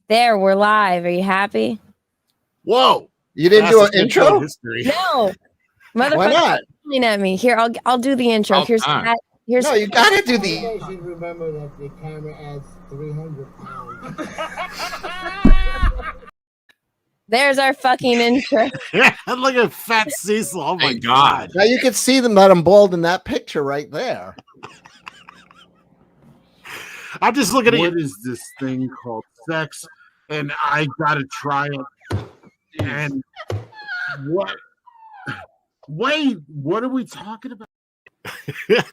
There, we're live. Are you happy? Whoa! You didn't do an intro? History. No. Why not? Looking at me. Here, I'll do the intro. Here's no, you gotta do the. You guys should remember that the camera adds 300 pounds. There's our fucking intro. Look at fat Cecil. Oh my God. Now you can see them that I'm bald in that picture right there. I'm just looking at what is this thing called sex, and I gotta try it. And what? Wait, what are we talking about?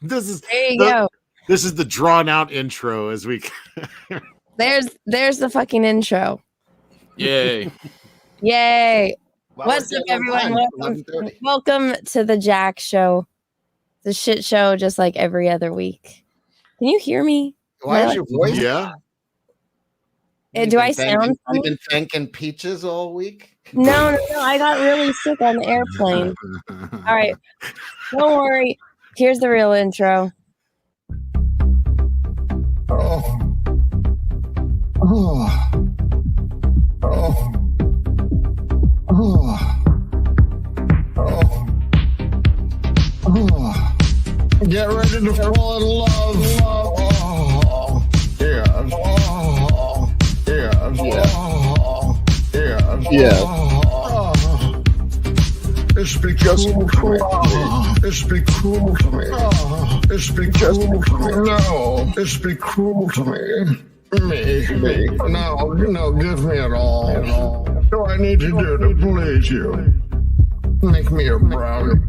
This is There you go. This is the drawn out intro as we. There's the fucking intro. Yay! Yay! Well, What's we're up, getting on everyone? time. Welcome to the Jack Show. The shit show, just like every other week. Can you hear me? Why is your voice? Yeah. Do I sound funny? You've been thanking peaches all week. No. I got really sick on the airplane. All right. Don't worry. Here's the real intro. Get ready to fall in love. Yeah. It's be just cool to me. It's be cool to me. It's be just cool to me. No, it's be cool to me. Me. No, give me it all. What do I need to do to please you? Make me a brownie.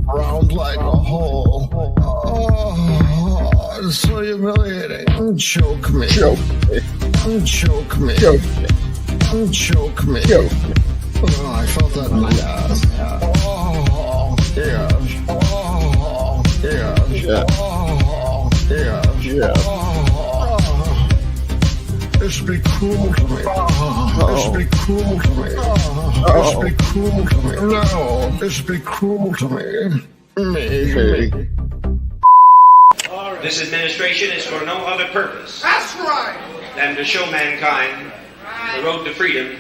Round like a hole. Oh, it's so humiliating. Choke me. Oh, I felt that in my ass. Oh, yeah. It's be cool to me. It's be cool to me. It's be cool to me. No, it's be cool to me. Me. This administration is for no other purpose. That's right. Than to show mankind the road to freedom.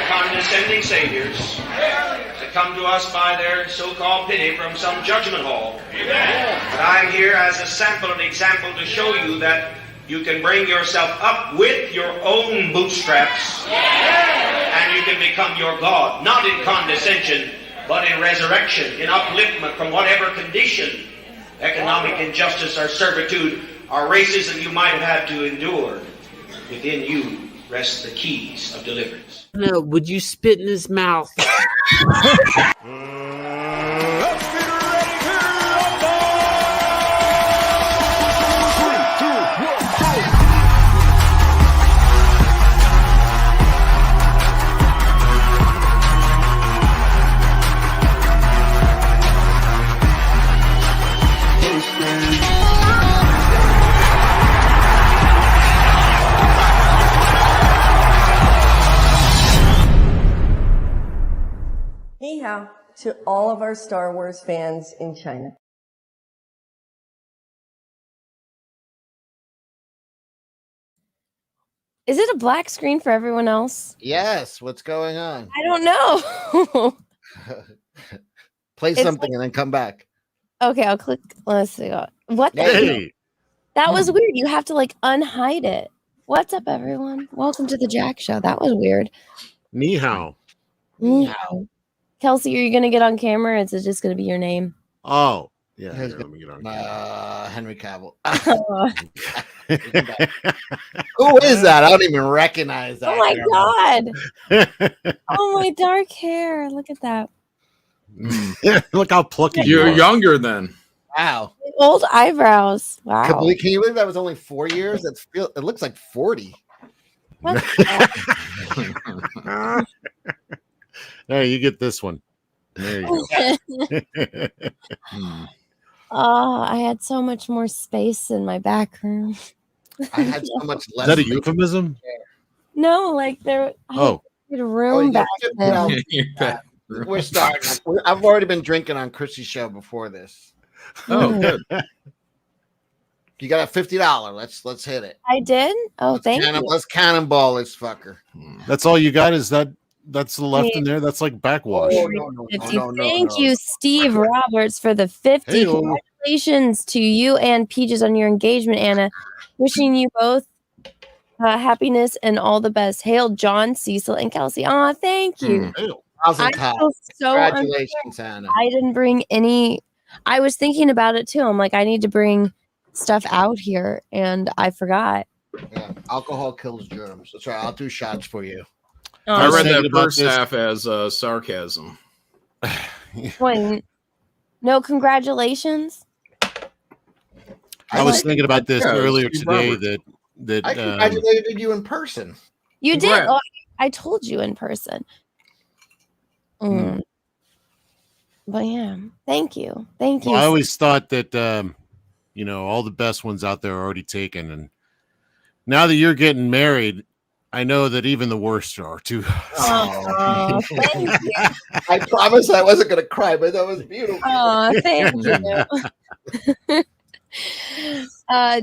Condescending saviors to come to us by their so-called pity from some judgment hall. But I'm here as a sample and example to show you that you can bring yourself up with your own bootstraps, and you can become your God, not in condescension, but in resurrection, in upliftment from whatever condition, economic injustice or servitude or racism you might have had to endure. Within you rest the keys of deliverance. No, would you spit in his mouth? Ni hao to all of our Star Wars fans in China. Is it a black screen for everyone else? Yes. What's going on? I don't know. Play It's something and then come back. Okay, I'll click. Let's see. What? Hey. That was weird. You have to like unhide it. What's up, everyone? Welcome to the Jack Show. That was weird. Ni hao. Meow. Kelsey, are you gonna get on camera? Or is it just gonna be your name? Oh. Yeah. Here's Here, let me get on. Henry Cavill. Oh Who is that? I don't even recognize that. my god! Oh my dark hair! Look at that. Look how plucky You're you are. younger then. Wow. Old eyebrows. Wow. Can you believe that was only 4 years? It looks like 40. What? Hey, you get this one. There you go. Oh, I had so much more space in my back room. I had so much Is less. that a euphemism? No, like there. I Oh. had a room yeah, back then. we're starting. I've already been drinking on Chrissy's show before this. Oh, good. You got a $50. Let's hit it. I did. Oh, thank you. Let's cannonball this fucker. That's all you got? Is that's the left in there? That's like backwash. Oh, no. Thank you, Steve Roberts, for the 50. Hey-o. Congratulations to you and Peaches on your engagement, Anna. Wishing you both happiness and all the best. Hail, John, Cecil, and Kelsey. Aw, thank you. I feel so Congratulations, Anna. I didn't bring any. I was thinking about it too. I'm like, I need to bring stuff out here, and I forgot. Yeah, alcohol kills germs. That's right. I'll do shots for you. Oh, I read thinking that about first this. half as sarcasm. Wait, no congratulations. I was thinking about this Yeah, earlier Steve today Roberts. that I congratulated you in person. You did. Congrats. Oh, I told you in person. But yeah, thank you. Thank you. I always thought that all the best ones out there are already taken, and now that you're getting married, I know that even the worst are too. Oh, thank you. I promise I wasn't going to cry, but that was beautiful. Oh, thank you.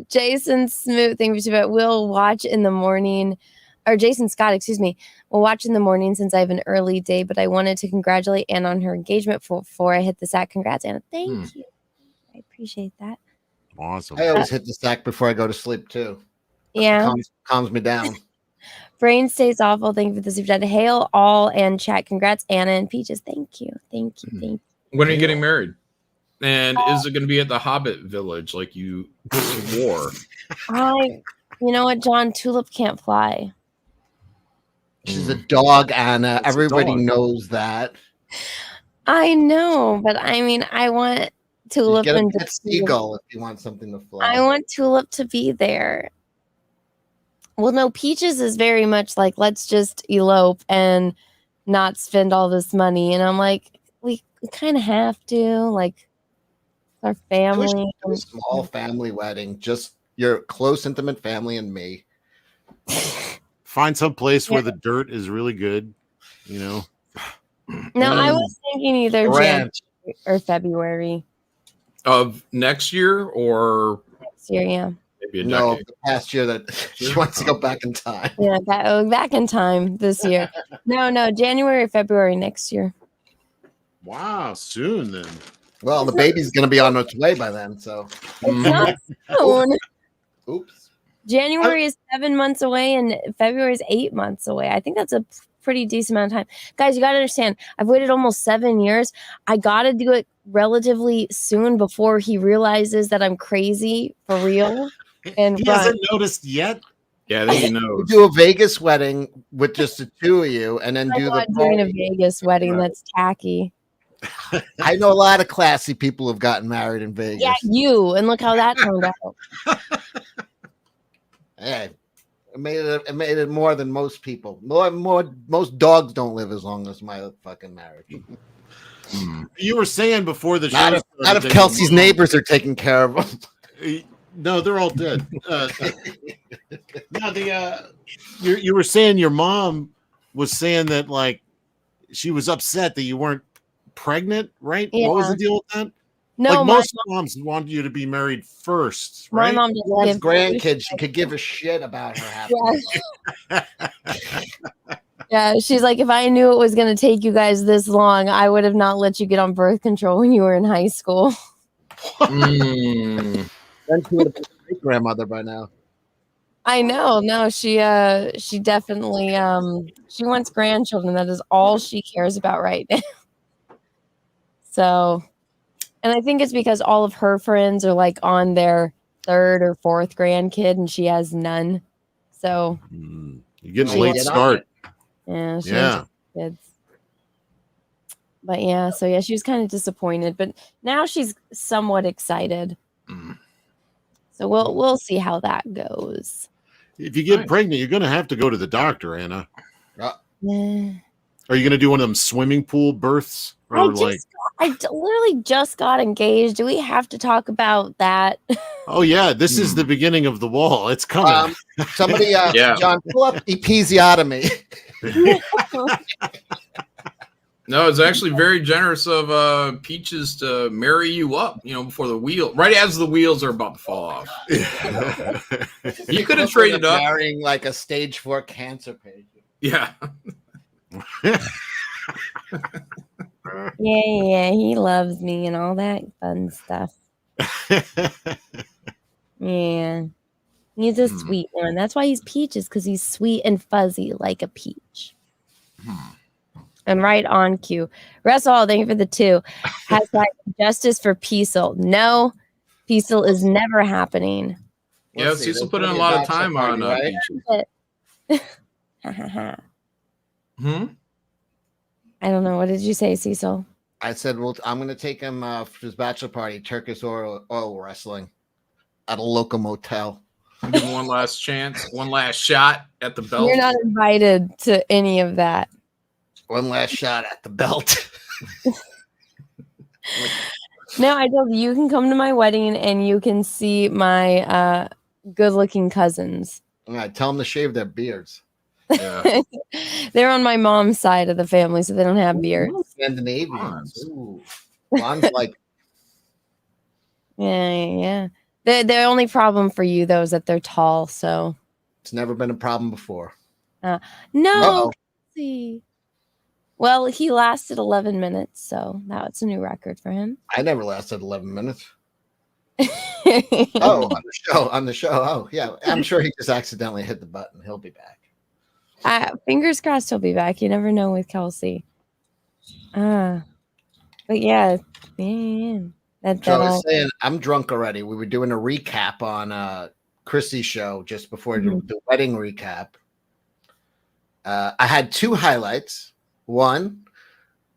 Jason Smoot, thank you. But we'll watch in the morning, or Jason Scott, excuse me. We'll watch in the morning since I have an early day, but I wanted to congratulate Anna on her engagement before I hit the sack. Congrats, Anna. Thank you. I appreciate that. Awesome. I always hit the sack before I go to sleep, too. Yeah. Calms me down. Brain stays awful. Thank you for the super chat. Hail all and chat. Congrats, Anna and Peaches. Thank you. Thank you. Thank you. When are you getting married? And is it going to be at the Hobbit Village like you swore? You know what, John? Tulip can't fly. She's a dog, Anna. It's Everybody a dog. knows that. I know, but I mean, I want Tulip Get a and pet seagull if you want something to fly. I want Tulip to be there. Well, no, Peaches is very much like, let's just elope and not spend all this money. And I'm like, we kind of have to, like, our family. Do a small family wedding, just your close, intimate family and me. Find some place where the dirt is really good, No, I was thinking either January or February. Of next year or next year, yeah. Maybe a No, decade. the past year that she wants to go back in time. Yeah, back in time this year. No, January or February next year. Wow, soon then. Well, the baby's going to be on its way by then, so. It's not soon. Oops. January is 7 months away and February is 8 months away. I think that's a pretty decent amount of time. Guys, you got to understand, I've waited almost 7 years. I got to do it relatively soon before he realizes that I'm crazy for real. And He hasn't noticed yet. Yeah, I think he You knows. do a Vegas wedding with just the two of you, and then I'm do the not doing a party. Vegas wedding. Right. That's tacky. I know a lot of classy people who've gotten married in Vegas. Yeah, you. And look how that turned out. Hey, it made it more than most people. Most dogs don't live as long as my fucking marriage. You were saying before the show. Not if started that Kelsey's your mom- neighbors are taking care of them. No, they're all dead. You were saying your mom was saying that like she was upset that you weren't pregnant, right? Yeah. What was the deal with that? No, like my most moms want you to be married first, right? mom She wants doesn't give grandkids. She could give a shit about her happiness. Yeah, she's like, if I knew it was going to take you guys this long, I would have not let you get on birth control when you were in high school. Then she would have been a great grandmother by now. I know. No, she definitely she wants grandchildren. That is all she cares about right now. So, and I think it's because all of her friends are like on their third or fourth grandkid and she has none. So, You're getting a She late get on start. yeah, she Yeah. has kids. But yeah, so yeah, she was kind of disappointed, but now she's somewhat excited. So we'll see how that goes. If you get pregnant, you're going to have to go to the doctor, Anna. Yeah. Are you going to do one of them swimming pool births? Or Literally just got engaged. Do we have to talk about that? oh yeah, this is the beginning of the wall. It's coming. Somebody, Yeah. John, pull up episiotomy. No, it's actually very generous of Peaches to marry you up, before the wheel, right as the wheels are about to fall off. You could have traded up. Marrying like a stage 4 cancer patient. Yeah. Yeah, he loves me and all that fun stuff. Yeah. He's a sweet one. That's why he's Peaches, because he's sweet and fuzzy like a peach. And right on cue. Russell, thank you for the 2. Hashtag justice for Peacel. No, Peacel is never happening. Yeah, Cecil put in a lot of time on Peaches. I don't know. What did you say, Cecil? I said, well, I'm going to take him for his bachelor party, Turkish oil wrestling at a local motel. Give him one last chance, one last shot at the belt. You're not invited to any of that. One last shot at the belt. No, I told you can come to my wedding and you can see my good-looking cousins. All right, tell them to shave their beards. Yeah. They're on my mom's side of the family, so they don't have beards. Scandinavians. Ooh. Blonde's like. Yeah. The only problem for you, though, is that they're tall, so. It's never been a problem before. No. See. Well, he lasted 11 minutes, so that's a new record for him. I never lasted 11 minutes. On the show. Oh, yeah. I'm sure he just accidentally hit the button. He'll be back. Fingers crossed he'll be back. You never know with Kelsey. But yeah. Man. I was saying, I'm drunk already. We were doing a recap on Chrissy's show just before the wedding recap. I had 2 highlights. One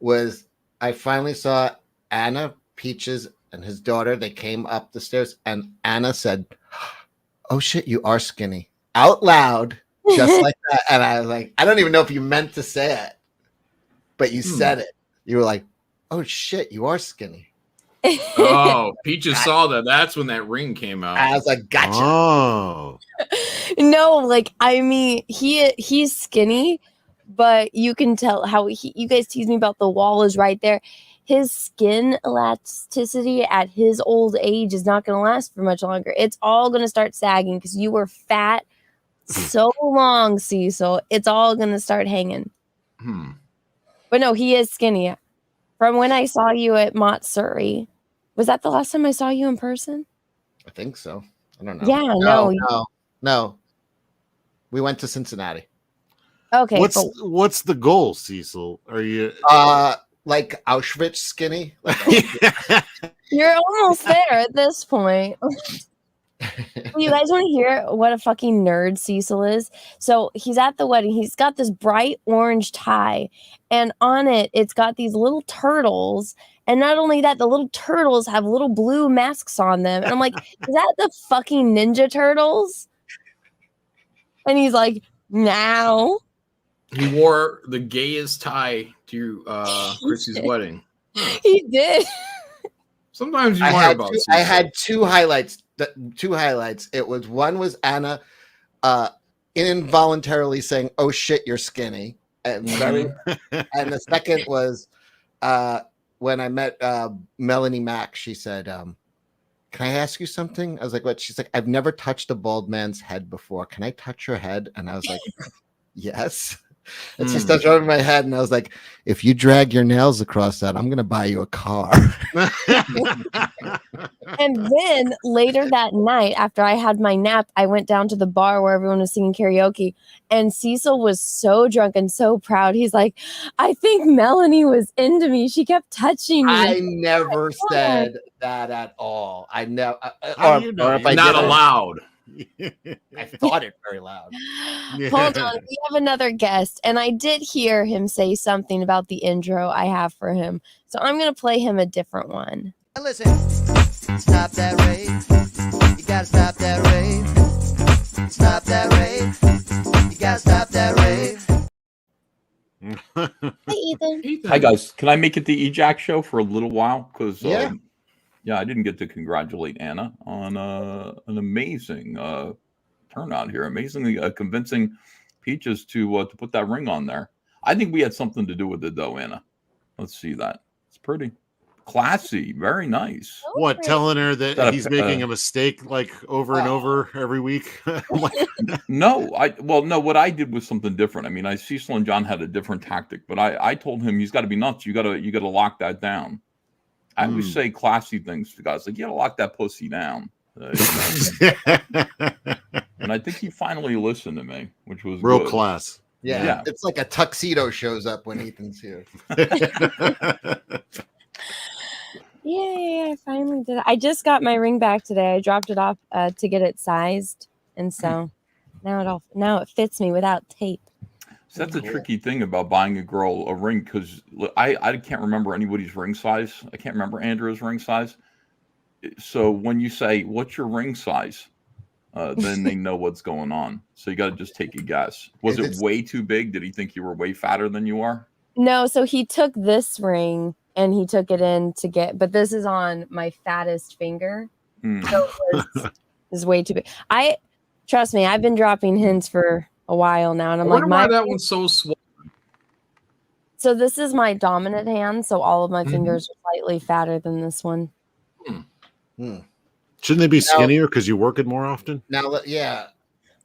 was I finally saw Anna, Peaches, and his daughter. They came up the stairs, and Anna said, "Oh shit, you are skinny," out loud, just like that. And I was like, I don't even know if you meant to say it, but you said it. You were like, "Oh shit, you are skinny." Oh, Peaches saw that. That's when that ring came out. I was like, "Gotcha." Oh. No, like, I mean, he's skinny, but you can tell how you guys tease me about the wall is right there. His skin elasticity at his old age is not going to last for much longer. It's all going to start sagging because you were fat so long, Cecil. It's all going to start hanging. But no, he is skinny. From when I saw you at Matsuri, was that the last time I saw you in person? I think so. I don't know. Yeah, no. We went to Cincinnati. Okay. What's the goal, Cecil? Are you like Auschwitz skinny? You're almost there at this point. You guys want to hear what a fucking nerd Cecil is? So he's at the wedding. He's got this bright orange tie, and on it, it's got these little turtles. And not only that, the little turtles have little blue masks on them. And I'm like, is that the fucking Ninja Turtles? And he's like, no. He wore the gayest tie to Chrissy's wedding. He did. Sometimes you wonder about I had 2 highlights. 2 highlights. It was one was Anna involuntarily saying, "Oh shit, you're skinny," and and the second was when I met Melanie Mack. She said, "Can I ask you something?" I was like, "What?" She's like, "I've never touched a bald man's head before. Can I touch your head?" And I was like, "Yes." And she starts rubbing my head, and I was like, "If you drag your nails across that, I'm gonna buy you a car." And then later that night, after I had my nap, I went down to the bar where everyone was singing karaoke, and Cecil was so drunk and so proud. He's like, "I think Melanie was into me. She kept touching me." I never said that at all. I never. Or if I not allowed. I thought it very loud. Hold on, we have another guest, and I did hear him say something about the intro I have for him, so I'm gonna play him a different one. Listen, stop that rave. You gotta stop that rave. Stop that rave. You gotta stop that rave. Hey, Ethan. Hi guys, can I make it the EJAC show for a little while? Because yeah, I didn't get to congratulate Anna on an amazing turnout here, amazingly convincing Peaches to put that ring on there. I think we had something to do with it, though, Anna. Let's see that. It's pretty classy. Very nice. What, telling her that That he's making a mistake like over and over every week? No, what I did was something different. I mean, Cecil and John had a different tactic, but I told him he's got to be nuts. You gotta lock that down. I always say classy things to guys, like, you gotta lock that pussy down. And I think he finally listened to me, which was real good. class. Yeah, it's like a tuxedo shows up when Ethan's here. Yay, I finally did it. I just got my ring back today. I dropped it off to get it sized, and so now it fits me without tape. So that's a tricky thing about buying a girl a ring, because I can't remember anybody's ring size. I can't remember Andrew's ring size. So when you say, what's your ring size? Then they know what's going on. So you got to just take a guess. Was it way too big? Did he think you were way fatter than you are? No, so he took this ring and he took it in to get, but this is on my fattest finger. So it was way too big. Trust me, I've been dropping hints for a while now, and I'm like, why that one's so swollen. So this is my dominant hand, so all of my fingers are slightly fatter than this one. Shouldn't they be skinnier because you work it more often? Now, yeah.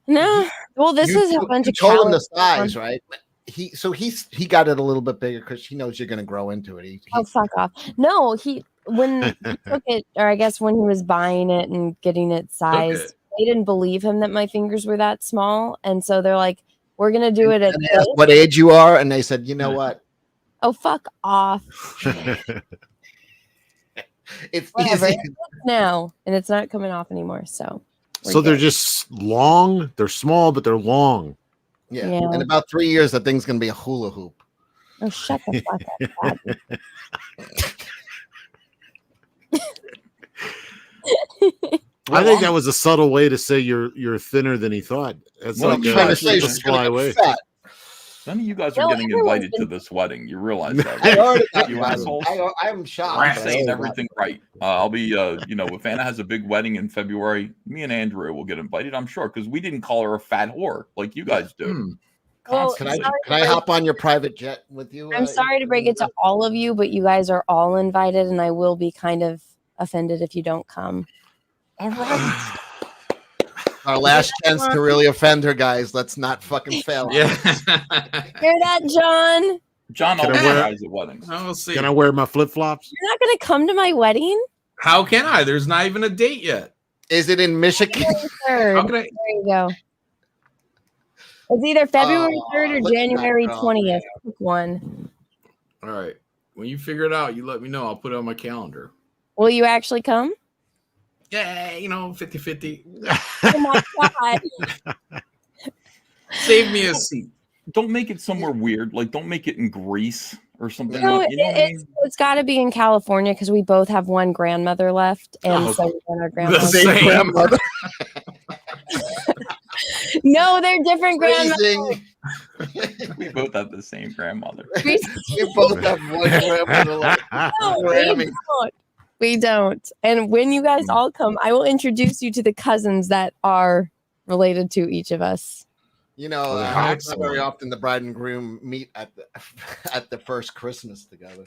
No, well, this is a bunch of told him the calories. size, right? He got it a little bit bigger because he knows you're going to grow into it. Oh, fuck off! No, when he took it, or I guess when he was buying it and getting it sized, they didn't believe him that my fingers were that small, and so they're like, "We're gonna do it at this." What age you are, and they said, "You know what? Oh, fuck off." It's whatever easy now, and it's not coming off anymore. So they're just long. They're small, but they're long. Yeah. In about 3 years, that thing's gonna be a hula hoop. Oh, shut the fuck up! I think that was a subtle way to say you're thinner than he thought. That's like trying to say just fly away. Fat. None of you guys are getting invited to this wedding. You realize that, I right? already got You invited. assholes. I'm shocked. I'm saying everything right. I'll be, if Anna has a big wedding in February, me and Andrea will get invited, I'm sure, because we didn't call her a fat whore like you guys do. Well, can I hop on your private jet with you? I'm sorry to break it to all of you, but you guys are all invited, and I will be kind of offended if you don't come. All right. Our last chance to really offend her, guys. Let's not fucking fail. Yeah. Hear that, John? John always guys at weddings. We'll see. Can I wear my flip flops? You're not going to come to my wedding? How can I? There's not even a date yet. Is it in Michigan? There you go. It's either February 3rd or January 20th. Pick one. All right. When you figure it out, you let me know. I'll put it on my calendar. Will you actually come? Yeah, 50-50. Oh my God. Save me a seat. Don't make it somewhere weird. Like, don't make it in Greece or something. No, what I mean? it's got to be in California because we both have one grandmother left, and so we want our grandmother. The same grandmother. No, they're different grandmothers. We both have the same grandmother. We both have one grandmother left. No, we don't. And when you guys all come, I will introduce you to the cousins that are related to each of us. Not very often the bride and groom meet at the first Christmas together.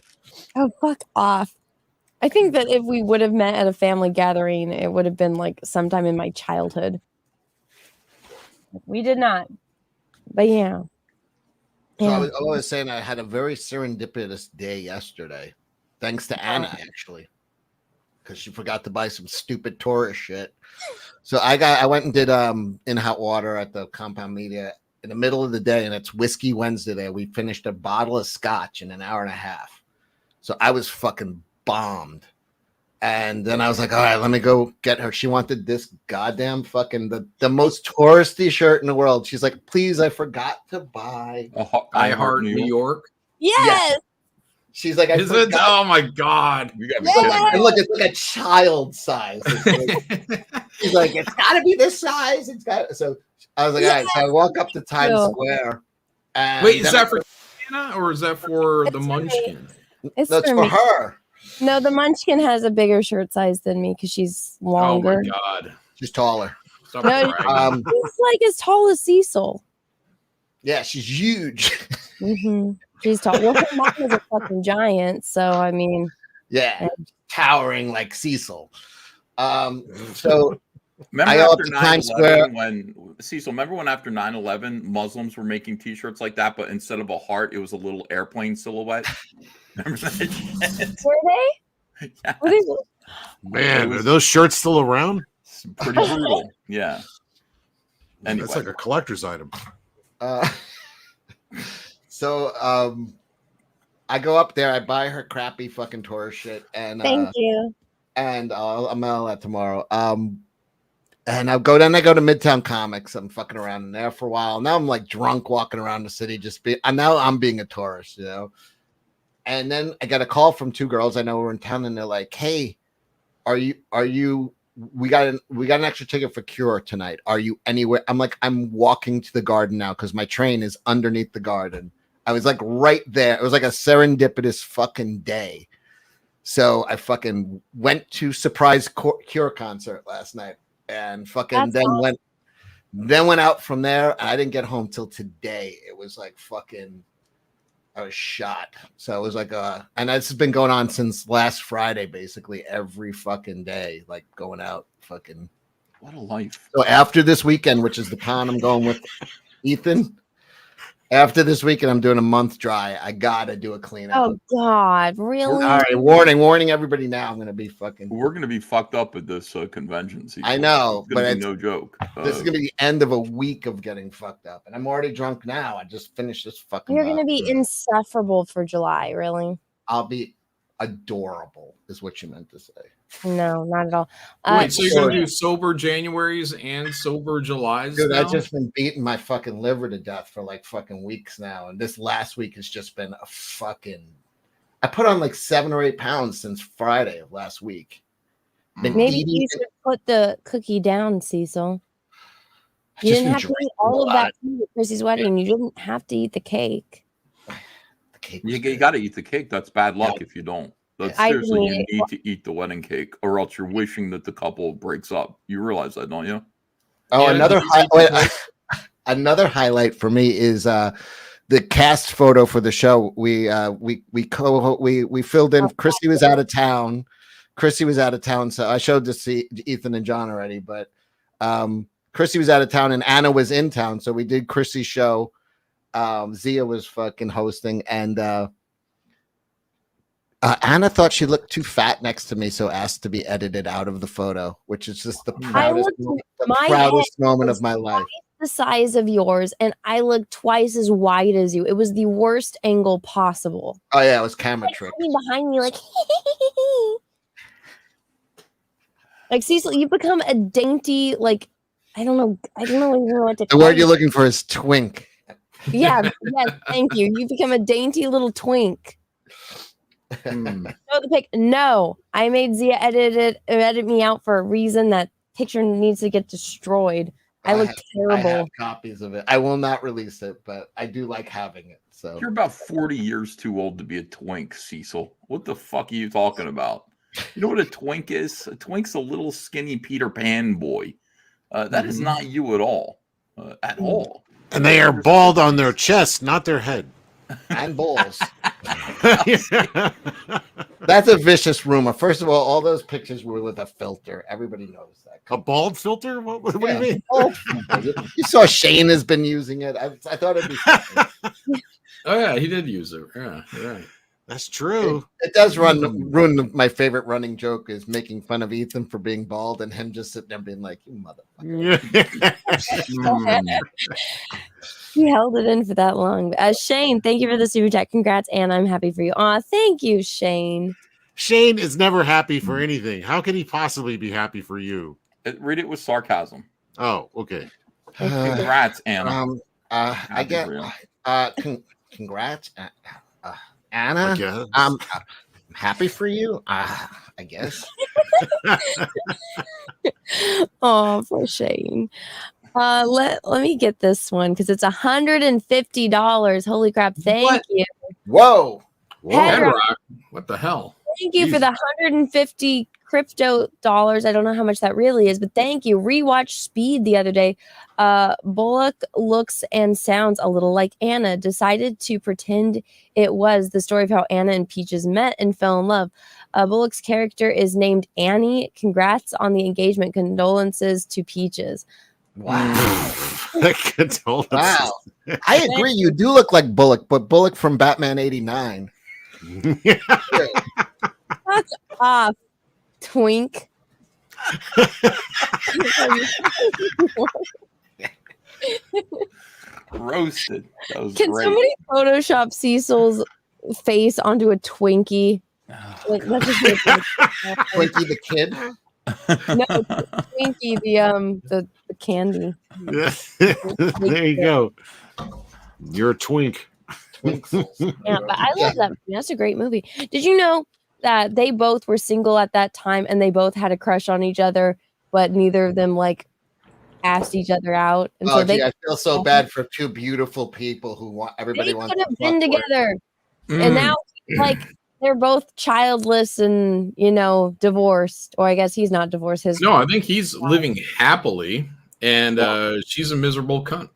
Oh, fuck off. I think that if we would have met at a family gathering, it would have been like sometime in my childhood. We did not. But yeah. So I was saying I had a very serendipitous day yesterday, thanks to Anna, actually, because she forgot to buy some stupid tourist shit. So I went and did In Hot Water at the Compound Media in the middle of the day, and it's Whiskey Wednesday there. We finished a bottle of scotch in an hour and a half. So I was fucking bombed. And then I was like, all right, let me go get her. She wanted this goddamn fucking the most touristy shirt in the world. She's like, please, I forgot to buy I Heart New York. Yes. She's like, Is it? Oh my God. You gotta be kidding me. And look, it's like a child size. She's like, it's got to be this size. It's got. So I was like, all right. So I walk up to Times Square. And wait, is that for Anna or is that for the Munchkin? That's for her. No, the Munchkin has a bigger shirt size than me because she's longer. Oh my God. She's taller. She's like as tall as Cecil. Yeah, she's huge. Mm-hmm. She's tall. Well, her mom is a fucking giant, so I mean, yeah, towering like Cecil. So remember I go up after to Times Square. 9/11 when Cecil, remember when after 9/11 Muslims were making t-shirts like that, but instead of a heart, it was a little airplane silhouette? Remember that? Were they? Yeah. Were they? Man, are those shirts still around? It's pretty brutal. Yeah. Anyway. That's like a collector's item. So I go up there, I buy her crappy fucking tourist shit, and Thank you. And I'll mail that tomorrow. And I go to Midtown Comics. I'm fucking around in there for a while. Now I'm like drunk walking around the city, now I'm being a tourist, you know. And then I got a call from two girls I know were in town, and they're like, "Hey, we got an extra ticket for Cure tonight. Are you anywhere?" I'm like, "I'm walking to the garden now because my train is underneath the garden." I was like right there. It was like a serendipitous fucking day. So I fucking went to surprise Cure concert last night, and fucking then went out from there. And I didn't get home till today. It was like fucking, I was shot. So it was like and this has been going on since last Friday, basically every fucking day, like going out, fucking. What a life. So after this weekend, which is the con I'm going with Ethan. After this weekend, I'm doing a month dry. I gotta do a clean out. Oh God, really? All right, warning everybody now. I'm gonna be fucking. We're gonna be fucked up at this convention season. I know, but it's no joke. This is gonna be the end of a week of getting fucked up, and I'm already drunk now. I just finished this fucking. You're gonna be insufferable for July, really? I'll be adorable, is what you meant to say. No, not at all. Wait, so you're gonna do sober Januaries and sober Julys? Dude, now? I've just been beating my fucking liver to death for like fucking weeks now, and this last week has just been a fucking. I put on like 7 or 8 pounds since Friday of last week. Maybe you should put the cookie down, Cecil. You didn't have to eat all of that food at Chrissy's wedding. You didn't have to eat the cake. The cake. You got to eat the cake. That's bad luck if you don't. That's seriously, you need to eat the wedding cake, or else you're wishing that the couple breaks up. You realize that, don't you? Oh, another highlight for me is the cast photo for the show. We filled in. Chrissy was out of town. So I showed this to Ethan and John already, but Chrissy was out of town and Anna was in town, so we did Chrissy's show. Zia was fucking hosting, and Anna thought she looked too fat next to me, so asked to be edited out of the photo, which is just the proudest moment of my life. The size of yours, and I look twice as wide as you. It was the worst angle possible. Oh yeah, it was camera trick. Behind me, like, like Cecil, you become a dainty, like I don't know what to. The word you're looking for is twink. Yeah, yes, thank you. You become a dainty little twink. Show the pic. No, I made Zia edit me out for a reason. That picture needs to get destroyed. I look terrible. I have copies of it. I will not release it, but I do like having it. So you're about 40 years too old to be a twink, Cecil. What the fuck are you talking about? You know what a twink is? A twink's a little skinny Peter Pan boy. That is not you at all. At all. And they are bald on their chest, not their head. And balls. That's a vicious rumor. First of all those pictures were with a filter. Everybody knows that. A bald filter? What do you mean? You saw Shane has been using it. I thought it'd be funny. Oh yeah, he did use it. Yeah, you're right. That's true. It does ruin my favorite running joke is making fun of Ethan for being bald and him just sitting there being like, "You motherfucker." He held it in for that long. Shane, thank you for the super chat. Congrats, and I'm happy for you. Aw, thank you, Shane. Shane is never happy for anything. How can he possibly be happy for you? Read it with sarcasm. Oh, okay. Congrats, Anna. I get congrats, Anna. I'm happy for you. I guess. Oh, for Shane. Let me get this one because it's $150. Holy crap! Thank you. Whoa. Head rock. What the hell? Thank you for the 150 crypto dollars. I don't know how much that really is, but thank you. Rewatched Speed the other day. Bullock looks and sounds a little like Anna. Decided to pretend it was the story of how Anna and Peaches met and fell in love. Bullock's character is named Annie. Congrats on the engagement. Condolences to Peaches. Wow. Condolences. Wow. I agree. You do look like Bullock, but Bullock from Batman 89. Fuck off, twink. Roasted. That was Can great. somebody Photoshop Cecil's face onto a Twinkie? Like, let's just make it Twinkie the kid. No, Twinkie the candy. There you go. You're a twink. Yeah, but I love that movie. That's a great movie. Did you know that they both were single at that time and they both had a crush on each other, but neither of them like asked each other out? And so they I feel so bad for two beautiful people who want everybody wants could to have been fuck together. And now like they're both childless and divorced. Or I guess he's not divorced. No, I think he's living happily, and she's a miserable cunt.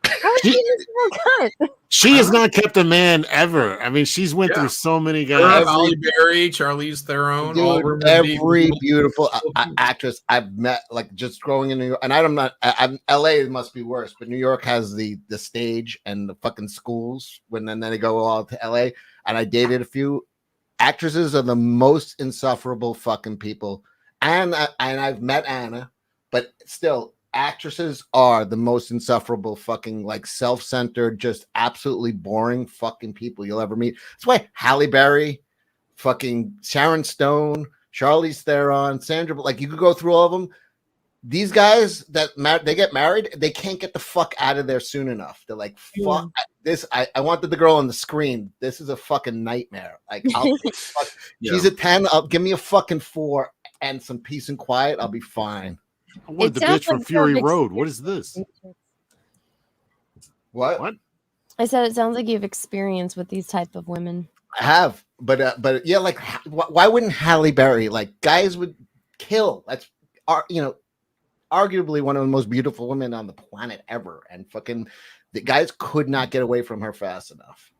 How is she a miserable cunt? She has not kept a man ever. I mean, she's went through so many Her, guys. Halle Berry, Charlize Theron, all Dude, rumored to be every beautiful actress I've met, like just growing in New York, and I'm LA must be worse, but New York has the stage and the fucking schools then they go all to LA, and I dated a few actresses are the most insufferable fucking people, and I've met Anna, but still actresses are the most insufferable fucking like self-centered, just absolutely boring fucking people you'll ever meet. That's why Halle Berry, fucking Sharon Stone, Charlize Theron, Sandra, like you could go through all of them. These guys that they get married, they can't get the fuck out of there soon enough. They're like, fuck this. I wanted the girl on the screen. This is a fucking nightmare. Like, she's a 10. Give me a fucking 4 and some peace and quiet. I'll be fine. I wanted the bitch from Fury Road. What is this? What? I said it sounds like you have experience with these type of women. I have, but yeah, like why wouldn't Halle Berry, like guys would kill? That's arguably one of the most beautiful women on the planet ever, and fucking the guys could not get away from her fast enough.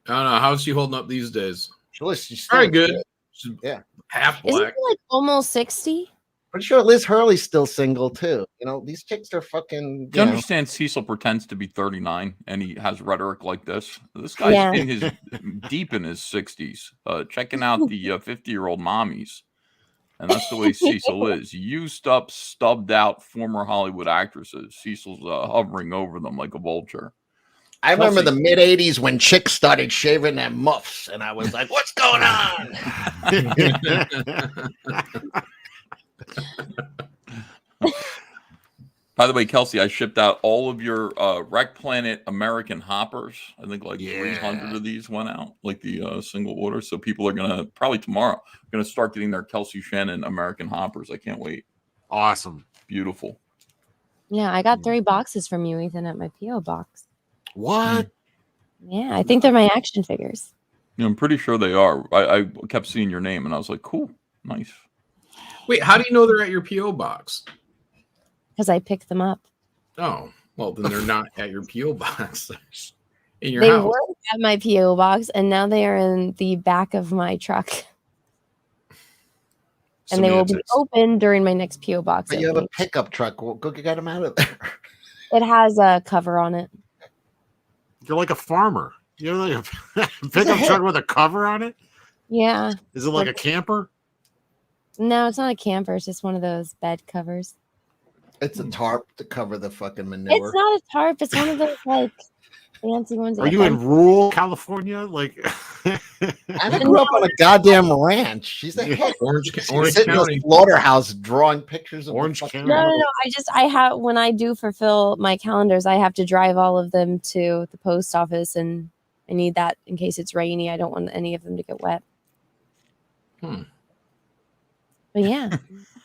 I don't know. How's she holding up these days? She's very good. She's, yeah, half Isn't black. she like almost 60? Pretty sure Liz Hurley's still single too. These chicks are fucking. Do you understand Cecil pretends to be 39 and he has rhetoric like this? This guy's in his deep in his 60s, checking out the 50-year-old mommies. And that's the way Cecil is. Used up, stubbed out former Hollywood actresses. Cecil's hovering over them like a vulture. I remember the mid 80s when chicks started shaving their muffs, and I was like, what's going on? By the way, Kelsey, I shipped out all of your Rec Planet American hoppers. I think like 300 of these went out, like the single order. So people are gonna probably tomorrow gonna start getting their Kelsey Shannon American hoppers. I can't wait. Awesome, beautiful. Yeah, I got 3 boxes from you, Ethan, at my PO box. What? Yeah, I think they're my action figures. Yeah, I'm pretty sure they are. I kept seeing your name and I was like, cool, nice. Wait, how do you know they're at your PO box? Because I picked them up. Oh, well, then they're not at your PO box. In your They house. were at my PO box, and now they are in the back of my truck. And they will be open during my next PO box. But you have a pickup truck. Well, go get them out of there. It has a cover on it. You're like a farmer. You're like a pickup truck with a cover on it. Yeah. Is it like a camper? No, it's not a camper. It's just one of those bed covers. It's a tarp to cover the fucking manure. It's not a tarp. It's one of those like fancy ones. Are you in rural California? Like, I grew up on a goddamn ranch. She's a hit. Orange She's sitting in County. a slaughterhouse drawing pictures of Orange County. No. I have when I do fulfill my calendars, I have to drive all of them to the post office, and I need that in case it's rainy. I don't want any of them to get wet. But yeah,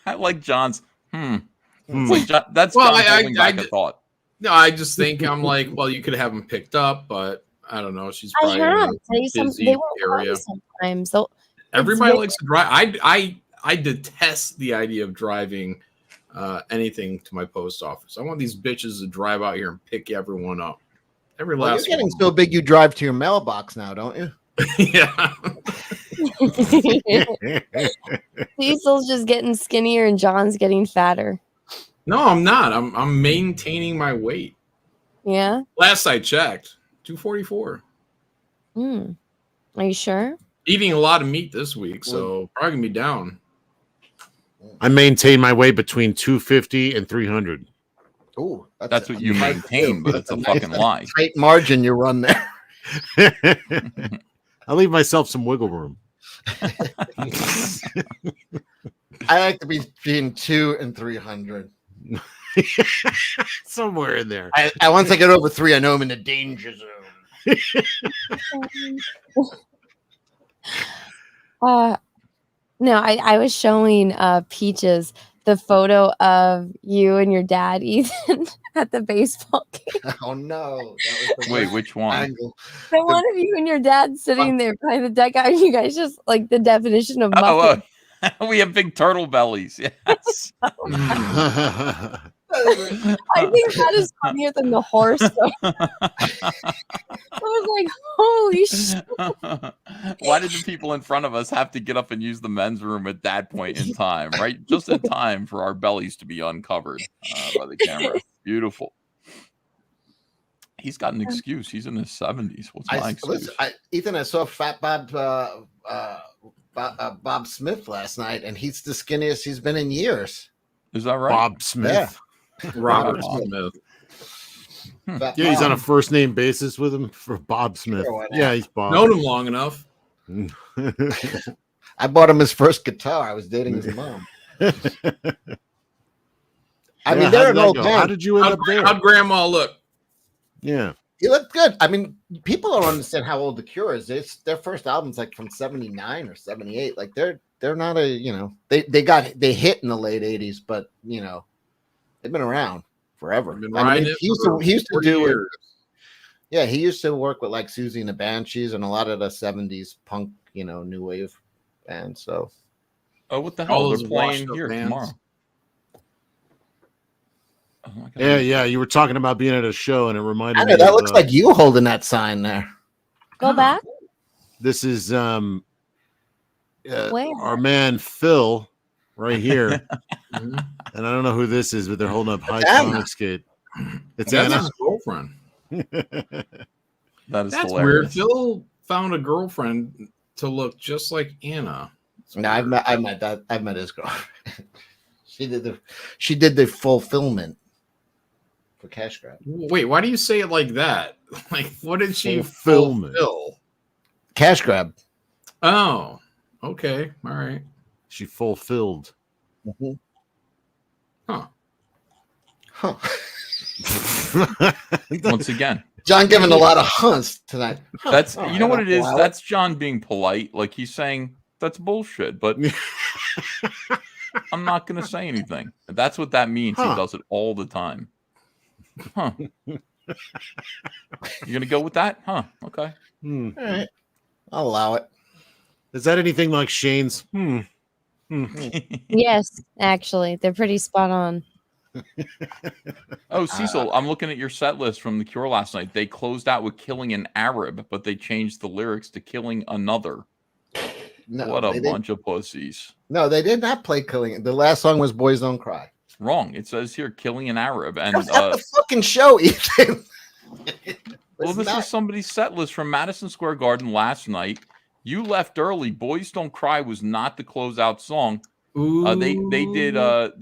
I like John's. Like, that's Well, John holding back a thought. No, I just think I'm like, well, you could have them picked up, but I don't know. She's probably in a busy they won't area. come sometimes. Everybody likes to drive. I detest the idea of driving anything to my post office. I want these bitches to drive out here and pick everyone up. Every Well, last you're getting one. so big you drive to your mailbox now, don't you? Yeah. Cecil's just getting skinnier and John's getting fatter. No, I'm not. I'm maintaining my weight. Yeah. Last I checked, 244. Are you sure? Eating a lot of meat this week, so probably gonna be down. I maintain my weight between 250 and 300. Ooh, That's what you maintain, but it's a fucking lie. Tight margin you run there. I leave myself some wiggle room. I like to be between 200 and 300. Somewhere in there. Once I get over 3, I know I'm in the danger zone. No, I was showing Peaches the photo of you and your dad, Ethan, at the baseball game. Oh no! Wait, which one? Angle. The one of you and your dad sitting there behind the dugout, and you guys just like the definition of muffin. We have big turtle bellies. Yes. I think that is funnier than the horse. I was like, holy shit. Why did the people in front of us have to get up and use the men's room at that point in time, right? Just in time for our bellies to be uncovered by the camera. Beautiful. He's got an excuse. He's in his 70s. What's my excuse? Listen, Ethan, I saw Fat Bob Smith last night, and he's the skinniest he's been in years. Is that right? Bob Smith. Yeah. Robert Smith. Yeah, he's on a first name basis with him for Bob Smith. Sure, yeah, he's Bob. Known him long enough. I bought him his first guitar. I was dating his mom. I mean, they're an old man. How did you end up there? How'd Grandma look? Yeah. He looked good. I mean, people don't understand how old The Cure is. Their first album's like from 79 or 78. Like they're not they hit in the late 80s, but they've been around forever. I mean, he used to do it. Yeah, he used to work with like Susie and the Banshees and a lot of the 70s punk, new wave bands. So what the hell? They're playing here tomorrow. Yeah. You were talking about being at a show, and it reminded me. That looks like you holding that sign there. Go back. This is our man Phil right here, and I don't know who this is, but they're holding up High Comic Skate. It's Anna's girlfriend. That's hilarious. Weird. Phil found a girlfriend to look just like Anna. No, I've met his girlfriend. She did the fulfillment for Cash Grab. Wait, why do you say it like that? Like, what did she fulfill? Cash Grab. Oh, okay, all right. She fulfilled. Mm-hmm. Huh. Once again, John giving a lot of hunts tonight. That's you know what it is. That's John being polite. Like he's saying that's bullshit, but I'm not going to say anything. That's what that means. He does it all the time. Huh? You're going to go with that? Huh? Okay. All right. I'll allow it. Is that anything like Shane's? Yes, actually, they're pretty spot on. Oh, Cecil, I'm looking at your set list from The Cure last night. They closed out with Killing an Arab, but they changed the lyrics to Killing Another. No, what a bunch of pussies. No, they did not play Killing. The last song was Boys Don't Cry. Wrong. It says here Killing an Arab. And that's not the fucking show, Ethan. Well, this is somebody's set list from Madison Square Garden last night. You left early. Boys Don't Cry was not the closeout song. They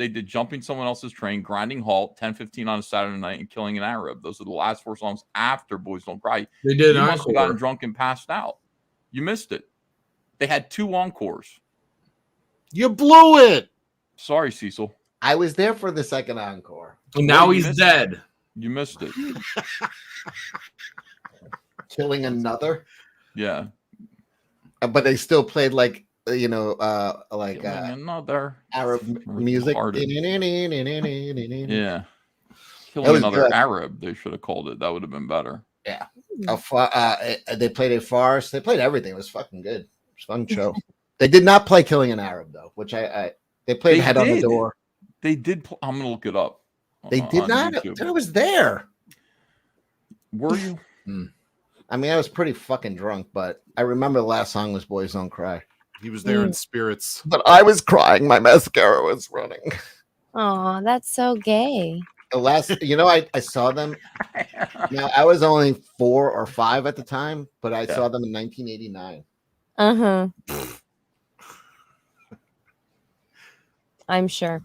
did Jumping Someone Else's Train, Grinding Halt, 10:15 on a Saturday Night, and Killing an Arab. Those are the last 4 songs after Boys Don't Cry. They did. You must have gotten drunk and passed out. You missed it. They had 2 encores. You blew it. Sorry, Cecil. I was there for the second encore. And now he's dead. You missed it. Killing Another. Yeah. But they still played like Another Arab music. Yeah. Killing Another good. Arab, they should have called it. That would have been better. Yeah. They played a farce. They played everything. It was fucking good. It was a fun show. They did not play Killing an Arab though, which they played Head on the Door. They did. I'm gonna look it up. They did not. YouTube. I was there. Were you? I mean, I was pretty fucking drunk, but I remember the last song was Boys Don't Cry. He was there in spirits. But I was crying. My mascara was running. Oh, that's so gay. The last, I saw them. Now, I was only 4 or 5 at the time, but I saw them in 1989. I'm sure.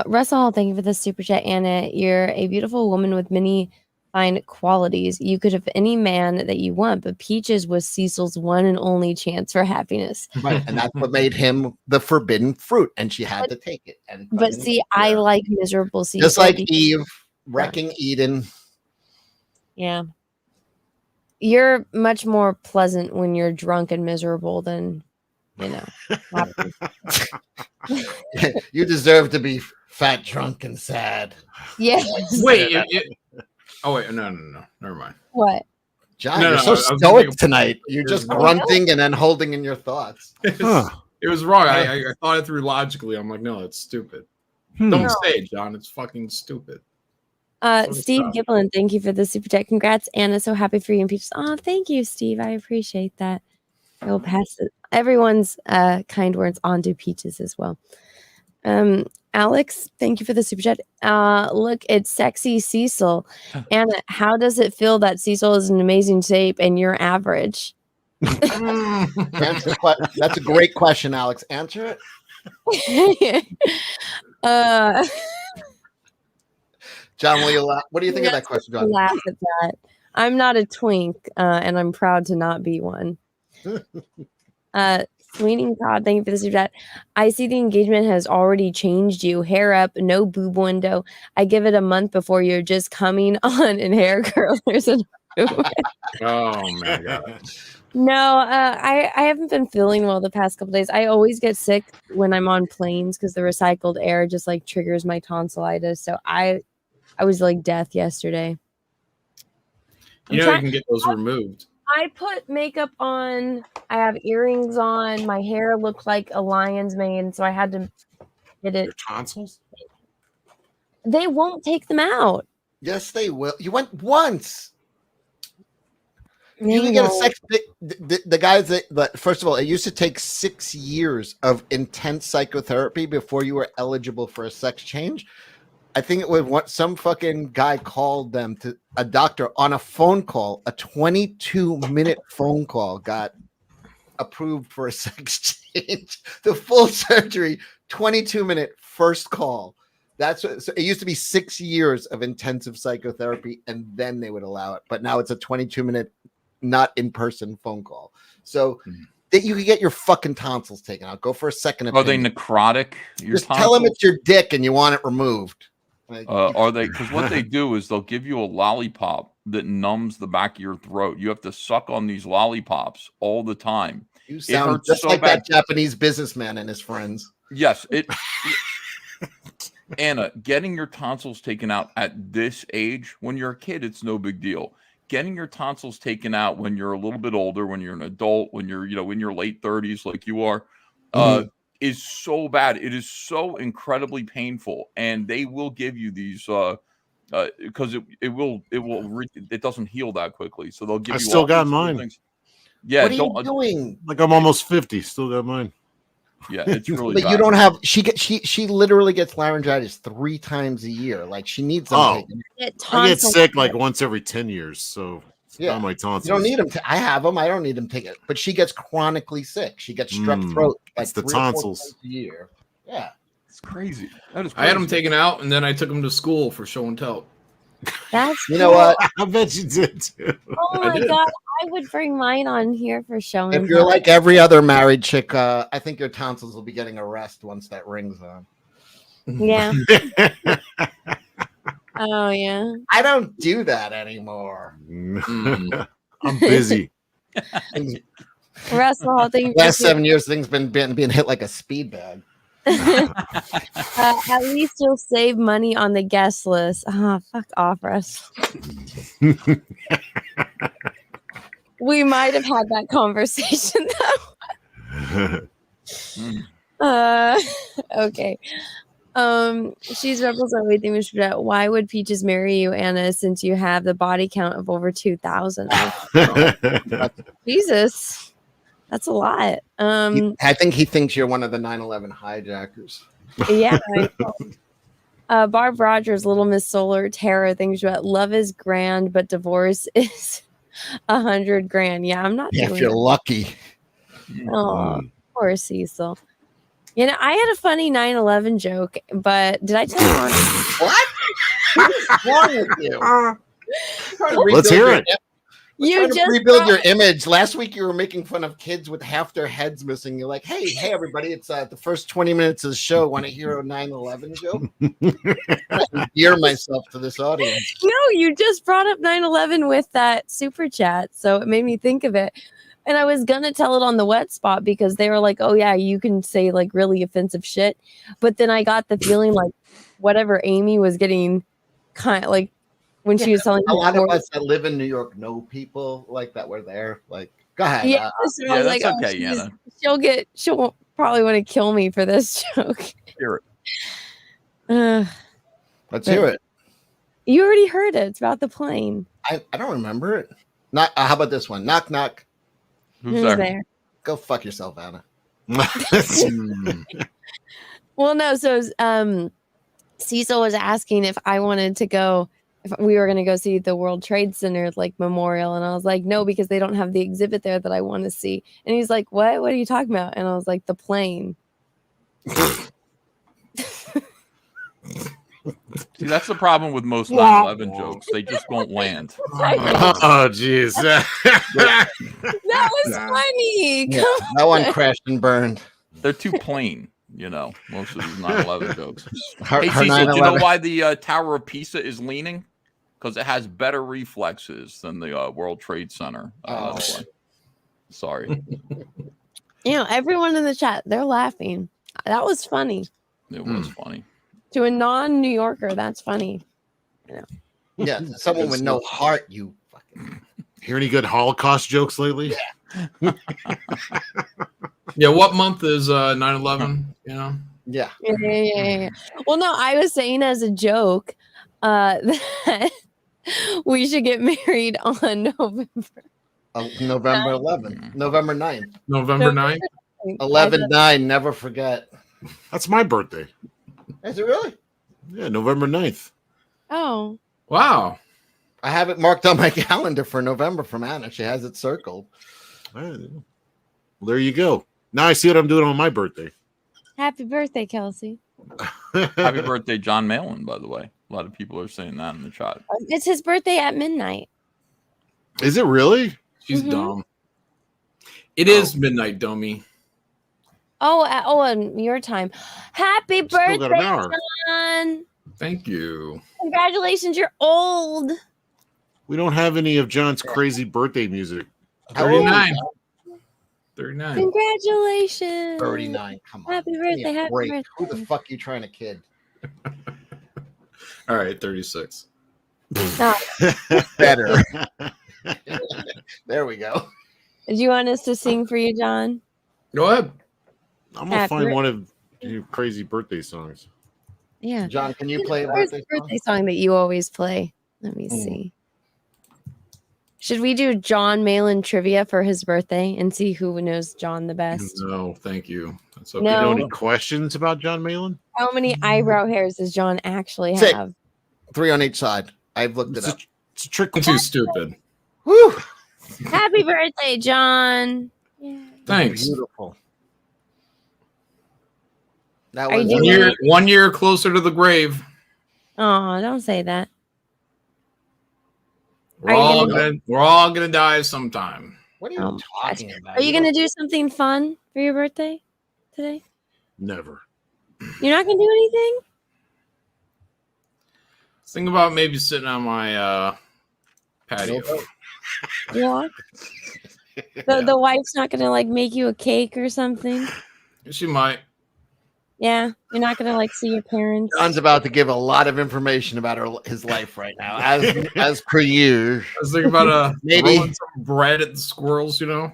Russell Hall, thank you for the super chat, Anna. You're a beautiful woman with many fine qualities. You could have any man that you want, but Peaches was Cecil's one and only chance for happiness. Right, and that's what made him the forbidden fruit, and she had to take it. But see, I like miserable Cecil. Just like Eve wrecking Eden. Yeah. You're much more pleasant when you're drunk and miserable than, happy. You deserve to be fat, drunk, and sad. Yes. Wait. Oh wait, no, never mind. What? John, you're so stoic tonight. You're just grunting and then holding in your thoughts. It was wrong. I thought it through logically. I'm like, no, that's stupid. Don't say it, John. It's fucking stupid. Steve Giblin, thank you for the super chat. Congrats, Anna. So happy for you and Peaches. Oh, thank you, Steve. I appreciate that. I will pass everyone's kind words on to Peaches as well. Alex, thank you for the super chat. Look, it's sexy Cecil. Anna, how does it feel that Cecil is an amazing shape and you're average? That's a great question, Alex. Answer it. John, what do you think of that question, John? Laugh at that. I'm not a twink, and I'm proud to not be one. Sweeney Todd, thank you for the super chat. I see the engagement has already changed you. Hair up, no boob window. I give it a month before you're just coming on and hair curlers and oh my god. No, I haven't been feeling well the past couple days. I always get sick when I'm on planes because the recycled air just like triggers my tonsillitis. So I was like death yesterday. You can get those removed. I put makeup on. I have earrings on. My hair looked like a lion's mane, so I had to get it. Your tonsils? They won't take them out. Yes, they will. You went once. They You can get a won't. sex. The guys that first of all, it used to take 6 years of intense psychotherapy before you were eligible for a sex change. I think it was what some fucking guy called them to a doctor on a phone call. A 22-minute phone call got approved for a sex change. The full surgery, 22-minute first call. That's what, so it used to be 6 years of intensive psychotherapy, and then they would allow it. But now it's a 22-minute, not in-person phone call. So that you could get your fucking tonsils taken out. Go for a second opinion. Are they necrotic? Just tell them it's your dick and you want it removed. Like, Are they? Because what they do is they'll give you a lollipop that numbs the back of your throat. You have to suck on these lollipops all the time. You sound just so like bad. That Japanese businessman and his friends. Yes, Anna, getting your tonsils taken out at this age, when you're a kid, it's no big deal. Getting your tonsils taken out when you're a little bit older, when you're an adult, when you're in your late 30s, like you are, is so bad. It is so incredibly painful, and they will give you these because it doesn't heal that quickly. So they'll give you. I still got mine. Things. Yeah, what are you doing? Like I'm almost 50, still got mine. Yeah, it's really. But bad. you don't have. She literally gets laryngitis 3 times a year. Like she needs them. I get sick like once every 10 years. So yeah, my tonsils. You don't need them. I have them. I don't need them taken. But she gets chronically sick. She gets strep throat. Like it's the 3 or 4 tonsils times a year. Yeah, it's crazy. That is. I had them taken out, and then I took them to school for show and tell. That's you know what? I bet you did too. Oh my god, I would bring mine on here for showing. If you're like every other married chick, I think your tonsils will be getting a rest once that ring's on. Yeah. Oh yeah. I don't do that anymore. I'm busy. Russell, I think last 7 years things been being hit like a speed bag. At least you'll save money on the guest list. Fuck off, Russ. We might have had that conversation though. Okay. She's Rebels are waiting. Why would Peaches marry you, Anna, since you have the body count of over 2,000? Jesus. That's a lot. I think he thinks you're one of the 9/11 hijackers. Yeah. I know. Barb Rogers, Little Miss Solar, Tara thinks love is grand, but divorce is 100 grand. Yeah, I'm not Yeah, doing if you're that. lucky. Oh, poor Cecil. You know, I had a funny 9/11 joke, but did I tell you on what? What's wrong with you? Let's hear it. You just rebuild your image. Last week you were making fun of kids with half their heads missing. You're like, hey, everybody, it's the first 20 minutes of the show. Want to hear a 9/11 joke? I endear myself to this audience. No, you just brought up 9/11 with that super chat, so it made me think of it. And I was gonna tell it on the wet spot because they were like, "Oh yeah, you can say like really offensive shit," but then I got the feeling like whatever Amy was getting, kind of like when she was telling a lot story. of us that live in New York know people like that were there. Like, go ahead. Yeah, so I was that's like, okay, oh, Yana. she'll probably want to kill me for this joke. Hear it. Let's hear it. You already heard it. It's about the plane. I don't remember it. Not. How about this one? Knock knock. Who's there? Go fuck yourself, Anna. Well, no. So Cecil was asking if I wanted to go, if we were going to go see the World Trade Center like memorial, and I was like, no, because they don't have the exhibit there that I want to see. And he's like, what? What are you talking about? And I was like, the plane. See, that's the problem with most 9/11 jokes. They just won't land. Oh, jeez. That was funny. Yeah, that one crashed and burned. They're too plain, you know, most of these 9/11 jokes. Her Hey, Cecil, do you 9/11 know why the Tower of Pisa is leaning? Because it has better reflexes than the World Trade Center. That's why. Sorry. You know, everyone in the chat, they're laughing. That was funny. It was funny. To a non-New Yorker, that's funny. You know. Yeah, someone with no heart. You fucking hear any good Holocaust jokes lately? Yeah. Yeah. What month is 9/11? You know. Yeah. Yeah. Well, no, I was saying as a joke that we should get married on November. November 11th. November 9th. November 9th. 11/9. Never forget. That's my birthday. Is it really? Yeah, November 9th. Oh. Wow. I have it marked on my calendar for November from Anna. She has it circled. Well, there you go. Now I see what I'm doing on my birthday. Happy birthday, Kelsey. Happy birthday, John Malin, by the way. A lot of people are saying that in the chat. It's his birthday at midnight. Is it really? She's dumb. It is midnight, dummy. Oh, in your time. Happy birthday, got an hour. John. Thank you. Congratulations, you're old. We don't have any of John's crazy birthday music. 39. 39. Congratulations. 39. Come on. Happy birthday. Happy birthday. Who the fuck are you trying to kid? All right, 36. Better. There we go. Did you want us to sing for you, John? Go ahead. I'm going to find one of your crazy birthday songs. Yeah. John, can you play a Where's birthday the birthday song that you always play? Let me see. Should we do John Malin trivia for his birthday and see who knows John the best? No, thank you. That's okay. No. You know any questions about John Malin? How many eyebrow hairs does John actually Six. have? 3 on each side. I've looked it up. It's a trick. I'm too stupid. Woo! Happy birthday, John. Yeah. Thanks. Beautiful. That Are was you doing One year closer to the grave. Oh, don't say that. We're all gonna die sometime. What are you talking about? Are you gonna do something fun for your birthday today? Never. You're not gonna do anything? Think about maybe sitting on my patio. Walk. The wife's not gonna like make you a cake or something. She might. Yeah, you're not gonna like see your parents. John's about to give a lot of information about his life right now, as per usual. I was thinking about maybe throwing some bread at the squirrels, you know.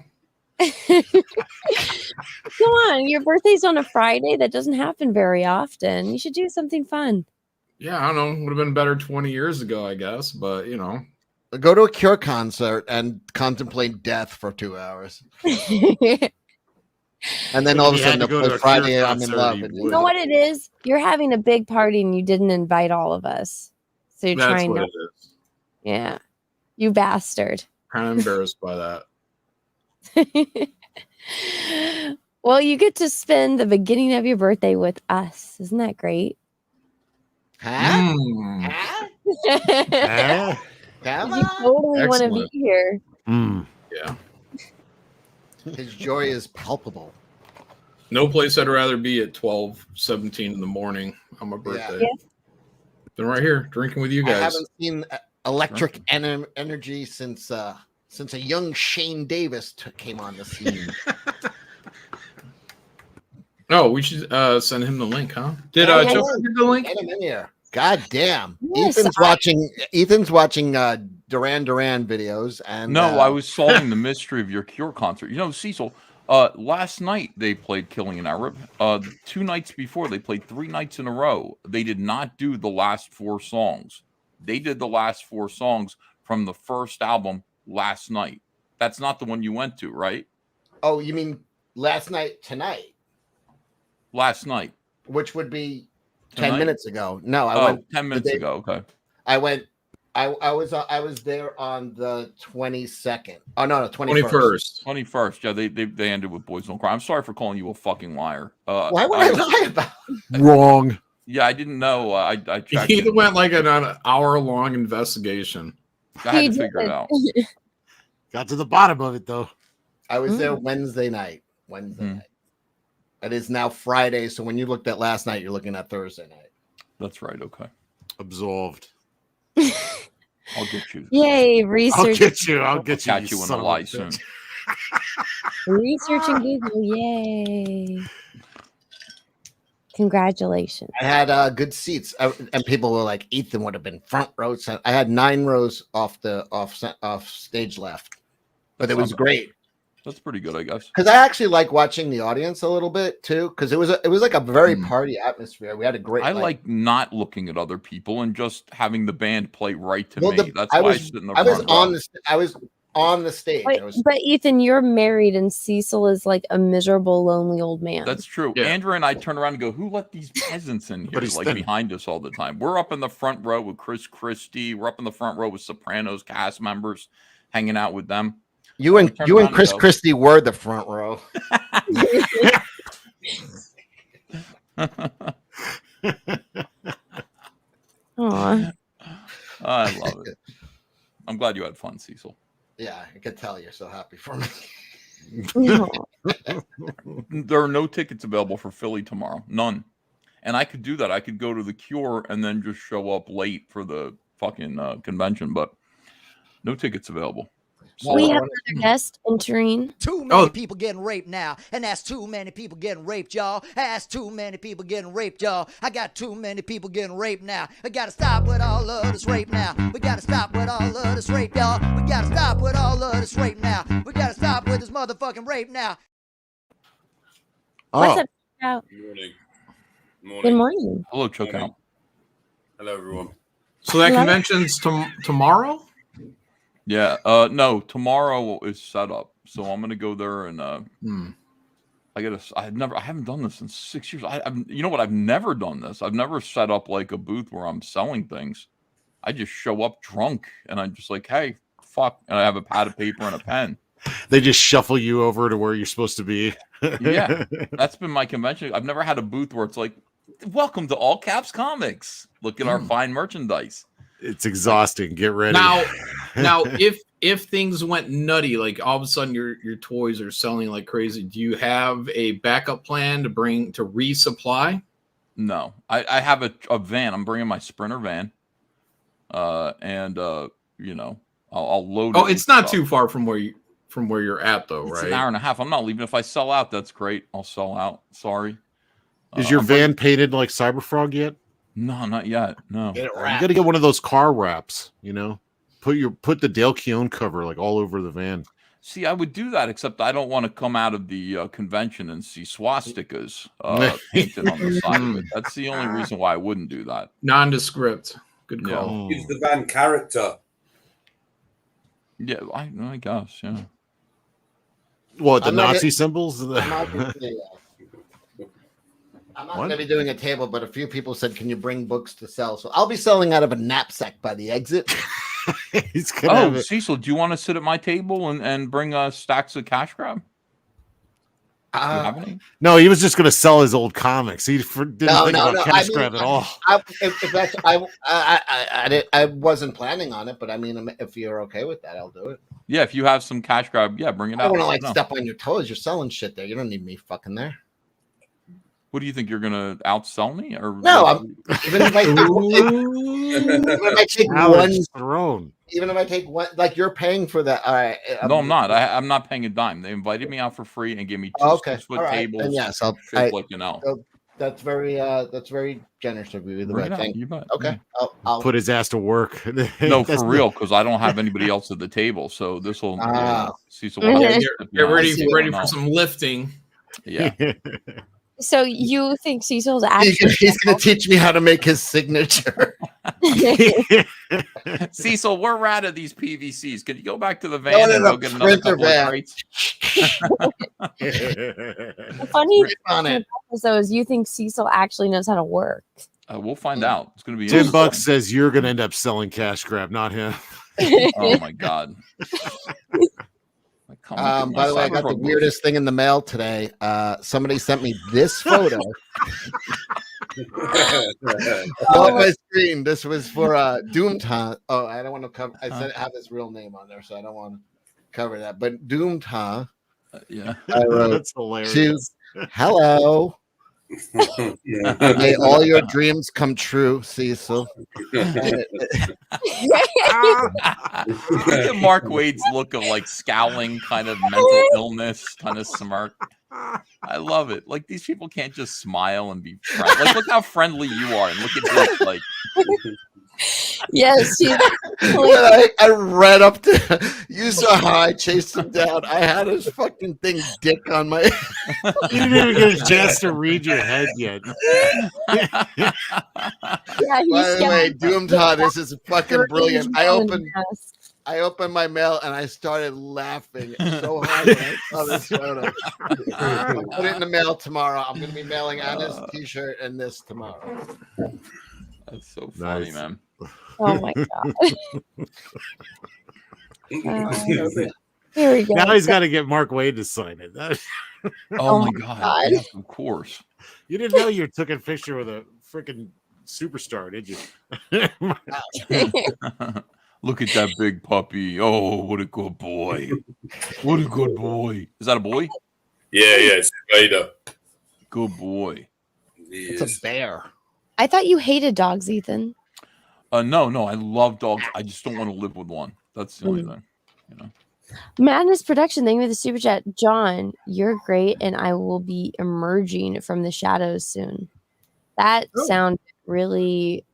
Come on, your birthday's on a Friday. That doesn't happen very often. You should do something fun. Yeah, I don't know. Would have been better 20 years ago, I guess. But, Go to a Cure concert and contemplate death for 2 hours. And then all of a sudden, go to a Friday, Cure I'm in concert, love. you with You know what it is? You're having a big party and you didn't invite all of us. So you're that's trying what to. it is. Yeah. You bastard. Kind of embarrassed by that. Well, you get to spend the beginning of your birthday with us. Isn't that great? Huh? Mm. Huh? You Come on. totally want to be Excellent. here. Yeah. His joy is palpable. No place I'd rather be at 12:17 in the morning on my birthday. Yeah. Than right here, drinking with you I guys. haven't seen electric energy since a young Shane Davis came on the scene. Oh, we should send him the link, huh? Did Yeah, Joker get the link? Get him in here. God damn. Yes, Ethan's watching Duran Duran videos, and No, I was solving the mystery of your Cure concert. You know, Cecil, last night they played Killing an Arab. 2 nights before, they played 3 nights in a row. They did not do the last 4 songs. They did the last 4 songs from the first album last night. That's not the one you went to, right? Oh, you mean last night, tonight? Last night. Which would be Tonight? 10 minutes ago. No, I went 10 minutes ago. Okay. I went. I was there on the 22nd. Oh no, 21st. 21st. Yeah, they ended with Boys Don't Cry. I'm sorry for calling you a fucking liar. Why would I lie about? Wrong. Yeah, I didn't know. I checked. He went like an hour-long investigation. I had to figure it out. Got to the bottom of it though. I was there Wednesday night. Night. It is now Friday, so when you looked at last night, you're looking at Thursday night. That's right. Okay. Absolved. I'll get you. Yay, research. I'll get you. Catch you in a lie soon. Researching Google. Yay. Congratulations. I had good seats, and people were like, "Ethan would have been front row." So I had 9 rows off stage left, but it was great. That's pretty good, I guess. Because I actually like watching the audience a little bit too, because it was like a very party atmosphere. We had a great. I like not looking at other people and just having the band play right to Well, me. That's why I sit in the front row. I was on the stage. Wait, but Ethan, you're married and Cecil is like a miserable, lonely old man. That's true. Yeah. Andrew and I turn around and go, "Who let these peasants in here?" Like behind us all the time. We're up in the front row with Chris Christie. We're up in the front row with Sopranos cast members, hanging out with them. You and Chris Christie were the front row. Aw. I love it. I'm glad you had fun, Cecil. Yeah, I could tell you're so happy for me. There are no tickets available for Philly tomorrow. None. And I could do that. I could go to the Cure and then just show up late for the fucking convention, but no tickets available. So, we have another guest entering. Too many people getting raped now, and that's too many people getting raped, y'all. That's too many people getting raped, y'all. I got too many people getting raped now. We gotta stop with all of this rape now. We gotta stop with all of this rape, y'all. We gotta stop with all of this rape now. We gotta stop with this motherfucking rape now. What's up, Chow? Good morning. Good morning. Hello, Chow. Hello, everyone. So that convention's tomorrow? Yeah. No, tomorrow is set up. So I'm gonna go there and I haven't done this in 6 years. You know what? I've never done this. I've never set up like a booth where I'm selling things. I just show up drunk and I'm just like, hey, fuck, and I have a pad of paper and a pen. They just shuffle you over to where you're supposed to be. Yeah, that's been my convention. I've never had a booth where it's like, welcome to All Caps Comics. Look at our fine merchandise. It's exhausting. Get ready. Now, if things went nutty, like all of a sudden your toys are selling like crazy, do you have a backup plan to resupply? No, I have a van. I'm bringing my Sprinter van, and you know, I'll load. Oh, it's not too far from where you're at, though, it's right? An hour and a half. I'm not leaving. If I sell out, that's great. I'll sell out. Sorry. Is your van painted like Cyberfrog yet? No, not yet. No. You got to get one of those car wraps. You know, put the Dale Keown cover like all over the van. See, I would do that, except I don't want to come out of the convention and see swastikas painted on the side of it. That's the only reason why I wouldn't do that. Nondescript. Good call. Gives the van character. Yeah, I guess. Yeah. What, the I'm not Nazi it- symbols? I'm not going to be doing a table, but a few people said, "Can you bring books to sell?" So I'll be selling out of a knapsack by the exit. He's gonna have it. Cecil, do you want to sit at my table and bring stacks of cash grab? Do you have any? No, he was just going to sell his old comics. He didn't think about cash grab at all. I wasn't planning on it, but I mean, if you're okay with that, I'll do it. Yeah, if you have some cash grab, yeah, bring it I out. don't want to step on your toes. You're selling shit there. You don't need me fucking there. What do you think? You're gonna outsell me, or no? Even if I take one, even if I take one, like you're paying for that. All right. No, I'm not. I'm not paying a dime. They invited me out for free and gave me two 6-foot tables. And yes, that's very generous of you. Thank you. Okay, I'll put his ass to work. No, for real, because I don't have anybody else at the table. So this will Cecil. Get ready for some lifting. Yeah. So you think Cecil's actually he's going to teach me how to make his signature. Cecil, we're out of these PVCs. Could you go back to the van and go get another couple of crates? The funny thing though is you think Cecil actually knows how to work. We'll find out. It's going to be Tim Bucks says you're going to end up selling cash grab, not him. Oh my God. By the way, I got the weirdest thing in the mail today. Somebody sent me this photo. On my screen. This was for Doomed Huh. Oh, I don't want to cover. I said have his real name on there, so I don't want to cover that. But Doomed Huh. Yeah, I wrote, that's hilarious. Hello. May all your dreams come true, Cecil. Mark Wade's look of like scowling, kind of mental illness, kind of smirk. I love it. Like these people can't just smile and be friendly. Like look how friendly you are, and look at this. Like, yes, I ran up to. You saw how I chased him down. I had his fucking thing dick on my. You didn't even get a chance to read your head yet. By the way, Doomed Huh, this is fucking brilliant. I opened my mail and I started laughing so hard when I saw this photo. I'll put it in the mail tomorrow. I'm going to be mailing Anna's t-shirt and this tomorrow. That's so funny, man. Oh my God. Here we go. Now he's got to get Mark Wade to sign it. Oh my God. Yes, of course. You didn't know you took a picture with a freaking superstar, did you? Look at that big puppy. Oh, what a good boy. What a good boy. Is that a boy? Yeah, it's Vader. Good boy. It's a bear. I thought you hated dogs, Ethan. No, I love dogs. I just don't want to live with one. That's the only thing, you know. Madness Production, thank you for the super chat. John, you're great, and I will be emerging from the shadows soon. That sound really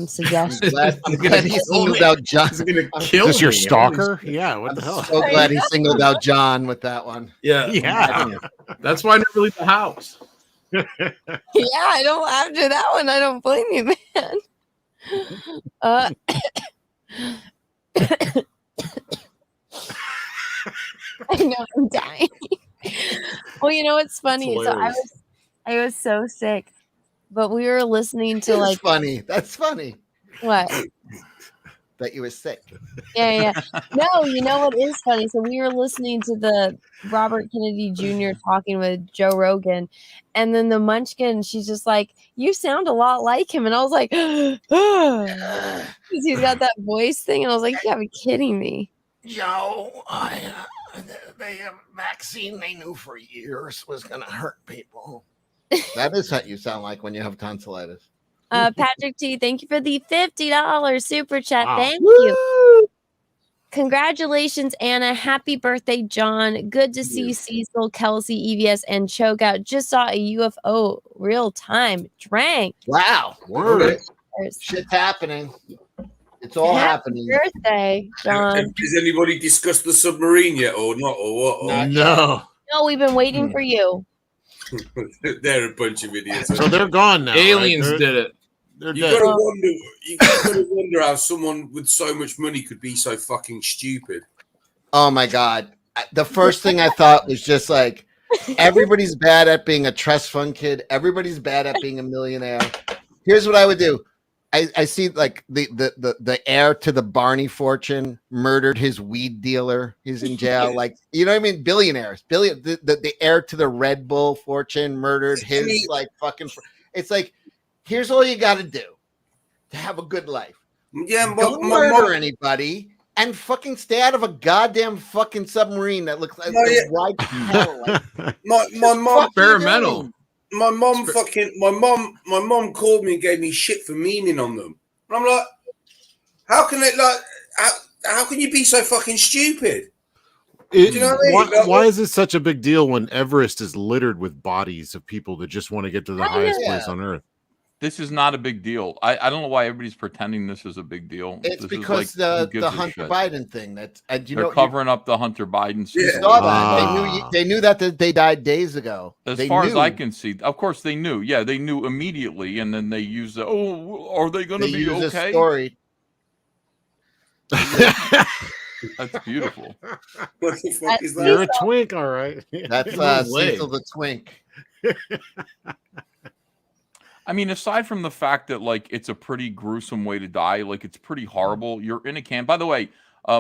suggestive. I'm glad he singled out John. Is this your stalker? Yeah, what the hell? So glad he singled out John with that one. Yeah. That's why I never leave the house. Yeah, I don't after that one. I don't blame you, man. I know I'm dying. Well, you know what's funny? So I was so sick, but we were listening to like funny. That's funny. What? That you were sick. Yeah. No, you know what is funny? So we were listening to the Robert Kennedy Jr. talking with Joe Rogan, and then the Munchkin, she's just like, "You sound a lot like him," and I was like, because he's got that voice thing, and I was like, "You gotta be kidding me." Joe, the vaccine they knew for years was going to hurt people. That is what you sound like when you have tonsillitis. Patrick T, thank you for the $50 super chat. Wow. Thank you. Congratulations, Anna. Happy birthday, John. Good to see Cecil, Kelsey, EVS, and Chokeout. Just saw a UFO real time. Drank. Wow. Word. Shit's happening. It's all Happy happening. birthday, John. Has anybody discussed the submarine yet, or not, or what? Or? No. No, we've been waiting for you. They're a bunch of idiots. So they're gone now. Aliens right? did it. They're You dead. gotta wonder how someone with so much money could be so fucking stupid. Oh my God. The first thing I thought was just like, everybody's bad at being a trust fund kid. Everybody's bad at being a millionaire. Here's what I would do. I see like the heir to the Barney fortune murdered his weed dealer. He's in jail. Like, you know what I mean? Billionaires. The heir to the Red Bull fortune murdered his like fucking. It's like, here's all you got to do to have a good life. Yeah, don't murder anybody. And fucking stay out of a goddamn fucking submarine that looks like a white hell. Like, my mom, experimental. My mom called me and gave me shit for memeing on them. And I'm like, how can it like? How can you be so fucking stupid? Do you know what I mean? Why is it such a big deal when Everest is littered with bodies of people that just want to get to the highest place on Earth? This is not a big deal. I don't know why everybody's pretending this is a big deal. It's this because is like, the Hunter Biden thing. That they're covering up the Hunter Biden. You saw that. They knew that they died days ago. As far as I can see, of course they knew. Yeah, they knew immediately, and then they used the, are they going to be okay? Story. That's beautiful. What the fuck is that? You're a twink, all right. That's Cecil the twink. I mean, aside from the fact that like it's a pretty gruesome way to die, like it's pretty horrible. You're in a can. By the way,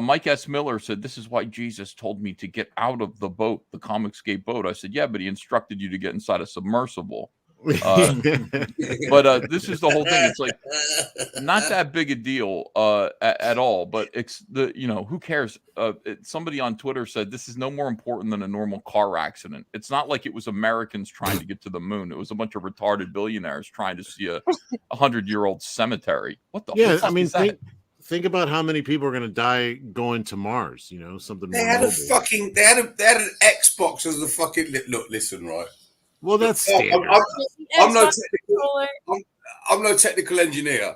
Mike S. Miller said, this is why Jesus told me to get out of the boat, the Comicscape boat. I said, yeah, but he instructed you to get inside a submersible. But this is the whole thing. It's like not that big a deal at all. But it's who cares? Somebody on Twitter said this is no more important than a normal car accident. It's not like it was Americans trying to get to the moon. It was a bunch of retarded billionaires trying to see a 100-year-old cemetery. What the fuck is that? Think about how many people are going to die going to Mars. You know, something. They had they had an Xbox as the fucking look. Listen, right. Well, that's standard. I'm no technical engineer,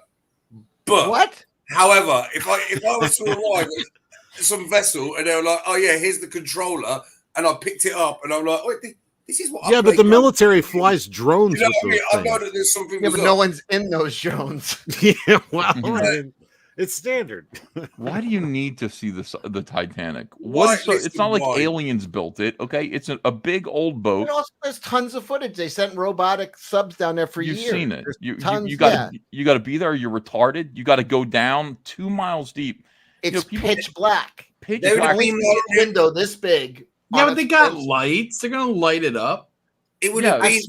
but what? However, if I was to arrive at some vessel and they were like, "Oh yeah, here's the controller," and I picked it up and I'm like, "Wait, this is what." Yeah, but the military flies drones. You know with what I mean? I know that there's something. Yeah, but no one's in those drones. Yeah, well, it's standard. Why do you need to see the Titanic? It's not like aliens built it. Okay, it's a big old boat. But also, there's tons of footage. They sent robotic subs down there for years. You've seen it. Tons, you got to be there. You're retarded. You got to go down 2 miles deep. It's pitch black. Pitch they black. would leave a window this big. Yeah, but they got lights. They're gonna light it up. It would have been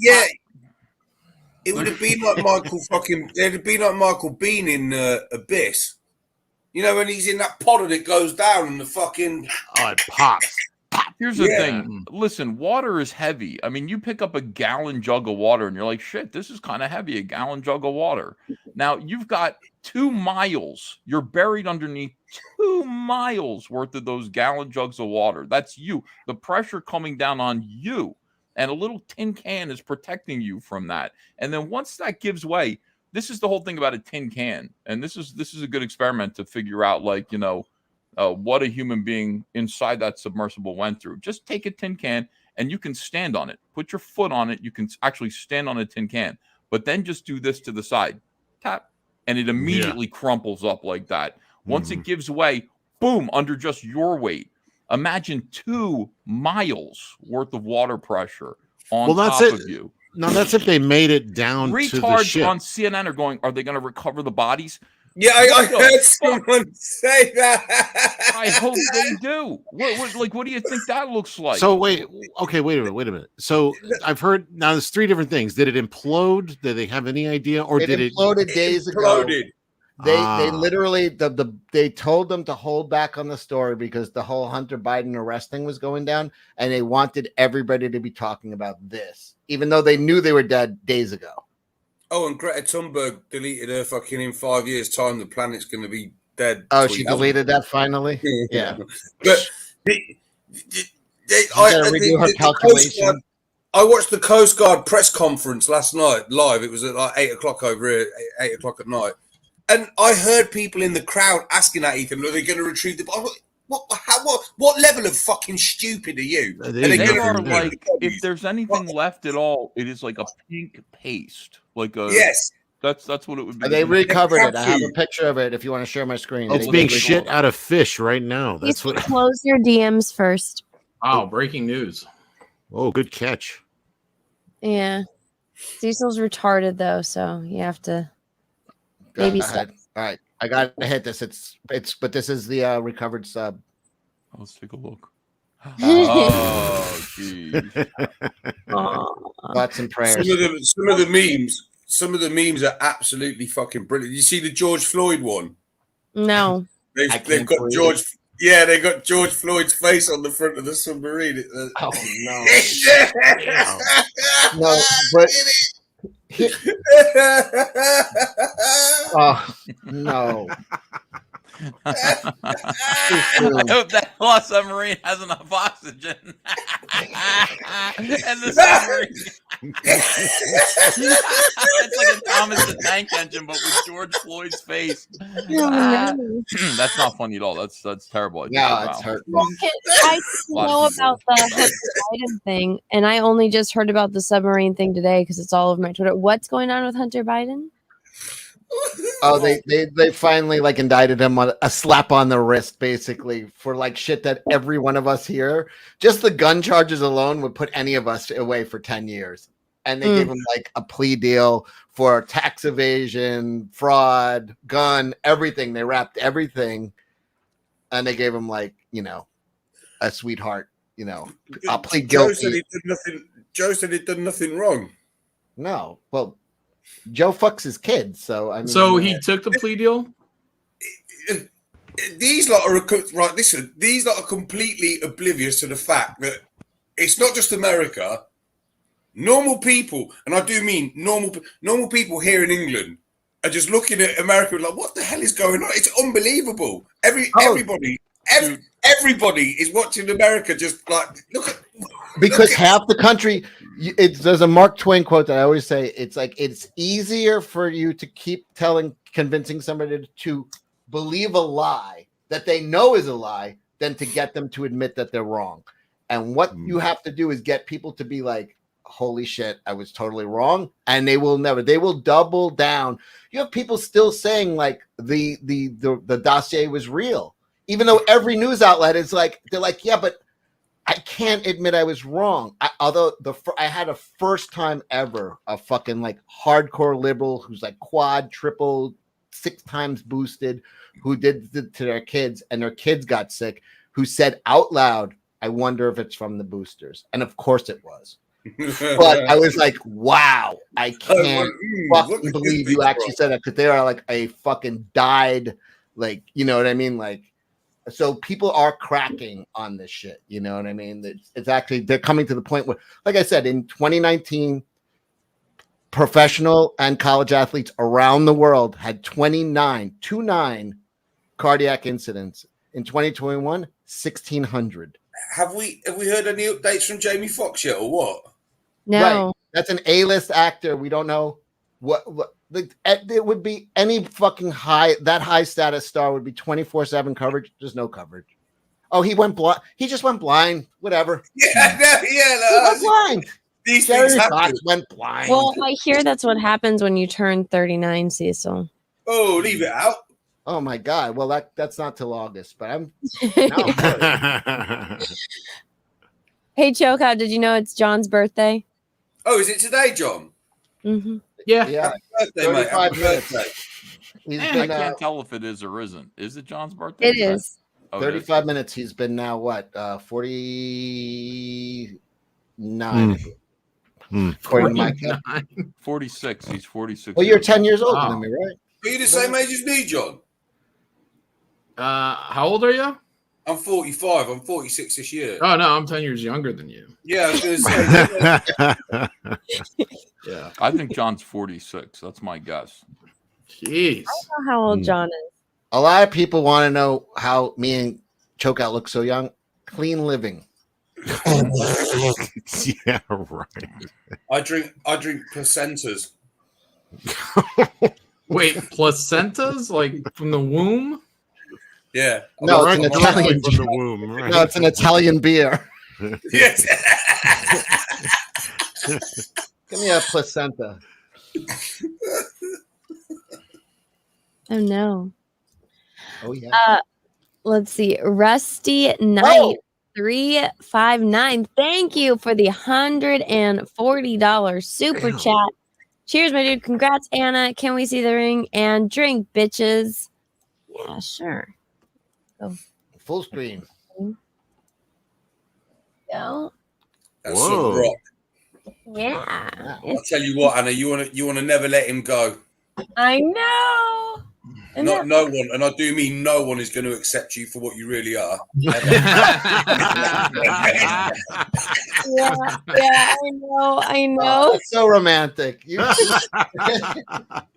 It would have been like Michael fucking. It'd be like Michael Bean in Abyss. You know, when he's in that pod and it goes down and the fucking... Oh, it pops. Here's the thing. Listen, water is heavy. I mean, you pick up a gallon jug of water and you're like, shit, this is kind of heavy, a gallon jug of water. Now, you've got 2 miles. You're buried underneath 2 miles worth of those gallon jugs of water. That's you. The pressure coming down on you. And a little tin can is protecting you from that. And then once that gives way... This is the whole thing about a tin can, and this is a good experiment to figure out, like, what a human being inside that submersible went through. Just take a tin can, and you can stand on it. Put your foot on it. You can actually stand on a tin can, but then just do this to the side, tap, and it immediately crumples up like that. Once it gives way, boom, under just your weight. Imagine 2 miles worth of water pressure on top of you. No, that's if they made it down to the ship. Retards on CNN are going, are they going to recover the bodies? Yeah, I heard someone say that. I hope they do. What do you think that looks like? So wait a minute. So I've heard now there's 3 different things. Did it implode? Did they have any idea, or did it imploded days ago? They literally they told them to hold back on the story because the whole Hunter Biden arresting was going down, and they wanted everybody to be talking about this, even though they knew they were dead days ago. Oh, and Greta Thunberg deleted her fucking in 5 years' time. The planet's going to be dead. Oh, she deleted that finally. Yeah, but redo her calculation. I watched the Coast Guard press conference last night live. It was at like 8 o'clock over here, 8 o'clock at night. And I heard people in the crowd asking that Ethan, are they going to retrieve the body? What level of fucking stupid are you? They are like, if there's anything left at all, it is like a pink paste, like a yes. That's what it would be. They recovered it. I have a picture of it. If you want to share my screen, It's being shit out of fish right now. That's what. Close your DMs first. Oh, breaking news! Oh, good catch. Yeah, Cecil's retarded though, so you have to maybe stop. All right, I got to hit this. But this is the recovered sub. Let's take a look. Oh, jeez. Thoughts and prayers. Some of the memes are absolutely fucking brilliant. You see the George Floyd one? No. They've got George. Yeah, they got George Floyd's face on the front of the submarine. Oh no! No, but oh no! I hope that lost submarine has enough oxygen. And the submarine. It's like a Thomas the Tank Engine, but with George Floyd's face. That's not funny at all. That's terrible. Yeah, it's hurtful. Well, I know about the Hunter Biden thing, and I only just heard about the submarine thing today because it's all over my Twitter. What's going on with Hunter Biden? Oh, they finally like indicted him on a slap on the wrist, basically, for like shit that every one of us here, just the gun charges alone would put any of us away for 10 years. And they gave him like a plea deal for tax evasion, fraud, gun, everything. They wrapped everything, and they gave him like, you know, a sweetheart, you know, I'll plead guilty. Joe said he'd done nothing wrong. No, well, Joe fucks his kids, so I mean. So he took the plea deal. These lot are right. Listen, these lot are completely oblivious to the fact that it's not just America. Normal people, and I do mean normal people here in England, are just looking at America like, what the hell is going on? It's unbelievable. Everybody is watching America just like look at. Because half the country, there's a Mark Twain quote that I always say. It's like it's easier for you to keep convincing somebody to believe a lie that they know is a lie than to get them to admit that they're wrong. And what you have to do is get people to be like, holy shit, I was totally wrong. And they will double down. You have people still saying like the dossier was real, even though every news outlet is like, they're like, yeah, but I can't admit I was wrong. I had a first time ever a fucking like hardcore liberal who's like quad, triple, 6 times boosted, who did it to their kids and their kids got sick, who said out loud, I wonder if it's from the boosters. And of course it was. But I was like, wow, I can't fucking believe you actually said that, because they are like a fucking died, like, you know what I mean? Like, so people are cracking on this shit. You know what I mean? It's actually, they're coming to the point where, like I said, in 2019, professional and college athletes around the world had 29 cardiac incidents. In 2021, 1,600. Have we heard any updates from Jamie Foxx yet, or what? No. Right. That's an A-list actor. We don't know what it would be. Any fucking high status star would be 24/7 coverage. There's no coverage. Oh, he went blind. He just went blind. Whatever. Yeah, he went blind. These things happen. Went blind. Well, I hear that's what happens when you turn 39, Cecil. Oh, leave it out. Oh my God. Well, that's not till August, but I'm. Hey, Choka, did you know it's John's birthday? Oh, is it today, John? Mm-hmm. Yeah. Happy birthday, mate. Happy birthday. I can't tell if it is or isn't. Is it John's birthday? It is. 35 minutes. He's been now what? 49. According to my count. 46. He's 46. Well, you're 10 years older than me, right? Are you the same age as me, John? How old are you? I'm 45. I'm 46 this year. Oh no, I'm 10 years younger than you. Yeah, I was going to say. Yeah, I think John's 46. That's my guess. Jeez. I don't know how old John is. A lot of people want to know how me and Chokeout look so young. Clean living. Yeah, right. I drink placentas. Wait, placentas like from the womb? Yeah. No, it's an Italian from the womb. Right? No, it's an Italian beer. Yes. Give me a placenta. Oh no. Oh yeah. Let's see. Rusty Knight 359. Thank you for the $140 super chat. Cheers, my dude. Congrats, Anna. Can we see the ring and drink, bitches? Yeah, sure. Go. Full screen. Go. That's some rock. Yeah. I'll tell you what, Anna, you wanna never let him go. I know. No one, and I do mean no one, is going to accept you for what you really are. Yeah, I know. Oh, that's so romantic. You know what?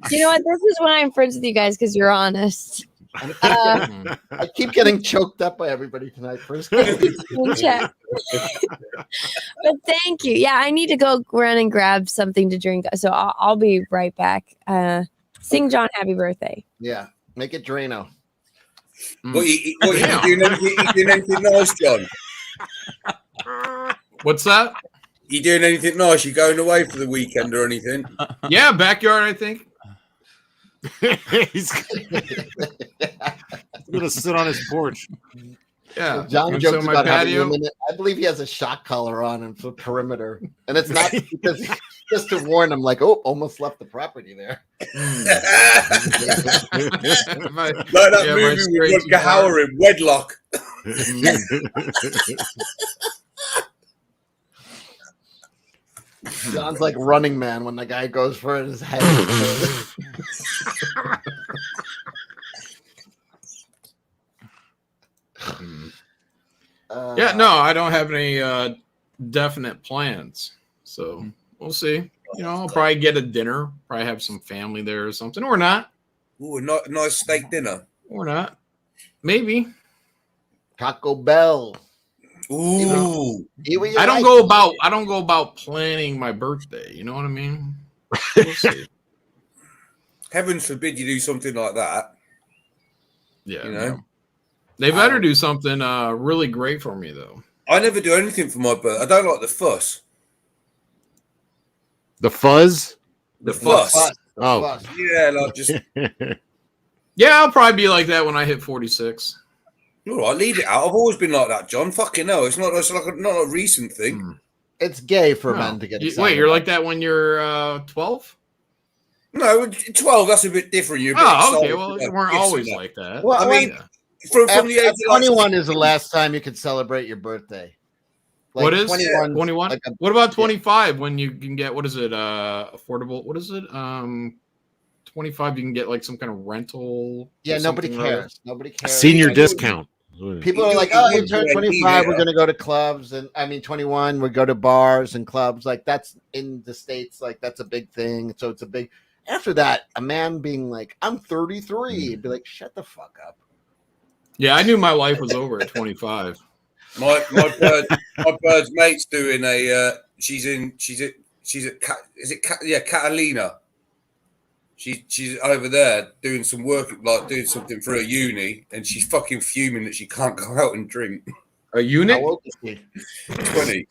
This is when I'm friends with you guys because you're honest. I keep getting choked up by everybody tonight. First, but thank you. Yeah, I need to go run and grab something to drink, so I'll be right back. Sing John happy birthday. Yeah, make it Drano. What you doing anything nice, John? What's that? You doing anything nice? You going away for the weekend or anything? Yeah, backyard, I think. He's gonna sit on his porch. Yeah, John jokes about having patio. I believe he has a shock collar on him for perimeter, and it's not because just to warn him, like, oh, almost left the property there. Like that movie with Rutger Hauer in Wedlock. John's like Running Man when the guy goes for his head. Yeah, no, I don't have any definite plans, so we'll see. You know, I'll probably get a dinner, probably have some family there or something, or not. Ooh, a nice steak dinner. Or not. Maybe. Taco Bell. Ooh. I don't go about planning my birthday. You know what I mean? We'll see. Heavens forbid you do something like that. Yeah. You know? They better do something really great for me, though. I never do anything for my birthday. I don't like the fuss. The fuzz? The fuss. Oh. Yeah, like just... Yeah, I'll probably be like that when I hit 46. All right, leave it out. I've always been like that, John. Fucking hell. It's not not a recent thing. It's gay for men to get excited. Wait, you're like that when you're 12? No, 12, that's a bit different. You're a bit okay. excited, Well, you weren't always like that. Well, I mean, from the age of 21 is the last time you could celebrate your birthday. Like what is 21? 21? Like what about 25 when you can get, what is it? Affordable. What is it? 25, you can get like some kind of rental. Yeah, nobody cares. Nobody cares. Senior discount. People are like, oh, you turn 25, we're going to go to clubs. And I mean, 21, we go to bars and clubs. Like that's in the States. Like that's a big thing. So it's a big, after that, a man being like, I'm 33, be like, shut the fuck up. Yeah, I knew my life was over at 25. My bird's mate's doing a, she's at Catalina. She's over there doing some work, like doing something for a uni, and she's fucking fuming that she can't go out and drink. A unit? How old is she? 20.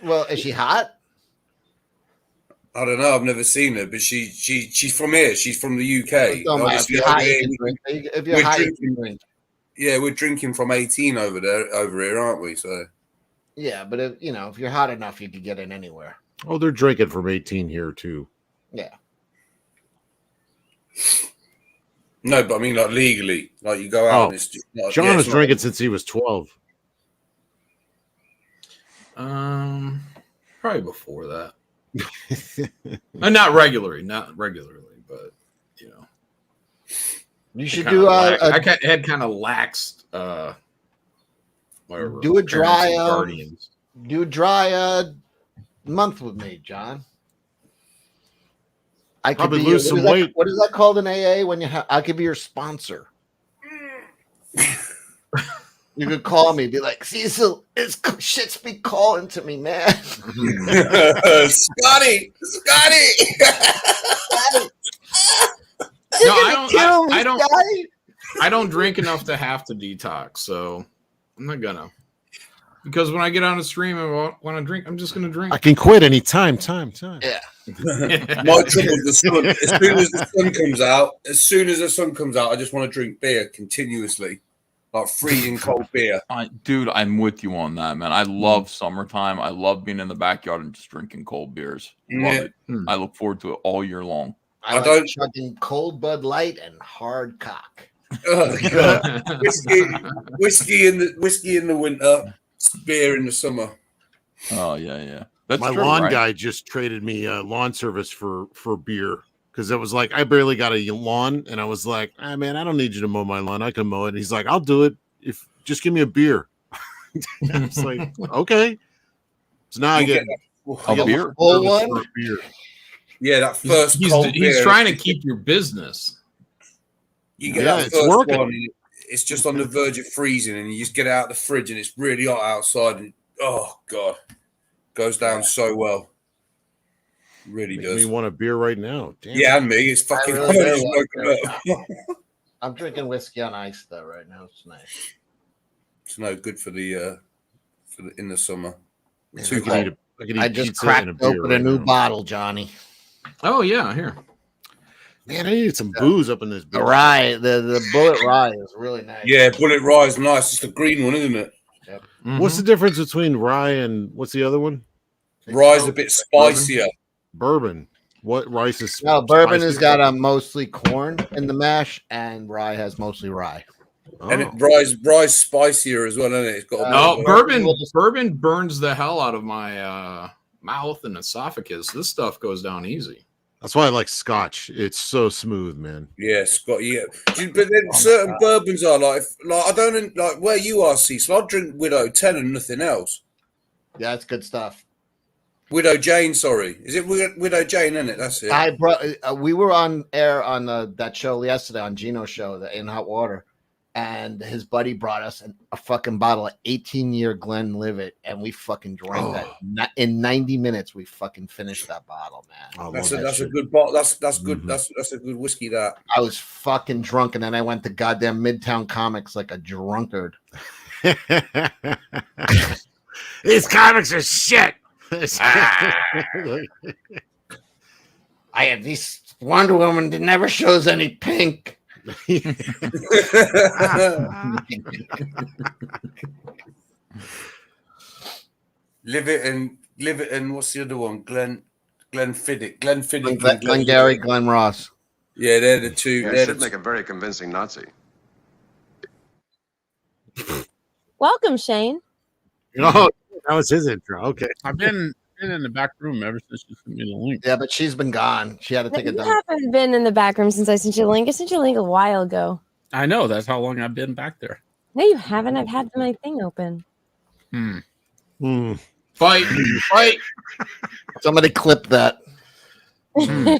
Well, is she hot? I don't know. I've never seen her, but she's from here. She's from the UK. If you're hot, you can drink. If you're hot, you can drink. Yeah, we're drinking from 18 over here, aren't we? So. Yeah, but if you're hot enough, you can get in anywhere. Oh, they're drinking from 18 here too. Yeah. No, but I mean, like legally, like you go out. And it's just not, John was drinking since he was 12. Probably before that. Not regularly, but you know. You should do I had kind of laxed. Whatever. Do a dry month with me, John. I could probably be lose some weight. What is that called in AA? When I could be your sponsor. You could call me, be like, Cecil, shit's be calling to me, man. Scotty. I don't drink enough to have to detox, so I'm not gonna. Because when I get on a stream and want to drink, I'm just gonna drink. I can quit anytime. Time. Yeah. My trouble is the sun. As soon as the sun comes out, I just want to drink beer continuously, like freezing cold beer. Dude, I'm with you on that, man. I love summertime. I love being in the backyard and just drinking cold beers. Love it. I look forward to it all year long. I like chugging cold Bud Light and hard cock. Oh god, whiskey in the winter, beer in the summer. Oh yeah. That's my true, lawn right? guy just traded me lawn service for beer because it was like I barely got a lawn, and I was like, man, I don't need you to mow my lawn. I can mow it. And he's like, I'll do it if just give me a beer. I was like, okay. So now I get a beer. Full one? For a beer. Yeah, that first he's trying to keep your business. You get that first one, and it's just on the verge of freezing, and you just get out of the fridge, and it's really hot outside, and oh god, goes down so well. Really does. Me want a beer right now. Damn. Yeah, and me, it's fucking. I'm drinking whiskey on ice though right now. It's nice. It's no good for the in the summer. Too cold. I just cracked open a new bottle, Johnny. Oh yeah, here. Man, I need some booze up in this beer. The rye, the Bullet Rye is really nice. Yeah, Bullet Rye is nice. It's the green one, isn't it? Yep. What's the difference between rye and what's the other one? Rye's a bit spicier. Bourbon. What rice is? No, bourbon has got mostly corn in the mash, and rye has mostly rye. And rye's spicier as well, isn't it? It's got bourbon burns the hell out of my mouth and esophagus. This stuff goes down easy. That's why I like Scotch. It's so smooth, man. Yeah, Scott. Yeah, but then certain bourbons are like I don't like where you are, Cecil. I drink Widow 10 and nothing else. Yeah, that's good stuff. Widow Jane, sorry, is it Widow Jane? Isn't it? That's it. We were on air on that show yesterday on Gino's show, the In Hot Water, and his buddy brought us a fucking bottle of 18-year Glenlivet, and we fucking drank that. In 90 minutes, we fucking finished that bottle, man. That's a good bottle. That's good. Mm-hmm. That's a good whiskey. That I was fucking drunk, and then I went to goddamn Midtown Comics like a drunkard. These comics are shit. I have this Wonder Woman that never shows any pink. Live it and what's the other one? Glenfiddich, Glengarry, Glen Ross. Yeah, they're the two. Yeah, should make a very convincing Nazi. Welcome, Shane. Oh, that was his intro. Okay, I've been in the back room ever since you sent me the link. Yeah, but she's been gone. She had to take a dump. You haven't been in the back room since I sent you the link. I sent you a link a while ago. I know. That's how long I've been back there. No, you haven't. I've had my thing open. Fight. Somebody clip that. But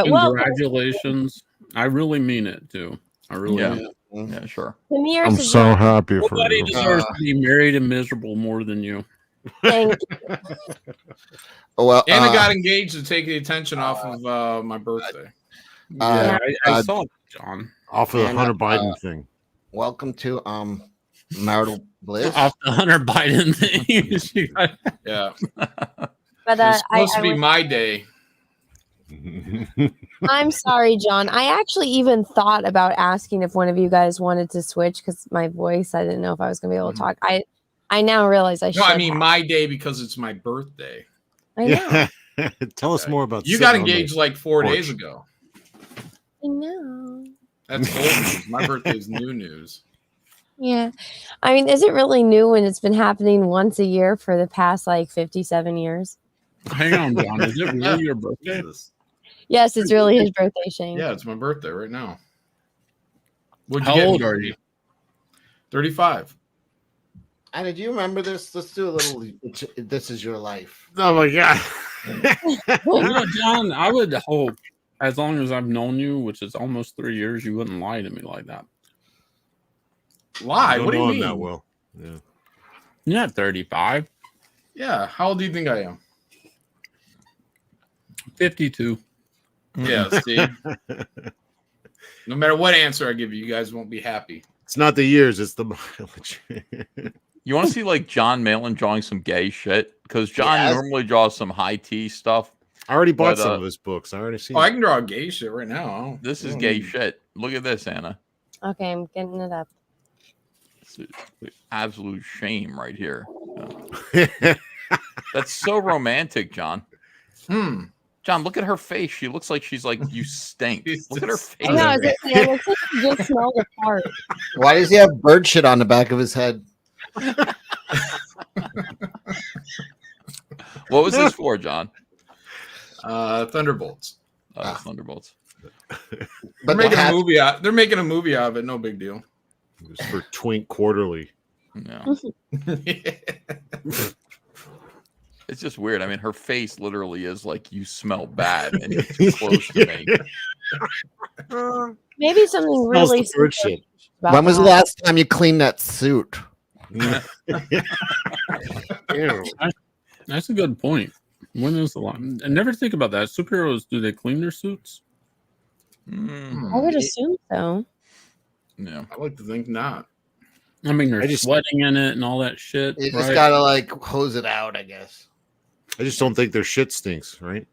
Congratulations. I really mean it too. I really mean it. Yeah, sure. I'm so happy for Nobody you. deserves to be married and miserable more than you. Thank you. Oh, well, Anna got engaged to take the attention off of my birthday. I saw it, John. Off of the Hunter Biden thing. Welcome to marital bliss. Off the Hunter Biden thing. Yeah. But it's supposed to be my day. I'm sorry, John. I actually even thought about asking if one of you guys wanted to switch because my voice, I didn't know if I was going to be able to talk. I now realize I should. No, I mean my day because it's my birthday. I know. Yeah. Tell us more about you got engaged like 4 days ago. I know. That's old news. My birthday is new news. Yeah. I mean, is it really new when it's been happening once a year for the past like 57 years? Hang on, John. Is it really your birthday? Yes, it's really his birthday, Shane. Yeah, it's my birthday right now. How old are you? 35. Anna, do you remember this? Let's do a little. This is your life. Oh my god. John, I would hope, as long as I've known you, which is almost 3 years, you wouldn't lie to me like that. Lie? What do you mean? That well. Yeah. You're not 35. Yeah. How old do you think I am? 52. Yeah, see? No matter what answer I give you, you guys won't be happy. It's not the years, it's the mileage. You want to see like John Malin drawing some gay shit? Because John Yes. normally draws some high tea stuff. I already bought But, some of his books. I already seen Oh, I it. can draw gay shit right now. This is gay shit. Look at this, Anna. Okay, I'm getting it up. It's absolute shame right here. That's so romantic, John. John, look at her face. She looks like she's like, you stink. Look at her face. I know, it looks like you just smelled a fart. Why does he have bird shit on the back of his head? What was this for, John? Thunderbolts. Thunderbolts. They're making a movie out. They're making a movie out of it. No big deal. It was for Twink Quarterly. No. It's just weird. I mean, her face literally is like, you smell bad, and you're too close to me. Maybe something really bird shit. When was the last time you cleaned that suit? That's a good point. When is the last? I never think about that. Superheroes, do they clean their suits? I would assume so. Yeah, I like to think not. I mean, they're sweating in it and all that shit. You just gotta like hose it out, I guess. I just don't think their shit stinks, right?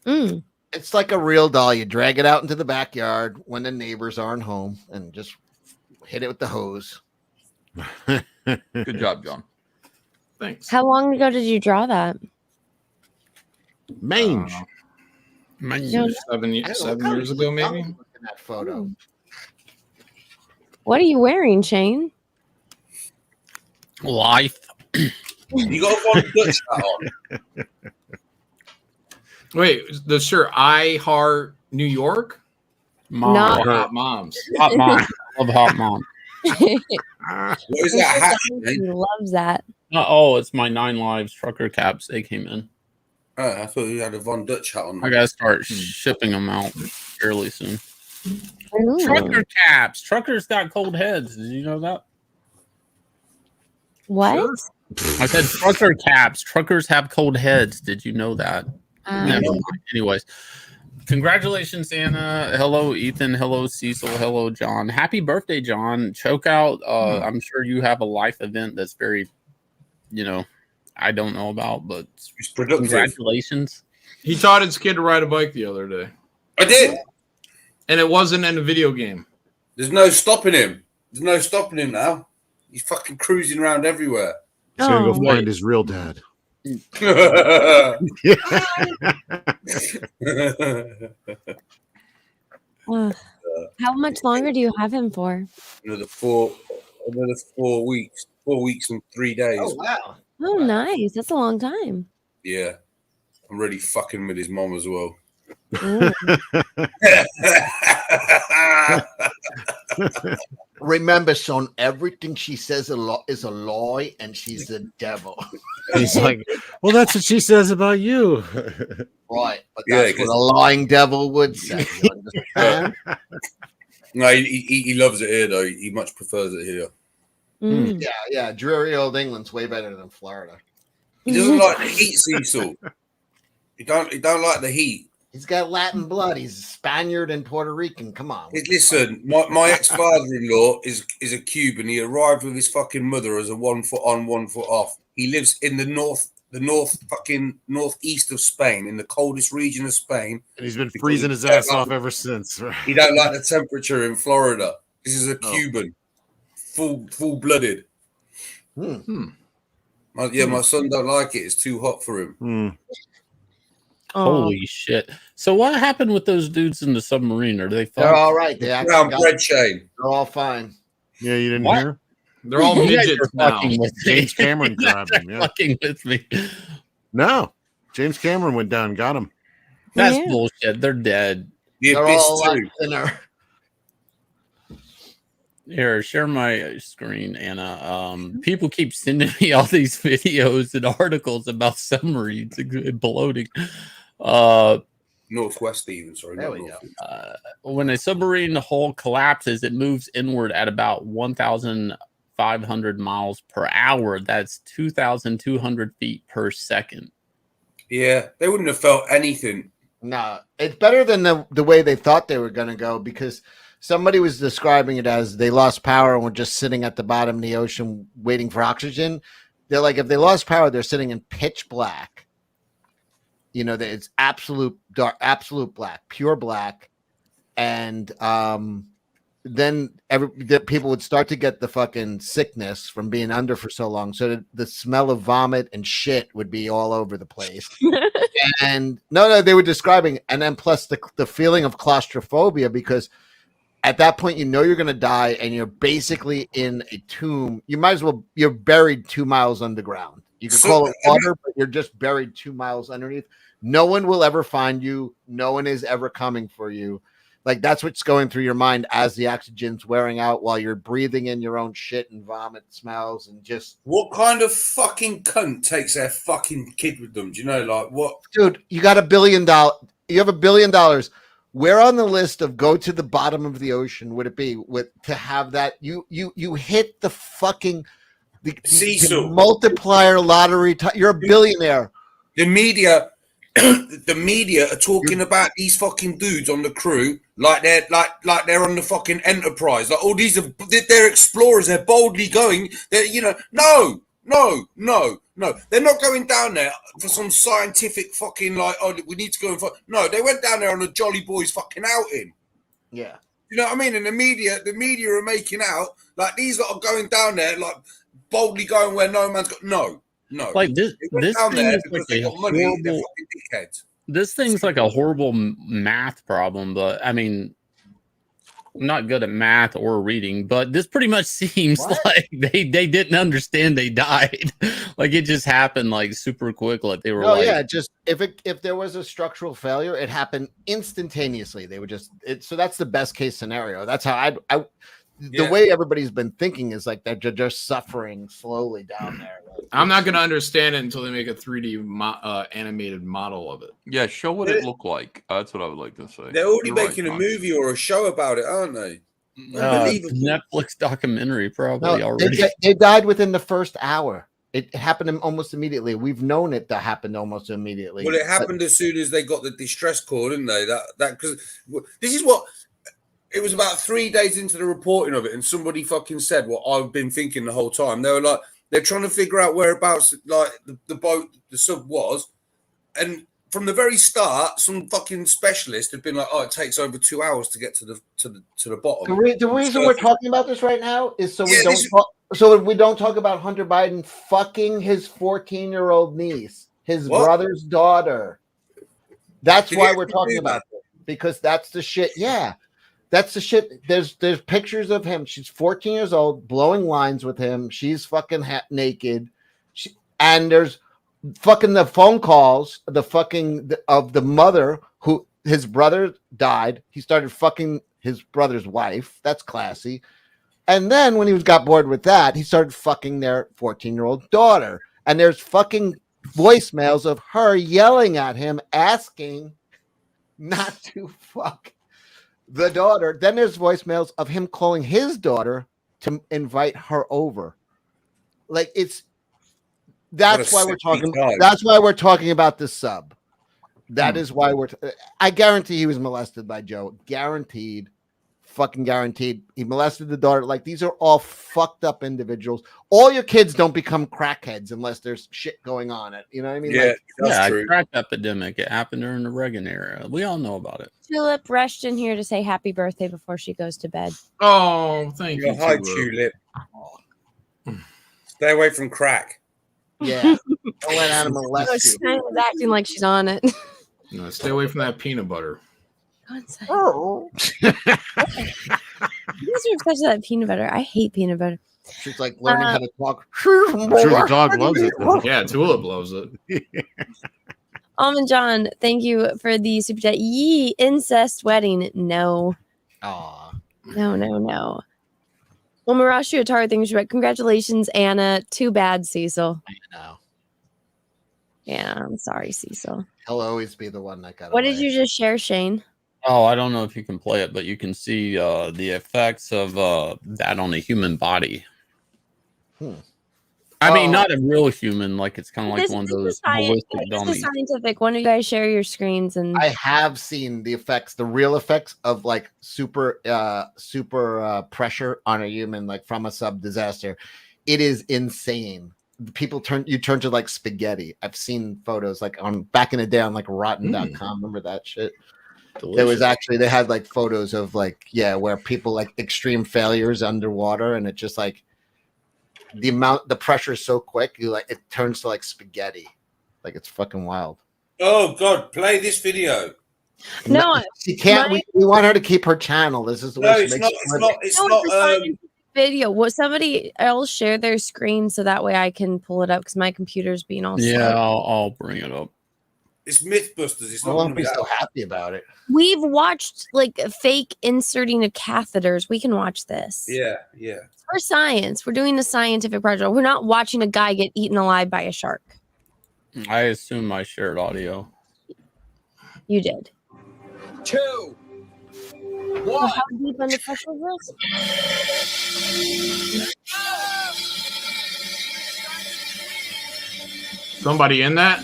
It's like a real doll. You drag it out into the backyard when the neighbors aren't home and just hit it with the hose. Good job, John. Thanks. How long ago did you draw that? Mange. No, 7 years ago, maybe. Look at that photo. What are you wearing, Shane? Life. You got one Dutch hat on. Wait, the shirt I Heart New York? Mom. Not- Hot Moms. Hot mom. Love hot mom. What is that hat? He Shane? loves that. Oh, it's my 9 Lives trucker caps. They came in. Oh, I thought you had a Von Dutch hat on. I gotta start shipping them out fairly soon. Ooh. Trucker caps. Truckers got cold heads. Did you know that? What? I said trucker caps. Truckers have cold heads. Did you know that? Never mind. Anyways, congratulations, Anna. Hello, Ethan. Hello, Cecil. Hello, John. Happy birthday, John. Choke out. I'm sure you have a life event that's very, I don't know about, but It's productive. congratulations. He taught his kid to ride a bike the other day. I did. And it wasn't in a video game. There's no stopping him. There's no stopping him now. He's fucking cruising around everywhere. He's gonna go Oh. find his real dad. How much longer do you have him for? Another 4 weeks. 4 weeks and 3 days. Oh wow! Oh, nice. That's a long time. Yeah. I'm really fucking with his mom as well. Ooh. Remember, son, everything she says is a lie, and she's the devil. He's like, well, that's what she says about you. Right, but Yeah, that's what a lying devil would say. You understand? No, he loves it here though. He much prefers it here. Mm. Yeah. Dreary old England's way better than Florida. He doesn't like the heat, Cecil. He don't like the heat. He's got Latin blood. He's a Spaniard and Puerto Rican. Come on. Listen, my ex-father-in-law is a Cuban. He arrived with his fucking mother as a 1 foot on, 1 foot off. He lives in the northeast of Spain, in the coldest region of Spain. And he's been freezing his ass off ever since. Right? He don't like the temperature in Florida. This is a Cuban, full-blooded. My son don't like it. It's too hot for him. Holy shit! So what happened with those dudes in the submarine? Are they? They're all right. They actually Brown got, bread chain. they're all fine. Yeah, you didn't What? hear? They're all You guys midgets are now. fucking with me. James Cameron grabbed him. Yeah. Fucking with me. No, James Cameron went down and got him. That's Yeah. bullshit. They're dead. The They're abyss all a lot too. thinner. Here, share my screen, Anna. People keep sending me all these videos and articles about submarines imploding. Northwest even, sorry. There not we go. north. When a submarine hull collapses, it moves inward at about 1,500 miles per hour. That's 2,200 feet per second. Yeah, they wouldn't have felt anything No, it's better than the way they thought they were going to go, because somebody was describing it as they lost power and were just sitting at the bottom of the ocean waiting for oxygen. They're like, if they lost power, they're sitting in pitch black. You know, that it's absolute dark, absolute black, pure black. And then the people would start to get the fucking sickness from being under for so long. So the smell of vomit and shit would be all over the place. And no, they were describing, and then plus the feeling of claustrophobia, because at that point you know you're going to die, and you're basically in a tomb. You might as well, you're buried 2 miles underground. You can call it water, but you're just buried 2 miles underneath. No one will ever find you. No one is ever coming for you. Like, that's what's going through your mind as the oxygen's wearing out, while you're breathing in your own shit and vomit smells, and just... What kind of fucking cunt takes their fucking kid with them? Do you know, like, what? Dude, you got $1 billion. You have $1 billion. Where on the list of go to the bottom of the ocean would it be to have that? You hit the fucking the multiplier lottery. You're a billionaire. The media are talking about these fucking dudes on the crew like they're on the fucking Enterprise. Like, oh, they're explorers. They're boldly going. They're, you know, no. They're not going down there for some scientific fucking, like, oh, we need to go and no. They went down there on a Jolly Boys fucking outing. Yeah. You know what I mean? And the media are making out like these lot are going down there, like, boldly going where no man's got. No. Like this thing is like a horrible. This thing's like a horrible math problem, but I mean, I'm not good at math or reading, but this pretty much seems like they didn't understand they died. Like, it just happened like super quick. Like they were just if there was a structural failure, it happened instantaneously. They would just so that's the best case scenario. That's how the way everybody's been thinking is like they're just suffering slowly down there. I'm not going to understand it until they make a 3D animated model of it. Yeah, show what it looked like. That's what I would like to say. They're already making a movie or a show about it, aren't they? Netflix documentary probably already. They died within the first hour. It happened almost immediately. We've known it to happen almost immediately. Well, it happened as soon as they got the distress call, didn't they? That because this is what. It was about 3 days into the reporting of it, and somebody fucking said what I've been thinking the whole time. They were like, they're trying to figure out whereabouts, like, the boat, the sub was. And from the very start, some fucking specialist had been like, oh, it takes over 2 hours to get to the bottom. The reason we're talking about this right now is so we don't talk about Hunter Biden fucking his 14-year-old niece, his brother's daughter. That's why we're talking about it, because that's the shit. Yeah. That's the shit. There's pictures of him. She's 14 years old, blowing lines with him. She's fucking naked. And there's fucking the phone calls, of the mother who his brother died. He started fucking his brother's wife. That's classy. And then when he got bored with that, he started fucking their 14-year-old daughter. And there's fucking voicemails of her yelling at him, asking not to fuck the daughter. Then there's voicemails of him calling his daughter to invite her over. Like, that's why we're talking. That's why we're talking about this sub. That is why I guarantee he was molested by Joe. Guaranteed. Fucking guaranteed. He molested the daughter. Like, these are all fucked up individuals. All your kids don't become crackheads unless there's shit going on. You know what I mean? Yeah, that's true. Crack epidemic. It happened during the Reagan era. We all know about it. Tulip rushed in here to say happy birthday before she goes to bed. Oh, thank you. Hi, Tulip. Stay away from crack. Yeah. Don't let Adam molest you. She's acting like she's on it. No, stay away from that peanut butter. Oh. You guys are obsessed with that peanut butter. I hate peanut butter. She's like learning how to talk. I'm sure the dog loves it. Yeah, Tulip loves it. Almond John, thank you for the super chat. Yee, incest wedding. No. Aw. No. Well, Marashi Atari thinks right. Congratulations, Anna. Too bad, Cecil. I know. Yeah, I'm sorry, Cecil. He'll always be the one that got What away. did you just share, Shane? Oh, I don't know if you can play it, but you can see the effects of that on the human body. I mean, not a real human. Like it's kind of like This, one of this is those science. ballistic This is dummies. scientific. One of you guys share your screens and I have seen the effects, the real effects of like super pressure on a human, like from a sub disaster. It is insane. People turn to like spaghetti. I've seen photos like on back in the day on like rotten.com. Remember that shit? There was actually, they had like photos of like, where people like extreme failures underwater, and it just like the pressure is so quick, you like it turns to like spaghetti. Like it's fucking wild. Oh God, play this video. No, she can't. We want her to keep her channel. This is the way she makes it's not. a scientific video. What somebody else share their screen so that way I can pull it up because my computer's being all Yeah, slow. I'll bring it up. It's Mythbusters. It's I not won't going to be be so that. happy about it. We've watched like fake inserting of catheters. We can watch this. Yeah. It's for science. We're doing a scientific project. We're not watching a guy get eaten alive by a shark. I assume I shared audio. You did. 2, 1. So how deep under pressure is this? Somebody in that?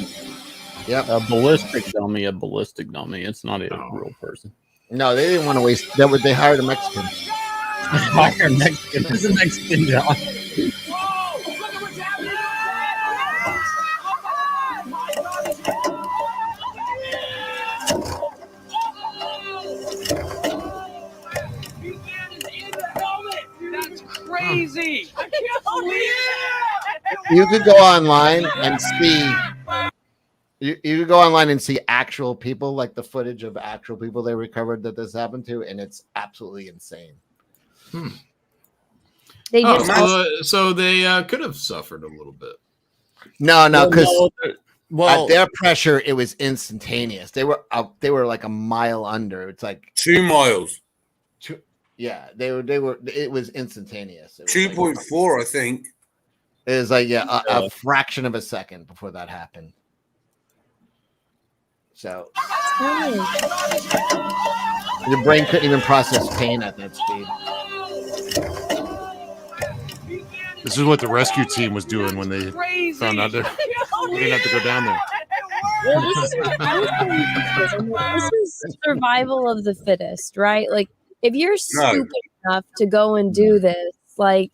Yep. A ballistic dummy. It's not a real person. No, they didn't want to waste. They hired a Mexican. Hire a Mexican. This is a Mexican job. That's crazy. I can't believe it. You could go online and see. You could go online and see actual people, like the footage of actual people they recovered that this happened to, and it's absolutely insane. They so they could have suffered a little bit. No, because Well, at their pressure, it was instantaneous. They were like a mile under. It's like 2 miles. Yeah, they were. It was instantaneous. It was 2.4, I think. It was like a fraction of a second before that happened. So your brain couldn't even process pain at that speed. This is what the rescue team was doing when they found out they didn't have to go down there. Well, this is survival of the fittest, right? Like, if you're stupid enough to go and do this, like,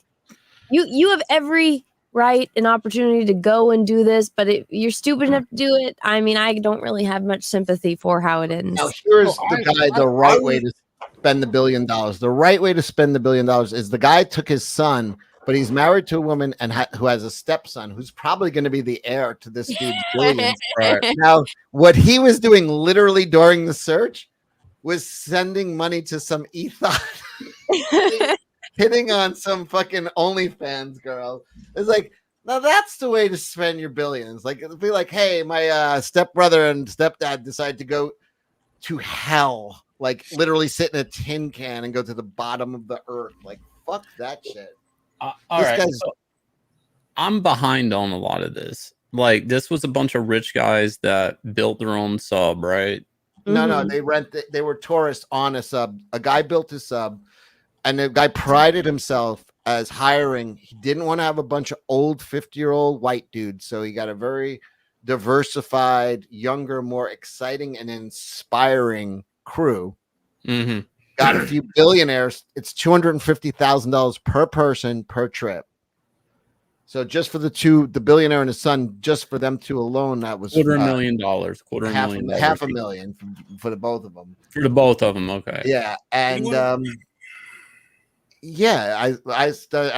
you have every right and opportunity to go and do this, but if you're stupid enough to do it, I mean, I don't really have much sympathy for how it ends. Now, here's the right way to spend the $1 billion. The right way to spend the $1 billion is the guy took his son, but he's married to a woman and who has a stepson who's probably going to be the heir to this dude's billions. Now, what he was doing literally during the search was sending money to some ethos, hitting on some fucking OnlyFans girl. It's like, now that's the way to spend your billions. Like, it'll be like, hey, my stepbrother and stepdad decide to go to hell, like literally sit in a tin can and go to the bottom of the earth. Like, fuck that shit. All right, so I'm behind on a lot of this. Like, this was a bunch of rich guys that built their own sub, right? No, they were tourists on a sub. A guy built a sub, and the guy prided himself as hiring. He didn't want to have a bunch of old 50-year-old white dudes, so he got a very diversified, younger, more exciting and inspiring crew. Mm-hmm. Got a few billionaires. It's $250,000 per person per trip. So just for the billionaire and his son, just for them two alone, that was $250,000. $500,000 for the both of them. For the both of them, okay. Yeah, and I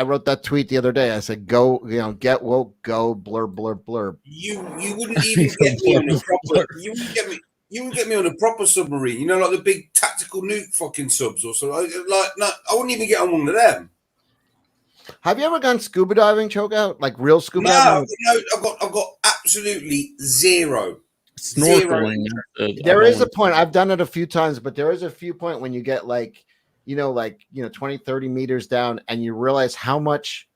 wrote that tweet the other day. I said, "Go, get woke, go blur, blur, blur." You wouldn't even get me on a proper. You wouldn't get me on a proper submarine. You know, like the big tactical nuke fucking subs or something. Like, no, I wouldn't even get on one of them. Have you ever gone scuba diving, Chokeout? Like real scuba diving? No, I've got absolutely zero. Snorkeling. There is a point. I've done it a few times, but there is a few point when you get 20, 30 meters down and you realize how much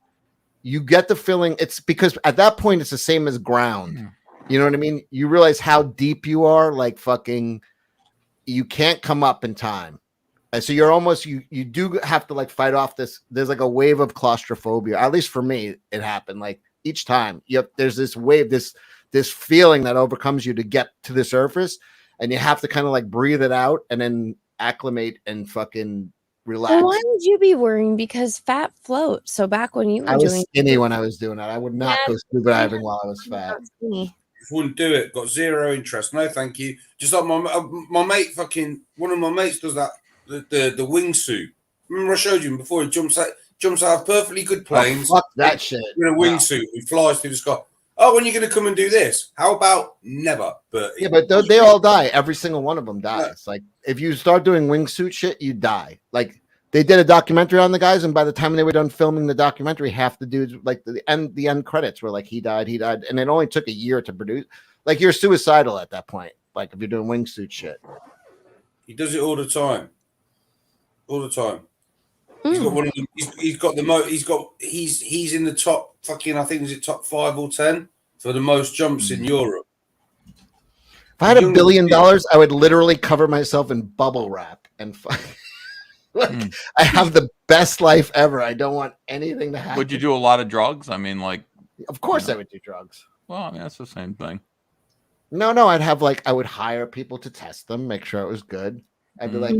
you get the feeling. It's because at that point, it's the same as ground. You know what I mean? You realize how deep you are, like fucking, you can't come up in time. And so you're almost, you do have to like fight off this. There's like a wave of claustrophobia. At least for me, it happened. Like each time. There's this wave, this feeling that overcomes you to get to the surface, and you have to kind of like breathe it out and then acclimate and fucking relax. Well, why would you be worrying? Because fat floats. So back when you were I was doing skinny when I was doing that. I would not go scuba diving while I was fat. Wouldn't do it. Got zero interest. No, thank you. Just like my mate, fucking one of my mates does that. The wingsuit. Remember I showed you before. He jumps out of perfectly good planes. Oh, fuck that shit. In a wingsuit, he flies through the sky. Oh, when are you going to come and do this? How about never? But yeah, but they all die. Every single one of them dies. Like if you start doing wingsuit shit, you die. Like they did a documentary on the guys, and by the time they were done filming the documentary, half the dudes, like the end credits were like he died, and it only took a year to produce. Like you're suicidal at that point. Like if you're doing wingsuit shit, he does it all the time. All the time. He's got one of them. He's got the most. He's in the top fucking. I think is it top 5 or 10 for the most jumps in Europe. if I had $1 billion, I would literally cover myself in bubble wrap and like I have the best life ever. I don't want anything to happen. Would you do a lot of drugs? I mean, like, of course I would do drugs. Well, I mean, that's the same thing. No, I'd have I would hire people to test them, make sure it was good. I'd be like,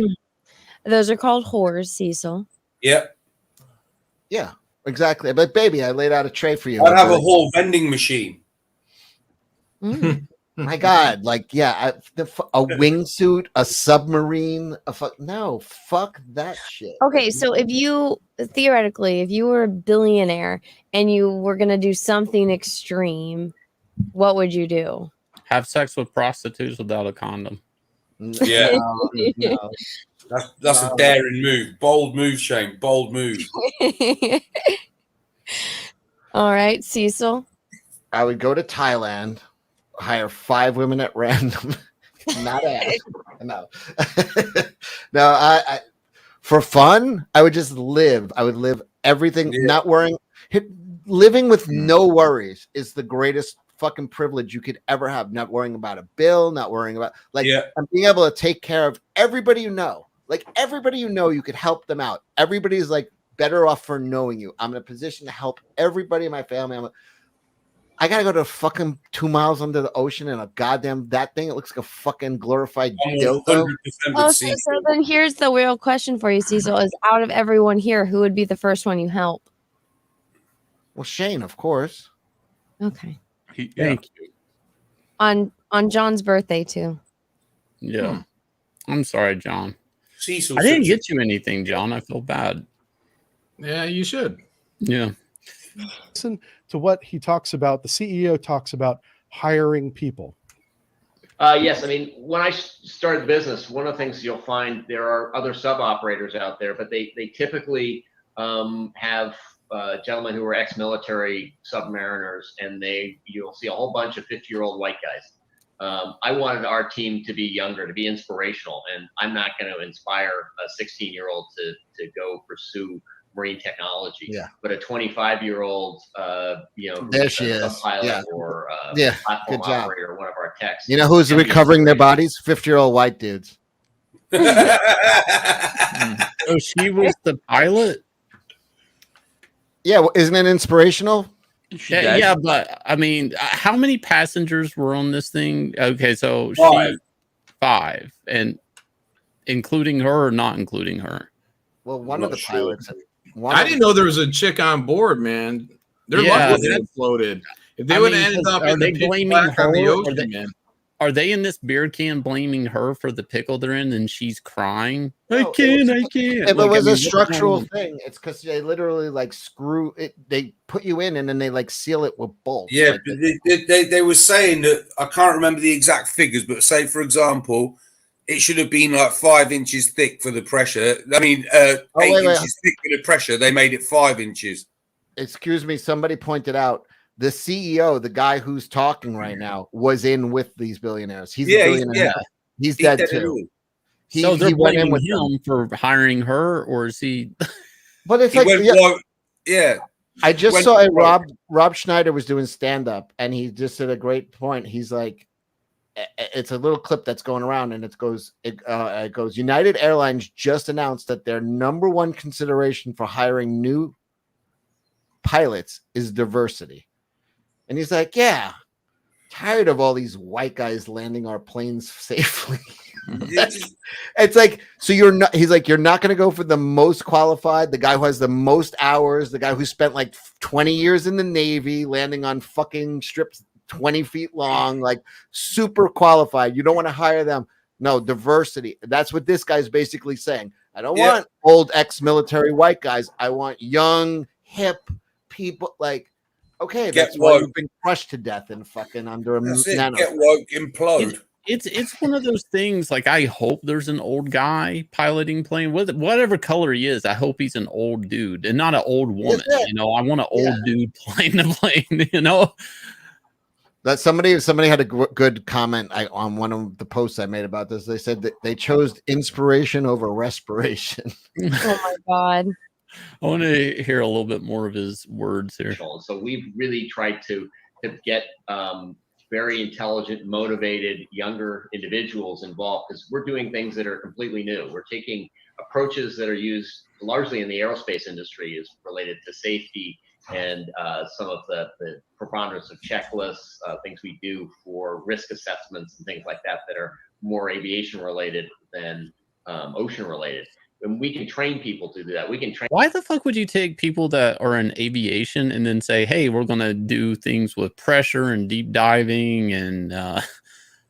those are called whores, Cecil. Yep. Yeah, exactly. But baby, I laid out a tray for you. I'd have a whole vending machine. My God, a wingsuit, a submarine, fuck that shit. Okay, so if you were a billionaire and you were gonna do something extreme, what would you do? Have sex with prostitutes without a condom. Yeah. No. That's a daring move. Bold move, Shane. Bold move. All right, Cecil. I would go to Thailand, hire 5 women at random. Not ass. No. No, I for fun, I would just live. I would live everything, not worrying. Living with no worries is the greatest fucking privilege you could ever have. Not worrying about a bill, not worrying about and being able to take care of everybody you know. Like everybody you know, you could help them out. Everybody's like better off for knowing you. I'm in a position to help everybody in my family. I gotta go to fucking 2 miles under the ocean and a goddamn that thing. It looks like a fucking glorified dildo. Oh, so then here's the real question for you, Cecil: is out of everyone here, who would be the first one you help? Well, Shane, of course. Okay. Thank you. On John's birthday too. Yeah. I'm sorry, John. Cecil, I didn't get you anything, John. I feel bad. Yeah, you should. Yeah. Listen to what he talks about. The CEO talks about hiring people. Yes, I mean, when I started the business, one of the things you'll find there are other sub operators out there, but they typically have gentlemen who are ex-military submariners, and you'll see a whole bunch of 50-year-old white guys. I wanted our team to be younger, to be inspirational, and I'm not going to inspire a 16-year-old to go pursue marine technology. Yeah. But a 25-year-old, there she is. Pilot or platform good job. operator, one of our techs. You know who's recovering their bodies? 50-year-old white dudes. Oh, she was the pilot? Yeah, well, isn't it inspirational? Yeah, but I mean, how many passengers were on this thing? Okay, so 5, and including her or not including her? Well, one of the pilots. I didn't know there was a chick on board, man. They're lucky that floated. If they would have ended up in the pitch black on the ocean, man. Are they in this beer can blaming her for the pickle they're in, and she's crying? I can't. If it was a structural thing, it's because they literally screw it. They put you in, and then they seal it with bolts. Yeah, they were saying that, I can't remember the exact figures, but say for example, it should have been 5 inches thick for the pressure. I mean, 8 inches thick for the pressure. They made it 5 inches. Excuse me. Somebody pointed out the CEO, the guy who's talking right now, was in with these billionaires. He's a billionaire. He's dead too. So they're blaming him for hiring her, or is he? But it's I just saw Rob Schneider was doing stand up, and he just said a great point. He's like, it's a little clip that's going around, and it goes, United Airlines just announced that their number one consideration for hiring new pilots is diversity. And he's like, yeah, tired of all these white guys landing our planes safely. It's like, so you're not, he's like, you're not going to go for the most qualified, the guy who has the most hours, the guy who spent like 20 years in the Navy landing on fucking strips 20 feet long, like super qualified. You don't want to hire them. No, diversity. That's what this guy's basically saying. I don't want old ex-military white guys. I want young, hip people. Like, okay, that's why you've been crushed to death and fucking under a nano. Get woke, implode. It's one of those things. Like, I hope there's an old guy piloting plane with whatever color he is. I hope he's an old dude and not an old woman. You know, I want an old dude playing the plane. You know, that somebody had a good comment on one of the posts I made about this. They said that they chose inspiration over respiration. Oh my God. I want to hear a little bit more of his words here. So we've really tried to get very intelligent, motivated, younger individuals involved because we're doing things that are completely new. We're taking approaches that are used largely in the aerospace industry is related to safety and some of the preponderance of checklists, things we do for risk assessments and things like that that are more aviation related than ocean related. And we can train people to do that. We can train. Why the fuck would you take people that are in aviation and then say, hey, we're going to do things with pressure and deep diving and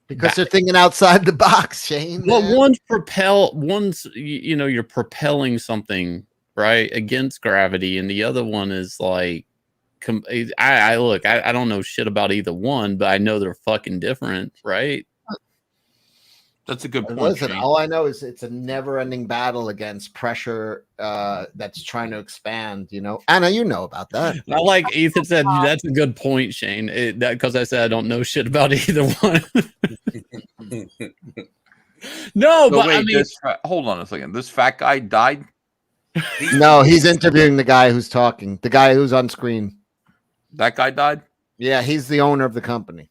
because they're thinking outside the box, Shane. Well, one's you know, you're propelling something right against gravity, and the other one is like I don't know shit about either one, but I know they're fucking different, right? That's a good point. Listen, all I know is it's a never-ending battle against pressure that's trying to expand. You know, Anna, you know about that. Not like Ethan said. That's a good point, Shane. Because I said I don't know shit about either one. No, but wait, I mean, hold on a second. This fat guy died. No, he's interviewing the guy who's talking. The guy who's on screen. That guy died. Yeah, he's the owner of the company.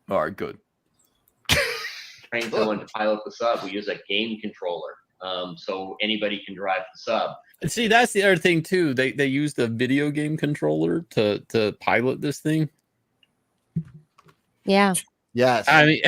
All right, good. Train someone to pilot the sub. We use a game controller, so anybody can drive the sub. See, that's the other thing too. They used a video game controller to pilot this thing. Yeah. Yes. I mean,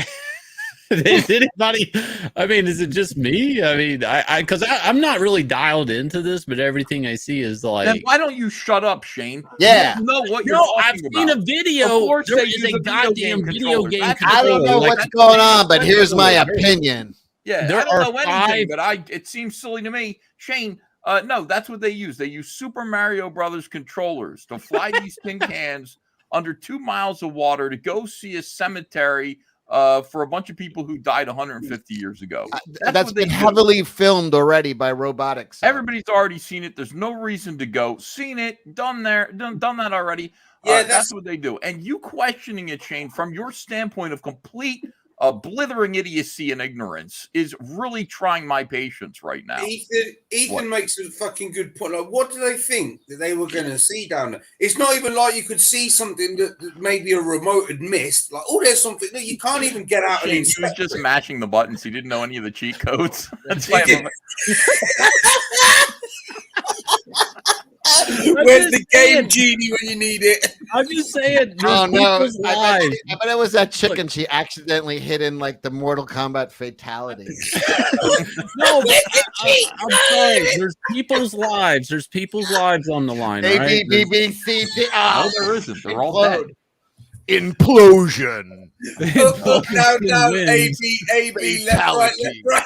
is anybody? I mean, is it just me? I mean, because I'm not really dialed into this, but everything I see is like. Then why don't you shut up, Shane? Yeah. You know what you're I've talking seen about. a video. Of course There they is use a goddamn video game controller. I don't know what's going on, but here's my opinion. Yeah, There I don't are know anything, but it seems silly to me. Shane, no, that's what they use. They use Super Mario Brothers controllers to fly these tin cans under 2 miles of water to go see a cemetery for a bunch of people who died 150 years ago. That's been heavily filmed already by robotics. So. Everybody's already seen it. There's no reason to go. Seen it, done that already. Yeah, that's what they do. And you questioning it, Shane, from your standpoint of complete blithering idiocy and ignorance is really trying my patience right now. Ethan makes a fucking good point. Like, what do they think that they were going to see down there? It's not even like you could see something that maybe a remote had missed. Like, there's something that you can't even get out. Shane, he was just mashing the buttons. He didn't know any of the cheat codes. That's why Where's the game genie when you need it? I'm just saying. Oh no! I bet it was that chicken. She accidentally hid in like the Mortal Kombat fatality. No, I'm sorry. There's people's lives. There's people's lives on the line. A, right? B, B, B, C, D. No, there isn't. They're all dead. Implosion. Down, A, B, left, right.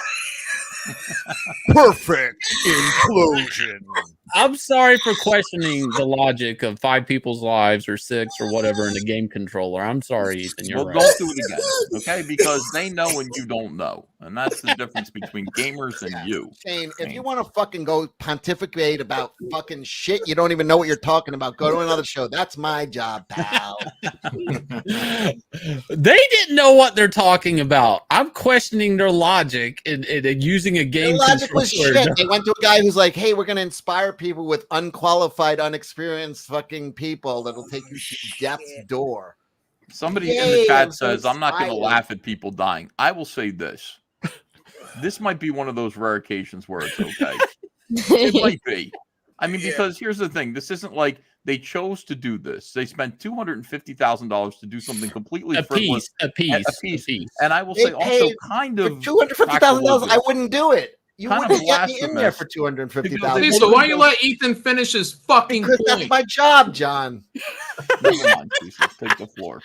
Perfect implosion. I'm sorry for questioning the logic of 5 people's lives or 6 or whatever in a game controller. I'm sorry, Ethan. You're right. Don't do it again, okay? Because they know and you don't know, and that's the difference between gamers and you. Shane, if you want to fucking go pontificate about fucking shit, you don't even know what you're talking about. Go to another show. That's my job, pal. They didn't know what they're talking about. I'm questioning their logic and using a game. Their logic was shit. They went to a guy who's like, "Hey, we're gonna inspire people with unqualified, unexperienced fucking people that'll take you to death's door." Somebody in the chat says, I'm not going to laugh at people dying. I will say this. This might be one of those rare occasions where it's okay. It might be. I mean, because here's the thing. This isn't like They chose to do this. They spent $250,000 to do something completely A frivolous. piece. And I will They say also paid kind of $250,000. I wouldn't do it. You kind of wouldn't get me in there blasphemous. for $250,000. Cecil, why don't you let Ethan finish his fucking Because point? that's my job, John. Never mind, Cecil. Take the floor.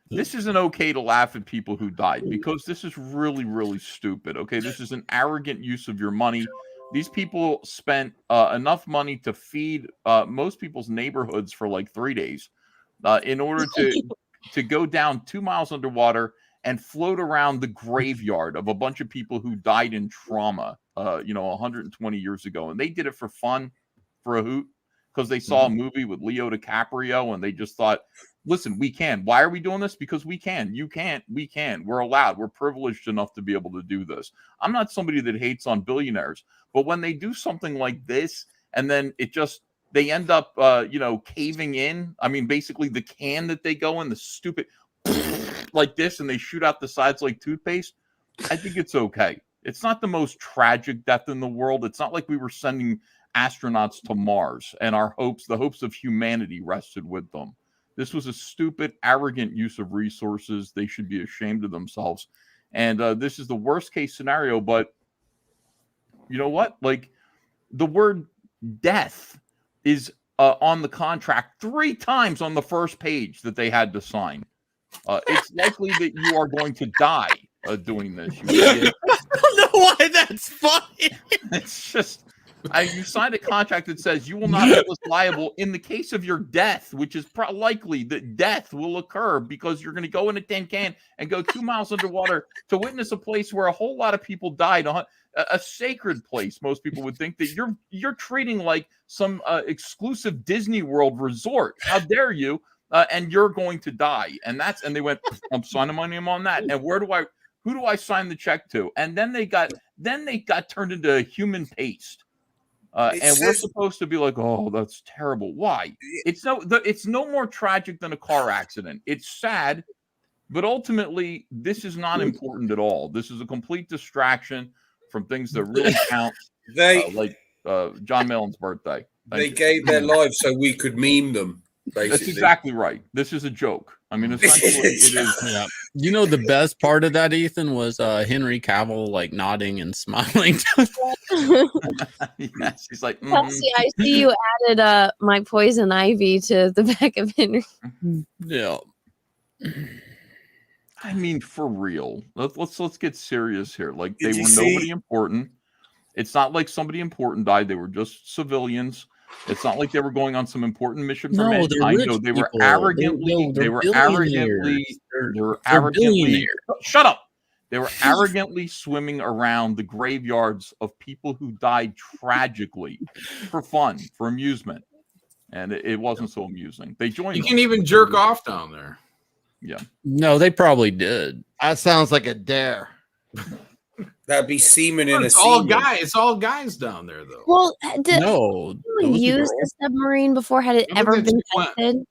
This isn't okay to laugh at people who died because this is really, really stupid. Okay, this is an arrogant use of your money. These people spent enough money to feed most people's neighborhoods for like 3 days in order to go down 2 miles underwater and float around the graveyard of a bunch of people who died in trauma, 120 years ago. And they did it for fun, for a hoot, because they saw a movie with Leo DiCaprio and they just thought, listen, we can. Why are we doing this? Because we can. You can't. We can. We're allowed. We're privileged enough to be able to do this. I'm not somebody that hates on billionaires, but when they do something like this and then they end up, caving in. I mean, basically the can that they go in, the stupid like this, and they shoot out the sides like toothpaste. I think it's okay. It's not the most tragic death in the world. It's not like we were sending astronauts to Mars and the hopes of humanity rested with them. This was a stupid, arrogant use of resources. They should be ashamed of themselves. And this is the worst case scenario. But you know what? Like, the word death is on the contract 3 times on the first page that they had to sign. It's likely that you are going to die doing this. You idiot. I don't know why that's funny. It's just... you signed a contract that says you will not hold us liable in the case of your death, which is likely that death will occur because you're going to go in a tin can and go 2 miles underwater to witness a place where a whole lot of people died, a sacred place. Most people would think that you're treating like some exclusive Disney World resort. How dare you? And you're going to die. And they went, I'm signing my name on that. And who do I sign the check to? And then they got turned into human paste. And we're supposed to be like, oh, that's terrible. Why? It's no more tragic than a car accident. It's sad, but ultimately, this is not important at all. This is a complete distraction from things that really count. Like John Mellon's birthday. They gave their lives so we could meme them. Basically. That's exactly right. This is a joke. I mean, essentially, it is. Yeah. You know, the best part of that, Ethan, was Henry Cavill like nodding and smiling. Yes, he's like, Kelsey, I see you added my poison ivy to the back of Henry. Yeah. I mean, for real. Let's get serious here. Like, they Did you were see- nobody important. It's not like somebody important died. They were just civilians. It's not like they were going on some important mission for No, they're mankind. rich No, they were people. arrogantly. They're They were billionaires. arrogantly. billionaires. Shut up. They were arrogantly swimming around the graveyards of people who died tragically for fun, for amusement, and it wasn't so amusing. They joined. You them. can even jerk off down there. Yeah. No, they probably did. That sounds like a dare. That'd be semen in a It's all semen. guys. It's all guys down there, though. Well, did No, anyone use the submarine before? Had it ever been tested?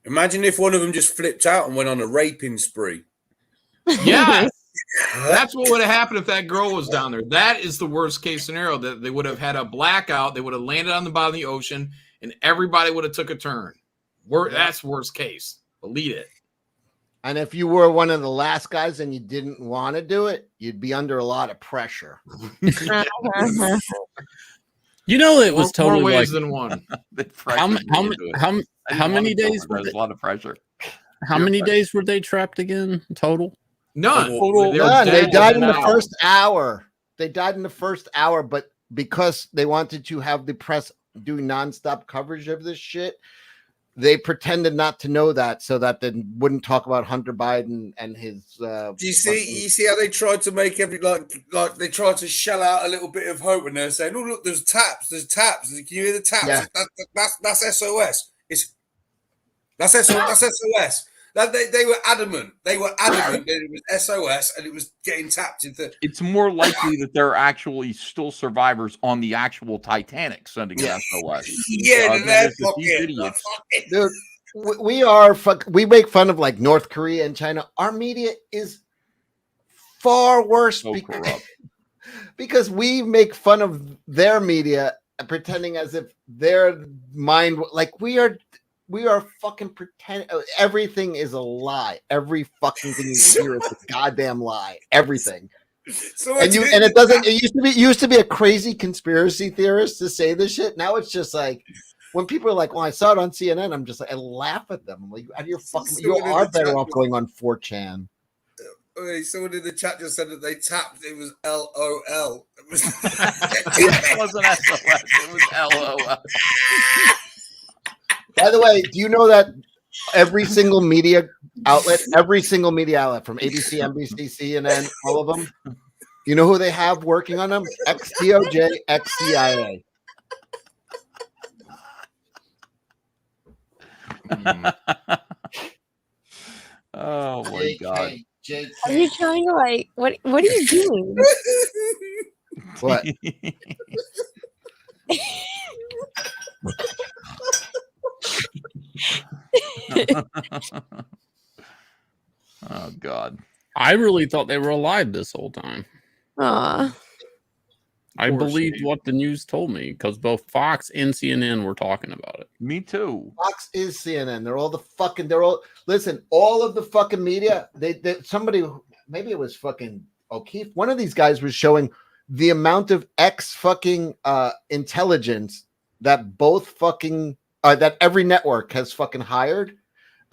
Imagine if one of them just flipped out and went on a raping spree. Yes. That's what would have happened if that girl was down there. That is the worst case scenario. That they would have had a blackout. They would have landed on the bottom of the ocean, and everybody would have took a turn. That's worst case. Believe it. And if you were one of the last guys and you didn't want to do it, you'd be under a lot of pressure. You know, it was totally more ways like than one. How many days? There's a lot of pressure. How many days were they trapped again total? None. None. They died in the first hour. They died in the first hour, but because they wanted to have the press doing nonstop coverage of this shit, they pretended not to know that so that they wouldn't talk about Hunter Biden and his. Do you see how they tried to make like they tried to shell out a little bit of hope, and they're saying, "Oh look, there's taps. Can you hear the taps? Yeah. That's SOS. That's SOS." They were adamant. They were adamant that it was SOS and it was getting tapped into. It's more likely that there are actually still survivors on the actual Titanic sending SOS. Yeah, they're these idiots. Dude, we make fun of like North Korea and China. Our media is far worse So corrupt. because we make fun of their media pretending as if their mind, like we are fucking pretending. Everything is a lie. Every fucking thing you hear is a goddamn lie. Everything. And it doesn't. It used to be a crazy conspiracy theorist to say this shit. Now it's just like when people are like, "Well, I saw it on CNN." I'm just like, I laugh at them. I'm like, out of your fucking, you are better off going on 4chan. Someone in the chat just said that they tapped. It was LOL. It wasn't SOS. It was LOL. By the way, do you know that every single media outlet from ABC, NBC, CNN, all of them, you know who they have working on them? Ex-DOJ, ex-CIA. Oh my God. J.A.C.K. Are you trying to like what are you doing? What? Oh God. I really thought they were alive this whole time. Aw. I believed what the news told me because both Fox and CNN were talking about it. Me too. Fox is CNN. Listen, all of the fucking media, somebody, maybe it was fucking O'Keefe. One of these guys was showing the amount of fucking intelligence that both fucking, that every network has fucking hired.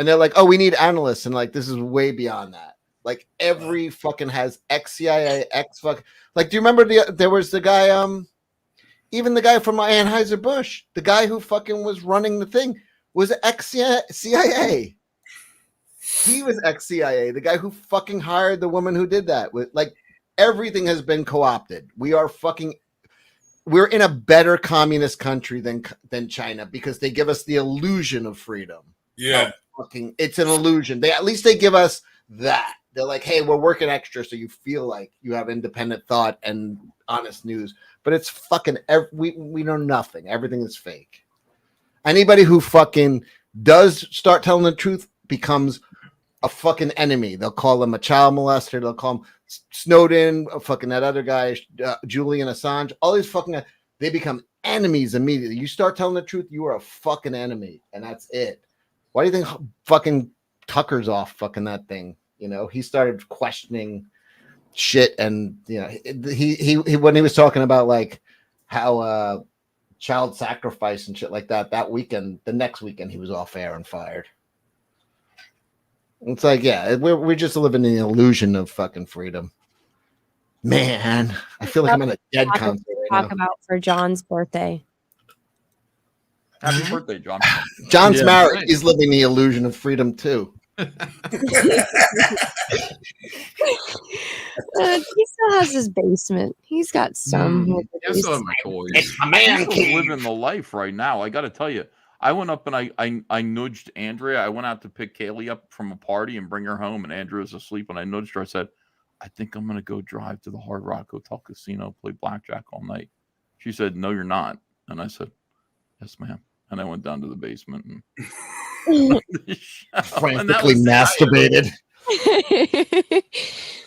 And they're like, oh, we need analysts. And like, this is way beyond that. Like every fucking has ex-CIA, ex-fuck. Like, do you remember there was the guy, even the guy from Anheuser-Busch, the guy who fucking was running the thing was ex-CIA. He was ex-CIA, the guy who fucking hired the woman who did that. Like, everything has been co-opted. We're in a better communist country than China because they give us the illusion of freedom. Yeah. It's an illusion. At least they give us that. They're like, hey, we're working extra so you feel like you have independent thought and honest news. But it's fucking, we know nothing. Everything is fake. Anybody who fucking does start telling the truth becomes a fucking enemy. They'll call him a child molester. They'll call him Snowden, fucking that other guy, Julian Assange. All these fucking, they become enemies immediately. You start telling the truth, you are a fucking enemy. And that's it. Why do you think fucking Tucker's off fucking that thing? You know, he started questioning shit, and you know, he when he was talking about like how child sacrifice and shit like that weekend, the next weekend he was off air and fired. It's like, yeah, we're just living in the illusion of fucking freedom. Man, I feel like I'm in a dead concert right Talk now. about for John's birthday. Happy birthday, John. John's Yeah, married. right. He's living the illusion of freedom too. He still has his basement. He's got some. I still living the life right now. I got to tell you, I went up and I nudged Andrea. I went out to pick Kaylee up from a party and bring her home, and Andrea's asleep. And I nudged her. I said, I think I'm going to go drive to the Hard Rock Hotel Casino, play blackjack all night. She said, no, you're not. And I said, yes, ma'am. And I went down to the basement and frantically masturbated.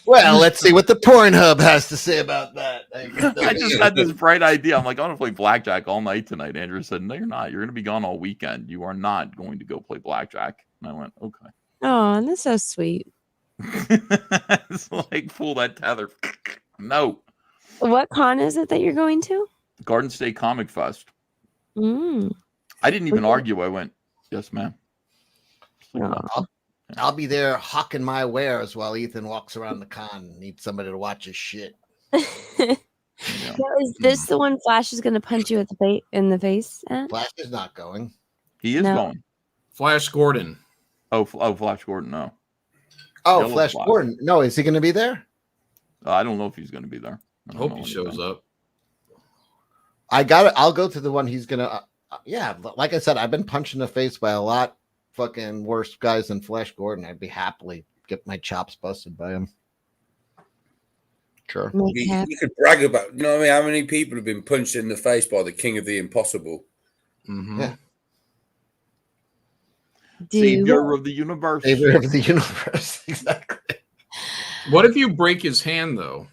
Well, let's see what the Pornhub has to say about that. I just had this bright idea. I'm like, I want to play blackjack all night tonight. Andrew said, no, you're not. You're going to be gone all weekend. You are not going to go play blackjack. And I went, okay. Oh, that's so sweet. It's like, pull that tether. No. What con is it that you're going to? Garden State Comic Fest. Mm. I didn't even argue. I went, yes, ma'am. I'll be there hawking my wares while Ethan walks around the con. Need somebody to watch his shit. So is this the one Flash is going to punch you in the face at? Flash is not going. He is going. Flash Gordon. Oh, Flash Gordon, no. Oh, Yellow Flash Gordon. No, is he going to be there? I don't know if he's going to be there. I hope he shows up. I'll go to the one he's going to. Yeah, like I said, I've been punched in the face by a lot fucking worse guys than Flash Gordon. I'd be happily get my chops busted by him. Sure. You could brag about, you know what I mean? How many people have been punched in the face by the king of the impossible? Mm-hmm. Yeah. Savior of the universe. Savior of the universe. Exactly. What if you break his hand, though?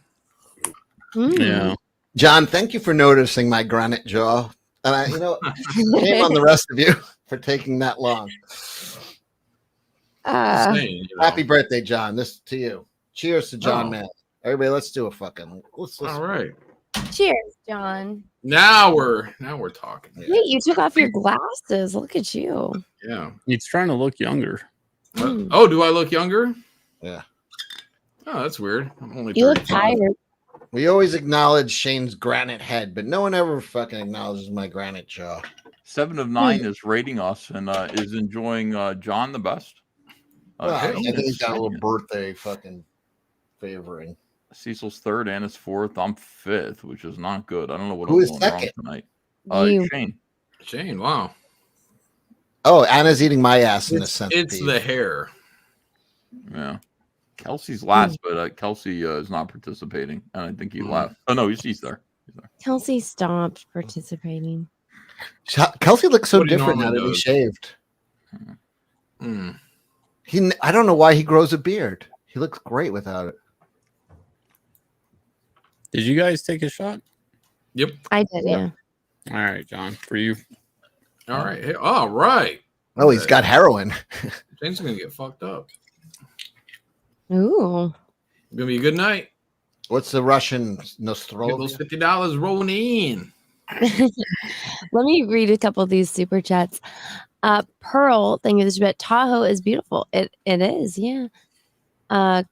Yeah. John, thank you for noticing my granite jaw. And shame on the rest of you for taking that long. Happy birthday, John. This to you. Cheers to John, man. Everybody, let's do a fucking. All right. Cheers, John. Now we're talking. Wait, you took off your glasses. Look at you. Yeah. He's trying to look younger. Oh, do I look younger? Yeah. Oh, that's weird. I'm only You look 35. tired. We always acknowledge Shane's granite head, but no one ever fucking acknowledges my granite jaw. 7 of 9 is rating us and is enjoying John the best. I think he's got a little birthday fucking favoring. Cecil's 3rd, Anna's 4th. I'm 5th, which is not good. I don't know what Who I'm is doing second? wrong You. tonight. Shane, wow. Oh, Anna's eating my ass in the sense. It's the hair. Yeah. Kelsey's last, but Kelsey is not participating, and I think he left. Oh no, he's there. Kelsey stopped participating. Kelsey looks so What he different now normally that he does. shaved. Mm. I don't know why he grows a beard. He looks great without it. Did you guys take a shot? Yep. I did, yeah. All right, John, for you. All right. Hey, all right. Oh, he's got heroin. Shane's gonna get fucked up. Ooh. Gonna be a good night. What's the Russian Get Nostrovia? those $50 rolling in. Let me read a couple of these super chats. Pearl, thank you for this bet. Tahoe is beautiful. It is, yeah.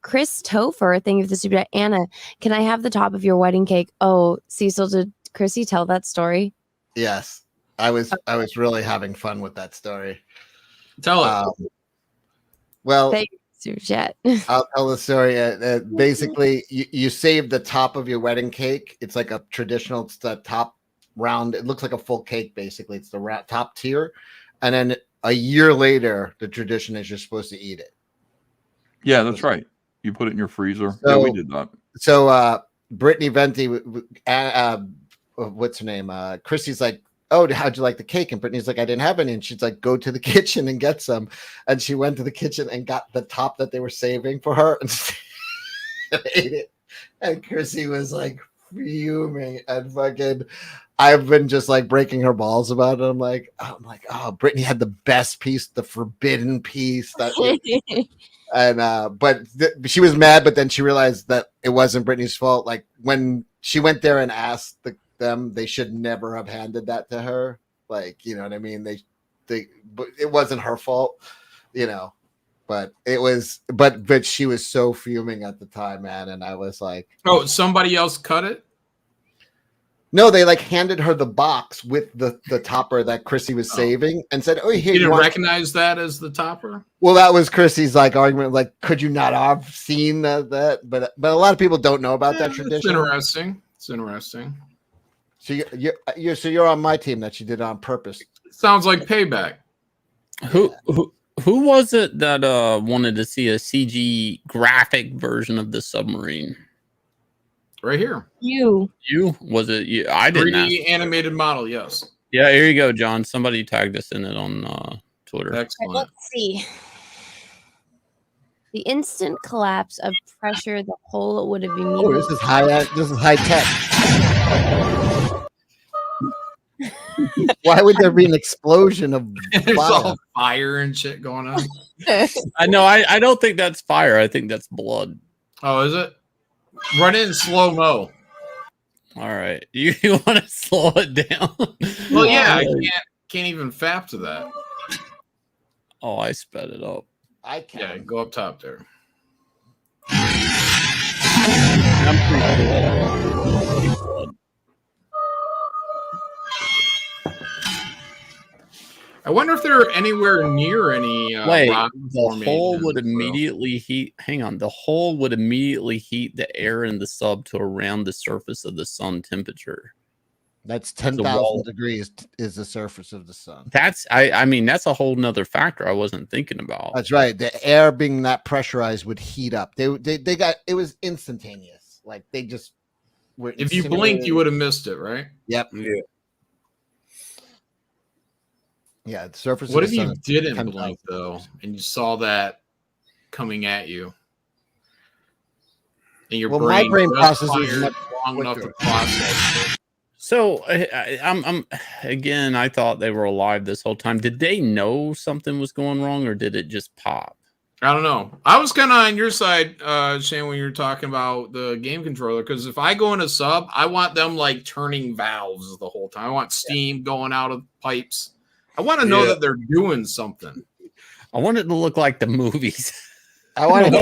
Chris Topher, thank you for the super chat. Anna, can I have the top of your wedding cake? Oh, Cecil, did Chrissy tell that story? Yes, I was really having fun with that story. Tell it. Well, Thank you, super chat. I'll tell the story. Basically, you save the top of your wedding cake. It's like a traditional. It's the top round. It looks like a full cake. Basically, it's the top tier, and then a year later, the tradition is you're supposed to eat it. Yeah, that's right. You put it in your freezer. So, yeah, we did that. So Brittany Venti, what's her name? Chrissy's like, oh, how'd you like the cake? And Brittany's like, I didn't have any. And she's like, go to the kitchen and get some. And she went to the kitchen and got the top that they were saving for her and ate it. And Chrissy was like fuming and fucking. I've been just like breaking her balls about it. I'm like, oh, Brittany had the best piece, the forbidden piece. And but she was mad, but then she realized that it wasn't Brittany's fault. Like when she went there and asked them, they should never have handed that to her. Like, you know what I mean? But it wasn't her fault, you know. But it was, but she was so fuming at the time, man. And I was like, oh, somebody else cut it? No, they like handed her the box with the topper that Chrissy was saving and said, oh, here You didn't recognize that as the topper? Well, that was Chrissy's like argument. Like, could you not have seen that? But a lot of people don't know about that tradition. It's interesting. It's interesting. So you're on my team that you did it on purpose. Sounds like payback. Who was it that wanted to see a CG graphic version of the submarine? Right here. You was it? You? I didn't. 3D animated model. Yes. Yeah, here you go, John. Somebody tagged us in it on Twitter. Excellent. Let's see. The instant collapse of pressure, the hole would have immediately. Oh, this is high tech. Why would there be an explosion of There's fire? all fire and shit going on. I know. I don't think that's fire. I think that's blood. Oh, is it? Run it in slow mo. All right, you want to slow it down? Well, yeah, I can't even fap to that. Oh, I sped it up. I can. Yeah, go up top there. I'm pretty cool. I wonder if they're anywhere near any. Wait, rock the hole would formations, immediately heat. Hang on, the hole would immediately heat the air in the sub to around the surface of the sun temperature. That's 10,000 degrees is the surface of the sun. That's I mean that's a whole nother factor I wasn't thinking about. That's right. The air being that pressurized would heat up. They got it was instantaneous. Like they just were. If you blinked, you would have missed it, right? Yep. Yeah. Yeah, the surface. What of if the you sun, didn't 10,000 blink though, and you saw that coming at you? And your my brain just processes fired? much long enough to process. So I'm again. I thought they were alive this whole time. Did they know something was going wrong, or did it just pop? I don't know. I was kind of on your side, Shane, when you were talking about the game controller. Because if I go in a sub, I want them like turning valves the whole time. I want steam going out of pipes. I want to know that they're doing something. I want it to look like the movies. I wanted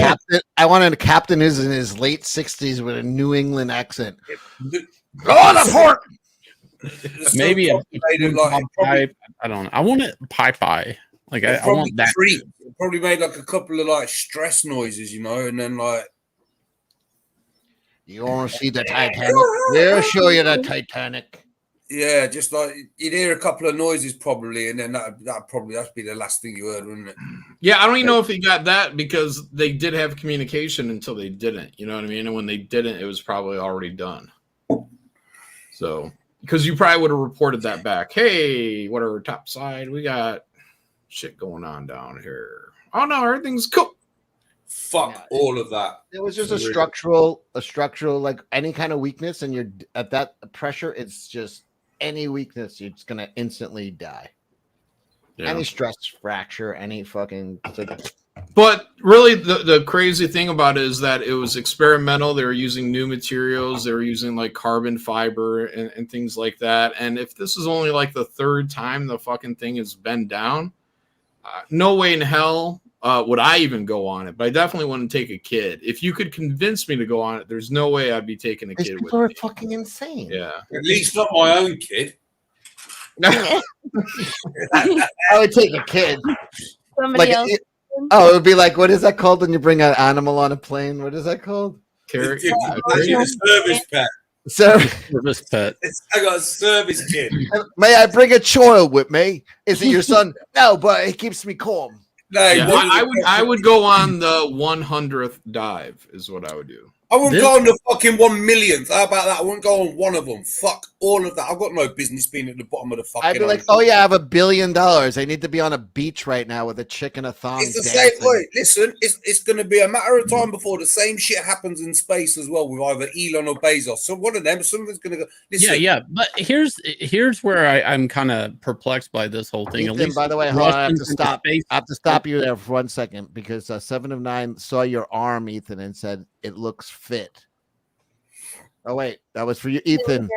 a captain who's in his late 60s with a New England accent. Oh, the pork! Maybe a pipe. I don't know. I want it pie. Like I want that. Probably made like a couple of like stress noises, and then like. You want to see the Titanic? We'll show you the Titanic. Yeah, just like you'd hear a couple of noises probably, and then that'd be the last thing you heard, wouldn't it? Yeah, I don't even know if he got that because they did have communication until they didn't. You know what I mean? And when they didn't, it was probably already done. So, because you probably would have reported that back. Hey, whatever, top side, we got shit going on down here. Oh no, everything's cool. Fuck all of that. It was just a structural, like any kind of weakness, and you're at that pressure. It's just any weakness, you're just gonna instantly die. Yeah. Any stress fracture, any fucking. But really, the crazy thing about it is that it was experimental. They were using new materials. They were using like carbon fiber and things like that. And if this is only like the third time the fucking thing has been down, no way in hell would I even go on it. But I definitely wouldn't take a kid. If you could convince me to go on it, there's no way I'd be taking a kid with me. People are fucking insane. Yeah. At least not my own kid. I would take a kid. Somebody else. It would be like, what is that called when you bring an animal on a plane? What is that called? Service pet. Service pet. I got a service kid. May I bring a child with me? Is it your son? No, but he keeps me calm. No, yeah, I would go on the 100th dive is what I would do. I wouldn't go on the fucking 1 millionth. How about that? I wouldn't go on one of them. Fuck all of that. I've got no business being at the bottom of the fucking. I'd be like, oh yeah, I have $1 billion. I need to be on a beach right now with a chick and a thong. It's the same way. Listen, it's going to be a matter of time before the same shit happens in space as well with either Elon or Bezos. So one of them, something's going to go. Listen. Yeah. But here's where I'm kind of perplexed by this whole thing. Ethan, at least, by the way, hold on, I have to stop. I have to stop you there for 1 second because 7 of 9 saw your arm, Ethan, and said it looks fit. Oh wait, that was for you, Ethan.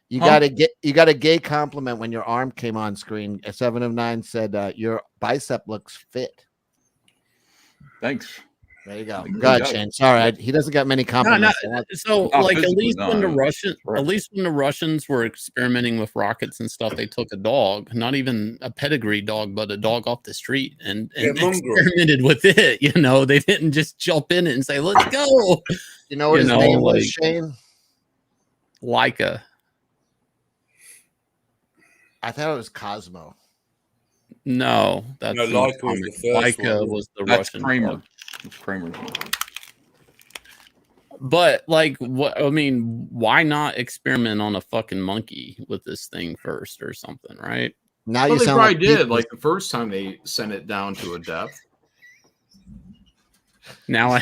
You got a gay compliment when your arm came on screen. 7 of 9 said your bicep looks fit. Thanks. There you go. Go ahead, Shane. Sorry, he doesn't get many compliments. So, like, at least when the Russians were experimenting with rockets and stuff, they took a dog, not even a pedigree dog, but a dog off the street, and experimented with it. You know, they didn't just jump in it and say, "Let's go." You know what his name was, Shane? Leica. I thought it was Cosmo. No, that's Leica was the first Leica one. was the That's Russian. Kramer. It's Kramer. But like, what? I mean, why not experiment on a fucking monkey with this thing first or something, right? Now Well, you they sound probably like did. Like the first time they sent it down to a depth. Now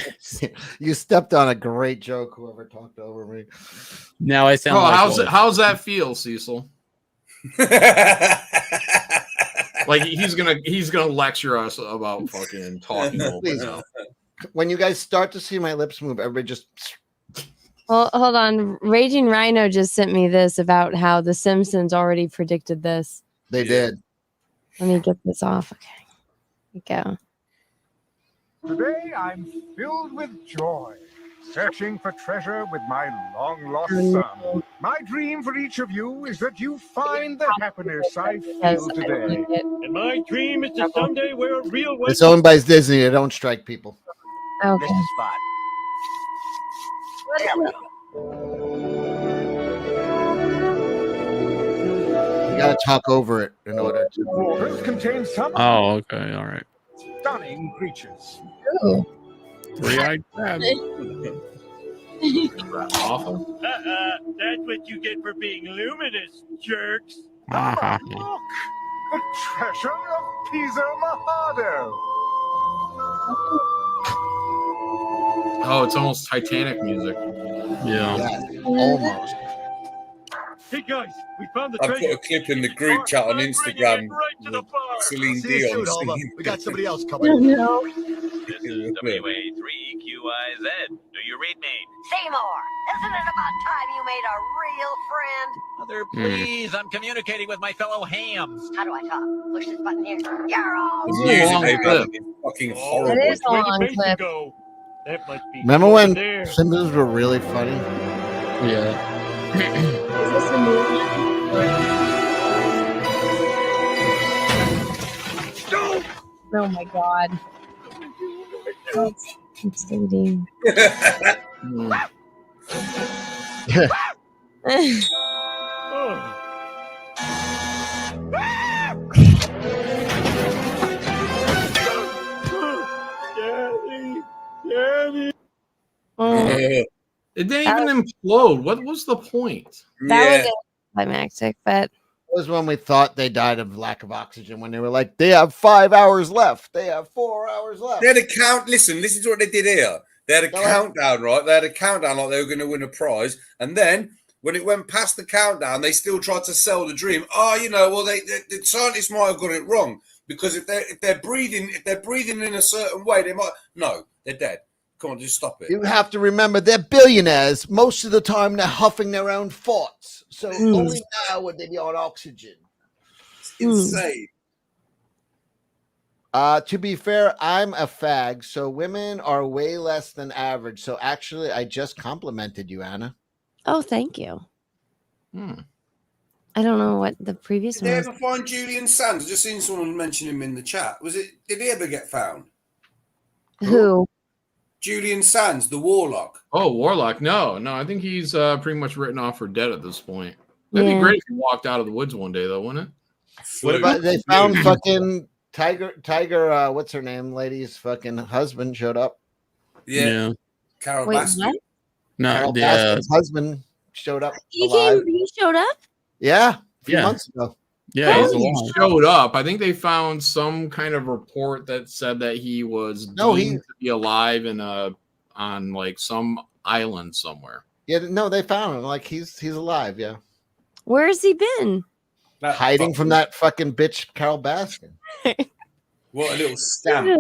you stepped on a great joke. Whoever talked over me. Now I sound. Oh, like how's that feel, Cecil? Like he's gonna lecture us about fucking talking over now. When you guys start to see my lips move, everybody just. Well, hold on. Raging Rhino just sent me this about how The Simpsons already predicted this. They did. Let me get this off. Okay. Here we go. Today I'm filled with joy, searching for treasure with my long-lost son. My dream for each of you is that you find the happiness I feel today. And my dream is to someday wear a real one. It's owned by Disney. They don't strike people. Okay. This is fun. You got to talk over it in order to. Waters contain some Oh, okay, all right. stunning creatures. Ooh. Three-eyed crab. Awful. That's what you get for being luminous, jerks. Ah, Look, the treasure of Pisa Mahado. Oh, it's almost Titanic music. Yeah. Almost. Hey guys, we found the I treasure. put a clip in the group chat on Instagram. With Celine See you Dion soon, Hova. singing. We got somebody else Oh, coming. no. This is WA3QIZ. Do you read me? Seymour, isn't it about time you made a real friend? Mother, please, I'm communicating with my fellow hams. How do I talk? Push this button here. You're all The This is a music long they've clip. had is fucking It horrible. is a Way the long basin clip. go. That must be Remember over when there. Simpsons were really funny? Yeah. Is this a new one? Oh my god. That's exciting. Daddy, Daddy. Oh, It didn't even implode. What was the point? that was climactic, but It was when we thought they died of lack of oxygen when they were like, they have 5 hours left. They have 4 hours left. They had a count. Listen to what they did here. They had a countdown, right? They had a countdown like they were going to win a prize. And then when it went past the countdown, they still tried to sell the dream. Oh, you know, well, the scientists might have got it wrong because if they're breathing in a certain way, they might. No, they're dead. Come on, just stop it. You have to remember they're billionaires. Most of the time they're huffing their own farts. So only now would they be on oxygen. It's insane. To be fair, I'm a fag, so women are way less than average. So actually, I just complimented you, Anna. oh, thank you. I don't know what the previous Did one they was. ever find Julian Sands? I've just seen someone mention him in the chat. Did he ever get found? Who? Julian Sands, the warlock. Oh, Warlock. No. I think he's pretty much written off for dead at this point. That'd be great if he walked out of the woods one day, though, wouldn't it? What about they found fucking Tiger? What's her name? Lady's fucking husband showed up. Yeah. Carol Wait, Baskin. what? No, Carol the Baskin's husband showed up. He alive. came. He showed up. Yeah, a few months ago. Yeah, I he's think he alive. showed up. I think they found some kind of report that said that he was deemed to be alive in on like some island somewhere. Yeah, no, they found him. Like he's alive. Yeah, Where has he been? hiding from that fucking bitch, Carol Baskin. What a little scam.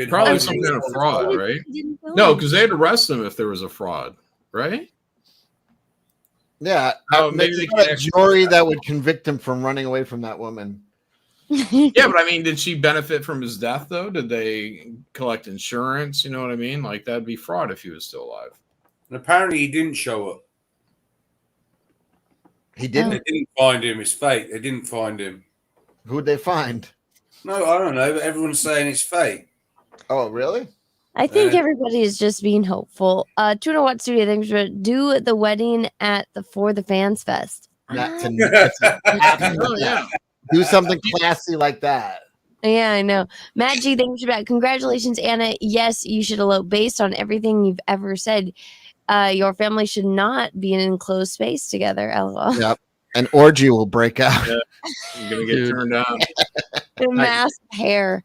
Probably some kind of fraud, right? No, because they'd arrest him if there was a fraud, right? Yeah, maybe they got can a jury that would convict him from running away from that woman. Yeah, but I mean, did she benefit from his death though? Did they collect insurance? You know what I mean? Like that'd be fraud if he was still alive. And apparently he didn't show up. He didn't. They didn't find him. It's fake. They didn't find him. Who'd they find? No, I don't know, but everyone's saying it's fake. Oh, really? I think everybody is just being hopeful. Tuna What Studio thinks do the wedding at the For the Fans Fest. Oh, yeah. Do something classy like that. Yeah, I know. Matt G, thanks for that. Congratulations, Anna. Yes, you should elope. Based on everything you've ever said, your family should not be in an enclosed space together. LOL. Yep. An orgy will break out. Yeah. You're gonna get turned on. The masked hair.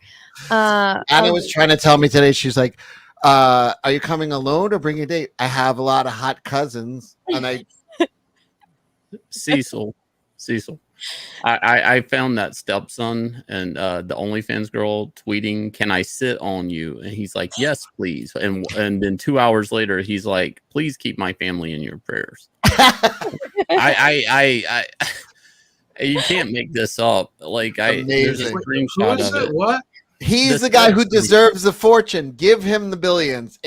Anna was trying to tell me today. She's like, "Are you coming alone or bring a date?" I have a lot of hot cousins, and I. Cecil. I found that stepson and the OnlyFans girl tweeting, "Can I sit on you?" And he's like, "Yes, please." And then 2 hours later, he's like, "Please keep my family in your prayers." I you can't make this up. Like there's a screenshot of it. What? He's the guy who deserves the fortune. Give him the billions.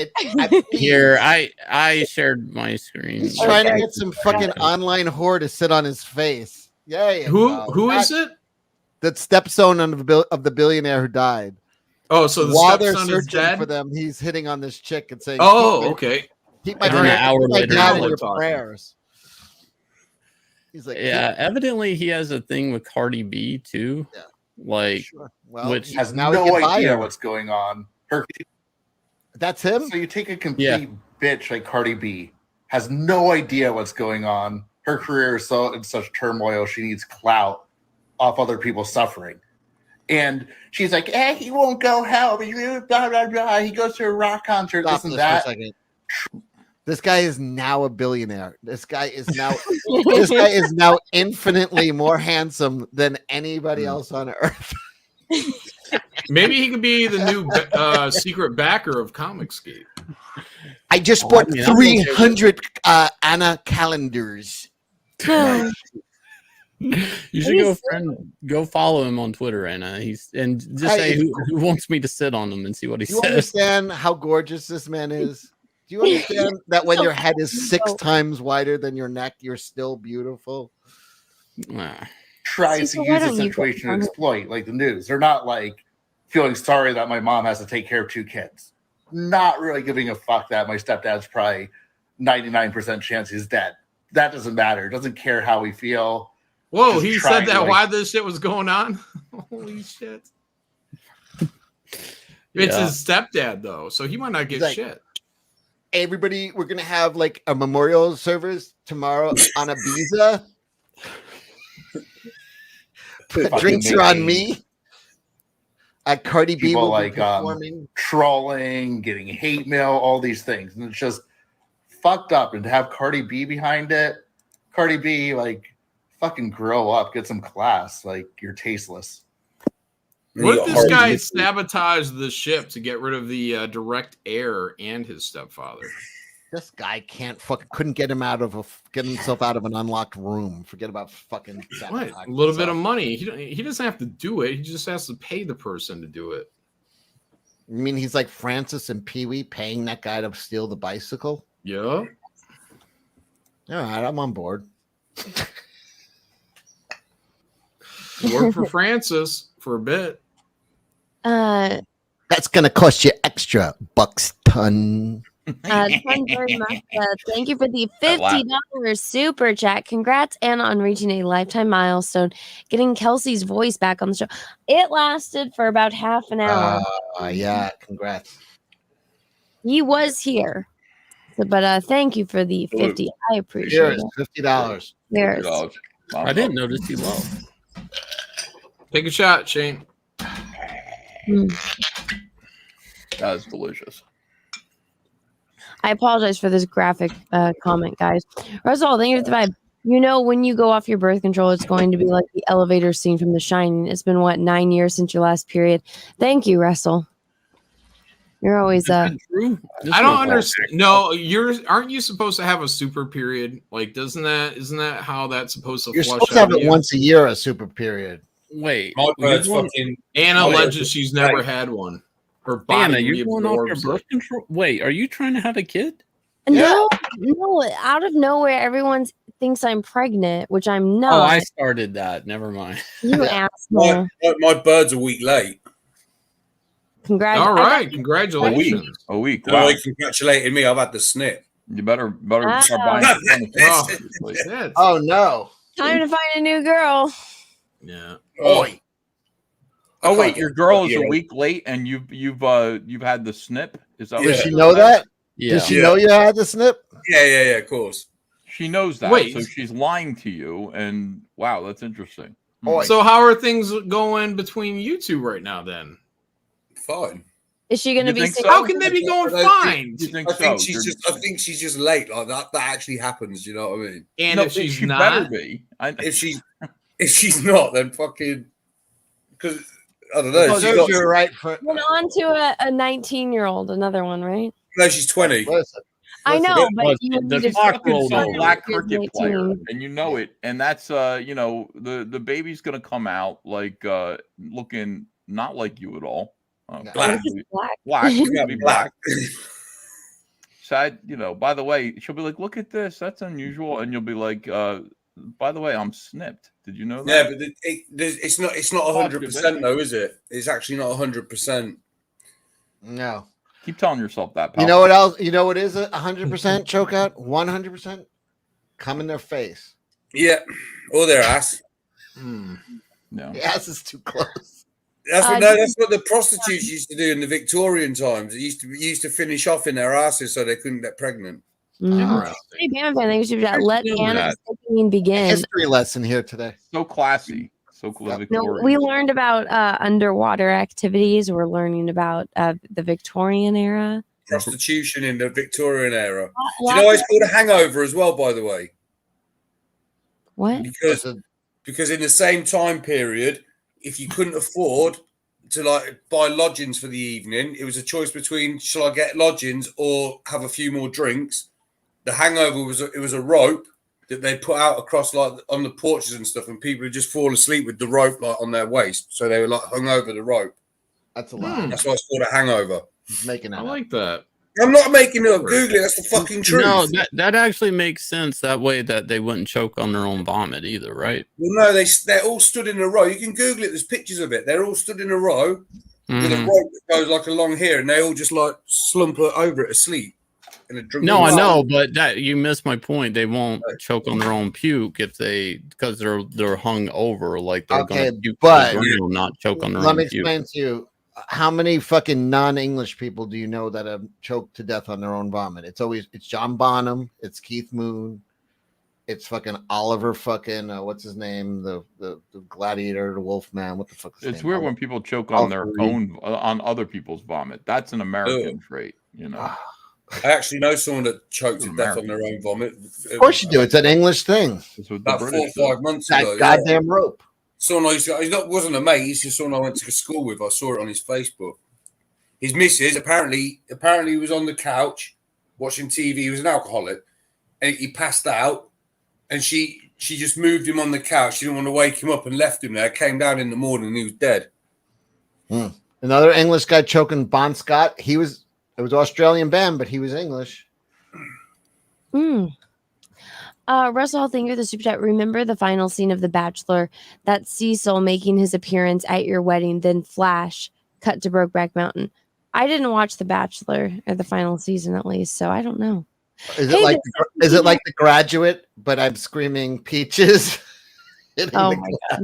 Here, I shared my screen. He's trying to get some fucking online whore to sit on his face. Yay! Who is it? The stepson of the billionaire who died. Oh, so the while they're stepson is searching dead? for them, he's hitting on this chick and saying, "Oh, okay." Keep my And then an hour later, dad they're in your talking. prayers." He's like, Yeah, evidently he has a thing with Cardi B too. Yeah. Like, Well, which has now no he can buy idea her. what's going on. That's him. So you take a complete bitch like Cardi B, has no idea what's going on. Her career is so in such turmoil. She needs clout off other people's suffering, And she's like, he won't go help. Blah, blah, blah. He goes to a rock concert. Stop This and this for a that. second. This guy is now a billionaire. This guy is now infinitely more handsome than anybody else on earth. Maybe he could be the new secret backer of Comicsgate. I just bought 300 Anna calendars. You should go follow him on Twitter, Anna. Just say who wants me to sit on him and see what he Do you says. understand how gorgeous this man is? Do you understand that when your head is 6 times wider than your neck, you're still beautiful? Tries to use the situation to exploit, like the news. They're not like feeling sorry that my mom has to take care of 2 kids. Not really giving a fuck that my stepdad's probably 99% chance he's dead. That doesn't matter. Doesn't care how we feel. Whoa, Just he trying said to, that while this shit was going on? Holy shit. It's his stepdad, though, so he might not get shit. Everybody, we're going to have like a memorial service tomorrow on Ibiza. Drinks are on me. Cardi B People will like be performing. trolling, getting hate mail, all these things. And it's just fucked up. And to have Cardi B behind it, Cardi B, like, fucking grow up, get some class. Like, you're tasteless. What if this guy sabotaged the ship to get rid of the direct heir and his stepfather? This guy couldn't get himself out of an unlocked room. Forget about fucking what? A little bit of money. He doesn't have to do it. He just has to pay the person to do it. You mean he's like Francis and Pee Wee paying that guy to steal the bicycle? Yeah. All right, I'm on board. Work for Francis for a bit. That's gonna cost you extra bucks ton. Thank you for the $50 super chat. Congrats, Anna, on reaching a lifetime milestone, getting Kelsey's voice back on the show. It lasted for about half an hour. Yeah, congrats. He was here. But thank you for the 50. I appreciate it. $50. Cheers. I didn't notice he lost. Take a shot, Shane. That is delicious. I apologize for this graphic comment, guys. Russell, thank you for the vibe. You know, when you go off your birth control, it's going to be like the elevator scene from The Shining. It's been, 9 years since your last period? Thank you, Russell. You're always true. I don't understand. No, aren't you supposed to have a super period? Like, isn't that how that's supposed to? You're flush supposed to have out it once a year, a super period. Wait, Anna alleges she's never had one. Her body Anna, you're going off your reabsorbs birth control. Wait, are you trying to have a kid? No, out of nowhere, everyone thinks I'm pregnant, which I'm not. Oh, I started that. Never mind. You asshole. My bird's a week late. Congratulations. All right, congratulations. A week. Wow. No, he congratulated me. I've had the snip. You better start buying. Oh no! Time to find a new girl. Yeah. Oh wait, your girl is a week late, and you've had the snip. Is that? Does she know that? Yeah. Does she know you had the snip? Yeah, of course. She knows that. Wait. So she's lying to you, and wow, that's interesting. So how are things going between you two right now? Then fine. Is she going to be? So? How can they be going fine? I think she's just late. Like that actually happens. You know what I mean? And if she's not, better be. If she's not, then fucking because I don't know. You're right. Went on to a 19-year-old, another one, right? No, she's 20. I know, but you the need to clock rolled check over. on Black your cricket 19. player, and you know it. And that's the baby's gonna come out like looking not like you at all. Black. Black. Sad, by the way, she'll be like, look at this, that's unusual, and you'll be like, by the way, I'm snipped. Did you know that? Yeah, but it's not 100% though, is it? It's actually not 100%. No. Keep telling yourself that, pal. You know what else? You know what is 100% choke out? 100%? Come in their face. Yeah. Or their ass. No. The ass is too close. That's what the prostitutes used to do in the Victorian times. They used to finish off in their asses so they couldn't get pregnant. Hey, Bam Fan, thank you for that. Let Anna's begin. History lesson here today. So classy. Sokol No, Victoria. we learned about underwater activities. We're learning about the Victorian era. Prostitution in the Victorian era. Do you Lots know of- it's called a hangover as well, by the way? What? Because in the same time period, if you couldn't afford to like buy lodgings for the evening, it was a choice between shall I get lodgings or have a few more drinks. The hangover was a rope that they put out across like on the porches and stuff, and people would just fall asleep with the rope like on their waist, so they were like hung over the rope. That's a lie. That's why it's called a hangover. He's making that I up. like that. I'm not making it up. Google it. That's the fucking truth. No, that actually makes sense. That way that they wouldn't choke on their own vomit either, right? Well, no, they're all stood in a row. You can Google it. There's pictures of it. They're all stood in a row with a Mhm. rope that goes like along here, and they all just like slump over it asleep in a drunk. No, I know, but that you missed my point. They won't choke on their own puke because they're hung over like they're Okay, gonna puke but to the ground, not choke on their let own me puke. explain to you. How many fucking non-English people do you know that have choked to death on their own vomit? It's John Bonham, it's Keith Moon, it's fucking Oliver fucking what's his name, the gladiator, the Wolfman. What the fuck? Is his It's name? weird when people choke on their Oliver Reed. own on other people's vomit. That's an American trait, you know. I actually know someone that choked to death on their own vomit. Of course you do. It's an English thing. About 4 or 5 months That ago. goddamn rope. Someone I used to, he wasn't a mate. He's just someone I went to school with. I saw it on his Facebook. His missus apparently he was on the couch watching TV. He was an alcoholic, and he passed out. And she just moved him on the couch. She didn't want to wake him up and left him there. Came down in the morning and he was dead. Another English guy choking Bon Scott. It was Australian band, but he was English. Russell, thank you for the super chat. Remember the final scene of The Bachelor? That's Cecil making his appearance at your wedding, then flash cut to Brokeback Mountain. I didn't watch The Bachelor at the final season, at least, so I don't know. Is it like The Graduate? But I'm screaming peaches. Oh my god!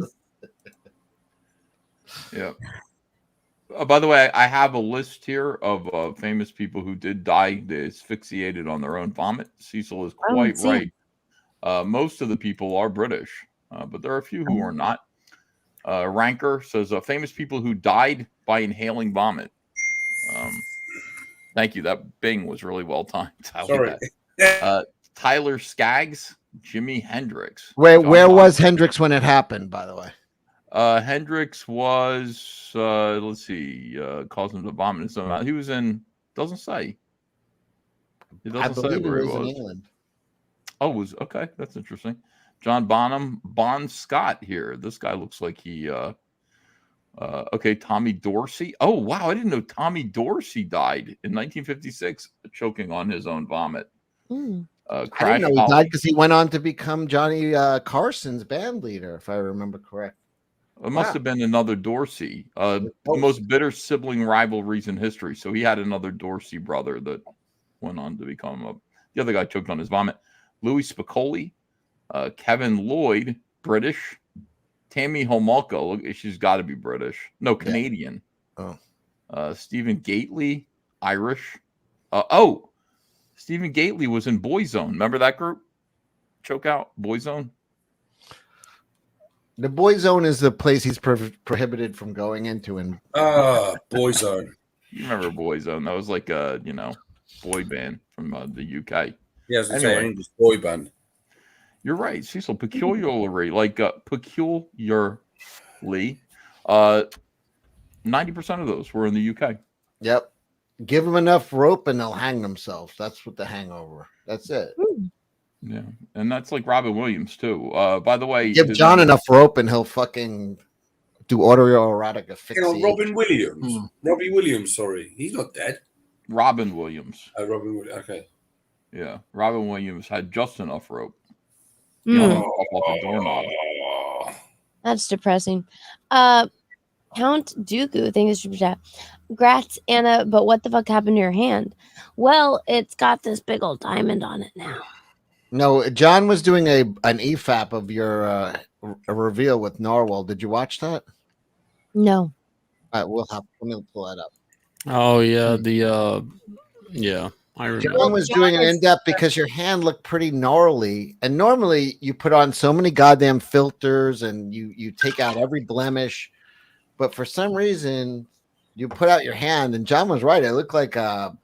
Yeah. By the way, I have a list here of famous people who did die asphyxiated on their own vomit. Cecil is quite right. Most of the people are British, but there are a few who are not. Ranker says famous people who died by inhaling vomit. Thank you. That Bing was really well timed. Sorry. Tyler Skaggs, Jimi Hendrix. Where was Hendrix when it happened, by the way? Hendrix was let's see, caused him to vomit. So he was in. Doesn't say. It doesn't say where he was. In England. Oh, it was okay. That's interesting. John Bonham, Bon Scott here. This guy looks like he. Okay, Tommy Dorsey. Oh wow, I didn't know Tommy Dorsey died in 1956, choking on his own vomit. I didn't know he died because he went on to become Johnny Carson's band leader, if I remember correct. It must have been another Dorsey. The most bitter sibling rivalries in history. So he had another Dorsey brother that went on to become the other guy choked on his vomit. Louis Spicoli, Kevin Lloyd, British. Tammy Homolka, she's got to be British. No, Canadian. Oh. Stephen Gately, Irish. Stephen Gately was in Boyzone. Remember that group? Choke out Boyzone. The Boyzone is the place he's prohibited from going into. And Boyzone. You remember Boyzone? That was like a boy band from the UK. Yeah, it's an English boy band. You're right, Cecil. Peculiarly, peculiarly, 90% of those were in the UK. Yep. Give them enough rope and they'll hang themselves. That's what the hangover. That's it. Yeah, and that's like Robin Williams too. By the way, give John enough rope and he'll fucking do autoerotic asphyxiation. Robin Williams. Robbie Williams. Sorry, he's not dead. Robin Williams. Robin Williams. Okay. Yeah, Robin Williams had just enough rope. Off a doorknob. That's depressing. Count Dooku, thank you, super chat. Grats, Anna, but what the fuck happened to your hand? Well, it's got this big old diamond on it now. No, John was doing an EFAP of your a reveal with Narwhal. Did you watch that? No. All right, let me pull that up. Oh yeah, I remember. John was doing an in-depth because your hand looked pretty gnarly, and normally you put on so many goddamn filters and you take out every blemish, but for some reason you put out your hand, and John was right. It looked like a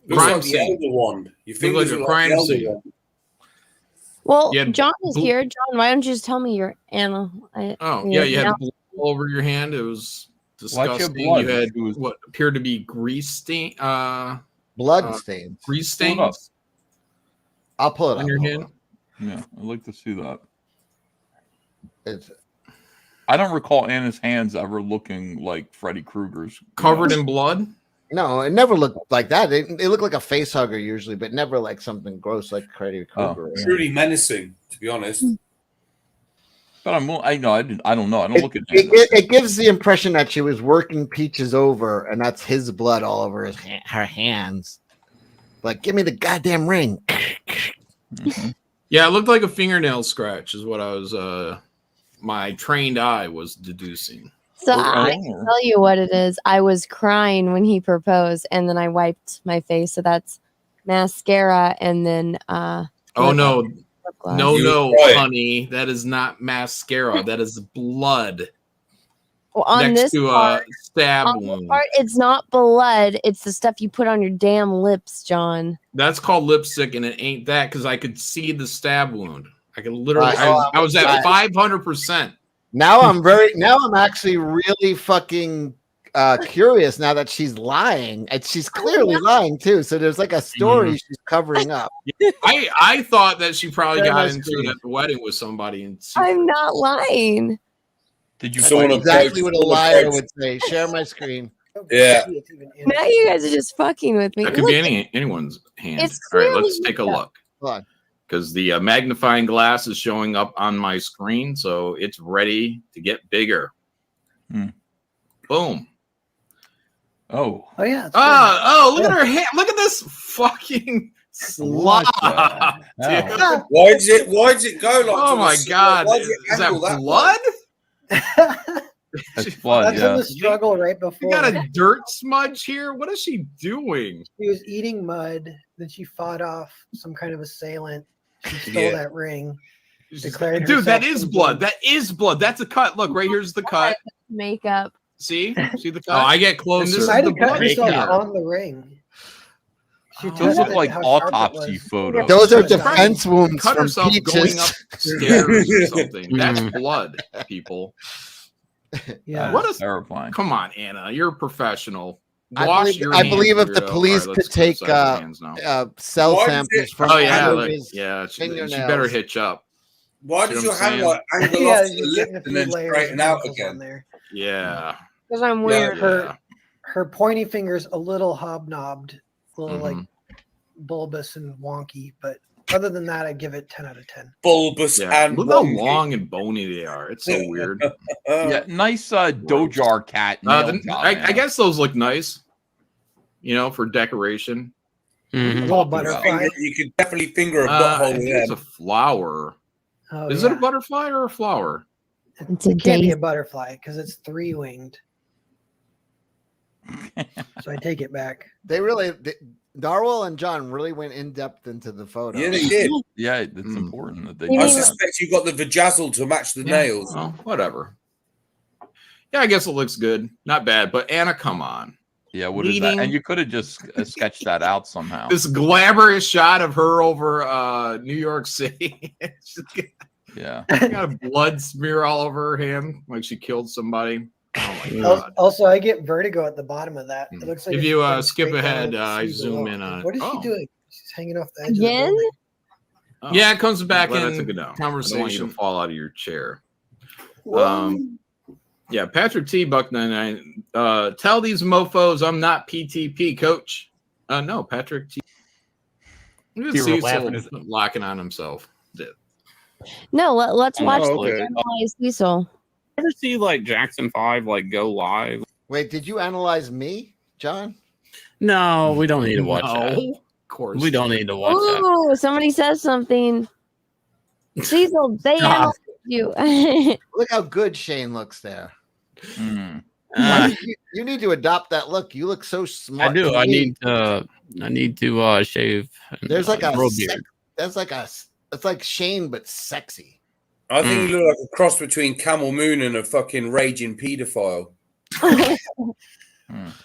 Crime like the scene. elder wand. Your Look fingers like a look crime the elder scene. wand. Well, You had John is bl- here. John, why don't you just tell me you're Anna? Oh, yeah, you had blood all over your hand. It was disgusting. blood? You had It was- what appeared to be grease stain, blood stains. Grease Pull it up. stains I'll pull it on up. your hold hand. on. Yeah, I'd like to see that. It's I don't recall Anna's hands ever looking like Freddy Krueger's. Covered in blood? No, it never looked like that. It looked like a face hugger usually, but never like something gross like Freddy Krueger. Truly menacing, to be honest. But I know I don't know. I don't look at It gives the impression that she was working Peaches over, and that's his blood all over her hands. Like, give me the goddamn ring. Yeah, it looked like a fingernail scratch, is what I was. My trained eye was deducing. So I can tell you what it is. I was crying when he proposed, and then I wiped my face. So that's mascara, and then Oh no, gloss. no, honey, that is not mascara. That is blood. Well, on next this to part, a stab on this wound. part, it's not blood. It's the stuff you put on your damn lips, John. That's called lipstick, and it ain't that because I could see the stab wound. I could literally. Right. I was at 500%. Now I'm actually really fucking curious now that she's lying, and she's clearly lying too. So there's like a story she's covering up. I thought that she probably Share got my into screen. it at the wedding with somebody, and I'm not lying. Did That's exactly what a liar would say. Share my screen. Yeah. Now you guys are just fucking with me. that could Look, be anyone's hand. It's All right, clearly let's take a makeup. look. Hold on. Because the magnifying glass is showing up on my screen, so it's ready to get bigger. Boom. Oh. Oh yeah. Look at her hand. Look at this fucking slot. dude. Why does it go like? Oh my god! Why does it Is that angle that blood? That's blood. That's in the struggle right You before. got a dirt smudge here. What is she doing? She was eating mud. Then she fought off some kind of assailant. She stole Yeah. that ring. Declared Dude, that herself is some blood. That is blood. That's a cut. Look, right here's the cut. Makeup. See the cut? Oh, I get closer. She This might is have the cut blood herself here. on the ring. She Those look tested like how sharp it autopsy was. photos. Those are defense wounds Cut from herself Peaches. going upstairs or something. That's blood, people. Yeah. What is terrifying? Come on, Anna. You're a professional. I Wash believe, your I hands, believe if the weirdo. police All right, could let's take criticize your hands now. cell Why does samples it- from Oh yeah, all of look, his yeah. She fingernails. better hitch up. Why See does what your I'm hand saying? like angle Yeah, off to you're the getting left a and few then layers straighten of out wrinkles on again? there. Yeah. Because I'm weird. Her pointy finger's a little hobnobbed, a little like Mm-hmm. bulbous and wonky, but other than that, I'd give it 10 out of 10. Bulbous Yeah. and Look how wonky. long and bony they are. It's so weird. Yeah, nice Dojar cat nail job. I guess those look nice. You know, for decoration. A little butterfly. You could definitely finger a I butthole think with it's them. a flower. Oh, Is yeah. it a butterfly or a flower? It's a It can't be daisy. a butterfly because it's 3-winged. So I take it back. Darwell and John really went in depth into the photo. Yeah, they did. Yeah, it's important that they. I do that. suspect you got the vajazzle to match the nails. Well, whatever. Yeah, I guess it looks good. Not bad. But Anna, come on. Yeah, what is that? Leading- And you could have just sketched that out somehow. This glamorous shot of her over New York City. Yeah. She got a blood smear all over her hand, like she killed somebody. Oh my god! Also, I get vertigo at the bottom of that. It looks like If it's you going skip straight down ahead, into the I seas zoom below. in on it. What is Oh. she doing? She's hanging off the edge Again? of the building. Yeah, it comes back Glad I in took it down. conversation. I don't want you to Conversation. fall out of your chair. Whoa. Yeah, Patrick T. Buck99. Tell these mofos I'm not PTP, coach. No, Patrick T. Look at You were laughing Cecil locking on himself. No, let's watch Oh, the okay. analyze Cecil. Ever see like Jackson 5 like go live? Wait, did you analyze me, John? No, we don't need to watch that. Of course. We don't need to watch that. Ooh, somebody says something. Cecil, they Stop. analyze you. Look how good Shane looks there. You need to adopt that look. You look so smart. I do. to I me. need to shave. And, There's like a grow beard. That's like it's like Shane but sexy. I think you look like a cross between Camel Moon and a fucking raging paedophile.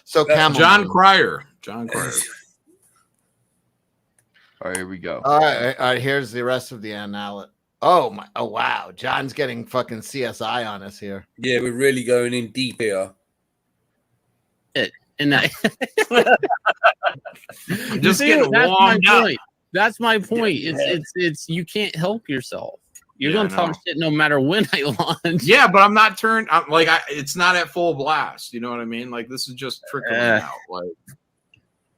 So Camel John Moon. Cryer. John Cryer. All right, here we go. All right. Here's the rest of the analysis. Oh my! Oh wow! John's getting fucking CSI on us here. Yeah, we're really going in deep here. And I, I'm just getting that's my warmed up. point. That's my point. It's you can't help yourself. You're Yeah, gonna talk shit no matter when I launch. Yeah, but I'm not turned. It's not at full blast. You know what I mean? Like this is just trickling out.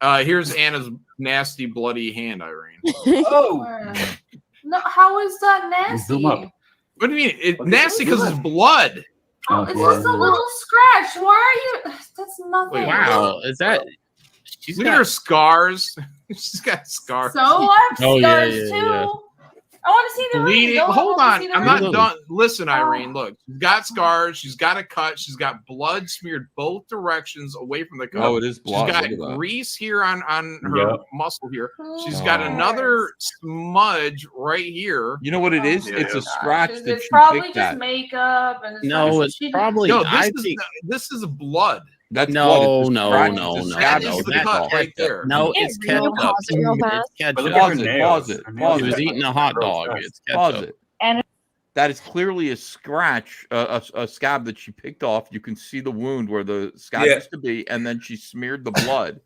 Like, here's Anna's nasty, bloody hand, Irene. Oh. No, how is that nasty? Zoom up. What do you mean? It's nasty because it's blood. Oh, it's just a little scratch. Why are you? That's nothing. Wow, is that? Look at her scars. She's got scars. So I have Oh, scars yeah, too. yeah. I want to see the ring. Bleeding. Don't Hold want to on. see the I'm not ring. done. Listen, Irene, look. She's got scars. She's got a cut. She's got blood smeared both directions away from the cut. Oh, it is blood. She's got Look at that. grease here on her Yep. muscle here. She's got another smudge right here. You know what it is? It's a scratch that It's you probably picked just at. makeup. And No, it's probably. No, I this think, is blood. That's no, blood. no, It's a no, scratch. no, That no. is the That's cut right ketchup. there. No, Can it's you ketchup. pause it real fast? It's ketchup. Pause it. Pause He it. was eating a hot dog. It's Pause ketchup. it. And That is clearly a scratch, a scab that she picked off. You can see the wound where the scab used to be, and then she smeared the blood.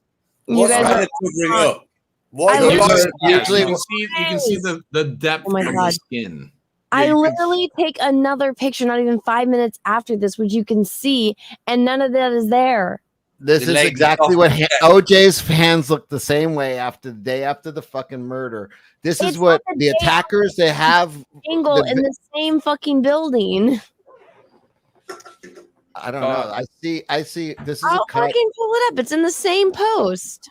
What's guys Anna are- covering up? Why I are you literally- You can see the depth Oh my of the God. skin. I literally take another picture, not even 5 minutes after this, which you can see, and none of that is there. This is exactly what OJ's hands look the same way after the day after the fucking murder. This is It's what not the the day attackers they have. Angle in the same fucking building. I don't know. I see. This is a I'll cut. fucking pull it up. It's in the same post.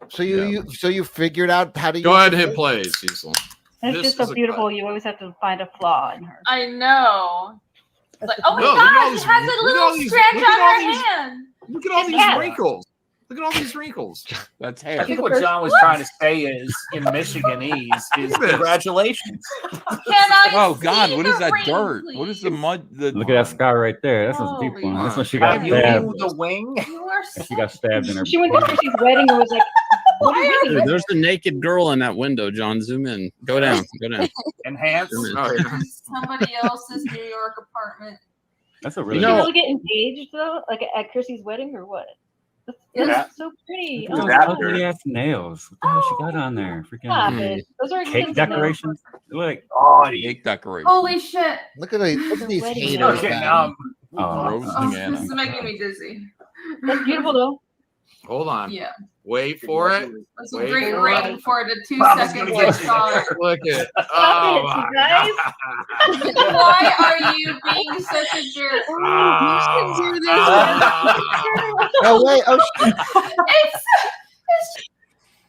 So you figured out how to Go use ahead, the hit thing? play, Cecil. It's This just so is a beautiful. You always have to find a flaw in her. I know. Like, oh my No, look at all gosh, these- it has a look at little all these- scratch look at on all her these- hand. Look at all these Yeah. wrinkles. Look at all these wrinkles. That's I hair. think what John was trying to say is, in Michiganese, is Look at this. congratulations. Can I Oh see God, what the is that ring, dirt? please? What is the mud? Look at that scar right there. That's a deep one. That's when she got Have you stabbed. moved the wing? You are so She got stabbed in her. She went to Chrissy's wedding and was like, what are you Dude, doing? there's a naked girl in that window, John. Zoom in. Go down. Go down. Enhance? Zoom in. Oh, yeah. somebody else's New York apartment. That's a Did really you know- really get engaged though? Like at Chrissy's wedding or what? That's Yeah. so pretty. Look at Oh, those God. ugly ass nails. What the hell she got on there? Stop Freaking it. Those are cake expensive decorations. Look. Cake decoration. Holy shit. Look at these Wedding. haters. Okay, man. now Roasting Oh, Anna. this is making me dizzy. That's beautiful though. Hold on. Yeah. Wait for it. That's a Wait great for rating it. for the 2 Mama's seconds gonna I get you saw it. Look at. Stop Oh it, my you guys. God. Why are you being such a jerk? Oh wait. Oh, It's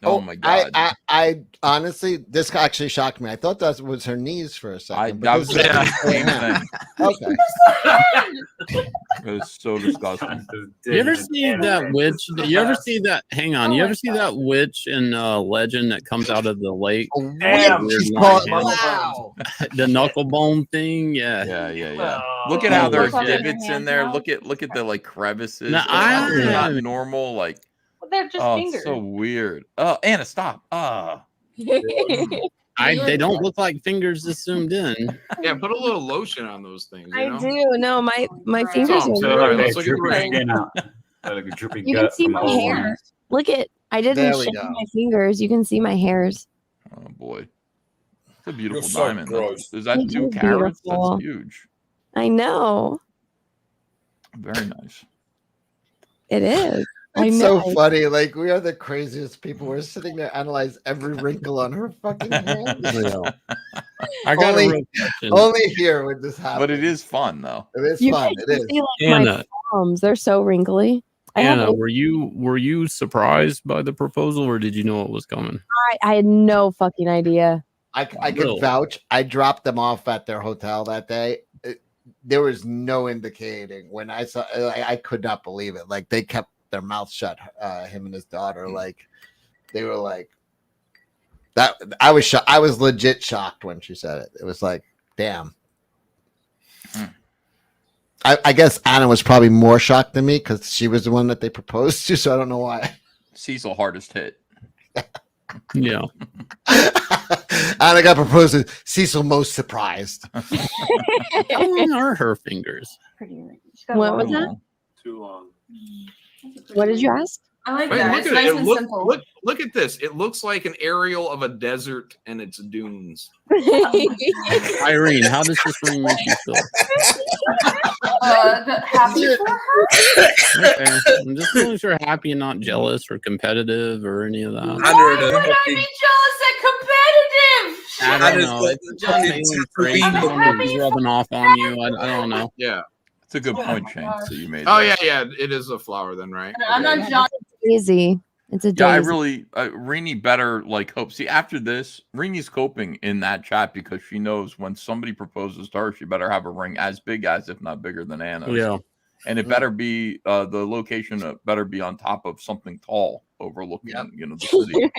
Oh my God. I honestly, this actually shocked me. I thought that was her knees for a second. That but was this is the her same hand. thing. Okay. It was so disgusting. You ever see that witch? You ever see that? Hang on. You ever see that witch in Legend that comes out of the lake? Damn. Weird She's long called- hand? wow. The knuckle bone thing. Yeah. Yeah. Oh. Look at how there's Look at divots her in there. hands Look at the like crevices. No, It's like they're not I- normal. Like Well, they're just oh, fingers. it's so weird. Oh, Anna, stop. They don't look like fingers just zoomed in. Yeah, put a little lotion on those things. You I know? do. No, my fingers all I'm are. saying. Look Let's at look at the droopy ring. skin out. Like a droopy You can gut see from my all hair. ones. Look at. I There didn't we shave go. my fingers. You can see my hairs. Oh boy, it's a beautiful You're so diamond. gross. Is that It 2 is carats? beautiful. That's huge. I know Very nice. it is. I It's know. so funny. Like we are the craziest people. We're sitting there analyze every wrinkle on her fucking hand. I got Only- a real question. Only here would this happen. But it is fun though. It is You fun. guys It can is. see like Anna. my palms. They're so wrinkly. I have Anna, were you surprised by the proposal, or did you know it was coming? I had no fucking idea. I could Really? vouch. I dropped them off at their hotel that day. there was no indicating when I saw. I could not believe it. Like they kept their mouth shut. Him and his daughter. Like they were like that. I was shocked. I was legit shocked when she said it. It was like, damn. I guess Anna was probably more shocked than me because she was the one that they proposed to. So I don't know why. Cecil hardest hit. Yeah. Anna got proposed to. Cecil most surprised. How long are her fingers? What was that? Too long. What did you ask? I like Wait, that. look It's at nice it. and Look, simple. look at this. It looks like an aerial of a desert and its dunes. Irene, how does this ring make you feel? Happy for her? Okay. I'm just feeling sure happy and not jealous or competitive or any of that. Why would I be jealous and competitive? I don't know. It's John Malin's trait. I don't know if he's rubbing off on you. I don't know. Yeah. It's a good point, Shane, that you made. Oh, there. yeah. It is a flower then, right? I'm not John. Easy. It's a Yeah, I daisy. really, Rini better like hope. See, after this, Rini's coping in that chat because she knows when somebody proposes to her, she better have a ring as big as, if not bigger than Anna's. Yeah. And it better be the location better be on top of something tall overlooking, the city.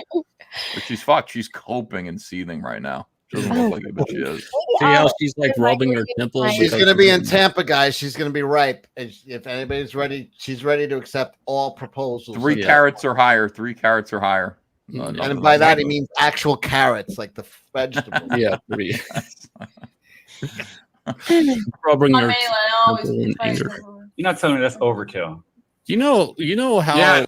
But she's fucked. She's coping and seething right now. She doesn't look like it, but she is. See how she's like rubbing her temples. She's going to be in Tampa, guys. She's going to be ripe. If anybody's ready, she's ready to accept all proposals. 3 carats or higher. 3 carats or higher. And by that, he means actual carrots, like the vegetable. Yeah, 3. Rubbing her always temple in anger. You're not telling me that's overkill. You know how? Yeah.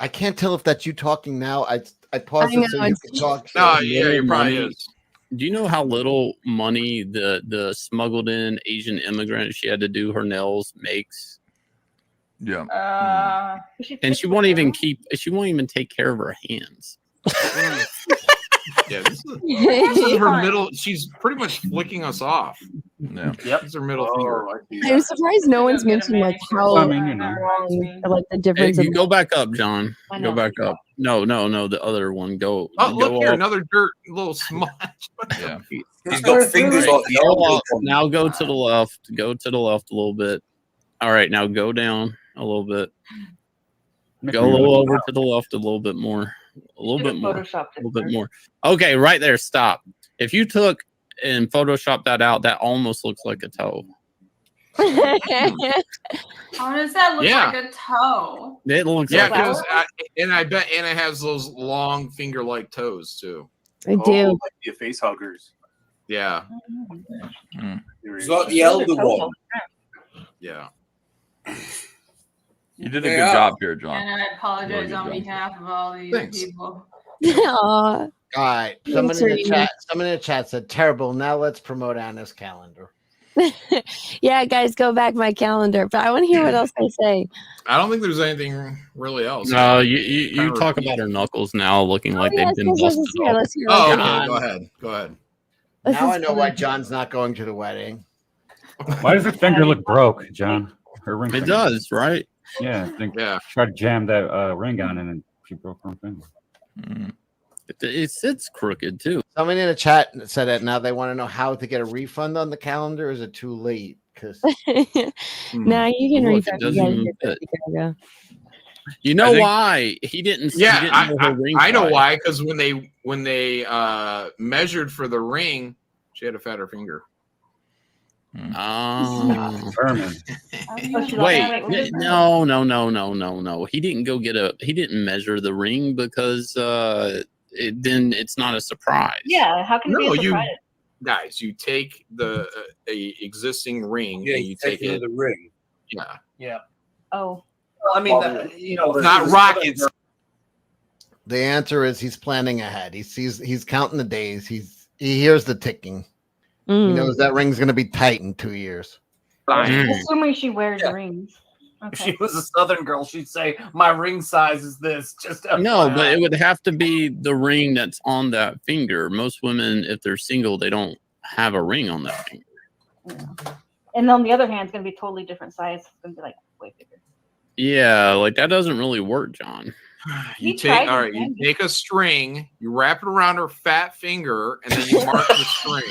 I can't tell if that's you talking now. I paused it so you can talk. No, yeah, it probably money. is. Do you know how little money the smuggled in Asian immigrant she had to do her nails makes? Yeah. And she won't even take care of her hands. Yeah, this is her middle. She's pretty much flicking us off. Yeah. Yep. It's her middle finger. I'm surprised no one's mentioned like how wrong, like the difference. Hey, go back up, John. Go back up. No, the other one. Go. Oh, go look here, up. another dirt little smudge. Yeah. He's got fingers like the elbow. Now go to the left. Go to the left a little bit. All right, now go down a little bit. Go a little over to the left a little bit more. A little bit more. A little bit more. Okay, right there. Stop. If you took and photoshopped that out, that almost looks like a toe. How does that look Yeah. like a toe? It looks Yeah, like because and I bet Anna has those long finger-like toes too. I do. Like the face huggers. Yeah. It's like the elder one. Yeah. You did a good job here, John. And I apologize Really good on job. behalf of all these Thanks. people. Aw. All right. Someone in the Thanks, chat. Someone in the chat said terrible. Now let's promote Anna's calendar. Yeah, guys, go back my calendar. But I want to hear what else I say. I don't think there's anything really else. No, you talk about her knuckles now looking like yes, they've been yes, busted yes, up. let's hear Oh, it. okay. Go ahead. Go ahead. Now I know why John's not going to the wedding. Why does her finger look broke, John? Her ring. It finger. does, right? Yeah, I think Yeah. she tried to jam that ring on and then she broke her finger. It sits crooked too. Someone in the chat said that now they want to know how to get a refund on the calendar. Is it too late? Because Nah, you can Look, refund. it doesn't even fit. You know I think- why he didn't? Yeah, he didn't know her ring I know size. why. Because when they measured for the ring, she had a fatter finger. Oh. Determined. Wait, no. He didn't go get he didn't measure the ring because then it's not a surprise. Yeah, how can it No, be a you surprise? guys, you take the a existing ring Yeah, and you you take take it. the ring. Yeah, Yeah. Oh. Well, I mean, you know, not rockets. the answer is he's planning ahead. He's counting the days. He hears the ticking. He knows that ring's going to be tight in 2 years. Assuming she wears rings. If she was a Southern girl, she'd say, "My ring size is this." Just No, but FYI. it would have to be the ring that's on that finger. Most women, if they're single, they don't have a ring on that finger. And on the other hand, it's going to be a totally different size. It's going to be like way bigger. Yeah, like that doesn't really work, John. You He take tried all his right. You damnedest. take a string, you wrap it around her fat finger, and then you mark the string.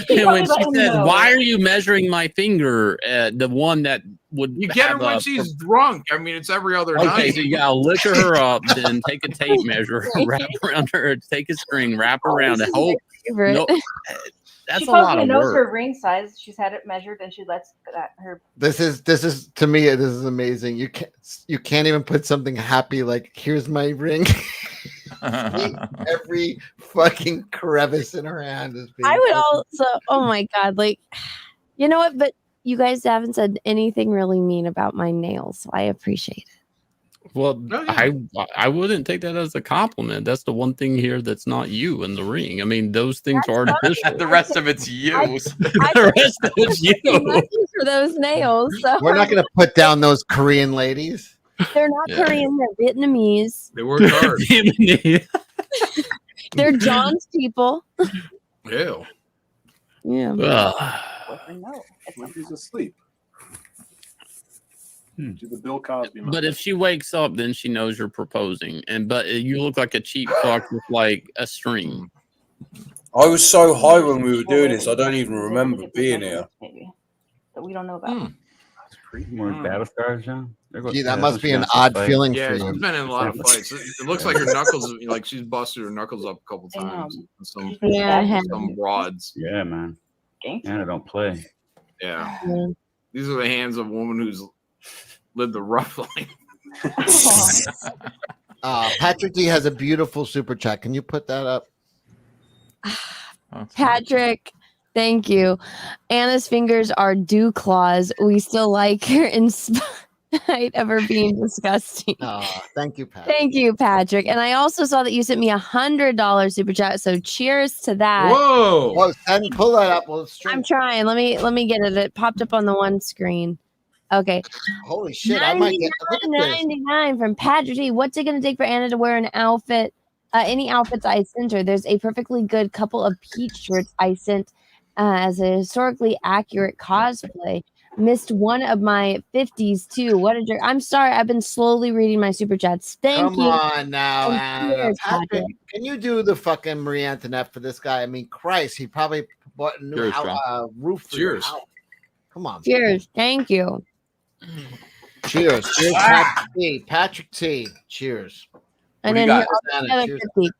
And when she says, "Why are you measuring my finger?" The one that would You get her when she's drunk. I mean, it's every other night. Okay, so you gotta liquor her up, then take a tape measure, wrap around her, take a string, wrap around it. Hope no, that's She a lot supposedly of knows work. her ring size. She's had it measured, and she lets her. This is to me. This is amazing. You can't even put something happy like here's my ring. Every fucking crevice in her hand is being. I would also, oh my God, like, you know what? But you guys haven't said anything really mean about my nails, so I appreciate it. Well, I wouldn't take that as a compliment. That's the one thing here that's not you in the ring. I mean, those things are artificial. The rest of it's you. The rest of it's you. Lucky for those nails. So We're not going to put down those Korean ladies. They're not Korean. They're Vietnamese. They work hard. They're John's people. Ew. Yeah. She's asleep. To the Bill Cosby. But if she wakes up, then she knows you're proposing. But you look like a cheap fuck with like a string. I was so high when we were doing this, I don't even remember being here. That we don't know about. More battle scars, John. Gee, that must be an odd feeling Yeah, for she's you. been in a lot of fights. It looks like her knuckles, like she's busted her knuckles up a couple times. Some rods. Yeah, man. Anna don't play. Yeah. These are the hands of a woman who's lived a rough life. Patrick D has a beautiful super chat. Can you put that up? Patrick, thank you. Anna's fingers are dew claws. We still like her in spite of her being disgusting. Thank you, Patrick. Thank you, Patrick. And I also saw that you sent me $100 super chat. So cheers to that. Whoa, pull that up. Well, I'm trying. Let me get it. It popped up on the one screen. Okay. Holy shit! I might get $99 from Patrick D. What's it going to take for Anna to wear an outfit? Any outfits I sent her. There's a perfectly good couple of peach shirts I sent as a historically accurate cosplay. Missed one of my 50s too. What a jerk. I'm sorry. I've been slowly reading my super chats. Thank you. Come on now, And Anna. cheers, Patrick, can you do the fucking Marie Antoinette for this guy? I mean, Christ, he probably bought a new Cheers, John. roof for your house. Come on. Cheers. Thank you. Cheers. Cheers, Patrick T. Patrick T. Cheers. And What do you then got? another Cheers. 50.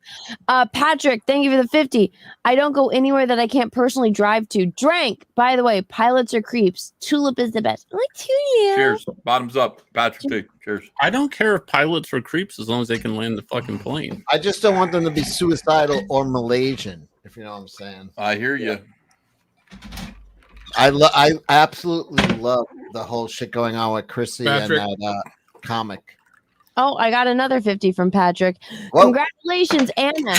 Patrick, thank you for the 50. I don't go anywhere that I can't personally drive to. Drank. By the way, pilots are creeps. Tulip is the best. I like Tulip. Cheers. Bottoms up. Patrick T. Cheers. I don't care if pilots are creeps as long as they can land the fucking plane. I just don't want them to be suicidal or Malaysian, if you know what I'm saying. I hear you. I absolutely love the whole shit going on with Chrissy Patrick. and that comic. Oh, I got another 50 from Patrick. Whoa. Congratulations, Anna.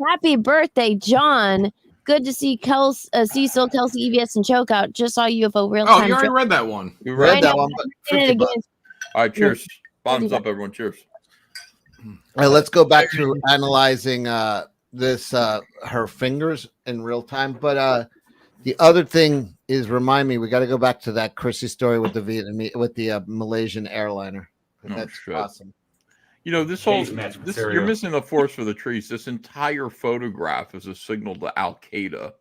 Happy birthday, John. Good to see Cecil, Kelsey, EVS, and Chokeout. Just saw UFO real Oh, time. you already read that one. You read that one, but Did it again. All right, cheers. Bottoms up, everyone. Cheers. All right, let's go back to analyzing this her fingers in real time. But the other thing is, remind me, we got to go back to that Chrissy story with the Vietnamese, with the Malaysian airliner. That's shit. awesome. You know, this whole Cage match this, material. you're missing the forest for the trees. This entire photograph is a signal to Al Qaeda,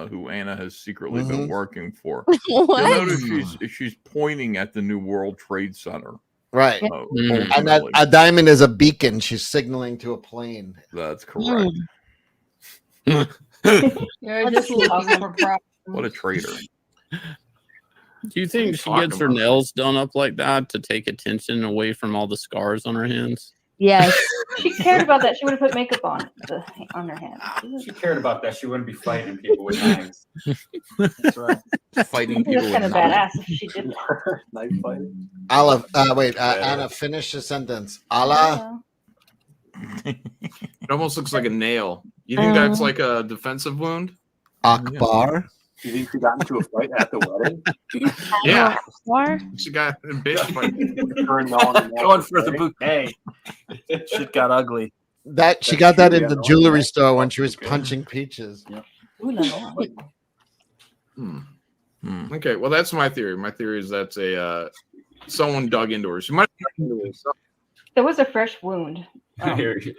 who Anna has secretly been working for. What? You'll notice she's pointing at the New World Trade Center. Right. ultimately. And that a diamond is a beacon. She's signaling to a plane. That's correct. You're just looking for problems. What a traitor. Do you think she gets her nails done up like that to take attention away from all the scars on her hands? Yes. She cared about that. She would have put makeup on her hand. She cared about that. She wouldn't be fighting people with knives. That's right. Fighting That's kind of badass if she did that. Knife fighting. Allah, Anna, finish the sentence. Allah. It almost looks like a nail. You think that's like a defensive wound? Akbar. You think she got into a fight at the wedding? Yeah. Or? She got a bitch fight. Going for the bouquet. Shit got ugly. That she got that in the jewelry store when she was punching peaches. Okay, well that's my theory. My theory is that's a someone dug into her. She might have dug into herself. There was a fresh wound.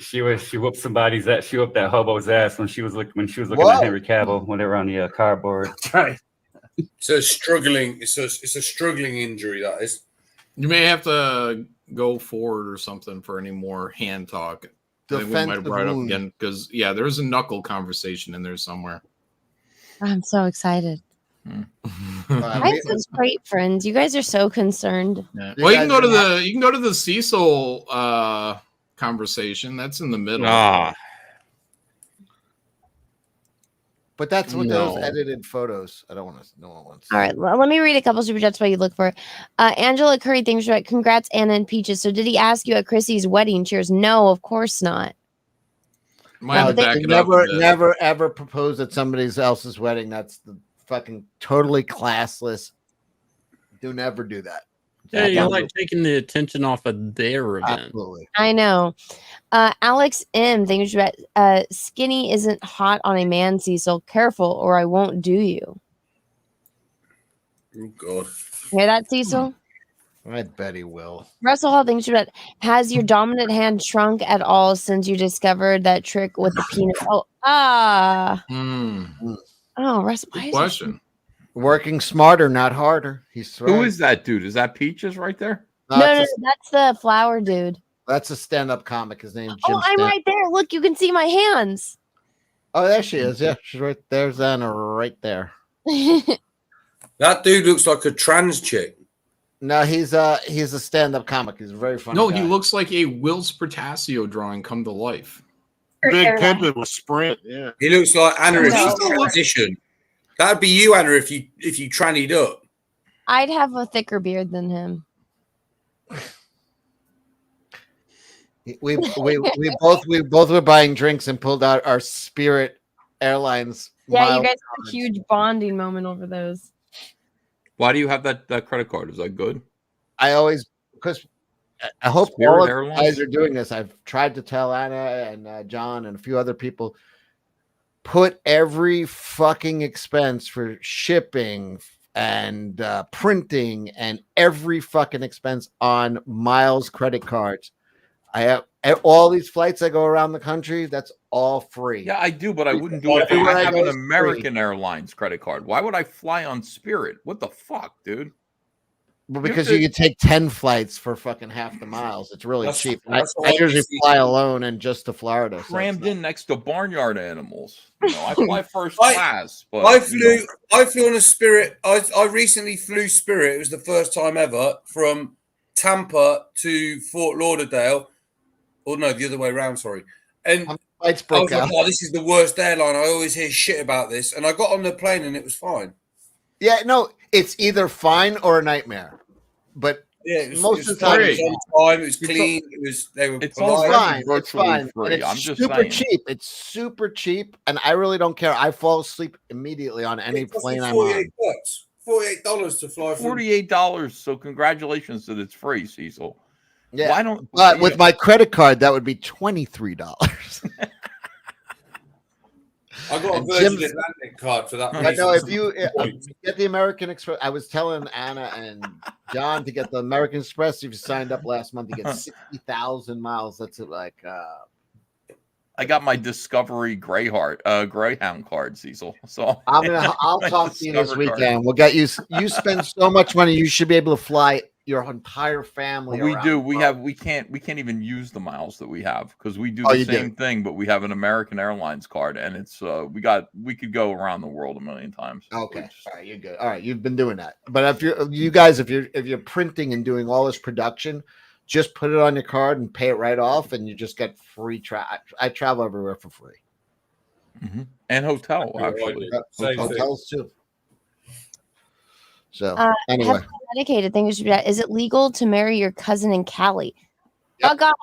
She whooped somebody's ass. She whooped that hobo's ass when she was looking at Whoa. Henry Cavill when they were on the cardboard. That's right. It's a struggling injury, that is. You may have to go forward or something for any more hand talk. I think we might have brought it up again because there's a knuckle conversation in there somewhere. I'm so excited. I have such great friends. You guys are so concerned. Yeah. Well, you can go to the Cecil conversation. That's in the middle. But that's what those edited photos. I don't want to. No one wants. All right, let me read a couple super chats while you look for it. Angela Curry, thanks for congrats, Anna and Peaches. So, did he ask you at Chrissy's wedding? Cheers. No, of course not. Never ever propose at somebody else's wedding. That's the fucking totally classless. Do never do that. Yeah, you're like taking the attention off of their event. Absolutely. I know. Alex M, thanks for skinny isn't hot on a man, Cecil. Careful, or I won't do you. Oh God. Hear that, Cecil? I bet he will. Russell Hall, thanks for has your dominant hand shrunk at all since you discovered that trick with the peanut? Oh, Russell. Good question. Working smarter, not harder. Who is that dude? Is that Peaches right there? No, that's the flower dude. That's a stand-up comic. His name's Jim. Oh, I'm right there. Look, you can see my hands. Oh, there she is. Yeah, she's right there. There's Anna right there. That dude looks like a trans chick. No, he's a stand-up comic. He's a very funny. No, guy. he looks like a Wills Protasio drawing come to life. Big pimpin' with Sprint. Yeah, he looks like Anna if you transition. That'd be you, Anna, if you trannied up. I'd have a thicker beard than him. We both were buying drinks and pulled out our Spirit Airlines. Yeah, you guys have a huge bonding moment over those. Why do you have that credit card? Is that good? I always, because I hope Spirit all of you Airlines? guys are doing this. I've tried to tell Anna and John and a few other people, put every fucking expense for shipping and printing and every fucking expense on Miles credit cards. I have all these flights that go around the country. That's all free. Yeah, I do, but I wouldn't do it if I have an American Airlines credit card. Why would I fly on Spirit? What the fuck, dude? Well, because you could take 10 flights for fucking half the miles. It's really cheap. I usually fly alone and just to Florida. So crammed in next to barnyard animals. You know, I fly first class. But I flew on a Spirit. I recently flew Spirit. It was the first time ever from Tampa to Fort Lauderdale. Or no, the other way around. Sorry. And I was like, oh, this is the worst airline. I always hear shit about this. And I got on the plane and it was fine. Yeah, no, it's either fine or a nightmare. But most of the time, it was on time. It was clean. They were polite. It's fine. And it's super cheap. It's super cheap, and I really don't care. I fall asleep immediately on any plane I'm on. $48 to fly. $48. So congratulations that it's free, Cecil. Yeah. Why don't? But with my credit card, that would be $23. I got a Virgin Atlantic card for that. But no, if you get the American Express, I was telling Anna and John to get the American Express. If you signed up last month, you get 60,000 miles. That's like. I got my Discovery Greyhound card, Cecil. So I'll talk to you this weekend. We'll get you. You spend so much money, you should be able to fly your entire family. We do. We can't even use the miles that we have because we do the same thing, but we have an American Airlines card, and it's we could go around the world a million times. Okay, all right, you're good. All right, you've been doing that. But if you're printing and doing all this production, just put it on your card and pay it right off, and you just get free travel. I travel everywhere for free, and hotel actually. Hotels too. So anyway, medicated thing is it legal to marry your cousin in Cali? Fuck off.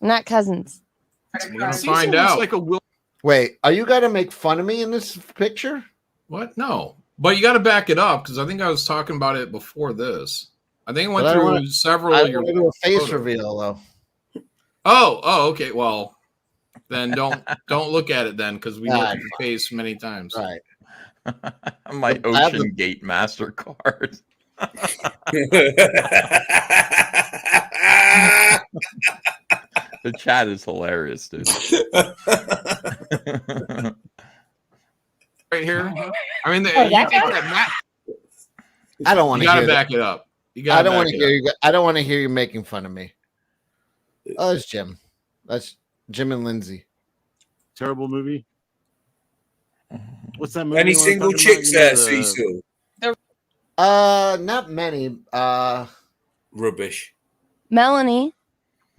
Not cousins. We're gonna find out. Wait, are you gonna make fun of me in this picture? What? No, but you got to back it up because I think I was talking about it before this. I think I went through several of your do a face reveal though. Oh, okay. Well, then don't look at it then because we look at your face many times. Right. My Ocean Gate MasterCard. The chat is hilarious, dude. Right here. I mean, Oh, you that take guy? that I don't want You to gotta hear back that. it up. You I gotta don't back want to it hear up. you. I don't want to hear you making fun of me. Oh, that's Jim. That's Jim and Lindsay. Terrible movie. What's that movie? Any you wanna single talk about? chicks You know, there, the- Cecil? Not many. Rubbish. Melanie.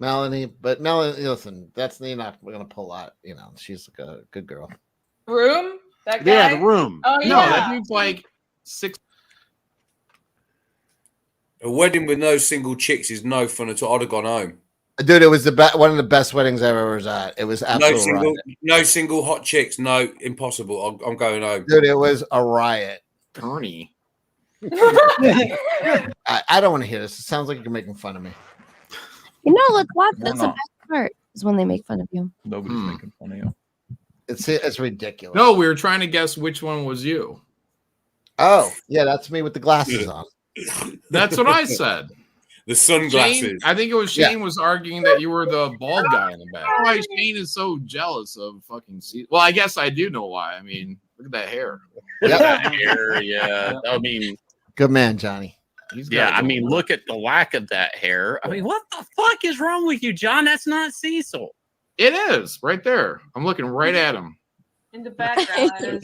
Melanie, but Melanie, listen, that's not we're gonna pull out. You know, she's like a good girl. Room? That guy? Yeah, The Room. Oh, No, yeah. that dude's like 6. A wedding with no single chicks is no fun at all. I'd have gone home. Dude, it was one of the best weddings I've ever was at. It was absolutely No single hot chicks. No, impossible. I'm going home. Dude, it was a riot. Ernie. I don't want to hear this. It sounds like you're making fun of me. You know, let's watch. We're That's the not. best part is when they make fun of you. Nobody's making fun of you. It's ridiculous. No, we were trying to guess which one was you. Oh, yeah, that's me with the glasses on. That's what I said. The sunglasses. Shane, I think it was Shane was arguing that you were the bald guy in the back. Why Shane is so jealous of fucking Well, I guess I do know why. I mean, look at that hair. Yep. That hair, yeah. I mean, Good man, Johnny. yeah. I mean, look at the lack of that hair. I mean, what the fuck is wrong with you, John? That's not Cecil. It is right there. I'm looking right at him. In the background. I know.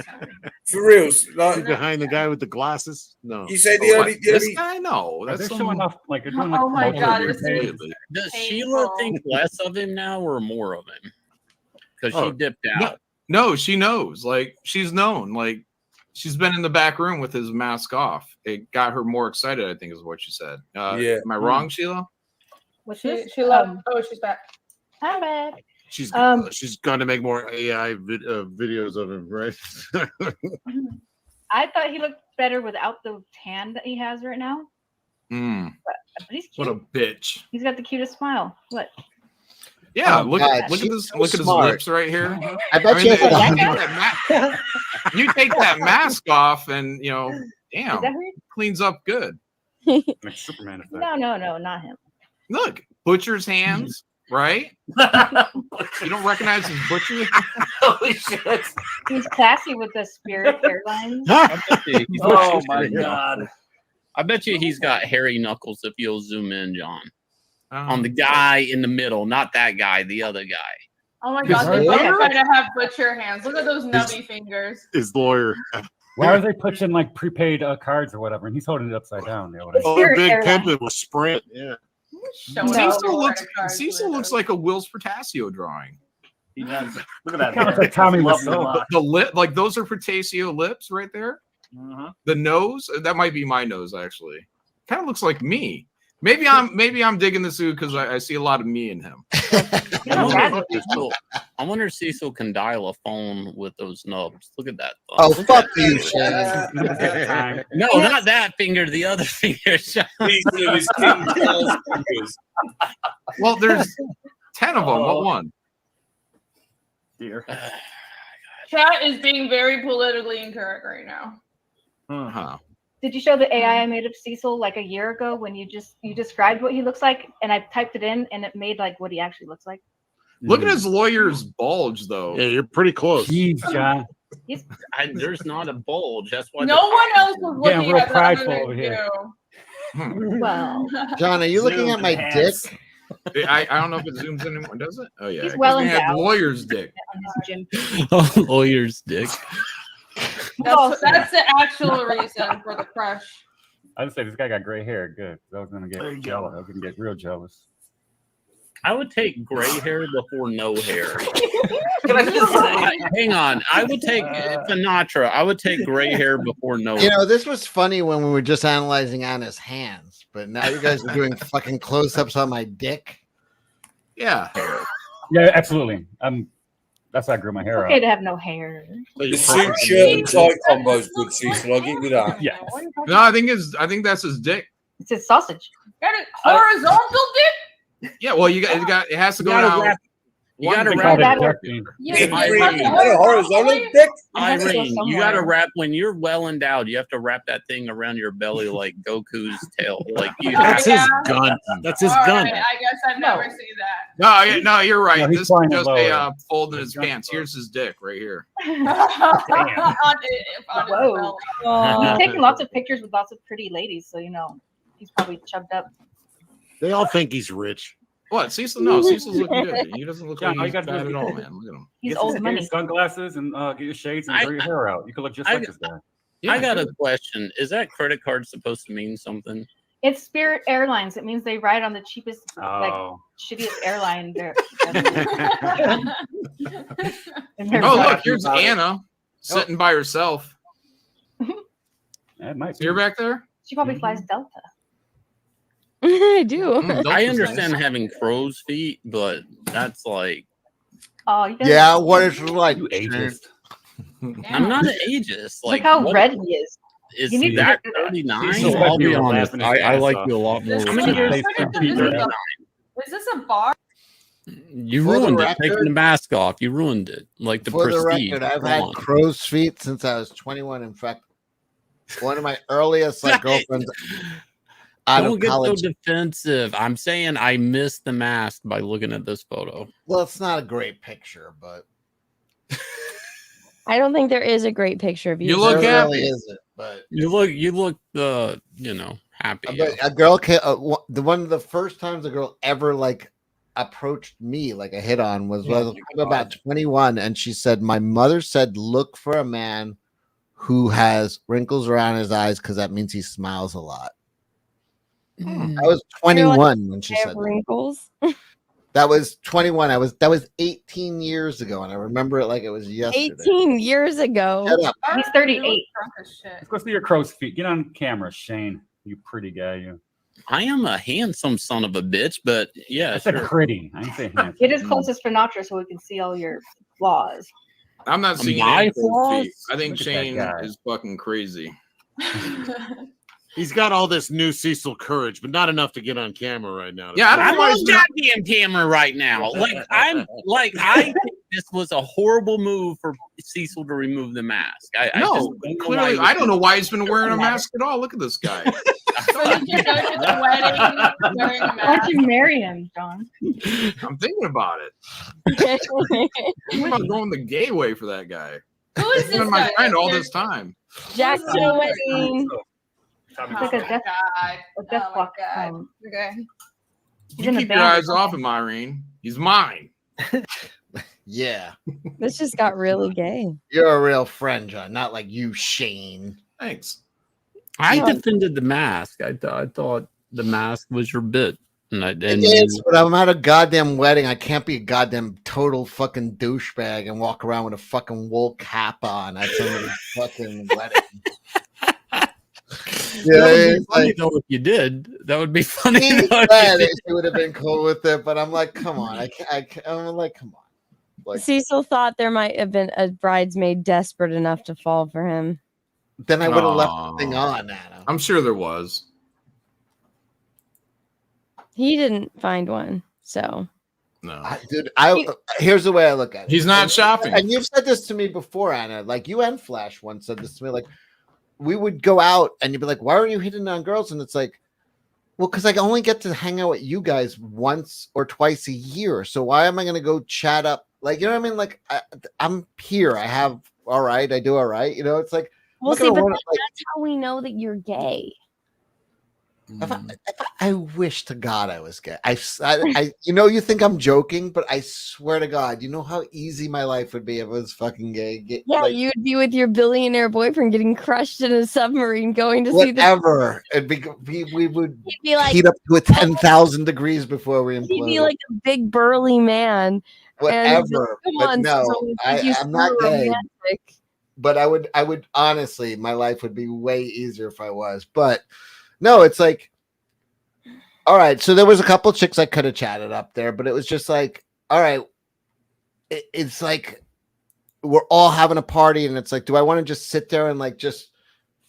For reals. Like, behind the guy with the glasses? No. you say What, this guy? No, Are that's they someone. showing off like they're doing like Oh my promotion God, of this their is- page? Does Painful. Sheila think less of him now or more of him? Because Oh, she dipped no. out. No, she knows. Like she's known. Like she's been in the back room with his mask off. It got her more excited. I think is what she said. Yeah. Am I wrong, Sheila? What's She, this? she loved. Oh, she's back. I'm back. She's Um, she's going to make more AI videos of him, right? I thought he looked better without the tan that he has right now. Mm, But he's what cute. a bitch. He's got the cutest smile. What? Yeah, Oh, look God, at she's this. so Look at his smart. lips right here. I bet I you. mean, have you take that mask off, and Is damn, that who? cleans up good. Like Superman effect. No, not him. Look, butcher's hands, right? You don't recognize his butcher? Holy shit. He's classy with the spirit hairline. I bet you he's got Oh my hairy God. knuckles. I bet you he's got hairy knuckles if you'll zoom in, John. Um, On the guy in the middle, not that guy, the other guy. Oh my His God, they lawyer? both try to have butcher hands. Look at those nubby fingers. His lawyer. Why are they pushing like prepaid cards or whatever? And he's holding it upside down. You know what I mean? Oh, Spirit big airline. pimpin' with Sprint. Yeah. Showing No. off Cecil the looks, credit cards Cecil with looks her. like a Will's Portasio drawing. He does. Look at that. Kind of hair. like Tommy Love Wiseau. the lock. The lip, like those are Portasio lips right there. Uh-huh. The nose, that might be my nose actually. Kind of looks like me. Maybe I'm digging the suit because I see a lot of me in him. I wonder if Cecil can dial a phone with those nubs. Look at that. Oh, Look fuck at you, that. Shane. No, not that finger, the other finger. Sean. These are his King Charles fingers. Well, there's 10 of them. What one? Dear. Chat is being very politically incorrect right now. Huh. Did you show the AI I made of Cecil like a year ago when you described what he looks like and I typed it in and it made like what he actually looks like? Look at his lawyer's bulge, though. Yeah, you're pretty close. Jeez, John. There's not a bulge. That's why. No one else was Getting looking real at that prideful other over than here. you. Well, John, are you looking at my dick? I don't know if it zooms in anymore. Does it? Oh yeah. He's well 'cause we had endowed. lawyer's dick. on his gym. Oh, lawyer's dick. That's the actual reason for the crush. I just say this guy got gray hair. Good. I was gonna There you get go. jealous. I was gonna get real jealous. I would take gray hair before no hair. Can I just say? Hang on. I would take Sinatra. I would take gray hair before no You hair. know, this was funny when we were just analyzing Anna's hands, but now you guys are doing fucking close-ups on my dick. Yeah. Yeah, absolutely. That's why I grew my hair Okay out. to have no hair. The suit, shirt, and tie combo's good, Cecil. I'll give you that. Yeah. No, I think that's his dick. It's his sausage. Got it horizontal dick? Yeah. Well, it has to go You gotta down. wrap- You got to They wrap call it it. ducking. Horizontal dick. Irene, you got to wrap when you're well endowed. You have to wrap that thing around your belly like Goku's tail. Like you. That's his gun. That's his gun. Right, I guess I've never seen that. No, you're right. No, he's This is flying it just lower. a fold in his pants. Here's his dick right here. On his Whoa. belly. He's taking lots of pictures with lots of pretty ladies, so he's probably chubbed up. They all think he's rich. What? Cecil? No, Cecil's looking good. He doesn't look John, like all you he's gotta bad do is at all, man. Look at him. He's Get old your money. sunglasses and get your shades and grow your hair out. You could look just like this guy. I got a question. Is that credit card supposed to mean something? It's Spirit Airlines. It means they ride on the cheapest, Oh. shittiest airline there. Oh, look, here's Anna sitting by herself. That might You're back there? She probably flies Delta. I do. I understand having crow's feet, but that's like. Oh, you guys Yeah, what is it like? You ageist. I'm not an ageist. Look Like how what- red he is. Is You need that to 39? Cecil I'll be was honest. laughing his I ass like off. you a lot more. This with is that. is this a bar? You For the ruined it. record- Taking the mask off. You ruined it. Like the For the prestige. record, I've Come had on. crow's feet since I was 21. In fact, one of my earliest girlfriends out Don't of get college. so defensive. I'm saying I missed the mask by looking at this photo. Well, it's not a great picture, but I don't think there is a great picture of you. You look there happy. really isn't. But You look happy. but a girl came. One of the first times a girl ever approached me, like a hit on, was Oh when my I'm about God. 21, and she said, "My mother said look for a man who has wrinkles around his eyes because that means he smiles a lot." I was 21 when she I said have that. wrinkles. That was 21. That was 18 years ago, and I remember it like it was yesterday. 18 years ago. Shut up. He's 38. Let's go see your crow's feet. Get on camera, Shane. You pretty guy, you. I am a handsome son of a bitch, but yeah, I said sure. pretty. I ain't saying handsome. Get as close as Sinatra so we can see all your flaws. I'm not seeing My any cold flaws? feet. I think Look at that Shane guy. is fucking crazy. He's got all this new Cecil courage, but not enough to get on camera right now. Yeah, I don't I'm know why on he's not. goddamn camera right now. I think this was a horrible move for Cecil to remove the mask. I just No, don't know why clearly, he was- I don't know why he's been wearing a mask at all. Look at this guy. So you can go to the wedding wearing a Why mask. don't you marry him, John? I'm thinking about it. I'm about going the gay way for that guy. Who is He's this been my guy? friend all this time. Jack to the wedding. It's like a death, God. a death Oh my block. God. Okay. He's You in a keep your band or eyes off him, Irene. He's mine. Yeah, This just got really gay. you're a real friend, John. Not like you, Shane. Thanks. I defended the mask. I thought the mask was your bit. And It is, but I'm at a goddamn wedding. I can't be a goddamn total fucking douchebag and walk around with a fucking wool cap on at somebody's fucking wedding. Yeah, that would be it's funny like, though if you did. That would be funny. he though, if said you it, she would have been cool with it, but I'm like, come on. I'm like, come on. Like, Cecil thought there might have been a bridesmaid desperate enough to fall for him. then I would have left the thing on, Anna. I'm sure there was. He didn't find one, so No. Dude, here's the way I look at it. He's not And- shopping. And you've said this to me before, Anna. Like you and Flash once said this to me. Like we would go out and you'd be like, "Why are you hitting on girls?" And it's like, well, because I only get to hang out with you guys once or twice a year. So why am I going to go chat up? Like, you know what I mean? Like I'm here. I have all right. I do all right. You know, it's like, I'm we'll not see. gonna But wanna, that's how we know that you're gay. I wish to God I was gay. You know, you think I'm joking, but I swear to God, you know how easy my life would be if I was fucking gay. Yeah, Like, you'd be with your billionaire boyfriend getting crushed in a submarine, going to see the. whatever. We would He'd be like, heat up to 10,000 degrees before we he'd be implode. like a big burly man. And just, Whatever. come But on, no, Cecil, we think you I'm not super gay. romantic. But I would honestly, my life would be way easier if I was. But no, it's like, all right. So there was a couple chicks I could have chatted up there, but it was just like, all right. It's like we're all having a party, and it's like, do I want to just sit there and like just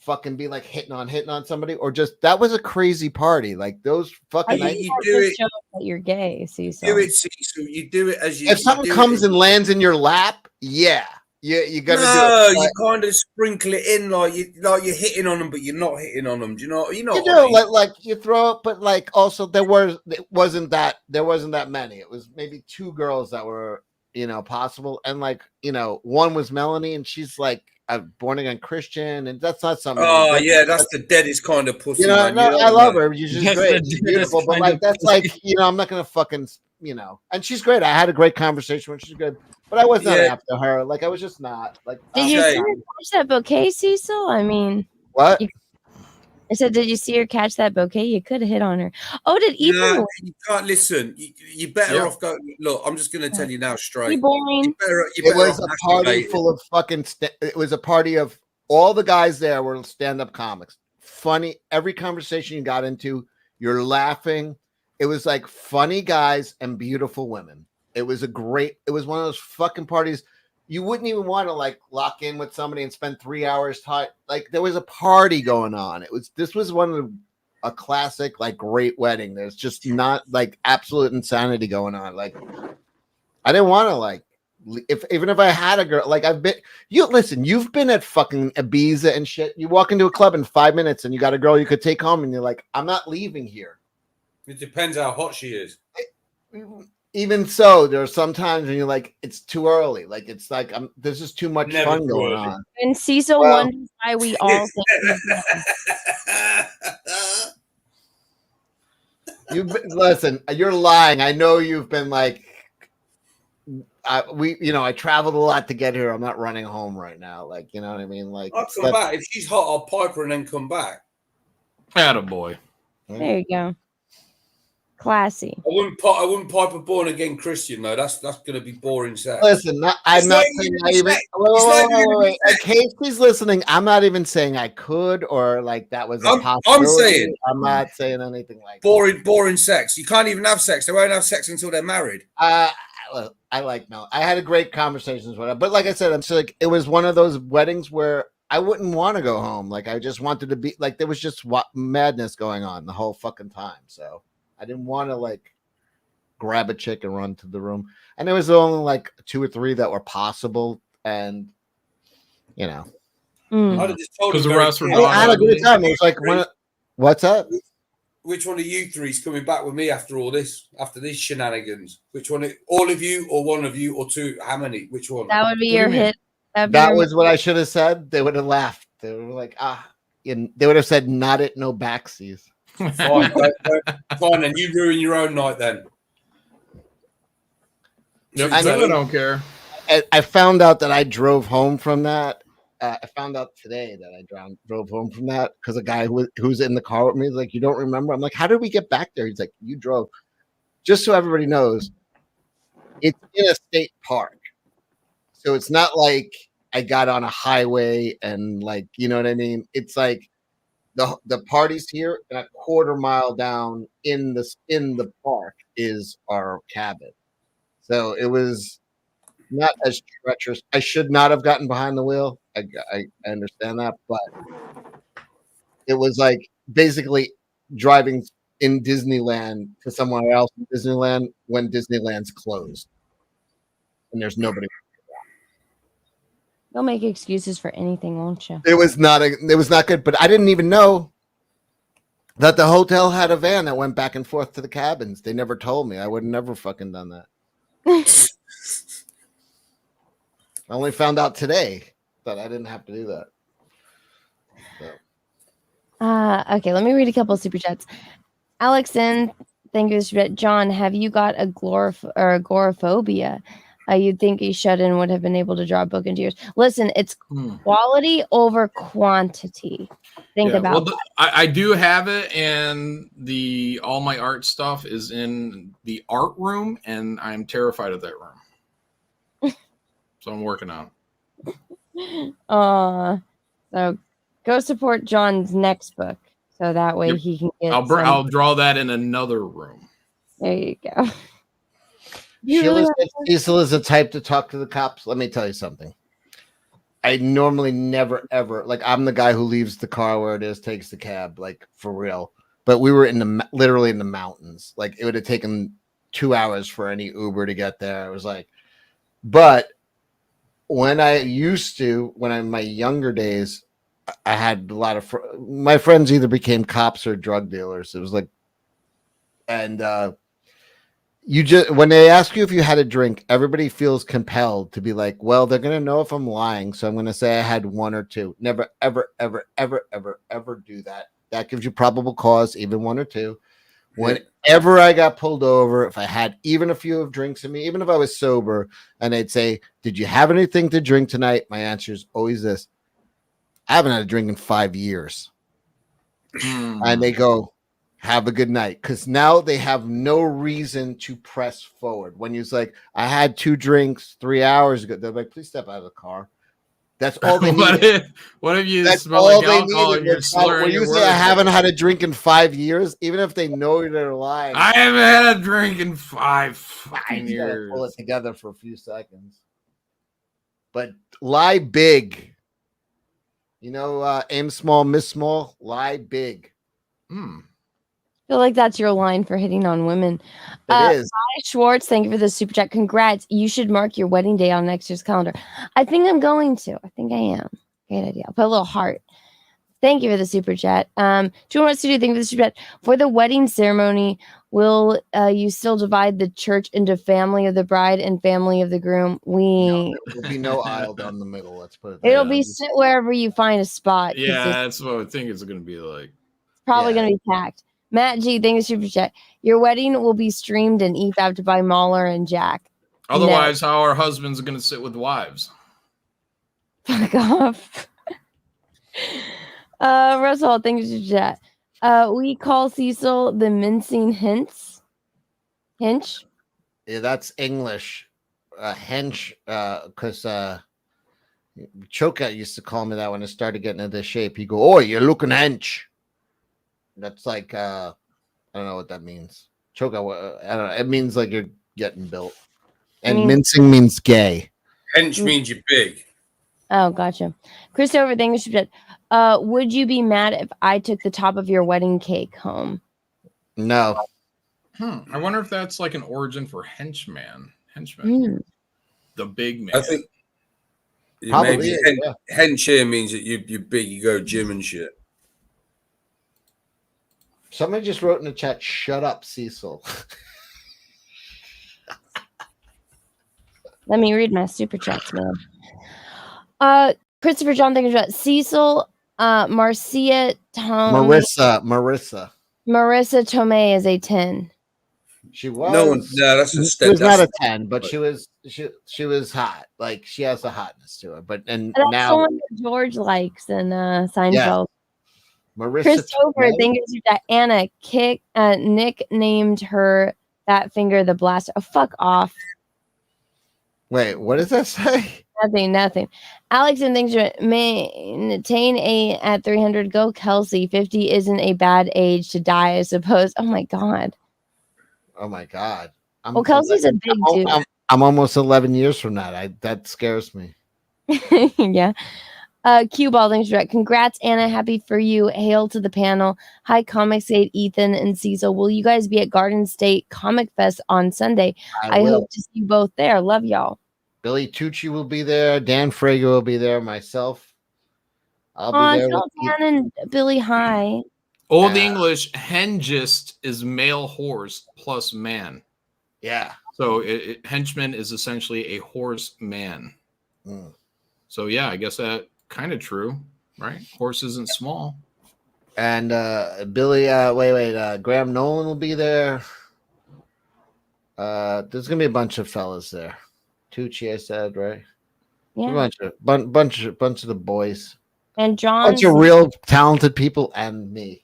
fucking be like hitting on somebody, or just that was a crazy party. Like those fucking nights. You do it. Show that you're gay, Cecil. Do it, Cecil. You do it as you. If something comes and lands in your lap, yeah, you're gonna do No, it. you kind of sprinkle it in like you're hitting on them, but you're not hitting on them. Do you know? You know You what I do mean? like you throw it, but like also there wasn't that many. It was maybe 2 girls that were possible, and like one was Melanie, and she's like a born again Christian, and that's not something. Oh yeah, that's the deadest kind of pussy, man. No, You know I love what her. She's great, she's beautiful, but like that's like I'm not gonna fucking and she's great. I had a great conversation when she's good, but I was not after her. Like I was just not like. Did you see her catch that bouquet, Cecil? I mean, what? I said, did you see her catch that bouquet? You could have hit on her. Oh, did Ethan? No, you can't listen. You better off go. Look, I'm just going to tell you now straight. You boring. It was a party full of fucking. It was a party of all the guys there were stand-up comics. Funny. Every conversation you got into, you're laughing. It was like funny guys and beautiful women. It was one of those fucking parties. You wouldn't even want to like lock in with somebody and spend 3 hours time. Like there was a party going on. This was one of a classic, like great wedding. There's just not like absolute insanity going on. Like I didn't want to like, even if I had a girl, like you've been at fucking Ibiza and shit. You walk into a club in 5 minutes and you got a girl you could take home and you're like, I'm not leaving here. It depends how hot she is. Even so, there are some times when you're like, it's too early. Like it's like there's just too much fun going on. And Cecil wonders why we all think listen, you're lying. I know you've been like I traveled a lot to get here. I'm not running home right now. Like, you know what I mean? Like I'll come back. If she's hot, I'll pipe her and then come back. Attaboy. There you go. Classy. I wouldn't pipe a born again Christian though. That's going to be boring sex. Listen, I'm not saying I even. Wait. In case he's listening, I'm not even saying I could or like that was a possibility. I'm saying I'm not saying anything like boring sex. You can't even have sex. They won't have sex until they're married. I like Mel. I had a great conversations with her, but like I said, I'm still like it was one of those weddings where I wouldn't want to go home. Like I just wanted to be like there was just madness going on the whole fucking time. So I didn't want to like grab a chick and run to the room. And there was only like 2 or 3 that were possible, and I'd have just told Because her the rest were I had a good time. It was like what's up? Which one of you 3 is coming back with me after all this? After these shenanigans? Which one? All of you, or one of you, or 2? How many? Which one? that would be your hit. That was what I should have said. They would have laughed. They were like, they would have said, "Not it, no backsies." Fine, then you ruin your own night then. Yep, I don't care. I found out that I drove home from that. I found out today that I drove home from that because a guy who's in the car with me is like, "You don't remember?" I'm like, "How did we get back there?" He's like, "You drove." Just so everybody knows, it's in a state park, so it's not like I got on a highway and like, you know what I mean? It's like the party's here, and a quarter mile down in the park is our cabin. So it was not as treacherous. I should not have gotten behind the wheel. I understand that, but it was like basically driving in Disneyland to somewhere else in Disneyland when Disneyland's closed and there's nobody. You'll make excuses for anything, won't you? It was not good, but I didn't even know that the hotel had a van that went back and forth to the cabins. They never told me. I would have never fucking done that. I only found out today that I didn't have to do that. So. Okay, let me read a couple of super chats. Alexin, thank you. John, have you got agoraphobia? You'd think a shut-in would have been able to draw a book into yours. Listen, it's quality over quantity. Think about that. I do have it, and all my art stuff is in the art room, and I'm terrified of that room. So I'm working on it. So go support John's next book, so that way he can get. I'll draw that in another room. There you go. Sheila says Cecil is the type to talk to the cops. Let me tell you something. I normally never ever like I'm the guy who leaves the car where it is, takes the cab, like for real. But we were literally in the mountains. Like it would have taken 2 hours for any Uber to get there. It was like, but when I used to, when I'm in my younger days, I had a lot of my friends either became cops or drug dealers. It was like, and you just when they ask you if you had a drink, everybody feels compelled to be like, well, they're gonna know if I'm lying, so I'm gonna say I had one or two. Never, ever, ever, ever, ever, ever do that. That gives you probable cause, even one or two. Whenever I got pulled over, if I had even a few of drinks in me, even if I was sober, and they'd say, "Did you have anything to drink tonight?" My answer is always this: I haven't had a drink in 5 years. And they go, have a good night, because now they have no reason to press forward. When you're like, I had 2 drinks 3 hours ago, they're like, please step out of the car. That's all they need. What if you That's smell all like they alcohol needed. and you're slurring When your you words? say I haven't had a drink in 5 years, even if they know they're lying, I haven't had a drink in 5 you years. gotta pull it together for a few seconds. But lie big. You know, aim small, miss small. Lie big. I feel like that's your line for hitting on women. It is. Hi, Schwartz, thank you for the super chat. Congrats. You should mark your wedding day on next year's calendar. I think I'm going to. I think I am. Great idea. I'll put a little heart. Thank you for the super chat. Two wants to do thank you for the super chat. For the wedding ceremony, will you still divide the church into family of the bride and family of the groom? There will be no aisle down the middle. Let's put it that It'll way. be sit wherever you find a spot. 'Cause Yeah, it's that's what I think it's going to be like. probably going to be packed. Matt G, thank you for super chat. Your wedding will be streamed and EFAB'd by Mahler and Jack. Otherwise, how are husbands going to sit with wives? Fuck off. Russell, thank you for chat. We call Cecil the mincing hinch. Hinch? Yeah, that's English. Hench, because Choka used to call me that when I started getting into shape. He go, "Oh, you're looking hench." That's like I don't know what that means. Choka, I don't know. It means like you're getting built. And mincing means gay. Hench means you're big. Oh, gotcha. Christopher, thank you for chat. Would you be mad if I took the top of your wedding cake home? No. I wonder if that's like an origin for henchman. Henchman. The big man. I think Probably maybe is, yeah. hench here means that you're big, you go gym and shit. Somebody just wrote in the chat, "Shut up, Cecil." Let me read my super chats, man. Christopher John, thank you for chat. Cecil, Marcia Tom. Marissa. Marissa Tomei is a 10. She was. No, that's a She was not a 10, but she was hot. Like she has a hotness to her. But and That's now the one that George likes in Seinfeld. Marissa Christopher, Tomei. thank you for that. Anna Nick named her that finger the blast. Oh, fuck off. Wait, what does that say? Nothing. Alex and things maintain a at 300. Go Kelsey. 50 isn't a bad age to die, I suppose. Oh my god. Oh my god. Well, Kelsey's a big dude. I'm almost 11 years from that. That scares me. Yeah. Cue ball, thanks for that. Congrats, Anna. Happy for you. Hail to the panel. Hi, Comics Aid, Ethan and Cecil. Will you guys be at Garden State Comic Fest on Sunday? I will. hope to see you both there. Love y'all. Billy Tucci will be there. Dan Frager will be there. Myself. I'll be there. Tell Dan and Billy hi. Old English, hengist is male horse plus man. Yeah. So henchman is essentially a horse man. So yeah, I guess that kind of true, right? Horse isn't small. And Billy, Graham Nolan will be there. There's gonna be a bunch of fellas there. Tucci, I said, right? Yeah. Bunch of the boys. And John. Bunch of real talented people and me.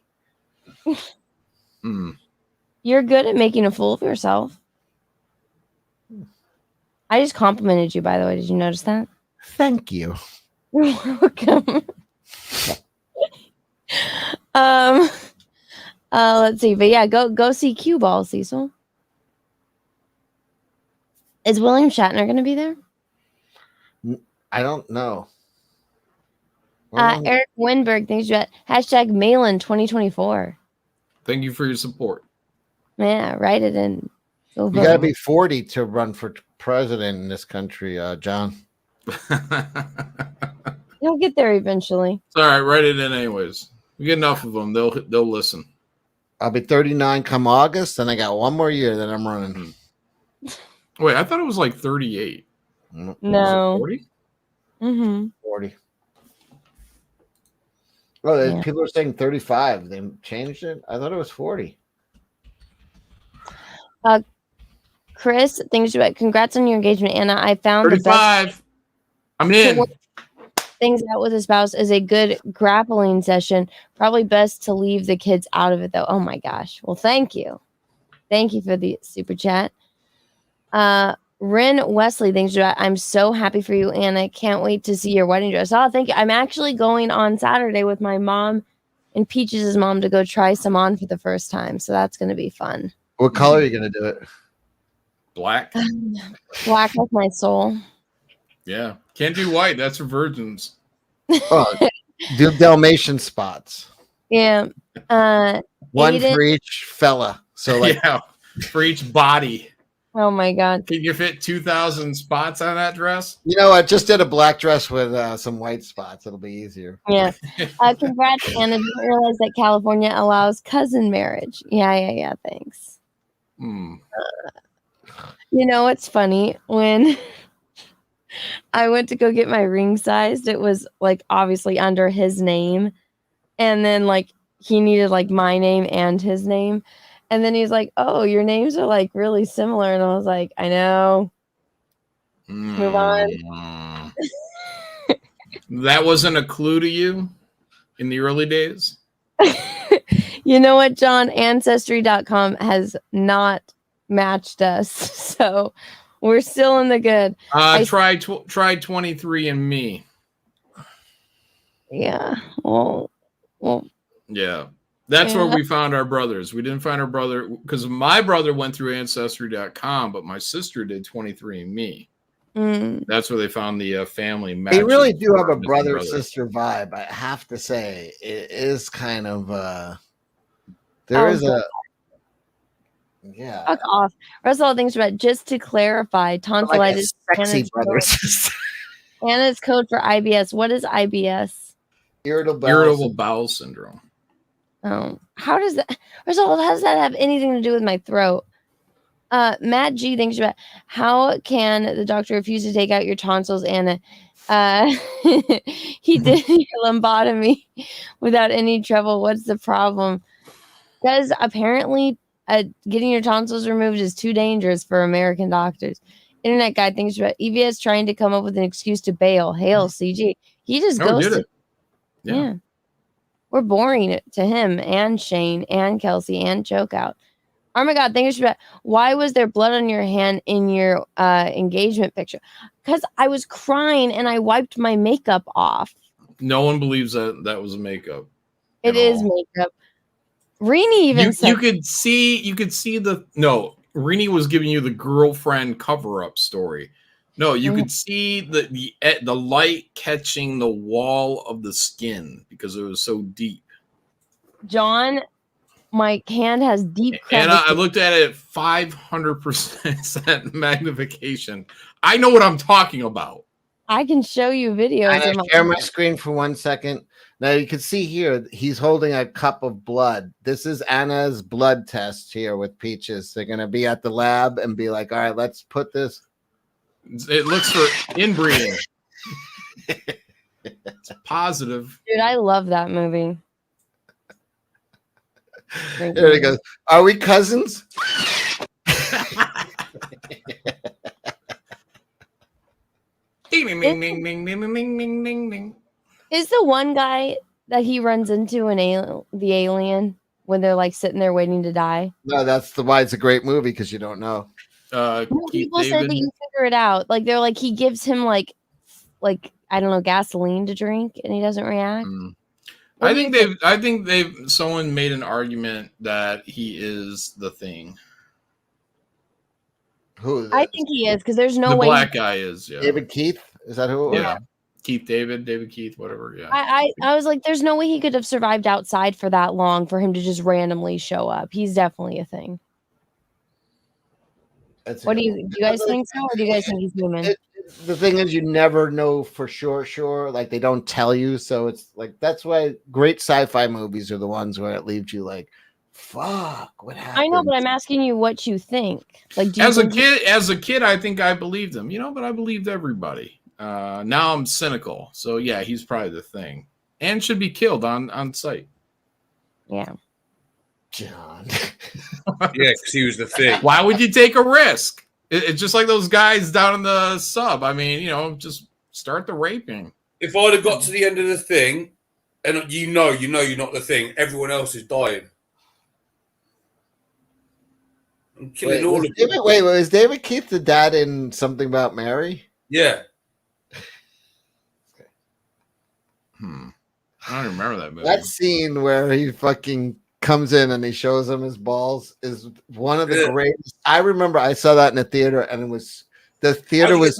You're good at making a fool of yourself. I just complimented you, by the way. Did you notice that? Thank you. You're welcome. Let's see. But yeah, go see Cue Ball, Cecil. Is William Shatner going to be there? I don't know. Eric Winberg, thanks for that. Hashtag Malin 2024. Thank you for your support. Yeah, write it in. Go You got to vote. be 40 to run for president in this country, John. You'll get there eventually. It's all right. Write it in anyways. We get enough of them. They'll listen. I'll be 39 come August, and I got one more year that I'm running. Wait, I thought it was like 38. No. 40? Mm-hmm. 40. Oh, Yeah. people are saying 35. They changed it. I thought it was 40. Chris, congrats on your engagement, Anna. I found 35. the best I'm to in. work things out with a spouse is a good grappling session. Probably best to leave the kids out of it, though. Oh my gosh. Well, thank you. Thank you for the super chat. Ren Wesley, thanks for that. I'm so happy for you, Anna. Can't wait to see your wedding dress. Oh, thank you. I'm actually going on Saturday with my mom and Peaches' mom to go try some on for the first time. So that's going to be fun. What color are you going to do it? Black. Black like my soul. Yeah. Can't do white. That's for virgins. Oh, do Dalmatian spots. Yeah. One Aiden, for each fella. So like yeah, for each body. oh my God. Can you fit 2,000 spots on that dress? You know, I just did a black dress with some white spots. It'll be easier. Yeah. Congrats, Anna. Didn't realize that California allows cousin marriage. Yeah. Thanks. You know what's funny? When I went to go get my ring sized, it was like obviously under his name. And then like he needed like my name and his name. And then he's like, "Oh, your names are like really similar." And I was like, "I know." Move on. That wasn't a clue to you in the early days? You know what, John? Ancestry.com has not matched us. So we're still in the good. Try 23andMe. Yeah. Well. Yeah. That's where Yeah. we found our brothers. We didn't find our brother because my brother went through Ancestry.com, but my sister did 23andMe. That's where they found the family match. They really do have a brother-sister vibe. I have to say, it is kind of there is a yeah. Fuck off. Russell thinks about just to clarify, tonsillitis. Like a sexy Anna's brother-sister. Anna's code for IBS. What is IBS? Irritable bowel syndrome. Oh, how does that? Russell, how does that have anything to do with my throat? Matt G thinks about how can the doctor refuse to take out your tonsils, Anna? He did your lumbotomy without any trouble. What's the problem? Because apparently getting your tonsils removed is too dangerous for American doctors. Internet guy thinks about EVS trying to come up with an excuse to bail. Hail CG. He just ghosted. Did it. Yeah. We're boring to him and Shane and Kelsey and Chokeout. Oh my God, thank you. Why was there blood on your hand in your engagement picture? Because I was crying and I wiped my makeup off. No one believes that was makeup. It is makeup. Rini even said you could see Rini was giving you the girlfriend cover-up story. No, you could see the light catching the wall of the skin because it was so deep. John, my hand has deep crevices. And I looked at it at 500% magnification. I know what I'm talking about. I can show you videos. I share my screen for 1 second. Now you can see here he's holding a cup of blood. This is Anna's blood test here with Peaches. They're gonna be at the lab and be like, "All right, let's put this." It looks for inbreeding. It's positive. Dude, I love that movie. There it goes. Are we cousins? Ding, ding, ding, ding, ding, ding, ding, ding, ding, ding. Is the one guy that he runs into the alien when they're like sitting there waiting to die? No, that's why it's a great movie because you don't know. People say that you figure it out. Like they're like he gives him like I don't know, gasoline to drink and he doesn't react. I think someone made an argument that he is the thing. Who is I think he is because there's no the way black guy is. Yeah. David Keith. Is that who it was? Yeah. David Keith, whatever. Yeah. I was like, there's no way he could have survived outside for that long for him to just randomly show up. He's definitely a thing. What do you guys think so, or do you guys think he's human? The thing is, you never know for sure. Like, they don't tell you, so it's like that's why great sci-fi movies are the ones where it leaves you like, "Fuck, what happened?" I know, but I'm asking you what you think. Like, do you As a think kid, I think I believed him, but I believed everybody. Now I'm cynical. So yeah, he's probably the thing, and should be killed on sight. Yeah, John. Yeah, because he was the thing. Why would you take a risk? It's just like those guys down in the sub. I mean, just start the raping. If I'd have got to the end of the thing, and you know you're not the thing, everyone else is dying. I'm killing all of them. Wait, was David Keith the dad in Something About Mary? Yeah. I don't remember that movie. That scene where he fucking comes in and he shows him his balls is one of the greatest. I remember I saw that in the theater, and it was the theater was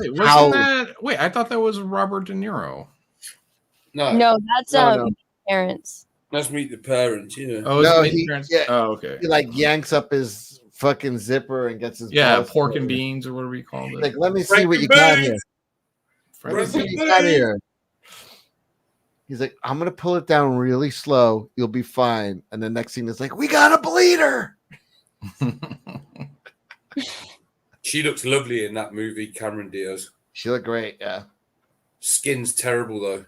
Wait, I thought that was Robert De Niro. No, that's parents. Let's Meet the Parents. Yeah. Oh, no, he, yeah, oh, okay. He like yanks up his fucking zipper and gets his balls pork through. and beans or whatever you called it. Like, let me see what you got here. Let me see what you got here. He's like, I'm gonna pull it down really slow. You'll be fine. And the next thing is like, we got a bleeder. She looks lovely in that movie, Cameron Diaz. She looked great, yeah. Skin's terrible though.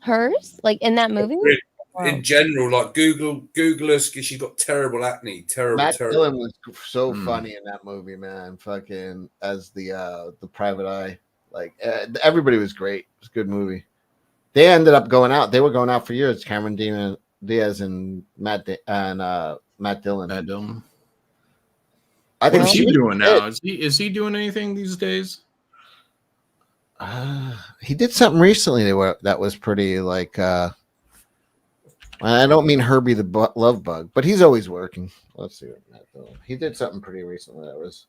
Hers, like in that movie. In general, like Google her, she's got terrible acne. Terrible. Matt terrible. Dillon was so funny in that movie, man. Fucking as the private eye, like everybody was great. It was a good movie. They ended up going out. They were going out for years. Cameron Diaz and Matt Dillon. Matt Dillon. I think what's he doing now? Is he doing anything these days? He did something recently that was pretty like. I don't mean Herbie the Love Bug, but he's always working. Let's see what Matt Dillon. He did something pretty recently that was.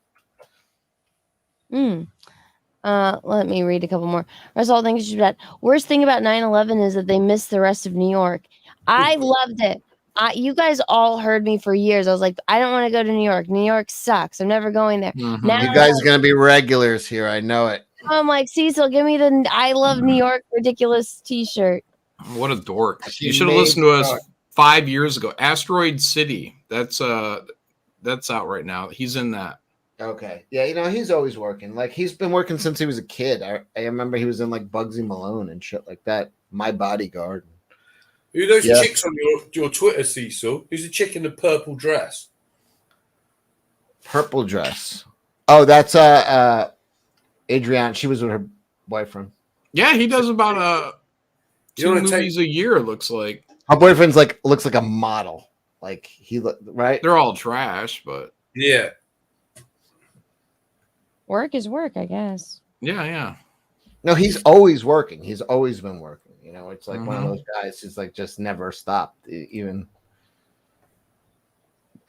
Let me read a couple more. Russell, thank you for that. Worst thing about 9/11 is that they missed the rest of New York. I loved it. You guys all heard me for years. I was like, I don't want to go to New York. New York sucks. I'm never going there. Now You guys are gonna be regulars here. I know it. I'm like, Cecil, give me the I love New York ridiculous T-shirt. What a dork! You should have listened to us 5 years ago. Asteroid City. That's out right now. He's in that. Okay. Yeah, he's always working. Like, he's been working since he was a kid. I remember he was in like Bugsy Malone and shit like that. My Bodyguard. Who are those chicks on your Twitter, Cecil? Who's the chick in the purple dress? Purple dress. Oh, that's Adrienne. She was with her boyfriend. Yeah, he does about 2 movies a year. It looks like her boyfriend's looks like a model. Like right. They're all trash, but yeah. Work is work, I guess. Yeah. No, he's always working. He's always been working. It's like one of those guys who's like just never stopped. Even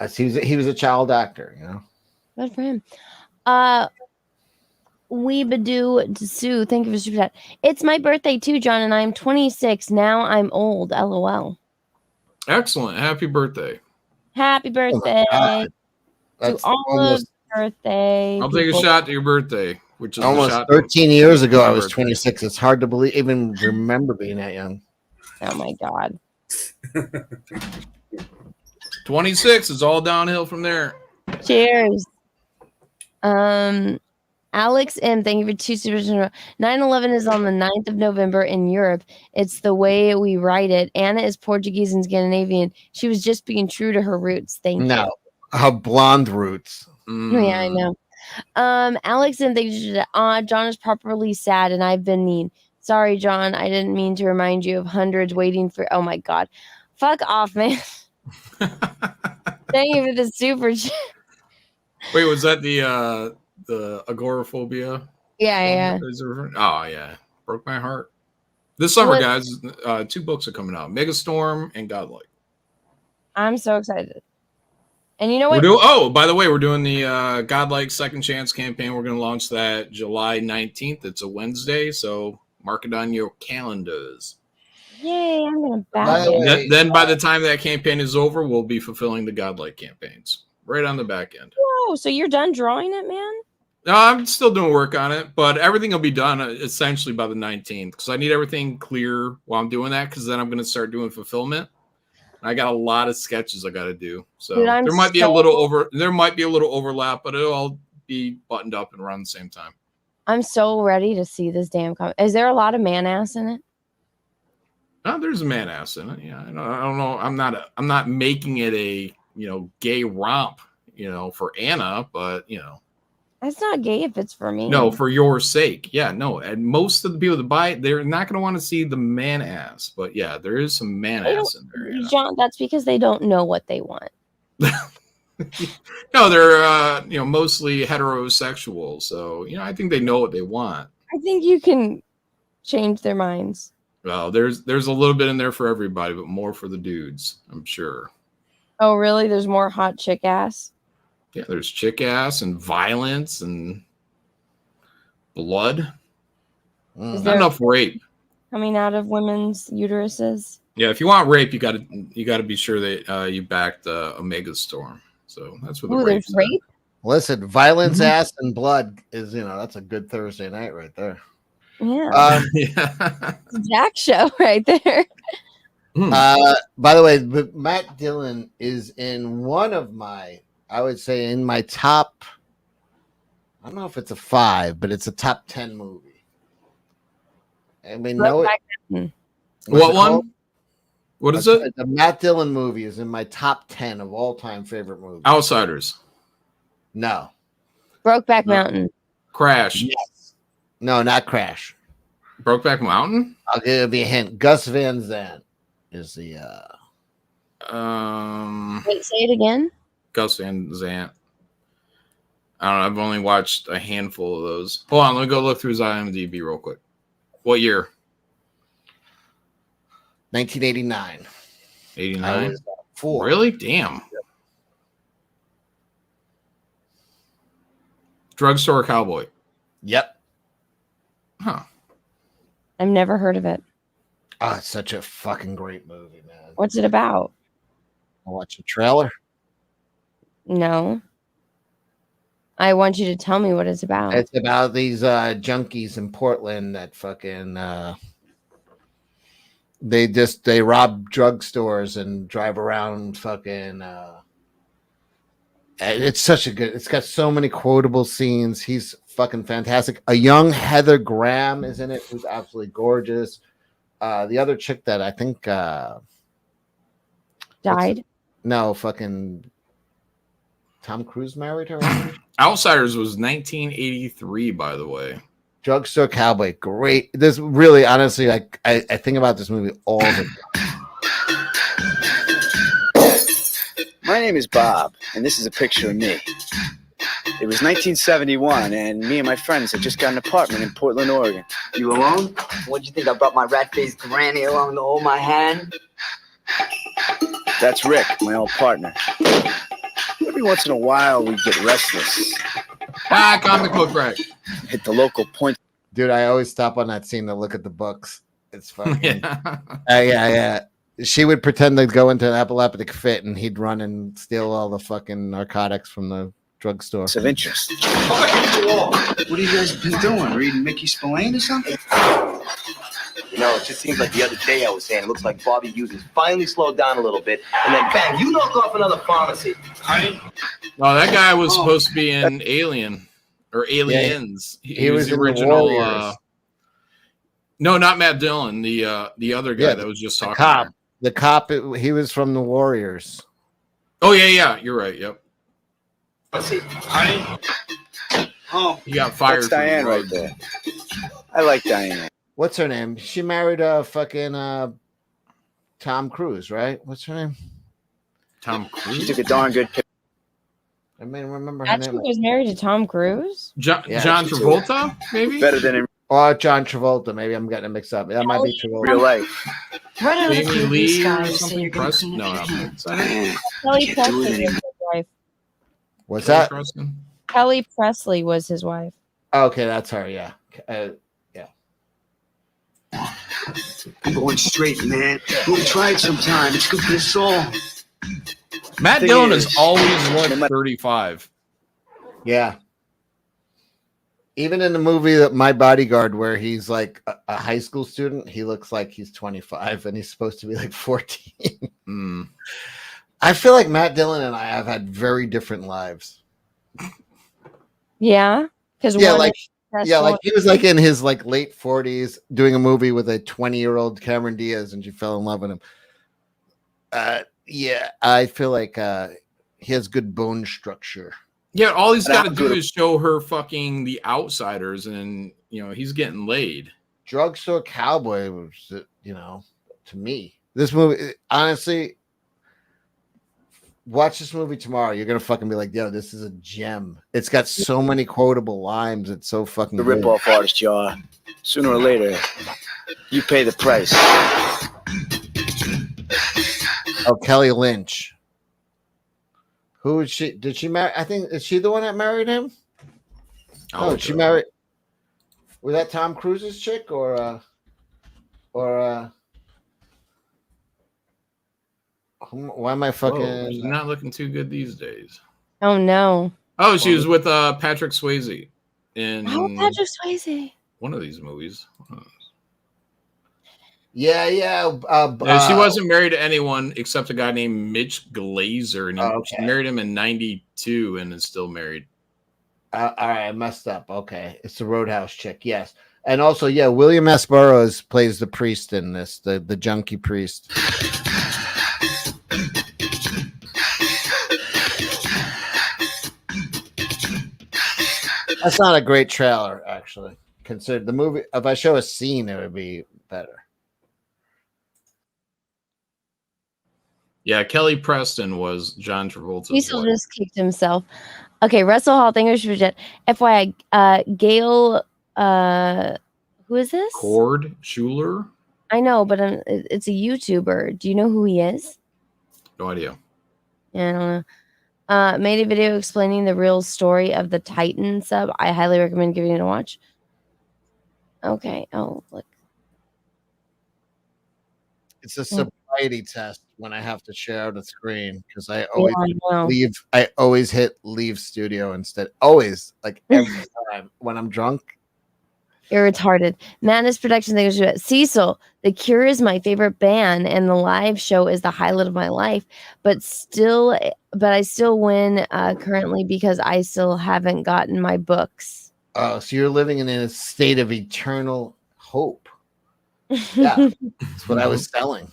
as he was a child actor. Good for him. Weebadoo Sue, thank you for super chat. It's my birthday too, John, and I'm 26. Now I'm old. LOL. Excellent. Happy birthday. Happy birthday That's to all of birthday. I'll take a shot to your birthday, which is almost 13 years ago. I was 26. It's hard to believe, even remember being that young. Oh my god. 26 is all downhill from there. Cheers. Alex M, thank you for 2 super chats. 9/11 is on the 9th of November in Europe. It's the way we write it. Anna is Portuguese and Scandinavian. She was just being true to her roots. Thank you. No, her blonde roots. Yeah, I know. Alex M, thank you. John is properly sad, and I've been mean. Sorry, John. I didn't mean to remind you of hundreds waiting for. Oh my god, fuck off, man. Thank you for the super chat. Wait, was that the agoraphobia? Yeah. Oh yeah, broke my heart. This summer, guys, 2 books are coming out: Megastorm and Godlike. I'm so excited. And you know what? By the way, we're doing the Godlike Second Chance campaign. We're going to launch that July 19th. It's a Wednesday, so Mark it on your calendars. Yay, I'm gonna By back the it. way, Then by the time that campaign is over, we'll be fulfilling the godlike campaigns right on the back end. Whoa, so you're done drawing it, man? No, I'm still doing work on it, but everything will be done essentially by the 19th because I need everything clear while I'm doing that because then I'm going to start doing fulfillment. I got a lot of sketches I got to do, so Dude, there might be a little overlap, but it'll all be buttoned up and around the same time. I'm so ready to see this damn comic. Is there a lot of man ass in it? Oh, there's a man ass in it. Yeah, I don't know. I'm not making it a gay romp for Anna, but It's not gay if it's for me. no, for your sake. Yeah, no. And most of the people that buy it, they're not going to want to see the man ass. But yeah, there is some man ass in there. John, that's because they don't know what they want. No, they're mostly heterosexual. So I think they know what they want. I think you can change their minds. Well, there's a little bit in there for everybody, but more for the dudes, I'm sure. Oh, really? There's more hot chick ass? Yeah, there's chick ass and violence and blood. Is Not there enough rape. coming out of women's uteruses? Yeah, if you want rape, you got to be sure that you backed Omega Storm. So that's what the Ooh, rape's there's rape? Listen, violence, Mhm. ass, and blood is that's a good Thursday night right there. Yeah. It's a Jack show right there. By the way, Matt Dillon is in one of my, I would say, in my top. I don't know if it's a 5, but it's a top 10 movie. I mean, no. What one? What is it? The Matt Dillon movie is in my top 10 of all time favorite movies. Outsiders. No. Brokeback Mountain. Crash. Yes. No, not Crash. Brokeback Mountain? I'll give you a hint. Gus Van Sant is the Wait, say it again. Gus Van Sant. I don't know. I've only watched a handful of those. Hold on, let me go look through his IMDb real quick. What year? 1989. 89? 4. Really? Damn. Drugstore Cowboy. Yep. Huh. I've never heard of it. Oh, it's such a fucking great movie, man. What's it about? I'll watch the trailer. No. I want you to tell me what it's about. It's about these junkies in Portland that fucking they rob drugstores and drive around fucking it's such a good, it's got so many quotable scenes. He's fucking fantastic. A young Heather Graham is in it, who's absolutely gorgeous. The other chick that I think died. No, fucking Tom Cruise married her. Outsiders was 1983, by the way. Drugstore Cowboy, great. This really, honestly, I think about this movie all the time. My name is Bob, and this is a picture of me. It was 1971, and me and my friends had just got an apartment in Portland, Oregon. You alone? What'd you think? I brought my rat-faced granny along to hold my hand? That's Rick, my old partner. Every once in a while, we get restless. Back on the book rack. Hit the local point. Dude, I always stop on that scene to look at the books. It's fucking yeah. She would pretend to go into an epileptic fit, and he'd run and steal all the fucking narcotics from the drugstore. It's of interest. What have you guys been doing? Reading Mickey Spillane or something? You know, it just seems like the other day I was saying, it looks like Bobby Hughes has finally slowed down a little bit, and then bang, you knock off another pharmacy. Oh, that guy was supposed to be in Alien or Aliens. Yeah, he was the in original. The Warriors. No, not Matt Dillon. The other guy that was just talking. The cop. He was from the Warriors. Oh yeah. You're right. Yep. Let's see. Oh, he got fired. That's Diane right there. I like Diane. What's her name? She married fucking Tom Cruise, right? What's her name? Tom Cruise. She took a darn good picture. I mean, remember her That name? chick was married to Tom Cruise? John Travolta, maybe? Better than in John Travolta. Maybe I'm getting it mixed up. That might be Travolta. real life. Right out of the Jamie blue Lee sky, or you say something? you're gonna Press? clean No, up no. your Is that it? Kelly Presley was his wife. What's Kelly that? Preston? Kelly Presley was his wife. Okay, that's her. Yeah, yeah. I'm going straight, man. We'll try it sometime. It's good for the soul. Matt Thing Dillon is, has always looked 35. Yeah. Even in the movie that My Bodyguard, where he's like a high school student, he looks like he's 25 and he's supposed to be like 14. I feel like Matt Dillon and I have had very different lives. Yeah, because Yeah, one like is yeah, like successful. he was like in his like late 40s doing a movie with a 20-year-old Cameron Diaz, and she fell in love with him. Yeah, I feel like he has good bone structure. Yeah, all he's But got to how do good- is show her fucking The Outsiders, and he's getting laid. Drugstore Cowboy was, to me, this movie, honestly, watch this movie tomorrow. You're gonna fucking be like, yo, this is a gem. It's got so many quotable lines. It's so fucking The good. rip-off artist, y'all. Sooner or later, you pay the price. Oh, Kelly Lynch. Who is she? Did she marry? I think, is she the one that married him? Oh, She married. Was that Tom Cruise's chick or why am I fucking? Whoa, she's not looking too good these days. Oh no. Oh, she was with Patrick Swayze in Patrick Swayze. one of these movies. Yeah. Yeah, she wasn't married to anyone except a guy named Mitch Glazer, and she Okay. married him in '92 and is still married. All right, I messed up. Okay, it's the Roadhouse chick. Yes, and also, yeah, William S. Burroughs plays the priest in this, the junkie priest. That's not a great trailer, actually. Consider the movie. If I show a scene, it would be better. Yeah, Kelly Preston was John Travolta's Cecil wife. just kicked himself. Okay, Russell Hall, thank you for jet. FYI, Gail, who is this? Cord Schuler? I know, but it's a YouTuber. Do you know who he is? No idea. Yeah, I don't know. Made a video explaining the real story of the Titan sub. I highly recommend giving it a watch. Okay. Oh, look. It's a sobriety test when I have to share the screen because I always know. leave. I always hit leave studio instead. Always, like every time when I'm drunk. You're retarded. Madness Production thing. Cecil, The Cure is my favorite band, and the live show is the highlight of my life. But I still win currently because I still haven't gotten my books. Oh, so you're living in a state of eternal hope. Yeah, that's what I was selling.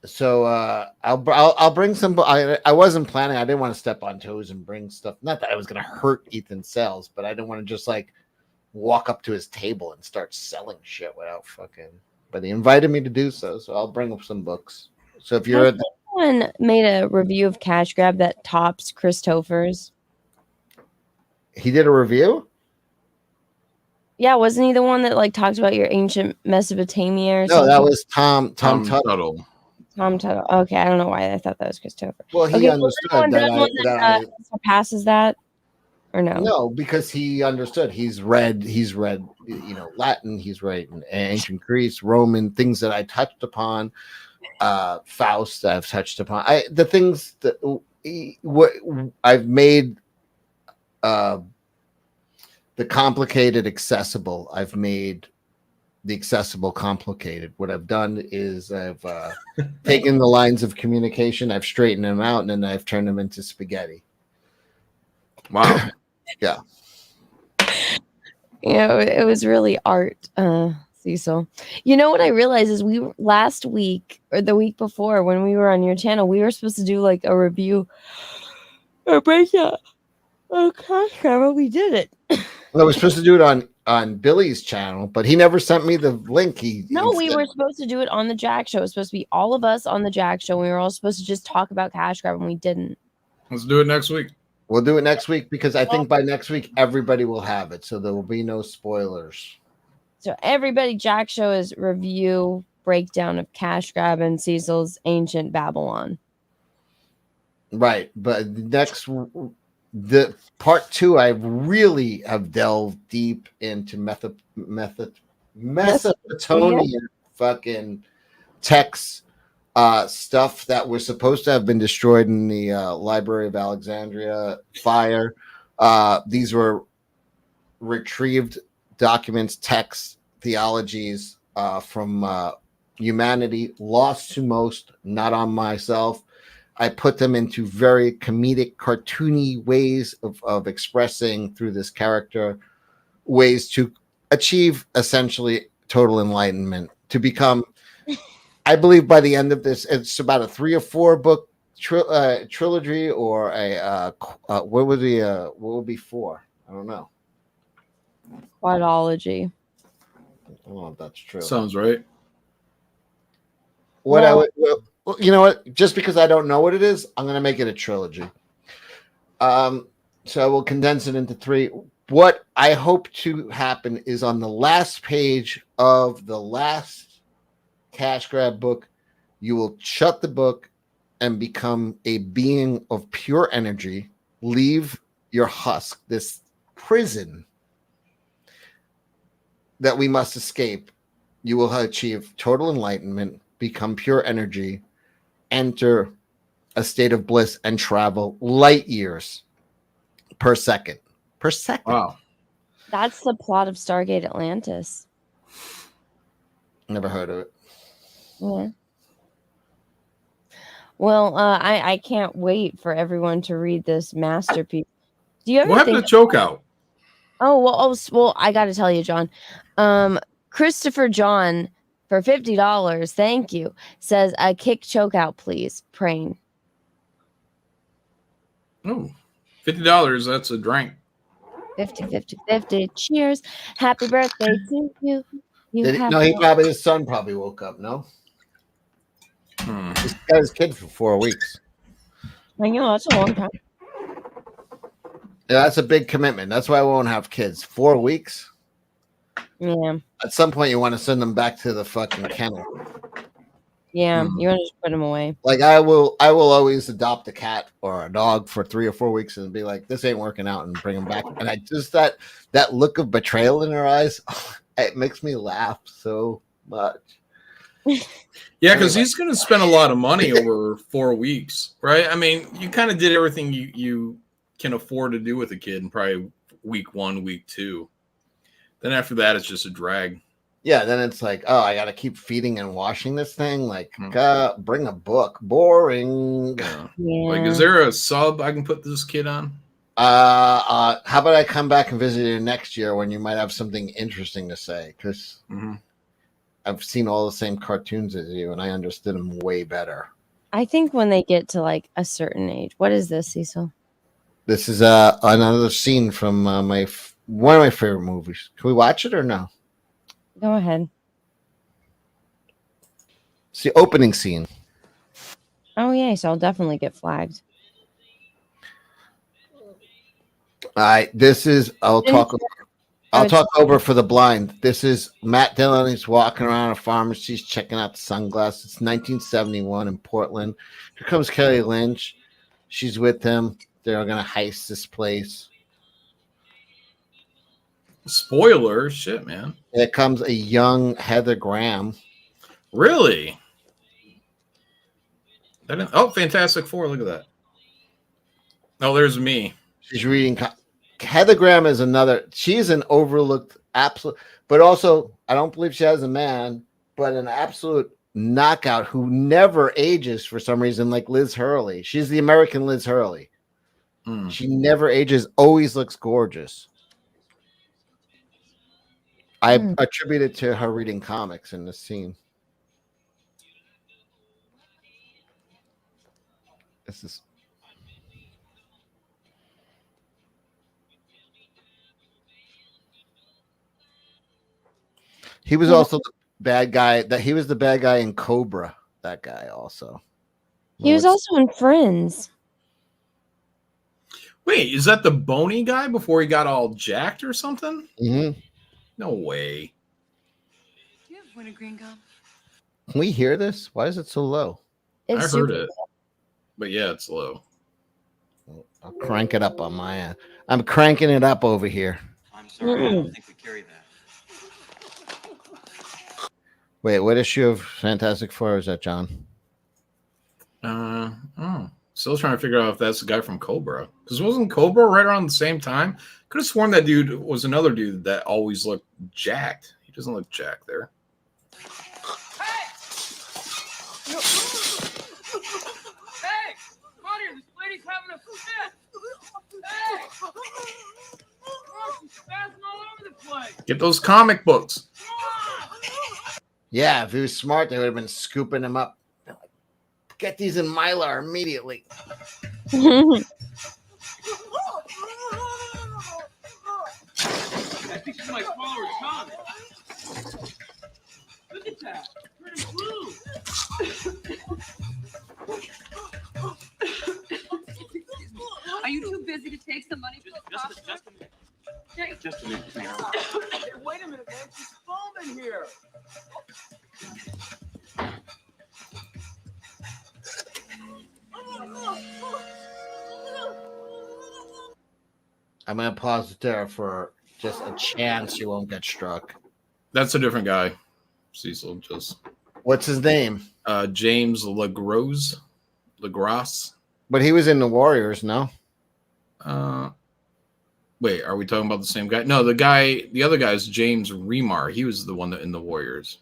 So I'll bring some. I wasn't planning. I didn't want to step on toes and bring stuff. Not that I was going to hurt Ethan's sales, but I didn't want to just like walk up to his table and start selling shit without fucking. But he invited me to do so, so I'll bring up some books. So if you're Has anyone made a review of Cash Grab that tops Christopher's? he did a review. Yeah, wasn't he the one that like talked about your ancient Mesopotamia or No, something? that was Tom Tuttle. Tom Tuttle. Okay, I don't know why I thought that was Christopher. Well, he okay, understood was that anyone that surpasses that, or no? No, because he understood. He's read, Latin. He's read ancient Greece, Roman, things that I touched upon. Faust, I've touched upon. The things that what I've made the complicated accessible. I've made the accessible complicated. What I've done is I've taken the lines of communication, I've straightened them out, and then I've turned them into spaghetti. Wow. Yeah. It was really art, Cecil. You know what I realized is last week or the week before when we were on your channel, we were supposed to do like a review or breakdown of Cash Grab, but we did it. Well, I was supposed to do it on Billy's channel, but he never sent me the link. No, we were supposed to do it on the Jack Show. It was supposed to be all of us on the Jack Show. We were all supposed to just talk about Cash Grab, and we didn't. Let's do it next week. We'll do it next week because I think by next week everybody will have it, so there will be no spoilers. So everybody, Jack Show is review breakdown of Cash Grab and Cecil's Ancient Babylon. Right, but the part 2, I really have delved deep into Mesopotamian fucking texts, stuff that was supposed to have been destroyed in the Library of Alexandria fire. These were retrieved documents, texts, theologies from humanity, lost to most, not on myself. I put them into very comedic, cartoony ways of expressing through this character, ways to achieve essentially total enlightenment, to become, I believe by the end of this, it's about a 3 or 4 book trilogy, or a what would be 4? I don't know. Quadology. I don't know if that's true. Sounds right. What I would, well, you know what? Just because I don't know what it is, I'm going to make it a trilogy. So I will condense it into 3. What I hope to happen is on the last page of the last cash grab book, you will shut the book and become a being of pure energy. Leave your husk, this prison that we must escape. You will achieve total enlightenment, become pure energy, enter a state of bliss, and travel light years per second. Per second. Wow. That's the plot of Stargate Atlantis. Never heard of it. Yeah. Well, I can't wait for everyone to read this masterpiece. Do you ever What happened think to Choke Out? well, I got to tell you, John. Christopher John for $50, thank you, says kick choke out, please. Praying. Oh, $50. That's a drink. 50. Cheers. Happy birthday to you. No, his son probably woke up. No, he's got his kid for 4 weeks. I know, that's a long time. Yeah, that's a big commitment. That's why I won't have kids. 4 weeks. Yeah. At some point, you want to send them back to the fucking kennel. Yeah, you want to just put them away. Like I will always adopt a cat or a dog for 3 or 4 weeks and be like, this ain't working out, and bring them back. And I just that look of betrayal in her eyes, it makes me laugh so much. Yeah, because he's going to spend a lot of money over 4 weeks, right? I mean, you kind of did everything you can afford to do with a kid in probably week 1, week 2. Then after that, it's just a drag. Yeah, then it's like, oh, I got to keep feeding and washing this thing. Like, bring a book. Boring. Yeah. Like, is there a sub I can put this kid on? How about I come back and visit you next year when you might have something interesting to say? Because I've seen all the same cartoons as you, and I understood them way better. I think when they get to like a certain age. What is this, Cecil? This is another scene from one of my favorite movies. Can we watch it or no? Go ahead. It's the opening scene. Oh, yeah, so I'll definitely get flagged. All right, this is I'll talk over for the blind. This is Matt Dillon. He's walking around a pharmacy, checking out the sunglasses. It's 1971 in Portland. Here comes Kelly Lynch. She's with him. They're gonna heist this place. Spoiler, shit, man. Here comes a young Heather Graham. Really? Oh, Fantastic Four. Look at that. Oh, there's me. She's reading. Heather Graham is another. She's an overlooked absolute, but also I don't believe she has a man, but an absolute knockout who never ages for some reason, like Liz Hurley. She's the American Liz Hurley. She never ages, always looks gorgeous. I attribute it to her reading comics in this scene. This is. He was also the bad guy. He was the bad guy in Cobra. That guy also. He was also in Friends. Wait, is that the bony guy before he got all jacked or something? Mm-hmm. No way. Do you have wintergreen gum? Can we hear this? Why is it so low? I heard it. But yeah, it's low. I'll crank it up on my end. I'm cranking it up over here. I'm sorry, I don't think we carry that. Wait, what issue of Fantastic Four is that, John? Still trying to figure out if that's the guy from Cobra. Because wasn't Cobra right around the same time? Could have sworn that dude was another dude that always looked jacked. He doesn't look jacked there. Hey, come on here. This lady's having a fit. Hey! Oh, she's spazzing all over the place. Get those comic books. Yeah, if he was smart, they would have been scooping him up. Get these in Mylar immediately. I think she might swallow her tongue. Look at that. Pretty blue. Are you too busy to take some money? Just a minute. Just a minute, man. Hey, wait a minute, man. She's foaming here. I'm going to pause it there for just a chance you won't get struck. That's a different guy. Cecil just. What's his name? James LaGrosse. But he was in the Warriors, no? Wait, are we talking about the same guy? No, the other guy is James Remar. He was the one that in the Warriors.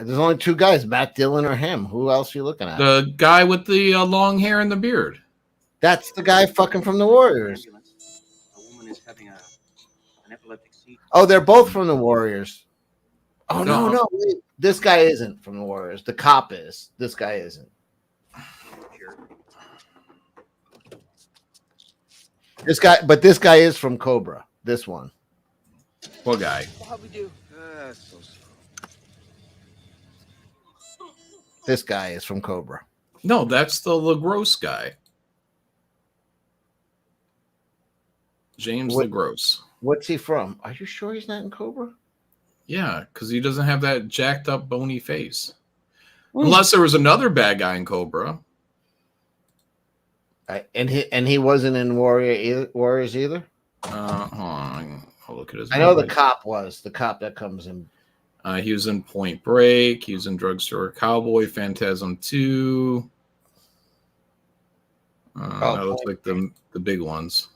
There's only two guys, Matt Dillon or him. Who else are you looking at? The guy with the long hair and the beard. That's the guy fucking from the Warriors. A woman is having an epileptic seizure. Oh, they're both from the Warriors. Oh, No. no. Wait. This guy isn't from the Warriors. The cop is. This guy isn't. This guy is from Cobra. This one. What guy? How'd we do? So slow. This guy is from Cobra. No, that's the LaGrosse guy. James LaGrosse. What's he from? Are you sure he's not in Cobra? Yeah, because he doesn't have that jacked up bony face. Unless there was another bad guy in Cobra. And he wasn't in Warriors either. Hold on, I'll look at his. I know the cop was the cop that comes in. He was in Point Break. He was in Drugstore Cowboy, Phantasm 2. That looks like the big ones.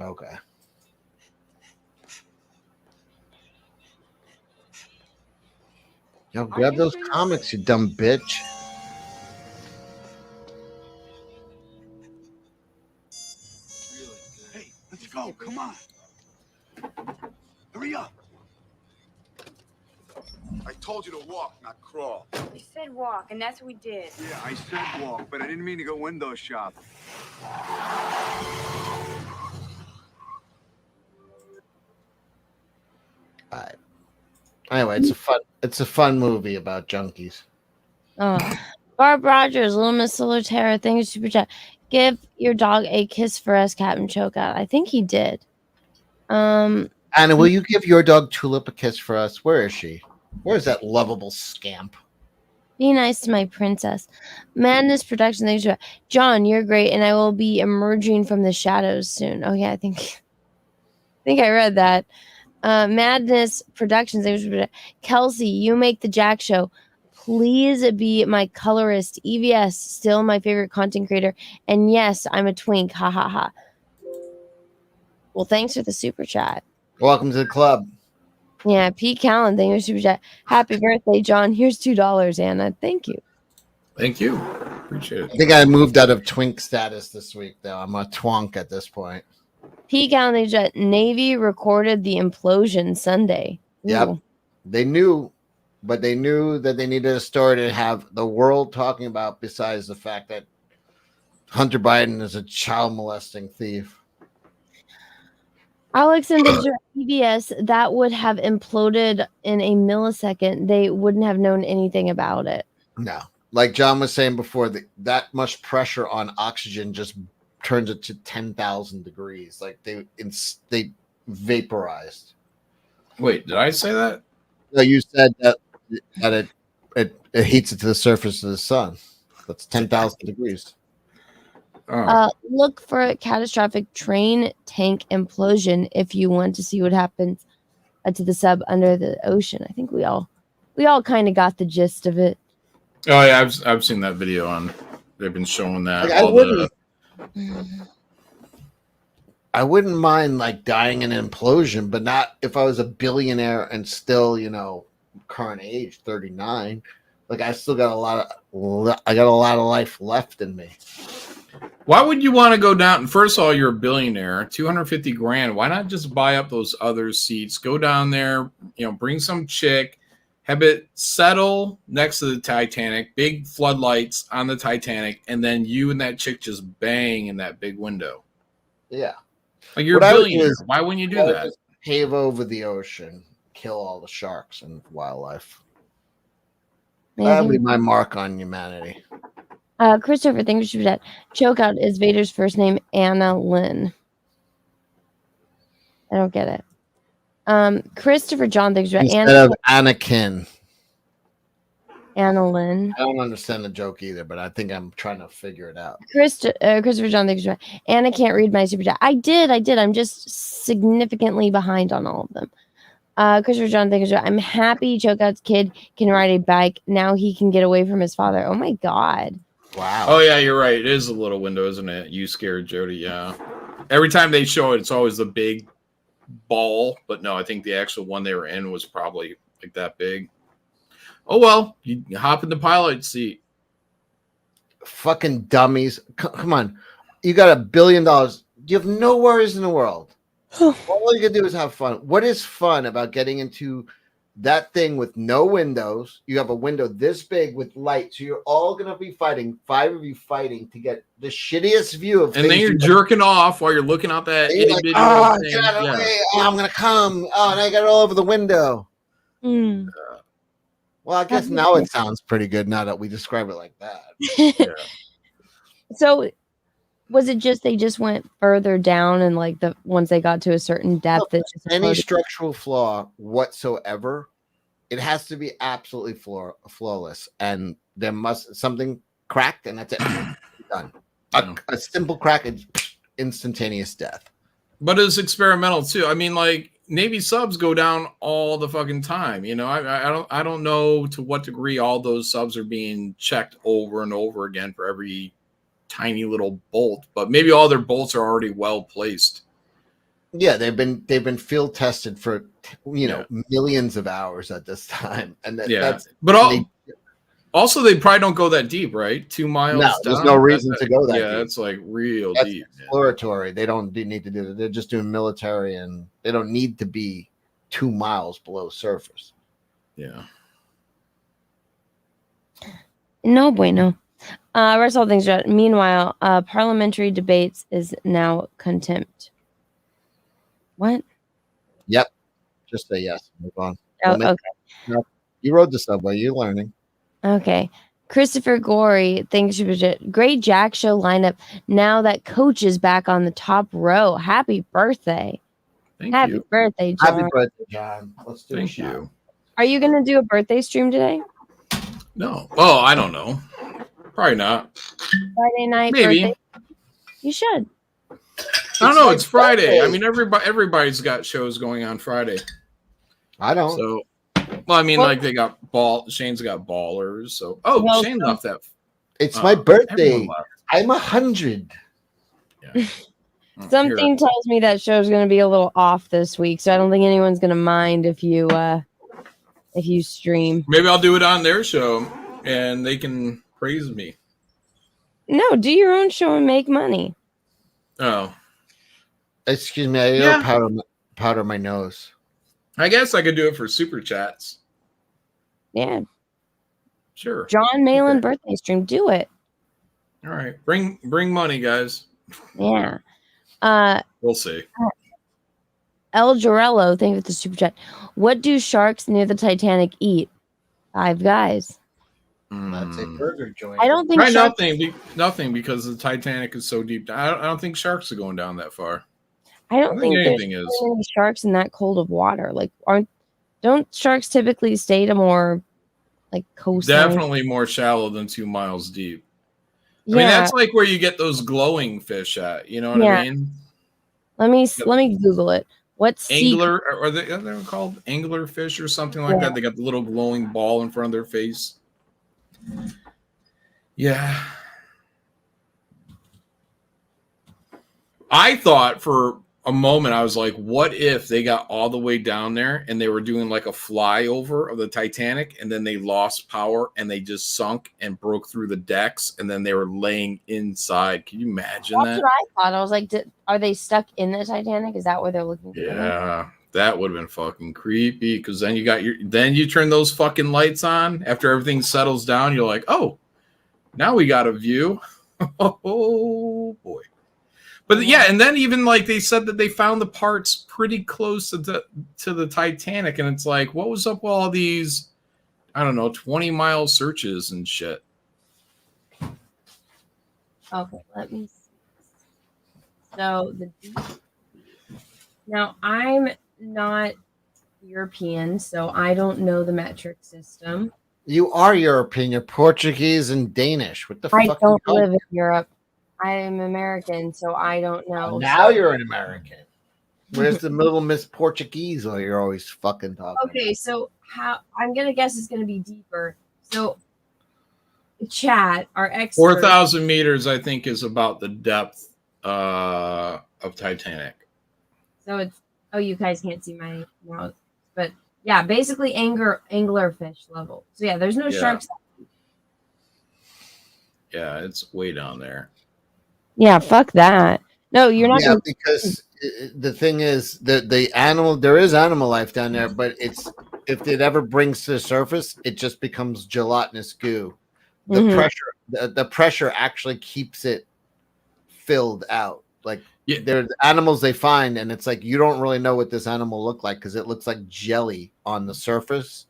Okay. Yo, grab those comics, you dumb bitch. Hey, let's go. Come on. Hurry up. I told you to walk, not crawl. You said walk, and that's what we did. Yeah, I said walk, but I didn't mean to go window shop. All right. Anyway, it's a fun movie about junkies. Oh, Barb Rogers, Little Miss Solitaire, thank you, Super Chat. Give your dog a kiss for us, Captain Chokeout. I think he did. Anna, will you give your dog Tulip a kiss for us? Where is she? Where is that lovable scamp? Be nice to my princess. Madness Production, thank you. John, you're great, and I will be emerging from the shadows soon. Oh yeah, I think I read that. Madness Productions, thank you. Kelsey, you make the Jack Show. Please be my colorist. EVS, still my favorite content creator. And yes, I'm a twink. Ha ha ha. Well, thanks for the super chat. Welcome to the club. Yeah, Pete Callan, thank you for super chat. Happy birthday, John. Here's $2, Anna. Thank you. Thank you. Appreciate it. I think I moved out of twink status this week, though. I'm a twonk at this point. Pete Callan, thank you for super chat. Navy recorded the implosion Sunday. Ooh. Yep. They knew, but they knew that they needed a story to have the world talking about besides the fact that Hunter Biden is a child molesting thief. Alex and EBS, that would have imploded in a millisecond. They wouldn't have known anything about it. No. Like John was saying before, that much pressure on oxygen just turns it to 10,000 degrees. Like they vaporized. Wait, did I say that? No, you said that it heats it to the surface of the sun. That's 10,000 degrees. Look for a catastrophic train tank implosion if you want to see what happens to the sub under the ocean. I think we all kind of got the gist of it. Oh yeah, I've seen that video on. They've been showing that Like, all the. I wouldn't mind like dying in an implosion, but not if I was a billionaire and still, current age 39. Like I still got a lot of life left in me. Why would you want to go down? First of all, you're a billionaire, 250 grand. Why not just buy up those other seats? Go down there, bring some chick, have it settle next to the Titanic, big floodlights on the Titanic, and then you and that chick just bang in that big window. Yeah. Like you're a billionaire. Why wouldn't you do that? Just pave over the ocean, kill all the sharks and wildlife. That'll be my mark on humanity. Christopher, thank you for that. Chokeout is Vader's first name, Anna Lynn. I don't get it. Christopher John, thanks for that. Instead of Anakin. Anna Lynn. I don't understand the joke either, but I think I'm trying to figure it out. Christopher John, thanks for that. Anna can't read my super chat. I did. I'm just significantly behind on all of them. Christopher John, thanks for that. I'm happy Chokeout's kid can ride a bike. Now he can get away from his father. Oh my God. Wow. Oh yeah, you're right. It is a little window, isn't it? You scared Jody. Yeah. Every time they show it, it's always the big ball. But no, I think the actual one they were in was probably like that big. Oh well, you hop in the pilot seat. Fucking dummies! Come on, you got $1 billion. You have no worries in the world. All you can do is have fun. What is fun about getting into that thing with no windows? You have a window this big with light, so you're all gonna be fighting. 5 of you fighting to get the shittiest view of. And then you're jerking off while you're looking out that itty bitty oh, thing. get out of the way. Oh, I'm gonna come. Oh, and I got it all over the window. Well, I guess now it sounds pretty good now that we describe it like that. So was it just they just went further down and like once they got to a certain depth, it's just any structural flaw whatsoever, it has to be absolutely flawless, and there must something cracked, and that's it. Done. A simple crack is instantaneous death. But it's experimental too. I mean, like Navy subs go down all the fucking time. I don't know to what degree all those subs are being checked over and over again for every tiny little bolt, but maybe all their bolts are already well placed. Yeah, they've been field tested for millions of hours at this time, and that's also they probably don't go that deep, right? 2 miles. No, there's no reason to go that deep. Yeah, it's like real that's deep. Exploratory. They don't need to do that. They're just doing military, and they don't need to be 2 miles below surface. Yeah. No bueno. Russell thinks that. Meanwhile, parliamentary debates is now contempt. What? Yep. Just say yes. Move on. Oh, okay. No, you rode the subway. You're learning. Okay. Christopher Gorey thinks great Jack show lineup. Now that Coach is back on the top row. Happy birthday. Happy birthday, John. Happy birthday, John. Let's do Thank you. Are you going to do a birthday stream today? No. Oh, I don't know. Probably not. Friday night. Maybe. Birthday? You should. I don't know. It's Friday. I mean, everybody's got shows going on Friday. I don't. So, well, I mean, like they got Shane's got Ballers. So, Shane left that. It's my birthday. I'm 100. Yeah. Something tells me that show's going to be a little off this week, so I don't think anyone's going to mind if you stream. Maybe I'll do it on their show, and they can praise me. No, do your own show and make money. Oh. Excuse me, I gotta powder my nose. I guess I could do it for super chats. Yeah. Sure. John Malin birthday stream. Do it. All right. Bring money, guys. Yeah. We'll see. El Jorello, thank you for the super chat. What do sharks near the Titanic eat? 5 Guys. That's a burger joint. I don't think nothing because the Titanic is so deep. I don't think sharks are going down that far. I don't think anything there's is. any sharks in that cold of water. Like, don't sharks typically stay to more like coastline? Definitely more shallow than 2 miles deep. I mean, Yeah. that's like where you get those glowing fish at. You know what Yeah. I mean? Let me Google it. What's Angler, or are they called angler fish or something like Yeah. that? They got the little glowing ball in front of their face. Yeah. I thought for a moment, I was like, what if they got all the way down there and they were doing like a flyover of the Titanic and then they lost power and they just sunk and broke through the decks and then they were laying inside? Can you imagine That's that? what I thought. I was like, are they stuck in the Titanic? Is that where they're looking for them? Yeah, that would have been fucking creepy because then you turn those fucking lights on after everything settles down. You're like, oh, now we got a view. Oh boy. But yeah, and then even like they said that they found the parts pretty close to the Titanic, and it's like, what was up with all these, I don't know, 20-mile searches and shit? Okay, let me see. So now I'm not European, so I don't know the metric system. You are European. You're Portuguese and Danish. What the I fuck? don't live in Europe. I am American, so I don't know. Now you're an American. Where's the middle Miss Portuguese? Oh, you're always fucking talking. Okay, so how I'm gonna guess it's gonna be deeper. So chat, our expert 4,000 meters, I think, is about the depth of Titanic. So it's you guys can't see my mouth, but yeah, basically anglerfish level. So yeah, there's no Yeah. sharks. Yeah, it's way down there. Yeah, fuck that. No, you're not. Yeah, because the thing is that the animal, there is animal life down there, but it's if it ever brings to the surface, it just becomes gelatinous goo. The the pressure actually keeps it filled out. Like there's animals they find, and it's like you don't really know what this animal looked like because it looks like jelly on the surface,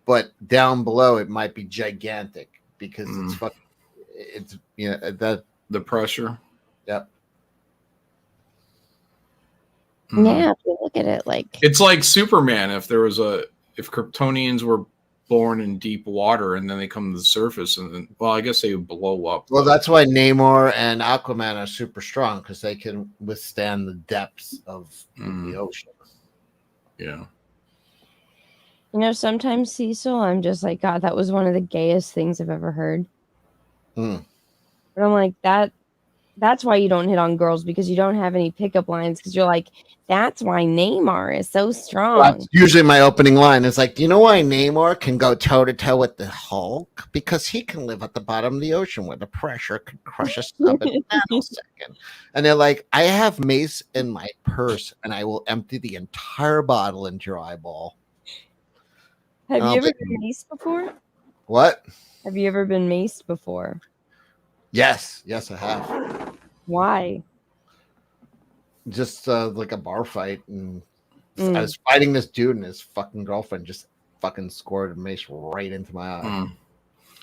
but down below it might be gigantic because it's fucking. It's that the pressure. Yep. Yeah, if you look at it like It's like Superman. If Kryptonians were born in deep water and then they come to the surface and then, well, I guess they would blow up. Well, that's why Namor and Aquaman are super strong because they can withstand the depths of the ocean. Yeah. Sometimes Cecil, I'm just like, God, that was one of the gayest things I've ever heard. But I'm like, that's why you don't hit on girls because you don't have any pickup lines because you're like, that's why Neymar is so strong. Well, that's usually my opening line. It's like, you know why Namor can go toe to toe with the Hulk? Because he can live at the bottom of the ocean where the pressure could crush a sub in a nanosecond. And they're like, I have mace in my purse and I will empty the entire bottle into your eyeball. Have you ever been maced before? What? Have you ever been maced before? Yes, I have. Why? Just like a bar fight, and I was fighting this dude, and his fucking girlfriend just fucking scored a mace right into my eye.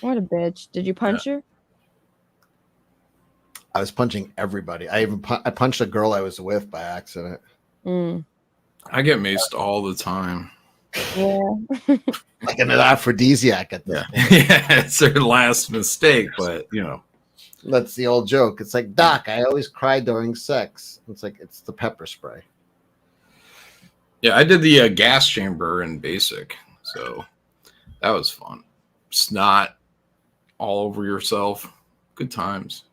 What a bitch! Did you punch her? I was punching everybody. I punched a girl I was with by accident. I get maced all the time. Yeah. Like an aphrodisiac at this point. Yeah, it's their last mistake, but that's the old joke. It's like, Doc, I always cry during sex. It's like, it's the pepper spray. Yeah, I did the gas chamber in basic, so that was fun. Snot all over yourself. Good times.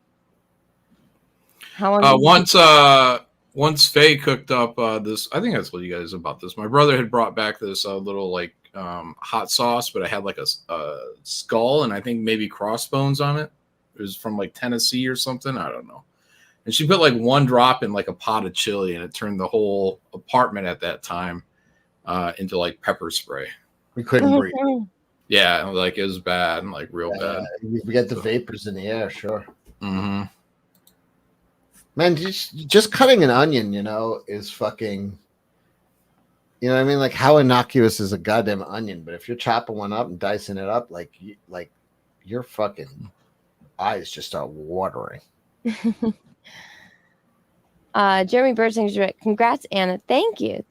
How long? Once Faye cooked up this, I think I told you guys about this. My brother had brought back this little like hot sauce, but it had like a skull and I think maybe crossbones on it. It was from like Tennessee or something. I don't know. And she put like one drop in like a pot of chili, and it turned the whole apartment at that time into like pepper spray. We couldn't breathe. Yeah, like it was bad, like real bad. We get the vapors in the air, sure. Mm-hmm. Man, just cutting an onion, is fucking. You know what I mean? Like, how innocuous is a goddamn onion? But if you're chopping one up and dicing it up, like your fucking eyes just start watering. Jeremy Bird sings, congrats, Anna. Thank you.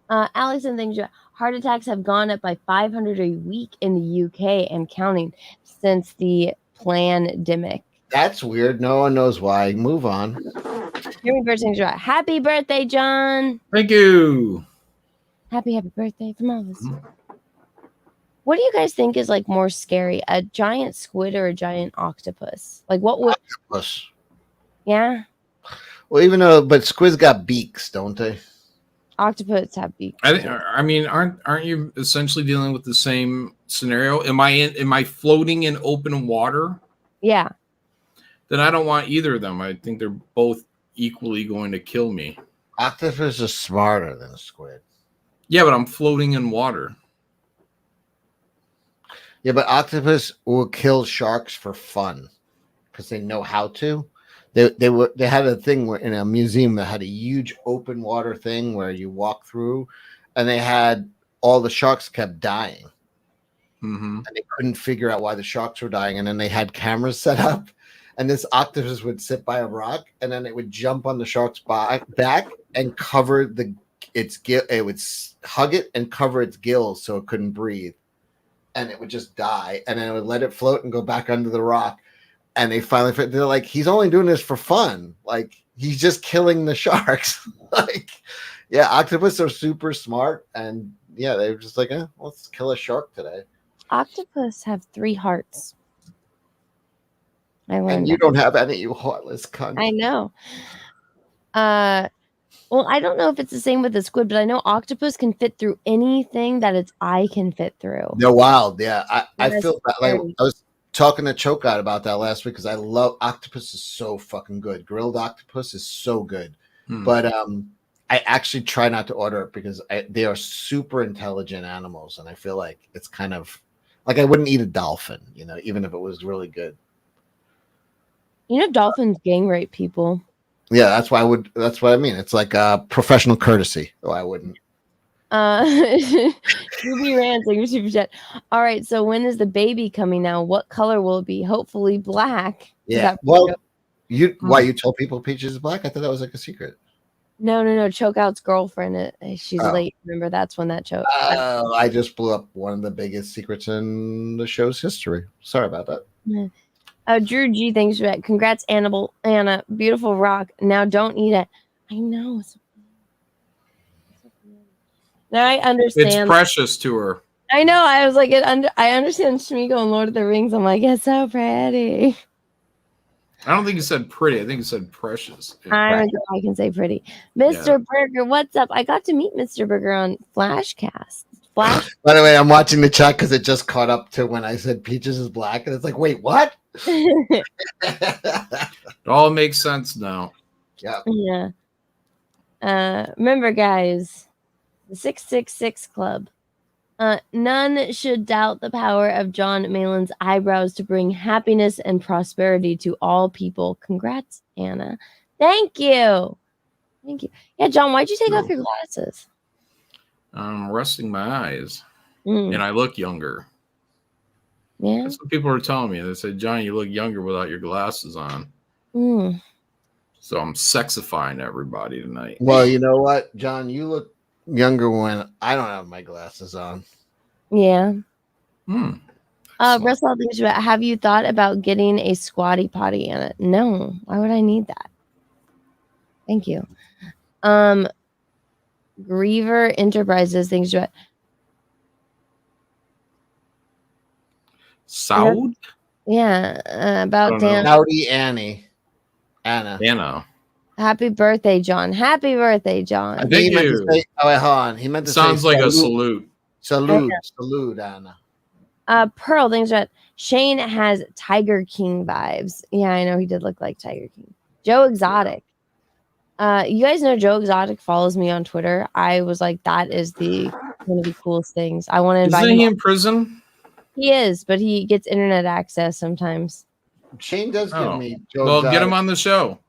Alex and things. Heart attacks have gone up by 500 a week in the UK and counting since the plandemic. That's weird. No one knows why. Move on. Happy birthday, John. Thank you. Happy birthday from all of us. What do you guys think is like more scary, a giant squid or a giant octopus? Like what would Octopus. Yeah, Well, even though, but squids got beaks, don't they? octopus have beaks. I mean, aren't you essentially dealing with the same scenario? Am I floating in open water? Yeah. Then I don't want either of them. I think they're both equally going to kill me. Octopus is smarter than a squid. Yeah, but I'm floating in water. Yeah, but octopus will kill sharks for fun because they know how to. They had a thing where in a museum that had a huge open water thing where you walk through, and they had all the sharks kept dying, and they couldn't figure out why the sharks were dying. And then they had cameras set up, and this octopus would sit by a rock, and then it would jump on the shark's back and cover its gill. It would hug it and cover its gills so it couldn't breathe. And it would just die, and then it would let it float and go back under the rock. And they finally, they're like, he's only doing this for fun. Like, he's just killing the sharks. Like, yeah, octopus are super smart. And yeah, they were just like, let's kill a shark today. Octopus have 3 hearts. I learned And you don't have any, you heartless cunt. I know. Well, I don't know if it's the same with the squid, but I know octopus can fit through anything that its eye can fit through. They're wild. Yeah. I That's feel that, like, scary. I was talking to Choke out about that last week because I love octopus is so fucking good. Grilled octopus is so good. But I actually try not to order it because they are super intelligent animals, and I feel like it's kind of like I wouldn't eat a dolphin, even if it was really good. Dolphins gang rape people. Yeah, that's why that's what I mean. It's like professional courtesy. Oh, I wouldn't. Ruby ranting super chat. All right, so when is the baby coming now? What color will it be? Hopefully black. Yeah. Well, why you told people Peaches is black? I thought that was like a secret. No. Choke out's girlfriend. She's Oh. late. Remember, that's when that choke. I just blew up one of the biggest secrets in the show's history. Sorry about that. Yeah. Drew G, thanks for that. Congrats, Anna. Beautiful rock. Now don't eat it. I know. Now I understand. It's precious to her. I know. I was like, I understand Shmigo and Lord of the Rings. I'm like, it's so pretty. I don't think you said pretty. I think you said precious. I can say pretty. Mr. Burger, what's up? I got to meet Mr. Burger on Flashcast. By the way, I'm watching the chat because it just caught up to when I said Peaches is black, and it's like, wait, what? It all makes sense now. Yeah. Remember, guys, the 666 Club. None should doubt the power of John Malin's eyebrows to bring happiness and prosperity to all people. Congrats, Anna. Thank you. Yeah, John, why'd you take off your glasses? I'm resting my eyes, and I look younger. Yeah. That's what people are telling me. They said, John, you look younger without your glasses on. So I'm sexifying everybody tonight. Well, you know what, John? You look younger when I don't have my glasses on. Yeah. Russell, have you thought about getting a squatty potty, Anna? No. Why would I need that? Thank you. Griever Enterprises thinks about Saud? Yeah, about Dan. Howdy, Anna. Happy birthday, John. Happy birthday, John. Thank you. Hold on. He meant to Sounds say like a salute. Salute, Anna. Pearl thinks that Shane has Tiger King vibes. Yeah, I know he did look like Tiger King. Joe Exotic. You guys know Joe Exotic follows me on Twitter. I was like, that is one of the coolest things. I want to invite him. Isn't he in prison? He is, but he gets internet access sometimes. Shane does give me Joe Well, Exotic. get him on the show.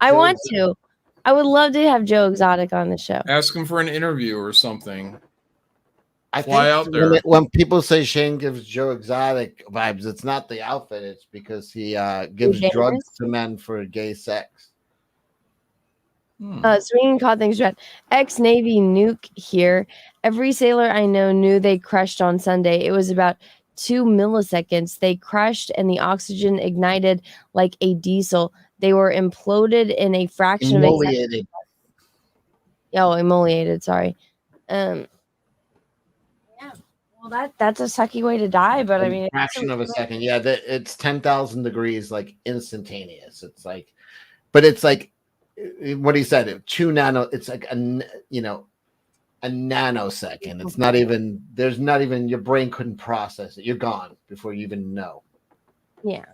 I want to. I would love to have Joe Exotic on the show. Ask him for an interview or something. I Fly think out there. when people say Shane gives Joe Exotic vibes, it's not the outfit. It's because he gives drugs to men for gay sex. Swinging Cod thinks about ex-Navy nuke here. Every sailor I know knew they crushed on Sunday. It was about 2 milliseconds. They crushed and the oxygen ignited like a diesel. They were imploded in a fraction of a second. Emoliated. Oh, emoliated. Sorry. Yeah. Well, that's a sucky way to die, but I mean, Fraction of a second. Yeah, it's 10,000 degrees, like instantaneous. It's like, but it's like what he said. 2 nano. It's like a nanosecond. It's not even. There's not even your brain couldn't process it. You're gone before you even know. Yeah.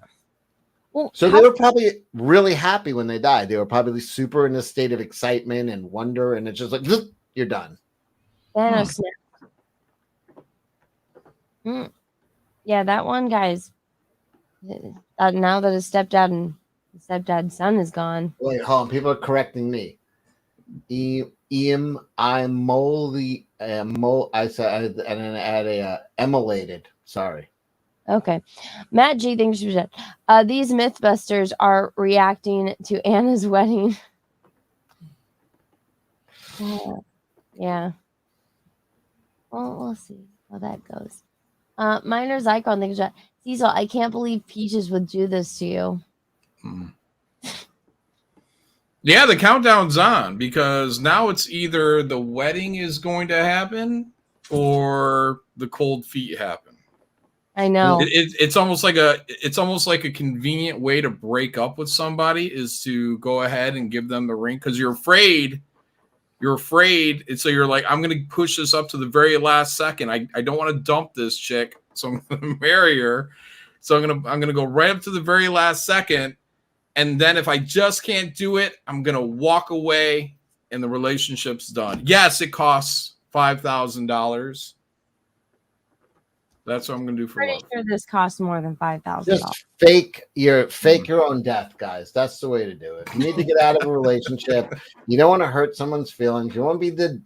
Well, So they were probably really happy when they died. They were probably super in a state of excitement and wonder, and it's just like you're done. Thanos snapped. Yeah, that one, guys. Now that his stepdad's son is gone. Wait, hold on. People are correcting me. I said, and then add a emulated. Sorry. Okay. Matt G thinks you said these Mythbusters are reacting to Anna's wedding. Yeah. Well, we'll see how that goes. Miner's Icon thinks that Cecil, I can't believe Peaches would do this to you. Yeah, the countdown's on because now it's either the wedding is going to happen or the cold feet happen. I know. It's almost like a convenient way to break up with somebody is to go ahead and give them the ring because you're afraid. And so you're like, I'm going to push this up to the very last second. I don't want to dump this chick, so I'm going to marry her. So I'm going to go right up to the very last second. And then if I just can't do it, I'm going to walk away and the relationship's done. Yes, it costs $5,000. That's what I'm going to do for love. Sure, this costs more than $5,000. Just fake your own death, guys. That's the way to do it. You need to get out of a relationship. You don't want to hurt someone's feelings. You want to be the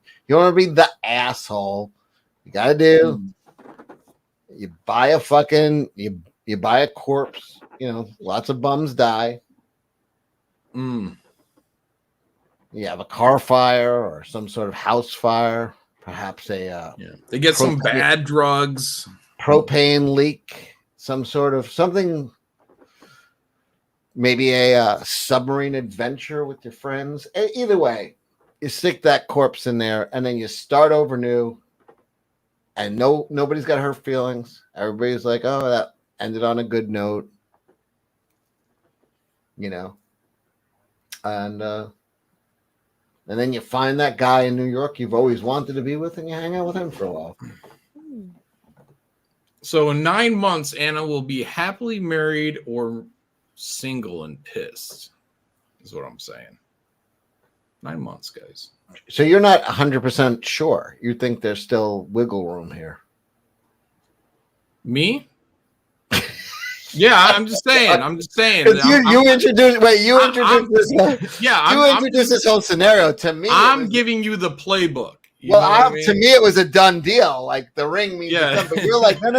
asshole. You gotta do. You buy a you buy a corpse. Lots of bums die. You have a car fire or some sort of house fire. Perhaps they get some bad drugs. Propane leak, some sort of something, maybe a submarine adventure with your friends. Either way, you stick that corpse in there and then you start over new and nobody's got hurt feelings. Everybody's like, oh, that ended on a good note, and then you find that guy in New York you've always wanted to be with and you hang out with him for a while. So in 9 months, Anna will be happily married or single and pissed, is what I'm saying. 9 months, guys. So you're not 100% sure. You think there's still wiggle room here? Me? Yeah, I'm just saying. You introduced this whole scenario to me. I'm giving you the playbook. To me, it was a done deal. Like the ring means something. But you're like, no.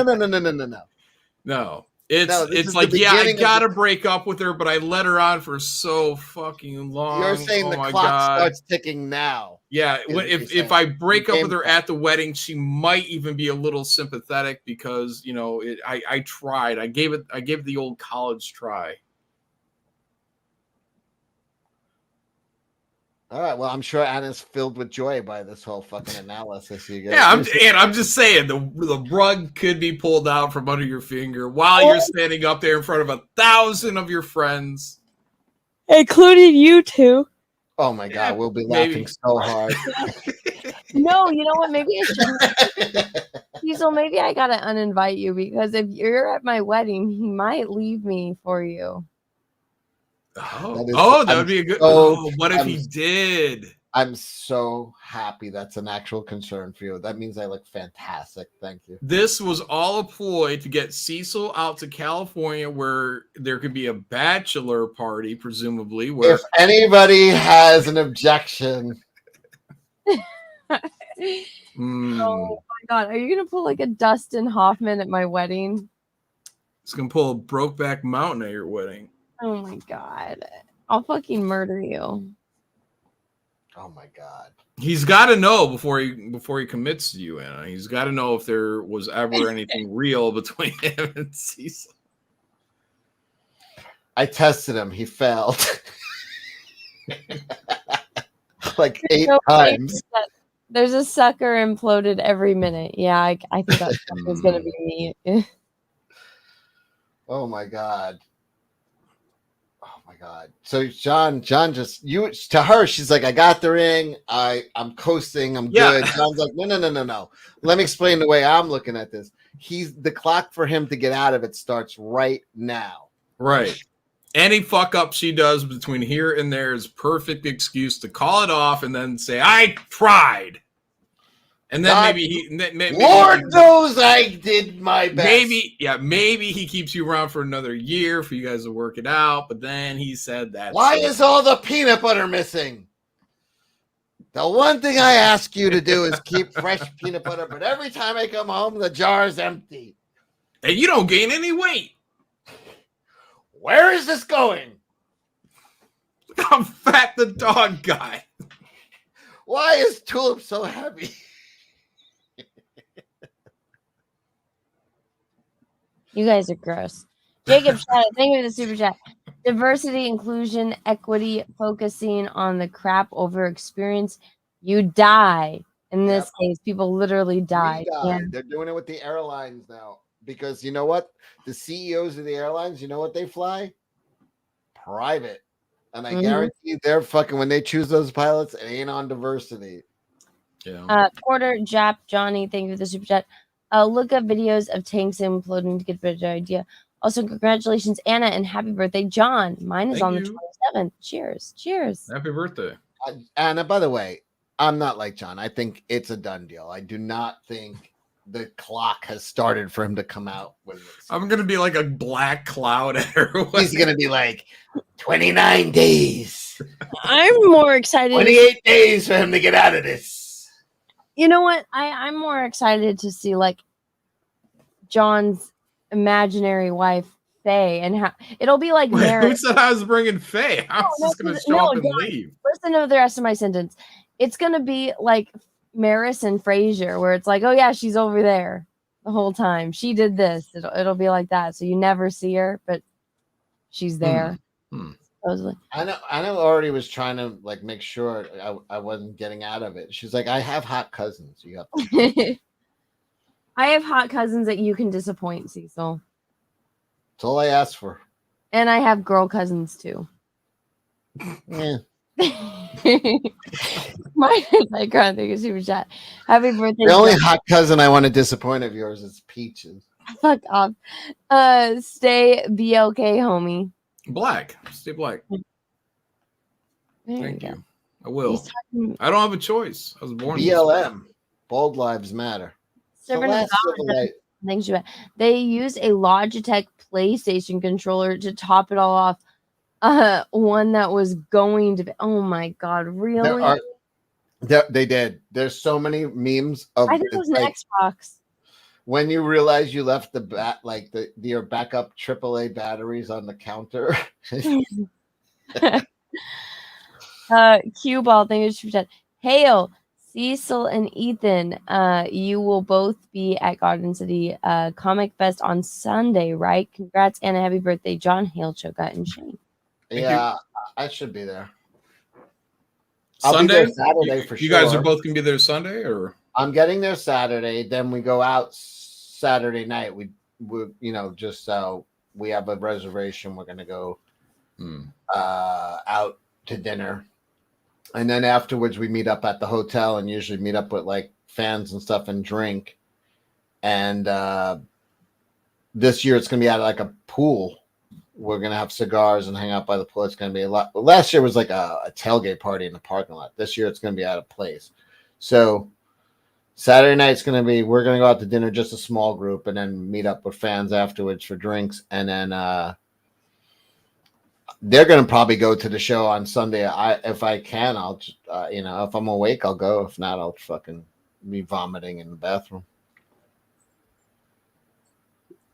No, it's like, I gotta break up with her, but I let her on for so fucking long. You're saying the clock starts ticking now. Yeah, if I break up with her at the wedding, she might even be a little sympathetic because I tried. I gave it the old college try. All right. Well, I'm sure Anna's filled with joy by this whole fucking analysis. I'm just saying the rug could be pulled out from under your finger while you're standing up there in front of 1,000 of your friends, including you two. Oh my God, we'll be laughing so hard. No, you know what? Maybe I shouldn't. Cecil, maybe I gotta uninvite you because if you're at my wedding, he might leave me for you. That would be a good. What if he did? I'm so happy that's an actual concern for you. That means I look fantastic. Thank you. This was all a ploy to get Cecil out to California where there could be a bachelor party, presumably. Where if anybody has an objection. Oh my God. Are you going to pull like a Dustin Hoffman at my wedding? It's going to pull a Brokeback Mountain at your wedding. Oh my God. I'll fucking murder you. Oh my God. He's got to know before he commits to you, Anna. He's got to know if there was ever anything real between him and Cecil. I tested him. He failed. Like 8 times. There's a sucker imploded every minute. Yeah, I think that is going to be me. Oh my God. Oh my God. So John just to her, she's like, I got the ring. I'm coasting. I'm good. John's like, no. Let me explain the way I'm looking at this. The clock for him to get out of it starts right now. Right. Any fuck up she does between here and there is perfect excuse to call it off and then say, I tried. And then God, maybe Lord knows I did my best. Maybe he keeps you around for another year for you guys to work it out. But then he said that. Why is all the peanut butter missing? The one thing I ask you to do is keep fresh peanut butter, but every time I come home, the jar is empty. And you don't gain any weight. Where is this going? Look how fat the dog got. Why is Tulip so heavy? You guys are gross. Jacob, thank you for the super chat. Diversity, inclusion, equity, focusing on the crap over experience. You die. In this case, people literally die. Yeah. They're doing it with the airlines now. Because you know what? The CEOs of the airlines, you know what they fly? Private. And I guarantee they're fucking, when they choose those pilots, it ain't on diversity. Yeah. Quarter Jap Johnny, thank you for the super chat. Look up videos of tanks imploding to get a better idea. Also, congratulations, Anna, and happy birthday, John. Mine is on the 27th. Cheers. Cheers. Happy birthday. Anna, by the way, I'm not like John. I think it's a done deal. I do not think the clock has started for him to come out with it. I'm going to be like a black cloud at her. He's going to be like 29 days. I'm more excited. 28 days for him to get out of this. You know what? I'm more excited to see like John's imaginary wife, Faye, and how it'll be like Mary. Who said I was bringing Faye? I was just going to show up and leave. Listen to the rest of my sentence. It's going to be like Maris and Frasier, where it's like, oh yeah, she's over there the whole time. She did this. It'll be like that. So you never see her, but she's there. Supposedly. I know already was trying to like make sure I wasn't getting out of it. She's like, I have hot cousins. You have to I have hot cousins that you can disappoint, Cecil. That's all I asked for. And I have girl cousins too. Yeah. My background thing is super chat. Happy birthday. The only hot cousin I want to disappoint of yours is Peaches. Fuck off. Stay BLK, homie. Black. Stay black. Thank you. I will. Talking... I don't have a choice. I was born BLM. Bold Lives Matter. They use a Logitech PlayStation controller to top it all off. One that was going to be. Oh my god! Really? They did. There's so many memes of. I think it was an Xbox. When you realize you left your backup AAA batteries on the counter. Cue ball thing is Hail, Cecil and Ethan. You will both be at Garden City Comic Fest on Sunday, right? Congrats and a happy birthday, John, Hail, Choka, and Shane. Yeah, I should be there. Sunday? I'll be there Saturday for sure. You guys are both gonna be there Sunday, or I'm getting there Saturday. Then we go out Saturday night. We just so we have a reservation. We're gonna go out to dinner, and then afterwards we meet up at the hotel and usually meet up with like fans and stuff and drink. And this year it's gonna be at like a pool. We're gonna have cigars and hang out by the pool. It's gonna be a lot. Last year was like a tailgate party in the parking lot. This year it's gonna be at a place. So Saturday night's gonna be. We're gonna go out to dinner, just a small group, and then meet up with fans afterwards for drinks. And then they're gonna probably go to the show on Sunday. If I can, I'll if I'm awake, I'll go. If not, I'll fucking be vomiting in the bathroom.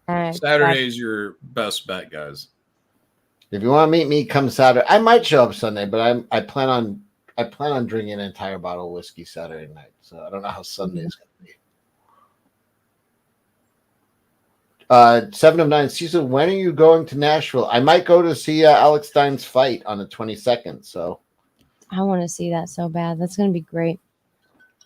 Saturday is your best bet, guys. If you want to meet me, come Saturday. I might show up Sunday, but I plan on I plan on drinking an entire bottle of whiskey Saturday night, so I don't know how Sunday is going to be. 7 of 9. Cecil, when are you going to Nashville? I might go to see Alex Stein's fight on the 22nd. So I want to see that so bad. That's going to be great.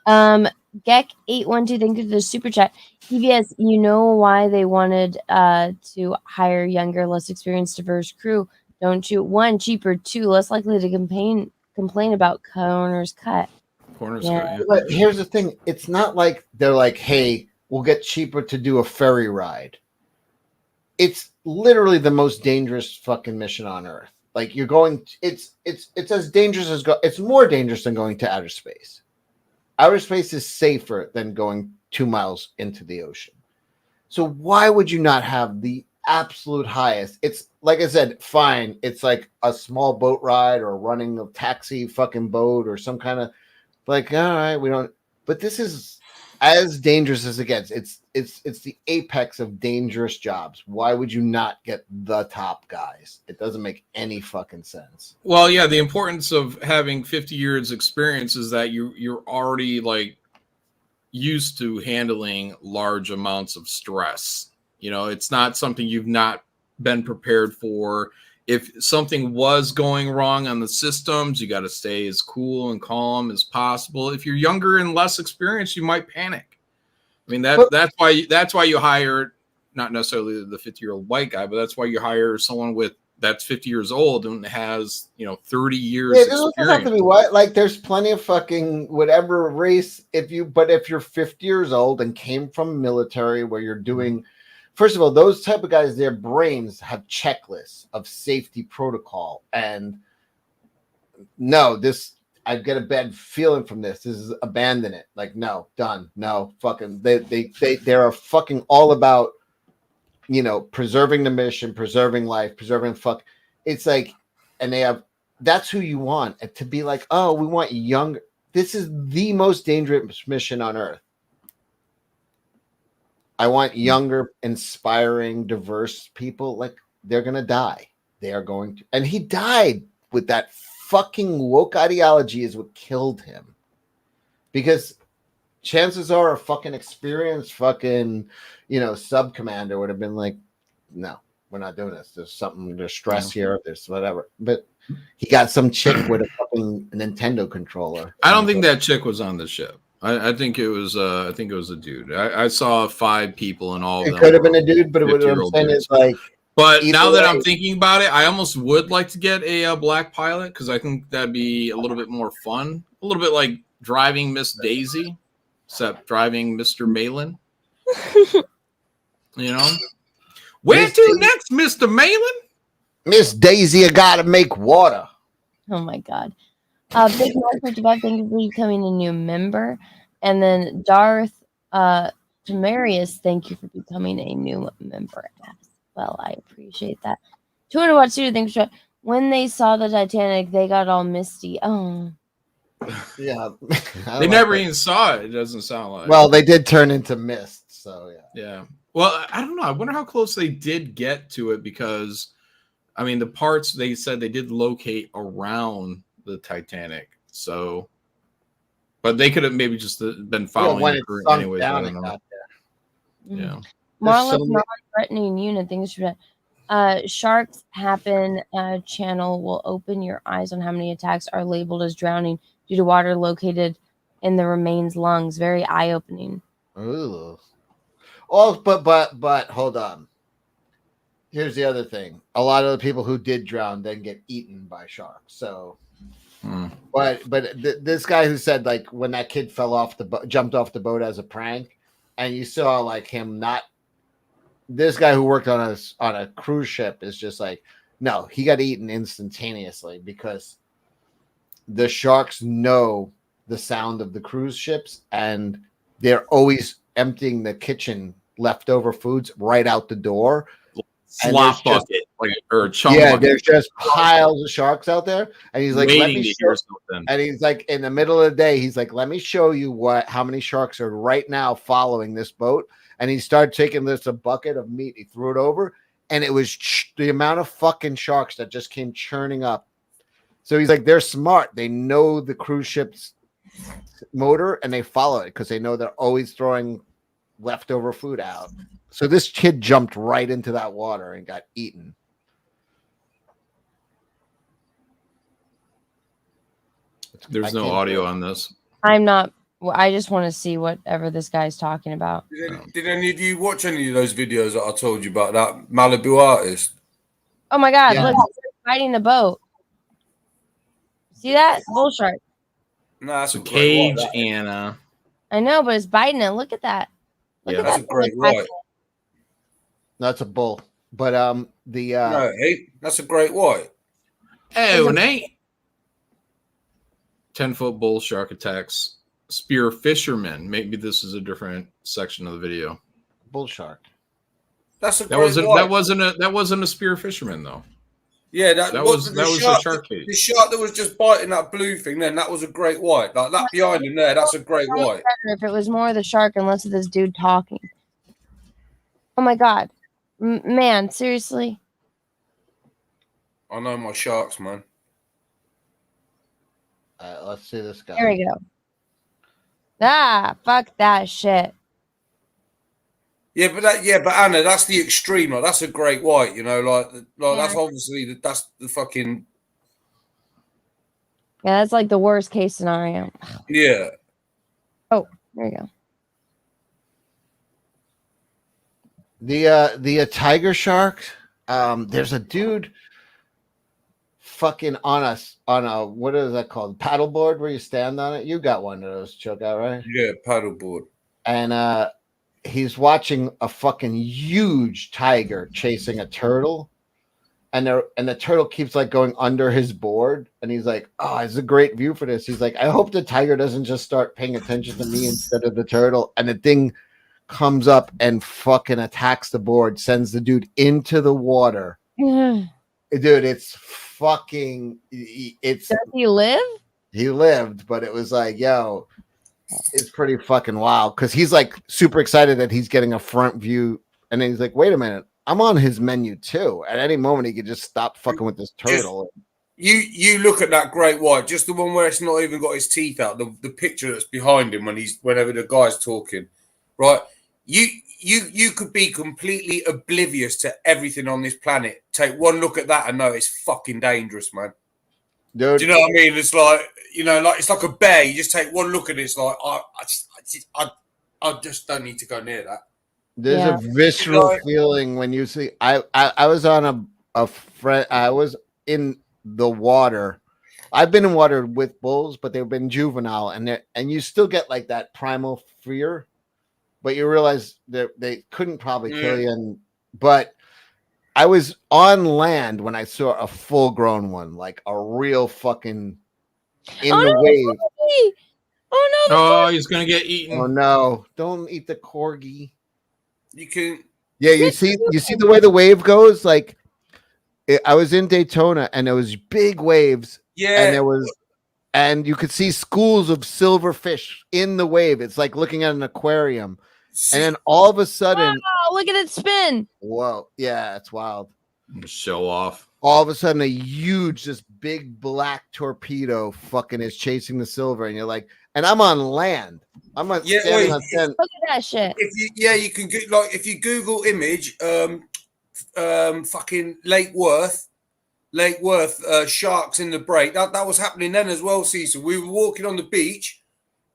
Gek812, thank you for the super chat. TBS, you know why they wanted to hire younger, less experienced, diverse crew, don't you? 1, cheaper. 2, less likely to complain about corners cut. Corners Yeah. cut, yeah. but here's the thing. It's not like they're like, hey, we'll get cheaper to do a ferry ride. It's literally the most dangerous fucking mission on Earth. Like you're going, it's as dangerous as it's more dangerous than going to outer space. Outer space is safer than going 2 miles into the ocean. So why would you not have the absolute highest? It's like I said, fine. It's like a small boat ride or running a taxi fucking boat or some kind of like, all right, we don't. But this is as dangerous as it gets. It's the apex of dangerous jobs. Why would you not get the top guys? It doesn't make any fucking sense. Well, yeah, the importance of having 50 years experience is that you're already like used to handling large amounts of stress. You know, it's not something you've not been prepared for. If something was going wrong on the systems, you got to stay as cool and calm as possible. If you're younger and less experienced, you might panic. I mean, that's why you hire not necessarily the 50-year-old white guy, but that's why you hire someone that's 50 years old and has 30 years Yeah, it doesn't have experience. to be what. Like, there's plenty of fucking whatever race. If you're 50 years old and came from military where you're doing, first of all, those type of guys, their brains have checklists of safety protocol. And no, I get a bad feeling from this. This is abandon it. Like, no, done. No, fucking. They are fucking all about, preserving the mission, preserving life, preserving fuck. It's like, and they have. That's who you want to be like. Oh, we want young. This is the most dangerous mission on Earth. I want younger, inspiring, diverse people. Like, they're gonna die. They are going to, and he died with that fucking woke ideology is what killed him. Because chances are a fucking experienced fucking, sub commander would have been like, no, we're not doing this. There's stress here. There's whatever. But he got some chick with a fucking Nintendo controller. I don't think that chick was on the ship. I think it was a dude. I saw 5 people and all of them. It could have been a dude, but what I'm saying is like. But now that I'm thinking about it, I almost would like to get a black pilot because I think that'd be a little bit more fun. A little bit like driving Miss Daisy, except driving Mr. Malin. Where to next, Mr. Malin? Miss Daisy, I gotta make water. Oh my god. Big Mark 55, thank you for becoming a new member. And then Darth Demarius, thank you for becoming a new member as well. I appreciate that. 200 watts too, thanks for when they saw the Titanic, they got all misty. Oh. Yeah. They never even saw it. It doesn't sound like. Well, they did turn into mist, so yeah. Yeah. Well, I don't know. I wonder how close they did get to it because, I mean, the parts they said they did locate around the Titanic. So, but they could have maybe just been following it anyways. I don't know. Yeah. Marla's non-threatening unit. Things for Sharks Happen channel will open your eyes on how many attacks are labeled as drowning due to water located in the remains lungs. Very eye-opening. Ooh. Oh, but hold on. Here's the other thing. A lot of the people who did drown then get eaten by sharks. So, but this guy who said like when that kid fell off the boat, jumped off the boat as a prank, and you saw like him not. This guy who worked on a cruise ship is just like, no, he got eaten instantaneously because the sharks know the sound of the cruise ships and they're always emptying the kitchen leftover foods right out the door. Slop bucket, or chunk yeah, bucket. there's just piles of sharks out there, and he's like, "Let me show." Something. And he's like, in the middle of the day, he's like, "Let me show you how many sharks are right now following this boat." And he started taking a bucket of meat, he threw it over, and it was the amount of fucking sharks that just came churning up. So he's like, they're smart. They know the cruise ship's motor and they follow it because they know they're always throwing leftover food out. So this kid jumped right into that water and got eaten. There's no audio on this. I'm not. Well, I just want to see whatever this guy's talking about. Did any of you watch any of those videos that I told you about that Malibu artist? Oh my God! Yeah. Look, he's fighting the boat. See that bull shark? No, that's a great Cage, white. Anna. I know, but it's biting it. Look at that. Look at That's that. a great thing white. attacking That's a bull. But no, hey, that's a great white. Hey, Nate. 10-foot bull shark attacks spear fishermen. Maybe this is a different section of the video. Bull shark. That's a That great wasn't white. that wasn't a spear fisherman though. Yeah, that was the shark cage. The shark that was just biting that blue thing. Then that was a great white. Like that behind him there. That's a great it. white. Better if it was more of the shark and less of this dude talking. Oh my God, man! Seriously. I know my sharks, man. Let's see this guy. There we go. Ah, fuck that shit. Yeah, but Anna, that's the extreme. Like, that's a great white. You know, that's obviously that's the fucking. Yeah, that's like the worst case scenario. Yeah. Oh, there you go. The tiger shark. There's a dude fucking on a what is that called? Paddleboard where you stand on it. You got one of those, Chuck, out right? Yeah, paddleboard. And he's watching a fucking huge tiger chasing a turtle. And the turtle keeps like going under his board, and he's like, "Oh, it's a great view for this." He's like, "I hope the tiger doesn't just start paying attention to me instead of the turtle." And the thing comes up and fucking attacks the board, sends the dude into the water. Dude, it's fucking. It's. Does he live? He lived, but it was like, yo, it's pretty fucking wild because he's like super excited that he's getting a front view, and then he's like, "Wait a minute. I'm on his menu too. At any moment, he could just stop fucking with this turtle." You look at that great white, just the one where it's not even got his teeth out. The picture that's behind him whenever the guy's talking, right? You could be completely oblivious to everything on this planet. Take one look at that and know it's fucking dangerous, man. Dude, do you know what I mean? It's like, you know, like it's like a bear. You just take one look at it. It's like I just don't need to go near that. There's a visceral feeling when you see. I was on a friend. I was in the water. I've been in water with bulls, but they've been juvenile, and you still get like that primal fear, but you realize that they couldn't probably kill you. But I was on land when I saw a full-grown one, like a real fucking in the wave. Oh no! Oh, he's gonna get eaten. Oh no! Don't eat the corgi. You can. Yeah, you see the way the wave goes. Like, I was in Daytona, and there was big waves. Yeah, and you could see schools of silver fish in the wave. It's like looking at an aquarium, and then all of a sudden, wow, look at it spin! Whoa, yeah, it's wild. Show off. All of a sudden, a huge, this big black torpedo fucking is chasing the silver, and you're like, and I'm on land. I'm on standing on land. Look at that shit. You can get like if you Google image, fucking Lake Worth, sharks in the break. That was happening then as well, Cecil. We were walking on the beach,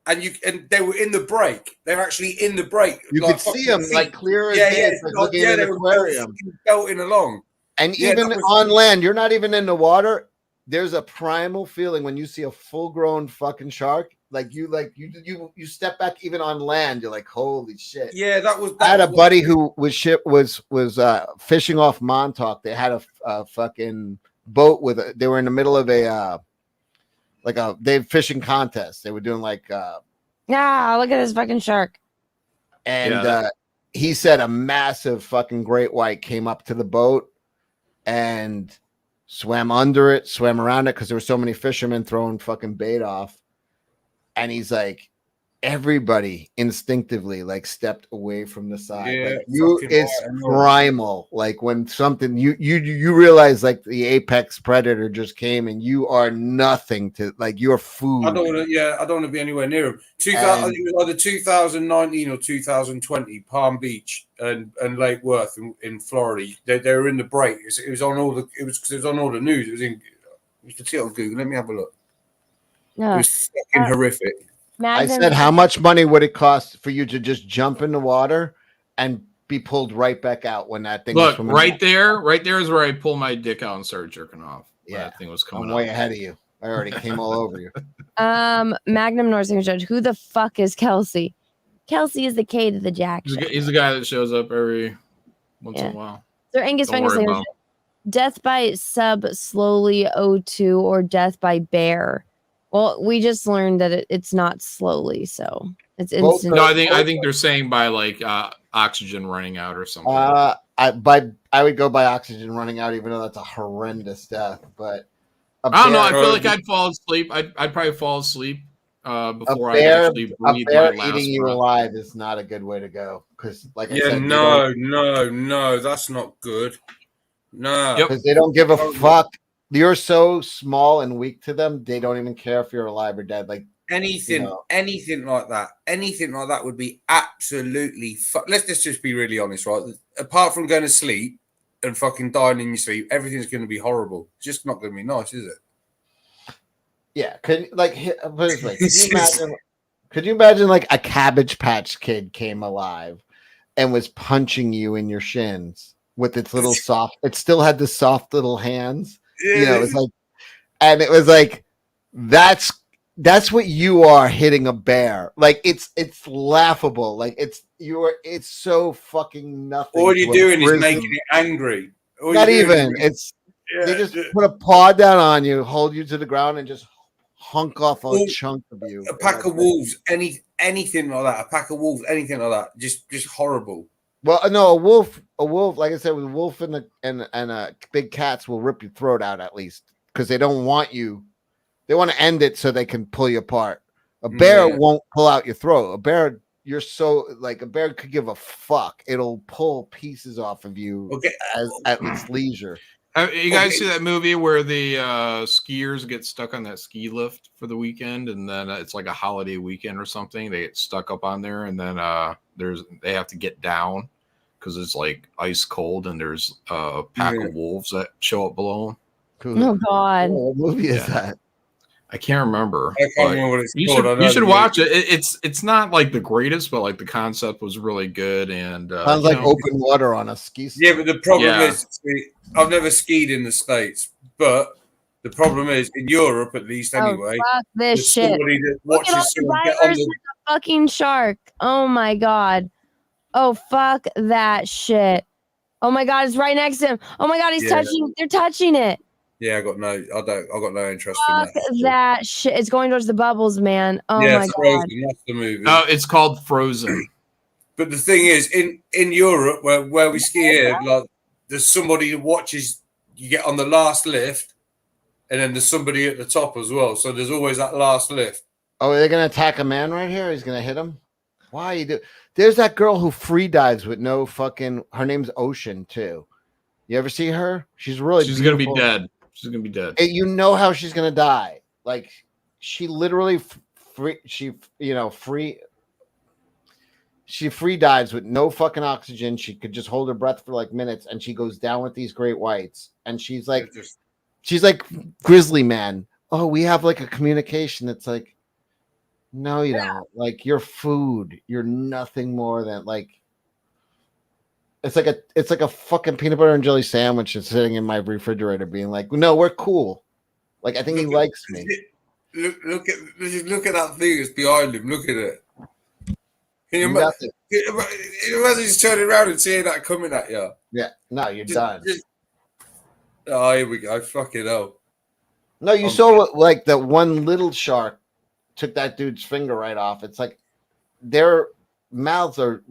and they were in the break. They're actually in the break. You could see them like clear as day. It's like looking at an aquarium, belting along. And even on land, you're not even in the water. There's a primal feeling when you see a full-grown fucking shark. You step back even on land. You're like, holy shit. Yeah, I had a buddy who was fishing off Montauk. They had a fucking boat they were in the middle of they fishing contest. They were doing look at this fucking shark. And he said a massive fucking great white came up to the boat and swam under it, swam around it because there were so many fishermen throwing fucking bait off. And he's like, everybody instinctively like stepped away from the side. Yeah, Like you, fucking it's right, I know. primal. Like when something you realize like the apex predator just came and you are nothing to like your food. I don't want to. Yeah, I don't want to be anywhere near him. I think it was either 2019 or 2020, Palm Beach and Lake Worth in Florida. They were in the break. It was on all the. It was on all the news. It was in. You can see it on Google. Let me have a look. No. It was fucking horrific. I said, how much money would it cost for you to just jump in the water and be pulled right back out when that thing was Look, swimming? right there is where I pull my dick out and started jerking off. Yeah, that thing was coming I'm way up. ahead of you. I already came all over you. Magnum Northern Judge. Who the fuck is Kelsey? Kelsey is the K to the Jack. He's the guy that shows up every once in a while. So Angus Don't Fungus worry saying about him. death by sub slowly O2 or death by bear. Well, we just learned that it's not slowly, so it's instant. No, I think they're saying by like oxygen running out or something. I would go by oxygen running out, even though that's a horrendous death. But I don't know. I feel like I'd fall asleep. I'd probably fall asleep before I actually breathe my last eating you breath. alive is not a good way to go. Because, like I Yeah, said, no, that's not good. No, because they don't give a fuck. You're so small and weak to them; they don't even care if you're alive or dead. Like anything like that would be absolutely. Let's just be really honest, right? Apart from going to sleep and fucking dying in your sleep, everything's going to be horrible. It's just not going to be nice, is it? Yeah, could you imagine like a Cabbage Patch Kid came alive and was punching you in your shins with its little soft? It still had the soft little hands. You know, it's like, and it was like that's what you are hitting a bear. Like it's laughable. Like it's so fucking nothing. All you're doing is making it angry. Not even. They just put a paw down on you, hold you to the ground, and just hunk off a chunk of you. A pack of wolves, anything like that. A pack of wolves, anything like that. Just horrible. Well, no, a wolf, like I said, with a wolf and big cats will rip your throat out at least because they don't want you. They want to end it so they can pull you apart. A bear won't pull out your throat. A bear, you're so like a bear could give a fuck. It'll pull pieces off of you at its leisure. You guys see that movie where the skiers get stuck on that ski lift for the weekend, and then it's like a holiday weekend or something. They get stuck up on there, and then they have to get down because it's like ice cold, and there's a pack of wolves that show up below them. Oh God! What movie is that? I can't remember. I can't remember what it's called. You should watch it. It's not like the greatest, but like the concept was really good. And sounds like open water on a ski. Yeah, but the problem is, I've never skied in the States, but the problem is in Europe, at least anyway. Fuck this shit! Somebody that Look at all watches the someone get on divers with a fucking shark. Oh my God! Oh fuck that shit! Oh my God! It's right next to him. Oh my God! They're touching it. Yeah, I got no interest Fuck in that shit! It's going towards the bubbles, man. Oh yeah, my God! Frozen, that's the movie. Oh, it's called Frozen. But the thing is, in Europe, where we ski here, like there's somebody who watches. You get on the last lift, and then there's somebody at the top as well. So there's always that last lift. Oh, are they gonna attack a man right here? He's gonna hit him. Why you do? There's that girl who free dives with no fucking. Her name's Ocean too. You ever see her? She's really. She's beautiful. gonna be dead. She's gonna be dead. And you know how she's gonna die. Like she literally free dives with no fucking oxygen. She could just hold her breath for like minutes, and she goes down with these great whites. And she's like Grizzly Man. Oh, we have like a communication that's like, no, you don't. Like you're food. You're nothing more than like. It's like a fucking peanut butter and jelly sandwich that's sitting in my refrigerator, being like, "No, we're cool." Like I think he likes me. Look at that thing that's behind him. Look at it. Can you imagine just turning around and seeing that coming at you? Yeah, no, you're done. Oh, here we go. Fucking hell. No, you saw like that one little shark took that dude's finger right off. It's like their mouths are.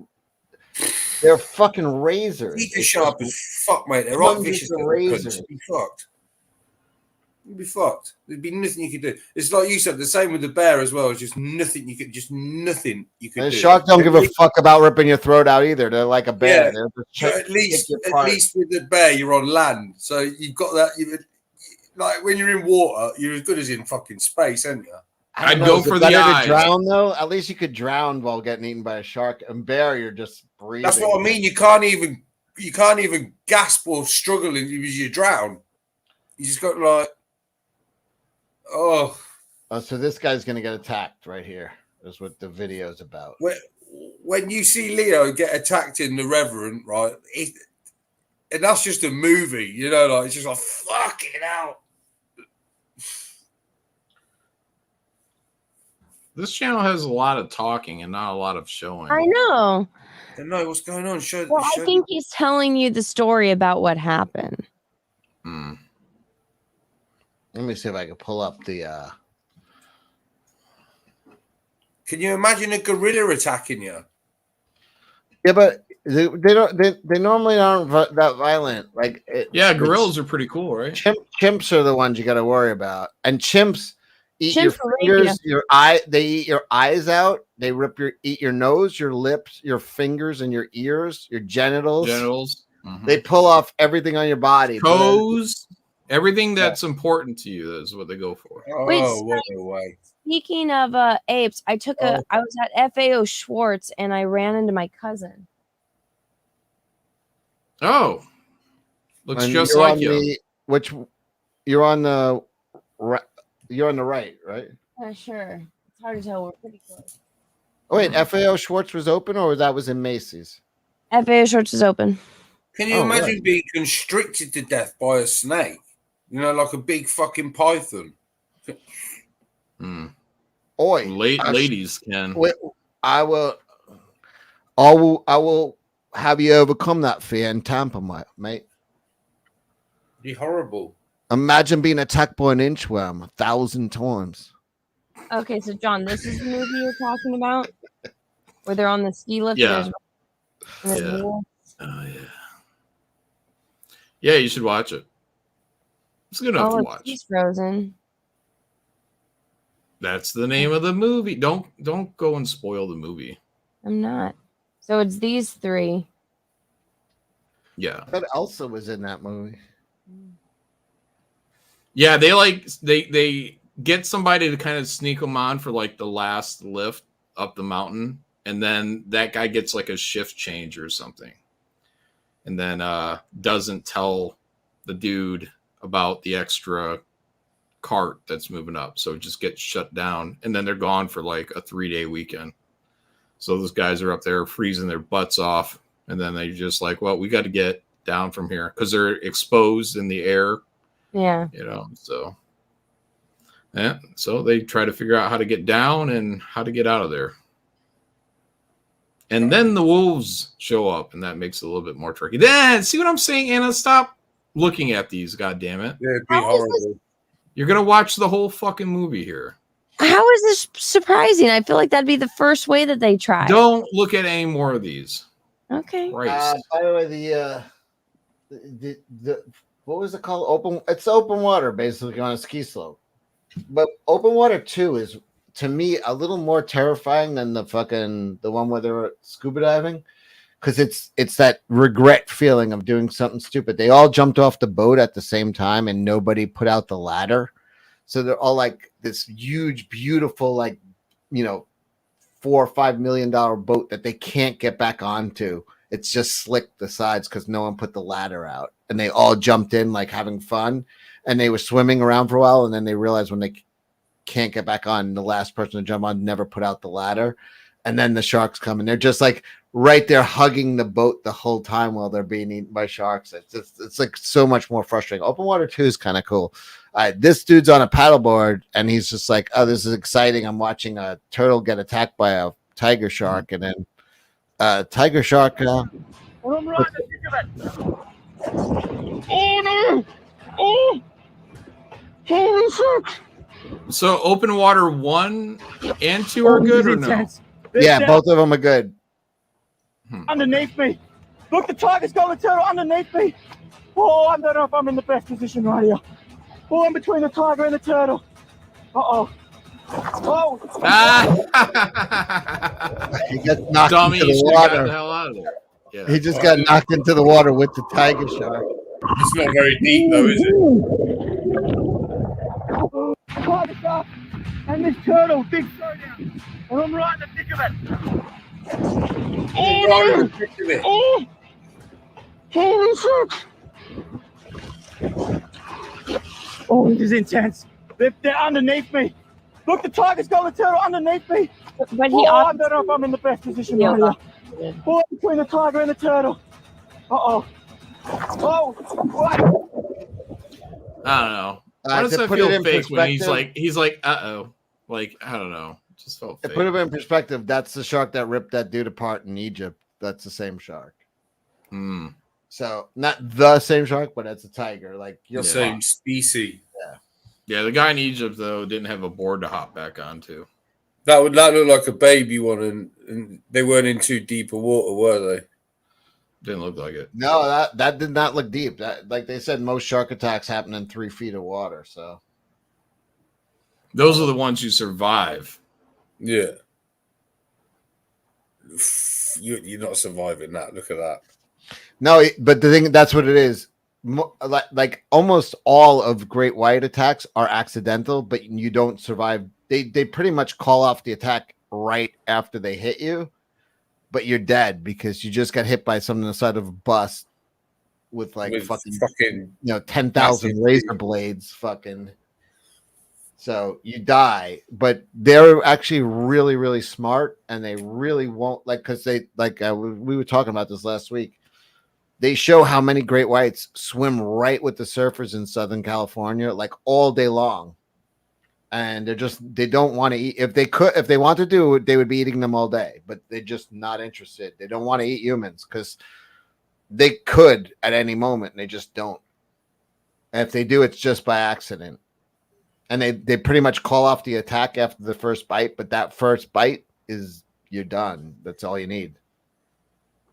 They're fucking razors. Teeth are sharp as fuck, mate. They're all vicious razors. Be fucked. You'd be fucked. There'd be nothing you could do. It's like you said, the same with the bear as well. It's just nothing you could The do. shark don't give a least, fuck about ripping your throat out either. They're like a bear. Yeah, They're just so at least with the bear, you're on land, so you've got that. Like when you're in water, you're as good as in fucking space, aren't you? I'd go for the eyes. To drown though. At least you could drown while getting eaten by a shark. And bear, you're just breathing. That's what I mean. You can't even gasp or struggle as you drown. You just got like, oh. So this guy's gonna get attacked right here. Is what the video's about. When you see Leo get attacked in The Reverend, right? And that's just a movie, you know, like it's just like fucking out. This channel has a lot of talking and not a lot of showing. I know. I don't know what's going on. Well, I think he's telling you the story about what happened. Let me see if I can pull up the. Can you imagine a gorilla attacking you? Yeah, but they don't. They normally aren't that violent. Like gorillas are pretty cool, right? Chimps are the ones you got to worry about, and chimps eat your yeah. fingers, your eye. They eat your eyes out. They eat your nose, your lips, your fingers, and your ears, your genitals. Mm-hmm. They pull off everything on your body. Toes, everything that's important to you is what they go for. Wait, what a way. Speaking of apes, I was at FAO Schwartz and I ran into my cousin. Oh, looks And just you're like on you. You're on the right, right? Sure. It's hard to tell. We're pretty close. Oh, wait, FAO Schwartz was open, or that was in Macy's? FAO Schwartz is open. Can you imagine being constricted to death by a snake? You know, like a big fucking python. Oi, ladies can. I will have you overcome that fear in Tampa, mate. Be horrible. Imagine being attacked by an inchworm 1,000 times. Okay, so John, this is the movie you're talking about, where they're on the ski lift. Yeah. And Yeah, you should watch it. It's good enough to watch. He's frozen. That's the name of the movie. Don't go and spoil the movie. I'm not. So it's these three. Yeah. I thought Elsa was in that movie. Yeah, they get somebody to kind of sneak them on for like the last lift up the mountain, and then that guy gets like a shift change or something, and then doesn't tell the dude about the extra cart that's moving up, so it just gets shut down, and then they're gone for like a 3-day weekend. So those guys are up there freezing their butts off, and then they just like, well, we got to get down from here because they're exposed in the air. Yeah. You know, so yeah, so they try to figure out how to get down and how to get out of there. And then the wolves show up, and that makes it a little bit more tricky. Then, see what I'm saying, Anna? Stop looking at these, goddammit. Yeah, it'd be horrible. You're gonna watch the whole fucking movie here. How is this surprising? I feel like that'd be the first way that they try. Don't look at any more of these. Okay. Christ. By the way, the what was it called? It's open water, basically on a ski slope. But open water 2 is, to me, a little more terrifying than the one where they were scuba diving, because it's that regret feeling of doing something stupid. They all jumped off the boat at the same time, and nobody put out the ladder, so they're all like this huge, beautiful, like, you know, $4 or $5 million boat that they can't get back onto. It's just slicked the sides because no one put the ladder out, and they all jumped in like having fun, and they were swimming around for a while, and then they realized when they can't get back on, the last person to jump on never put out the ladder, and then the sharks come, and they're just like right there hugging the boat the whole time while they're being eaten by sharks. It's like so much more frustrating. Open water 2 is kind of cool. This dude's on a paddleboard, and he's just like, oh, this is exciting. I'm watching a turtle get attacked by a tiger shark, and then tiger shark. Oh no! Oh! Holy shit! So open water 1 and 2 are good or no? Yeah, both of them are good. Underneath me. Look, the tiger's got the turtle underneath me. Oh, I don't know if I'm in the best position right here. Born between the tiger and the turtle. Uh-oh. Oh! He got knocked Dummy, into you the should have gotten the water. hell out of there. Yeah. He just got knocked into the water with the tiger shark. It's not very deep though, is it? Tiger shark and this turtle, big showdown. And I'm right in the thick of it. Right in the thick of it. Oh! Holy shit! Oh, this is intense. They're underneath me. Look, the tiger's got the turtle underneath me. But he I don't know if I'm in the best position right here. Born between the tiger and the turtle. Uh-oh. Oh! What? I don't know. Why does To that put feel it in fake when he's perspective- like, uh-oh. Like, I don't know. It just felt To fake. put it in perspective, that's the shark that ripped that dude apart in Egypt. That's the same shark. Hmm. So not the same shark, but it's a tiger. Like The you're same fine. species. Yeah. Yeah, the guy in Egypt, though, didn't have a board to hop back onto. That look like a baby one, and they weren't in too deep a water, were they? Didn't look like it. No, that did not look deep. That, like they said, most shark attacks happen in 3 feet of water. So Those are the ones who survive. Yeah. You're not surviving that. Look at that. no, but the thing that's what it is. Like almost all of great white attacks are accidental, but you don't survive. They pretty much call off the attack right after they hit you, but you're dead because you just got hit by something on the side of a bus with fucking 10,000 razor blades. Fucking. So you die, but they're actually really, really smart, and they really won't because they we were talking about this last week. They show how many great whites swim right with the surfers in Southern California, like all day long, and they don't want to eat. If they want to do it, they would be eating them all day, but they're just not interested. They don't want to eat humans because they could at any moment, and they just don't. And if they do, it's just by accident. And they pretty much call off the attack after the first bite, but that first bite is you're done. That's all you need.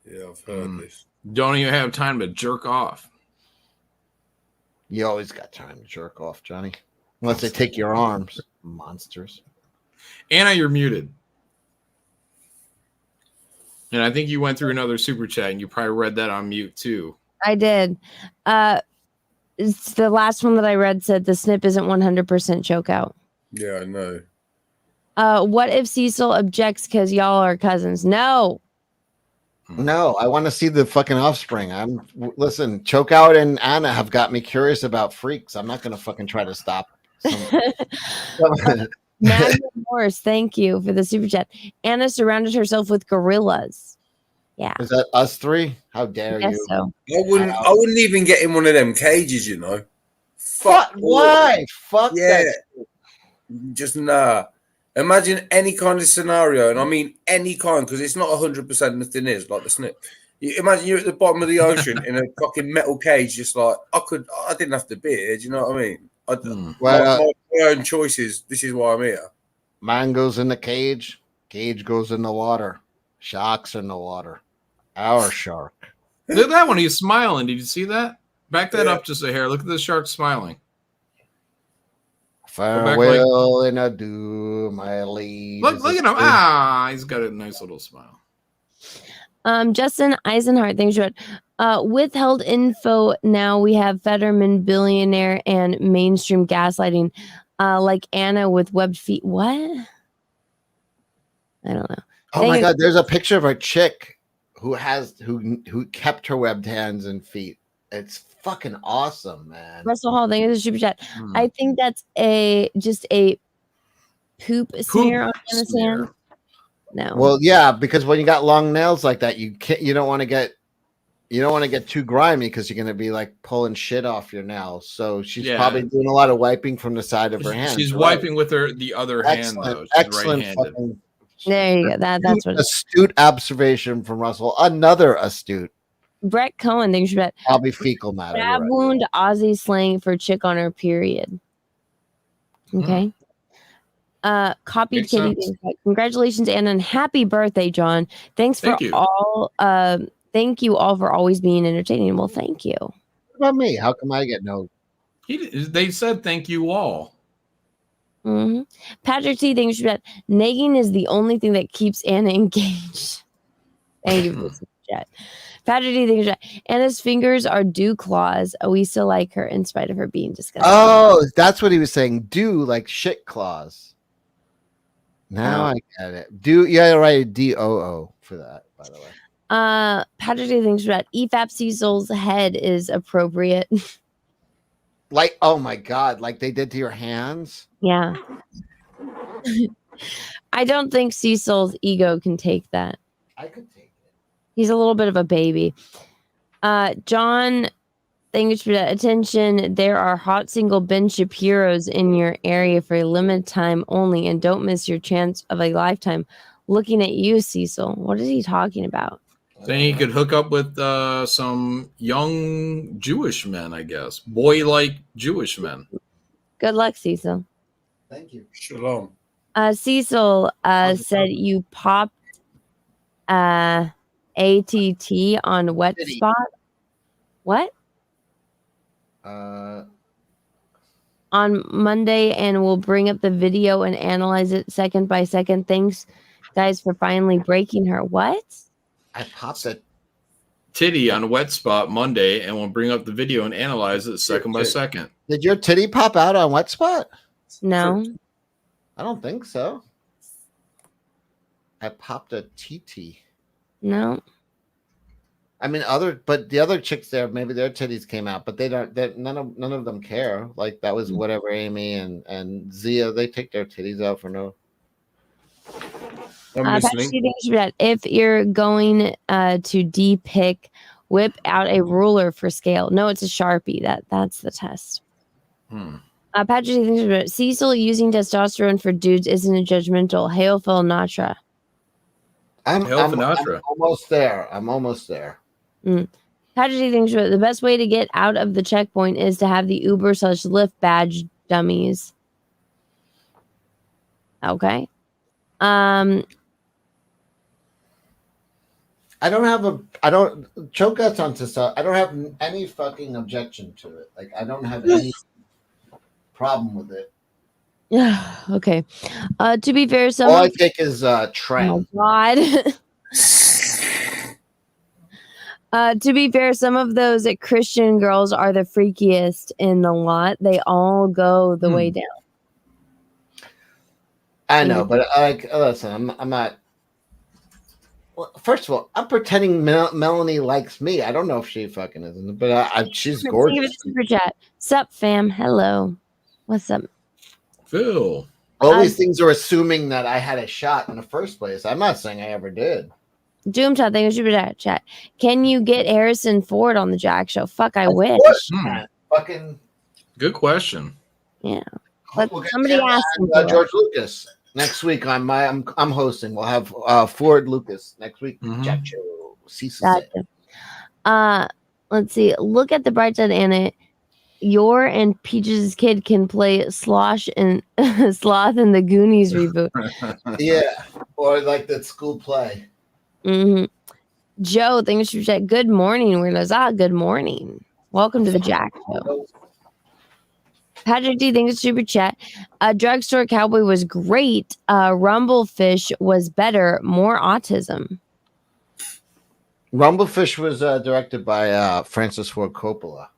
Yeah, I've heard this. Don't even have time to jerk off. You always got time to jerk off, Johnny. Unless they take your arms. Monsters. Anna, you're muted. And I think you went through another super chat and you probably read that on mute too. I did. It's the last one that I read said the snip isn't 100% choke out. Yeah, I know. What if Cecil objects because y'all are cousins? No. No, I want to see the fucking offspring. Listen, Choke Out and Anna have got me curious about freaks. I'm not going to fucking try to stop. Magna Morse, thank you for the super chat. Anna surrounded herself with gorillas. Yeah. Is that us three? How dare I guess you? so. I wouldn't even get in one of them cages, you know. Fuck why? Fuck yeah. that. Just nah. Imagine any kind of scenario, and I mean any kind, because it's not 100%. Nothing is like the snip. Imagine you're at the bottom of the ocean in a fucking metal cage, just like I didn't have to be here. Do you know what I mean? My own choices. This is why I'm here. Man goes in the cage. Cage goes in the water. Sharks in the water. Our shark. Look at that one. He's smiling. Did you see that? Back that up just a hair. Look at the shark smiling. Farewell and adieu, my lady. Look at him. Ah, he's got a nice little smile. Justin Eisenhart, thanks for withheld info. Now we have Fetterman, billionaire, and mainstream gaslighting, like Anna with webbed feet. What? I don't know. Oh my God! There's a picture of a chick who kept her webbed hands and feet. It's fucking awesome, man. Russell Hall, thank you for the super chat. I think that's just a poop smear on Anna's hand. No. Well, yeah, because when you got long nails like that, you don't want to get too grimy because you're gonna be like pulling shit off your nails. So she's probably doing a lot of wiping from the side of her hand. She's wiping with the other hand though. She's excellent. right-handed. There you go. That's what astute observation from Russell. Another astute. Brett Cohen, thanks for that. Probably fecal matter. Stab wound, Aussie slang for chick on her period. Okay. Copied Makes Kitty. sense. Congratulations, Anna, and happy birthday, John. Thanks for all. Thank you all for always being entertaining. Well, thank you. What about me? How come I get no? They said thank you all. Mm-hmm. Patrick T thinks that nagging is the only thing that keeps Anna engaged. Thank you for the chat. Patrick T thinks that Anna's fingers are dew claws. We still like her in spite of her being disgusting. Oh, that's what he was saying. Do like shit claws. Now I get it. Do yeah, right. DOO for that, by the way. Patrick T thinks that EFAP Cecil's head is appropriate. Like, oh my god, like they did to your hands. Yeah. I don't think Cecil's ego can take that. I could take it. He's a little bit of a baby. John, thanks for that attention. There are hot single Ben Shapiro's in your area for a limited time only, and don't miss your chance of a lifetime. Looking at you, Cecil. What is he talking about? Saying he could hook up with some young Jewish men, I guess. Boy-like Jewish men. Good luck, Cecil. Thank you. Shalom. Cecil said you popped ATT on wet spot. What? On Monday, and we'll bring up the video and analyze it second by second. Thanks, guys, for finally breaking her. What? I popped it. Titty on wet spot Monday, and we'll bring up the video and analyze it second by second. Did your titty pop out on wet spot? No. I don't think so. I popped a TT. No. I mean, but the other chicks there, maybe their titties came out, but they don't. None of them care. Like that was whatever. Amy and Zia, they take their titties out for no. If you're going to de-pick, whip out a ruler for scale. No, it's a Sharpie. That's the test. Patrick thinks Cecil using testosterone for dudes isn't a judgmental. Hail Phil Natra. I'm almost there. I'm almost there. Patrick thinks the best way to get out of the checkpoint is to have the Uber/Lyft badge dummies. Okay. Choke guts on testosterone. I don't have any fucking objection to it. Like I don't have any problem with it. Yeah. Okay. To be fair, some all I take is trend. Oh God. To be fair, some of those Christian girls are the freakiest in the lot. They all go the way down. I know, but listen, I'm not. Well, first of all, I'm pretending Melanie likes me. I don't know if she fucking isn't, but she's gorgeous. Super chat. Sup, fam? Hello. What's up, Phil? All these things are assuming that I had a shot in the first place. I'm not saying I ever did. Doom chat. Thank you, super chat. Can you get Harrison Ford on the Jack Show? Fuck, I wish. Fucking good question. Yeah, but somebody asked George Lucas. Next week, I'm hosting. We'll have Ford Lucas next week. Jack Show. Gotcha. Let's see. Look at the bright side, Anna. Your and Peaches' kid can play Sloth in the Goonies reboot. Yeah, or like that school play. Joe, thanks for chat. Good morning, weirdos. Good morning. Welcome to the Jack Show. Patrick D, thanks for super chat. Drugstore Cowboy was great. Rumblefish was better. More autism. Rumblefish was directed by Francis Ford Coppola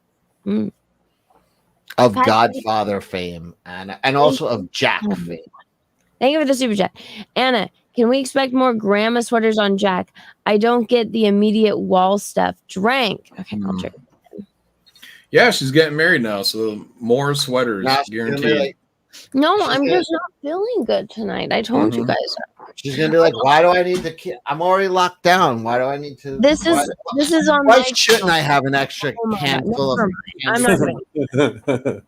of Godfather fame and also of Jack fame. Thank you for the super chat. Anna, can we expect more grandma sweaters on Jack? I don't get the immediate wall stuff. Drank. Okay, I'll check. Yeah, she's getting married now, so more sweaters guaranteed. I'm just not feeling good tonight. I told you guys. She's gonna be like, "Why do I need to? I'm already locked down. Why do I need to? This is on. Why shouldn't I have an extra handful of? I'm not gonna.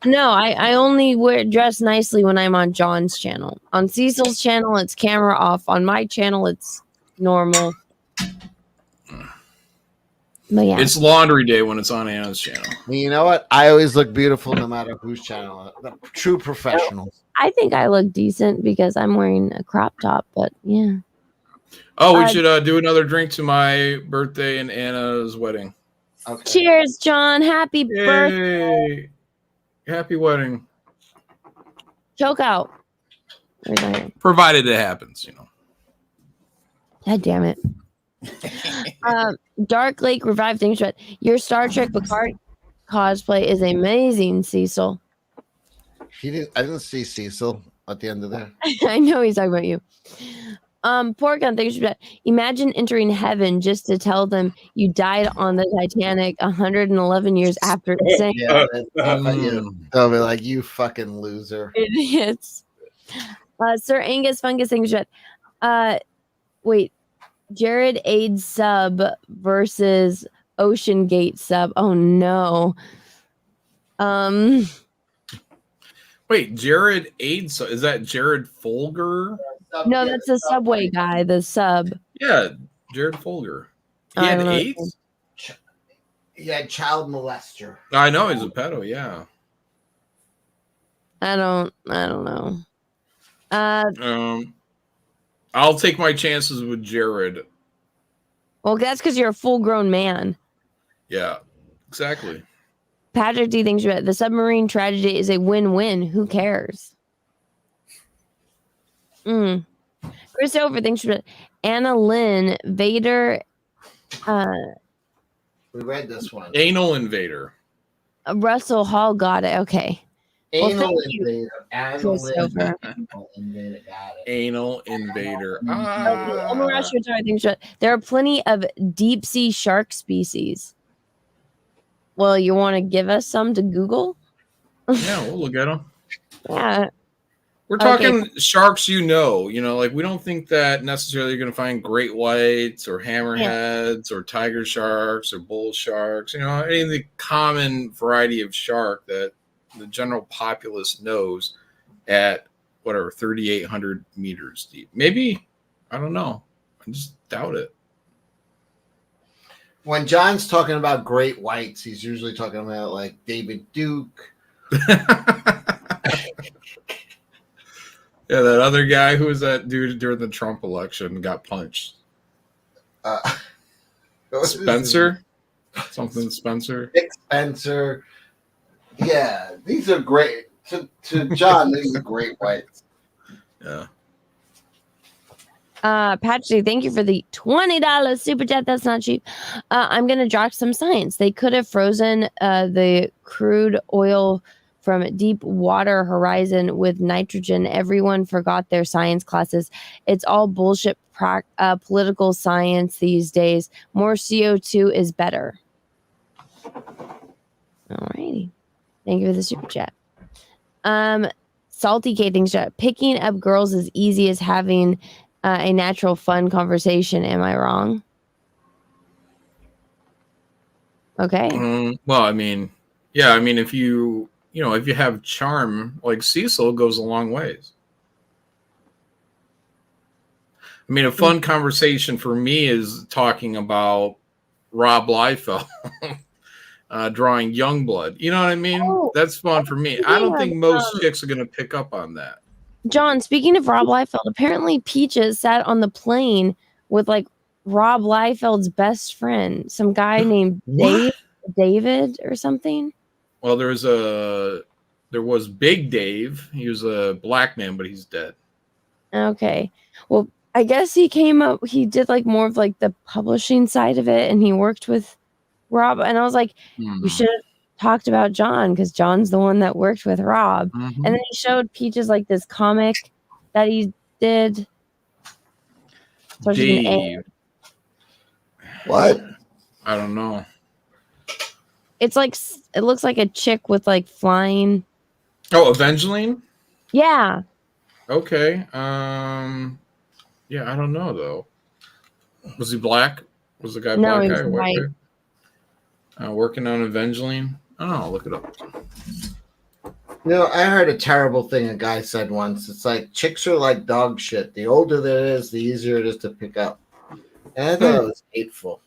No, I only dress nicely when I'm on John's channel. On Cecil's channel, it's camera off. On my channel, it's normal. But yeah. It's laundry day when it's on Anna's channel. You know what? I always look beautiful no matter whose channel. The true professionals. I think I look decent because I'm wearing a crop top, but yeah. Oh, we should do another drink to my birthday and Anna's wedding. Okay. Cheers, John. Happy birthday. Yay! Happy wedding. Choke out. Where's my hand? Provided it happens, you know. God damn it. Dark Lake revived things, but your Star Trek Picard cosplay is amazing, Cecil. I didn't see Cecil at the end of there. I know he's talking about you. Pork on things, but imagine entering heaven just to tell them you died on the Titanic 111 years after it sank. Yeah, they'll be like, you fucking loser. Idiots. Sir Angus Fungus things, but wait. Jared Aid sub versus Ocean Gate sub. Oh no. Wait, Jared AIDS. Is that Jared Folger? No, that's the Subway guy, the sub. Yeah, Jared Folger. He I had don't know. AIDS? Yeah, child molester. I know he's a pedo, yeah. I don't know. I'll take my chances with Jared. Well, that's because you're a full-grown man. Yeah, exactly. Patrick D thinks the submarine tragedy is a win-win. Who cares? Christopher thinks Anna Lynn Vader. We read this one. Anal Invader. Russell Hall got it. Okay. Anal thank you, Invader. Anal Christopher. Invader. Got it. Anal Invader. There are plenty of deep sea shark species. Well, you want to give us some to Google? Yeah, we'll look at them. Yeah. We're talking sharks, like we don't think that necessarily you're going to find great whites or hammerheads or tiger sharks or bull sharks, any of the common variety of shark that the general populace knows at whatever, 3,800 meters deep. Maybe, I don't know. I just doubt it. When John's talking about great whites, he's usually talking about like David Duke. Yeah, that other guy who was that dude during the Trump election got punched. Spencer? Something Spencer? Nick Spencer. Yeah, these are great. To John, these are great whites. Yeah. Patrick, thank you for the $20 super chat. That's not cheap. I'm gonna drop some science. They could have frozen the crude oil from deep water horizon with nitrogen. Everyone forgot their science classes. It's all bullshit political science these days. More CO2 is better. Alrighty. Thank you for the super chat. Salty K thinks picking up girls is easy as having a natural fun conversation. Am I wrong? Okay. Well, I mean, if you have charm, like Cecil goes a long ways. I mean, a fun conversation for me is talking about Rob Liefeld drawing Youngblood. You know what I mean? That's fun for me. I don't think most chicks are going to pick up on that. John, speaking of Rob Liefeld, apparently Peaches sat on the plane with like Rob Liefeld's best friend, some guy named David or something. Well, there was Big Dave. He was a black man, but he's dead. Okay. Well, I guess he did like more of like the publishing side of it, and he worked with Rob. And I was like, you should have talked about John, because John's the one that worked with Rob. And then he showed Peaches like this comic that he did. Dave. What? I don't know. It's like, it looks like a chick with like flying. Oh, Evangeline? Yeah. Okay. Yeah, I don't know though. Was he black? Was the guy No, black he guy was or white white. guy? Working on Evangeline? I don't know. Look it up. I heard a terrible thing a guy said once. It's like chicks are like dog shit. The older that it is, the easier it is to pick up. And I thought it was hateful.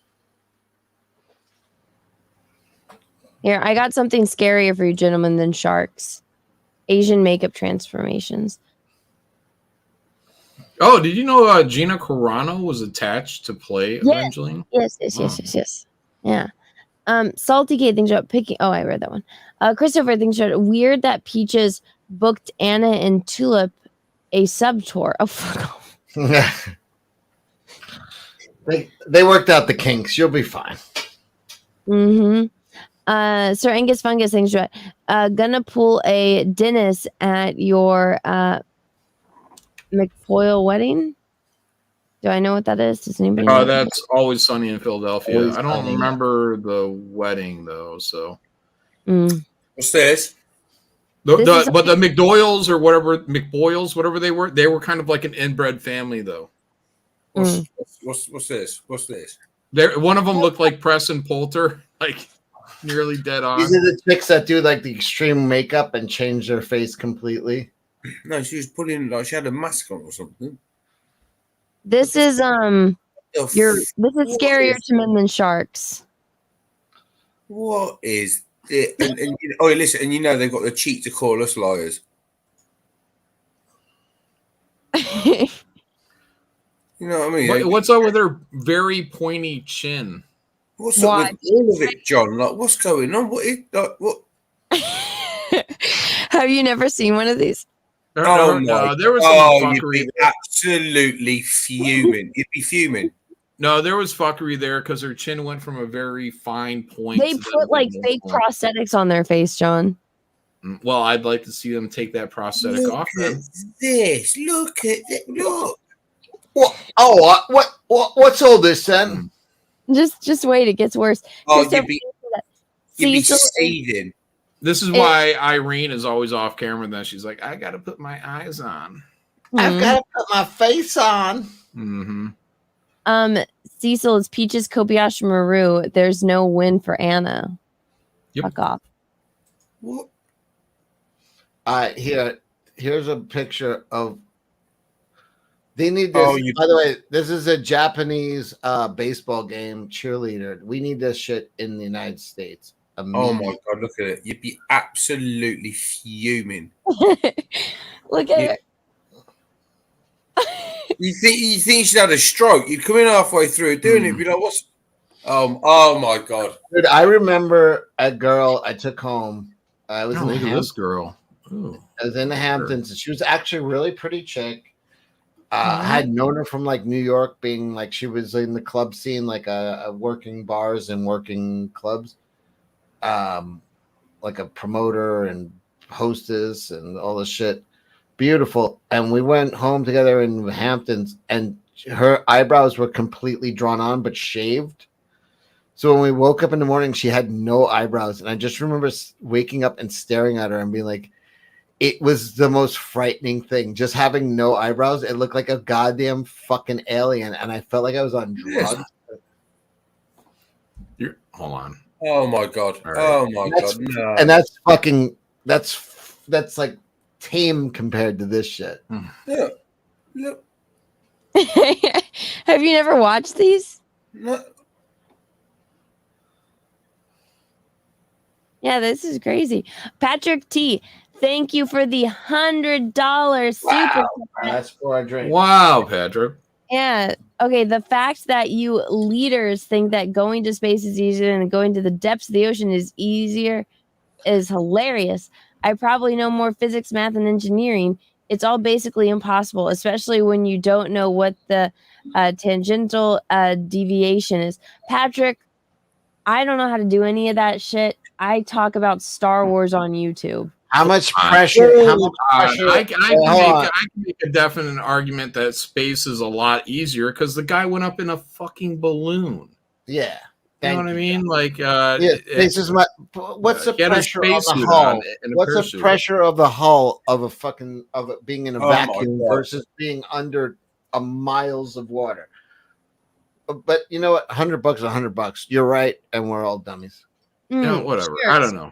Here, I got something scarier for you gentlemen than sharks. Asian makeup transformations. Oh, did you know Gina Carano was attached to play Evangeline? Yes. Yeah. Salty K thinks about picking. Oh, I read that one. Christopher thinks about weird that Peaches booked Anna and Tulip a sub tour. Oh, fuck off. They worked out the kinks. You'll be fine. Mm-hmm. Sir Angus Fungus thinks about gonna pull a Dennis at your McFoyle wedding. Do I know what that is? Does anybody know? That's Always Sunny in Philadelphia. Always I don't Sunny. remember the wedding though. So What's this? but the McDoyles or whatever McBoyles, whatever they were kind of like an inbred family though. What's this? What's this? One of them looked like Preston Poulter, like nearly dead on. These are the chicks that do like the extreme makeup and change their face completely. No, she was putting like she had a mask on or something. This is this is scarier to men than sharks. What is it? And oh, listen, and you know they've got the cheek to call us liars. You know what I mean? What's up with her very pointy chin? What's up with all of it, John? Like, what's going on? What is like what? Have you never seen one of these? Oh no, there was some you'd fuckery. be absolutely fuming. You'd be fuming. No, there was fuckery there because her chin went from a very fine point. They put like fake prosthetics on their face, John. Well, I'd like to see them take that prosthetic off. Then. This, look at it, look. What? Oh, what's all this then? Just wait, it gets worse. Oh, you'd be Cecil- seething. This is why Irene is always off camera. And then she's like, "I got to put my eyes on. I've got to put my face on." Mm-hmm. Cecil is Peaches Kobayashi Maru. There's no win for Anna. Fuck off. What? Here's a picture of. They need this. By the way, this is a Japanese baseball game cheerleader. We need this shit in the United States. Oh my god, look at it! You'd be absolutely fuming. Look at it. You think she'd had a stroke? You'd come in halfway through doing it, be like, "What's?" Oh my god, dude! I remember a girl I took home. I was in the this girl. Ooh. I was in the Hamptons, and she was actually a really pretty chick. I had known her from like New York, being like she was in the club scene, like working bars and working clubs, like a promoter and hostess and all this shit. Beautiful. And we went home together in the Hamptons, and her eyebrows were completely drawn on but shaved. So when we woke up in the morning, she had no eyebrows, and I just remember waking up and staring at her and being like, it was the most frightening thing. Just having no eyebrows, it looked like a goddamn fucking alien, and I felt like I was on drugs. Hold on. Oh my god. Right. Oh my god. No. And that's fucking that's like tame compared to this shit. Yeah. Look. Have you never watched these? No. Yeah, this is crazy. Patrick T, thank you for the $100 super. That's for a drink. Wow, Patrick. Yeah. Okay. The fact that you leaders think that going to space is easier than going to the depths of the ocean is easier is hilarious. I probably know more physics, math, and engineering. It's all basically impossible, especially when you don't know what the tangential deviation is. Patrick, I don't know how to do any of that shit. I talk about Star Wars on YouTube. How much pressure? I can make a definite argument that space is a lot easier because the guy went up in a fucking balloon. Yeah. You know what I mean? Like, this is my. What's the pressure of the hull? What's the pressure of the hull of a fucking of it being in a vacuum versus being under miles of water? But you know what? $100 is $100. You're right, and we're all dummies. Yeah, whatever. Sure. I don't know.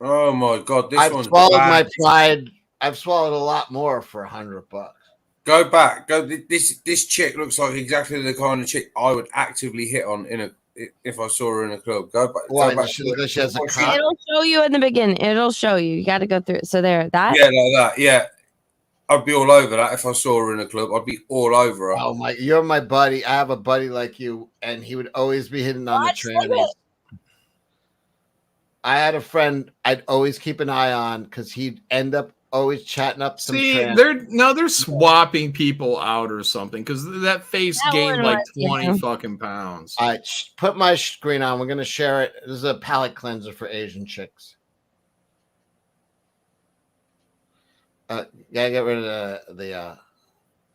Oh my god, I've swallowed my pride. I've swallowed a lot more for $100. Go back. Go. This chick looks like exactly the kind of chick I would actively hit on if I saw her in a club. Go back. Why? Go back She has a cock? It'll show you in the beginning. It'll show you. You got to go through it. So there, that. Yeah, like that. Yeah, I'd be all over that if I saw her in a club. I'd be all over her. Oh my! You're my buddy. I have a buddy like you, and he would always be hitting on the trannies. I had a friend I'd always keep an eye on because he'd end up always chatting up some See, trans. they're swapping people out or something because that face That gained one like was, 20 fucking pounds. All right, put my screen on. We're gonna share it. This is a palate cleanser for Asian chicks. Gotta get rid of the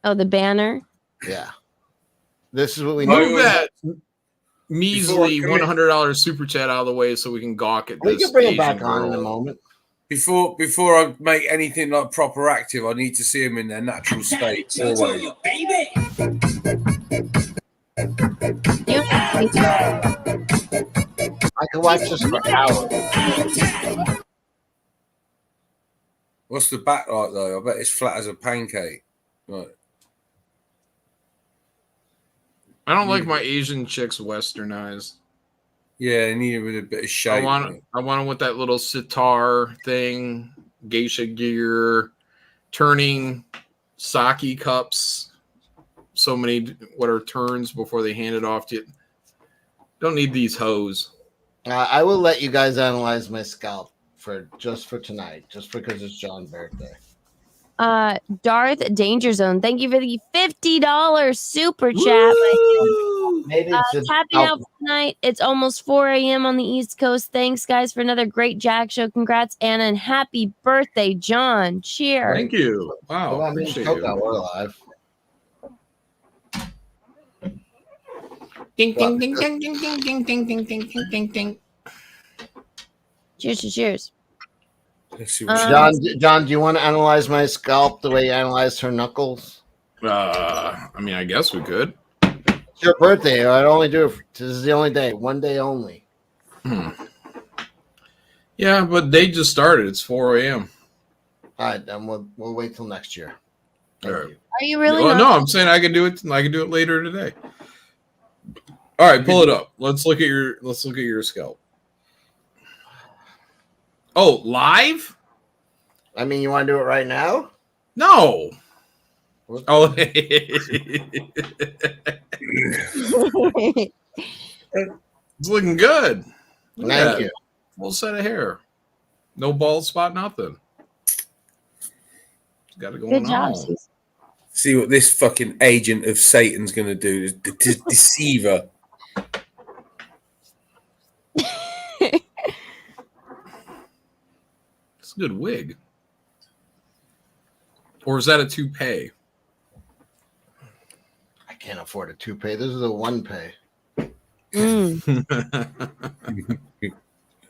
Oh, the banner. yeah. This is what we Move need. that measly Before I commit- $100 super chat out of the way so we can gawk at We this can bring it Asian back on girl. in a moment. Before I make anything like proper active, I need to see them in their natural state. Always. I can watch this for hours. What's the back like though? I bet it's flat as a pancake. Right. I don't like my Asian chicks westernized. Yeah, I need it with a bit of shape. I want them with that little sitar thing, geisha gear, turning sake cups. So many what are turns before they hand it off to you. Don't need these hoes. I will let you guys analyze my scalp for tonight, just because it's John's birthday. Darth Danger Zone, thank you for the $50 super chat. Maybe tapping out for tonight. It's almost 4 a.m. on the East Coast. Thanks, guys, for another great Jack show. Congrats, Anna, and happy birthday, John. Cheers. Thank you. Wow, Well, I mean, appreciate Coco, you. we're alive. Ding ding ding ding ding ding ding ding ding ding ding ding ding. Cheers, cheers. John, do you want to analyze my scalp the way you analyzed her knuckles? I mean, I guess we could. It's your birthday. I'd only do it. This is the only day. One day only. Yeah, but they just started. It's 4 a.m. All right, then we'll wait till next year. All right. Are you really? Well, not? no, I'm saying I can do it. I can do it later today. All right, pull it up. Let's look at your scalp. Oh, live? I mean, you want to do it right now? No. Oh, it's looking good. Look at Thank that. you. Full set of hair. No bald spot, nothing. Got it going Good job, on. Cece. See what this fucking agent of Satan's going to do. The deceiver. It's a good wig. Or is that a toupee? I can't afford a toupee. This is a one pay.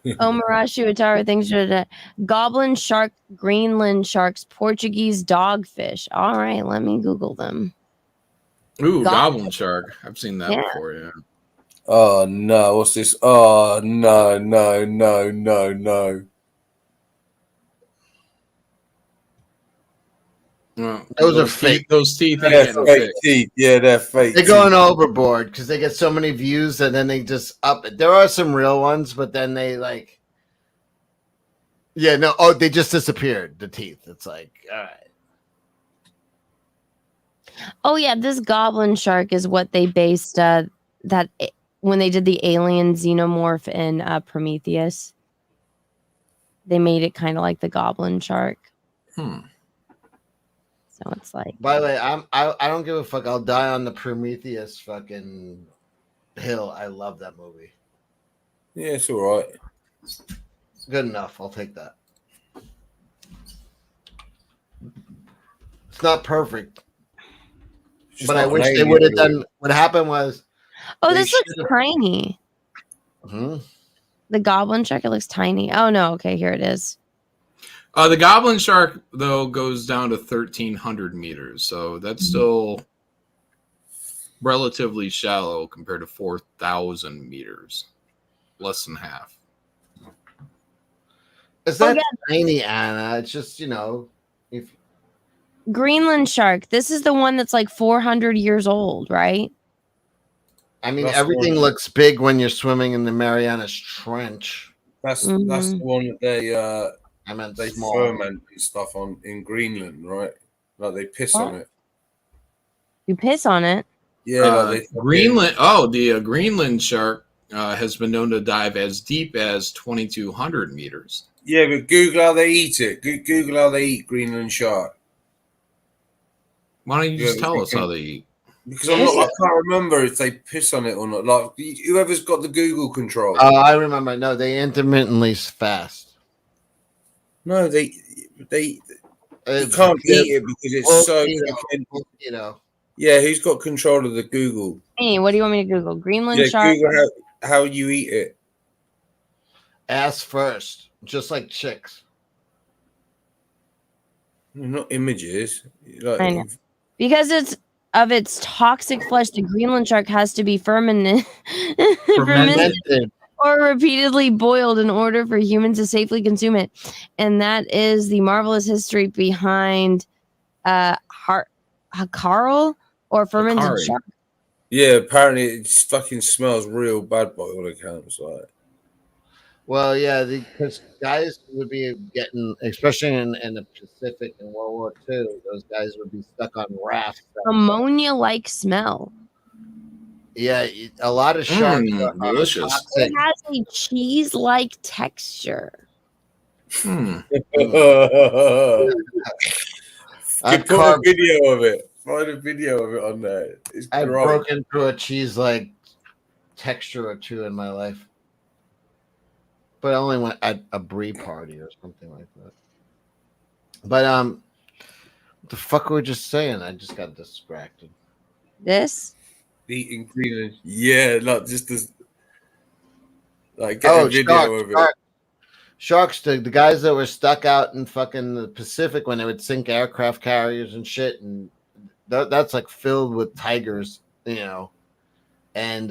Omarashi Utara thinks that goblin shark, Greenland sharks, Portuguese dogfish. All right, let me Google them. Ooh, goblin shark. I've seen that Yeah. before, yeah. Oh no, what's this? Oh no. Well, Those are teeth- fake. Those teeth ain't They're getting fake fixed. teeth. Yeah, they're fake. They're going overboard because they get so many views and then they just up it. There are some real ones, but then they like, yeah, no, oh, they just disappeared. The teeth. It's like, all right. Oh yeah, this goblin shark is what they based when they did the alien xenomorph in Prometheus. They made it kind of like the goblin shark. So it's like, By the way, I don't give a fuck. I'll die on the Prometheus fucking hill. I love that movie. Yeah, it's all right. Good enough. I'll take that. It's not perfect, Just but I not wish an they alien would have movie. done. What happened was, oh, they this looks should've- tiny. The goblin shark, it looks tiny. Oh no, okay, here it is. The goblin shark, though, goes down to 1,300 meters. So that's still relatively shallow compared to 4,000 meters. Less than half. It's Oh, not yeah. tiny, Anna. It's just, if Greenland shark. This is the one that's like 400 years old, right? I mean, That's everything one. looks big when you're swimming in the Marianas Trench. That's the one that I meant they small. ferment and stuff on in Greenland, right? Like they piss on What? it. You piss on it. Yeah, like they Greenland. Oh, the Greenland shark has been known to dive as deep as 2,200 meters. Yeah, but Google how they eat it. Google how they eat Greenland shark. Why don't you just Yeah, tell us fucking- how they eat? Because I can't remember if they piss on it or not. Like whoever's got the Google control. Oh, I remember. No, they intermittently fast. No, they you Uh, can't yeah, eat it because it's so fucking. Yeah, who's got control of the Google? Hey, what do you want me to Google? Greenland Yeah, shark. Google how you eat it. Ass first, just like chicks. Not images. Like, I know. Because it's of its toxic flesh, the Greenland shark has to be fermented or repeatedly boiled in order for humans to safely consume it. And that is the marvelous history behind Carl or fermented Hikari. shark. Yeah, apparently it fucking smells real bad by all accounts. Like, Well, yeah, because guys would be getting, especially in the Pacific in World War II, those guys would be stuck on rafts. Ammonia-like smell. Yeah, a lot of sharks are delicious. toxic. It has a cheese-like texture. Hmm. Put a video of it. Find a video of it on there. It's I've gross. broken through a cheese like texture or two in my life, but only when at a brie party or something like that. But what the fuck were we just saying? I just got distracted. This Eating Greenland. Yeah, like just as like get a video of it. Sharks, the guys that were stuck out in fucking the Pacific when they would sink aircraft carriers and shit, and that's like filled with tigers, you know. And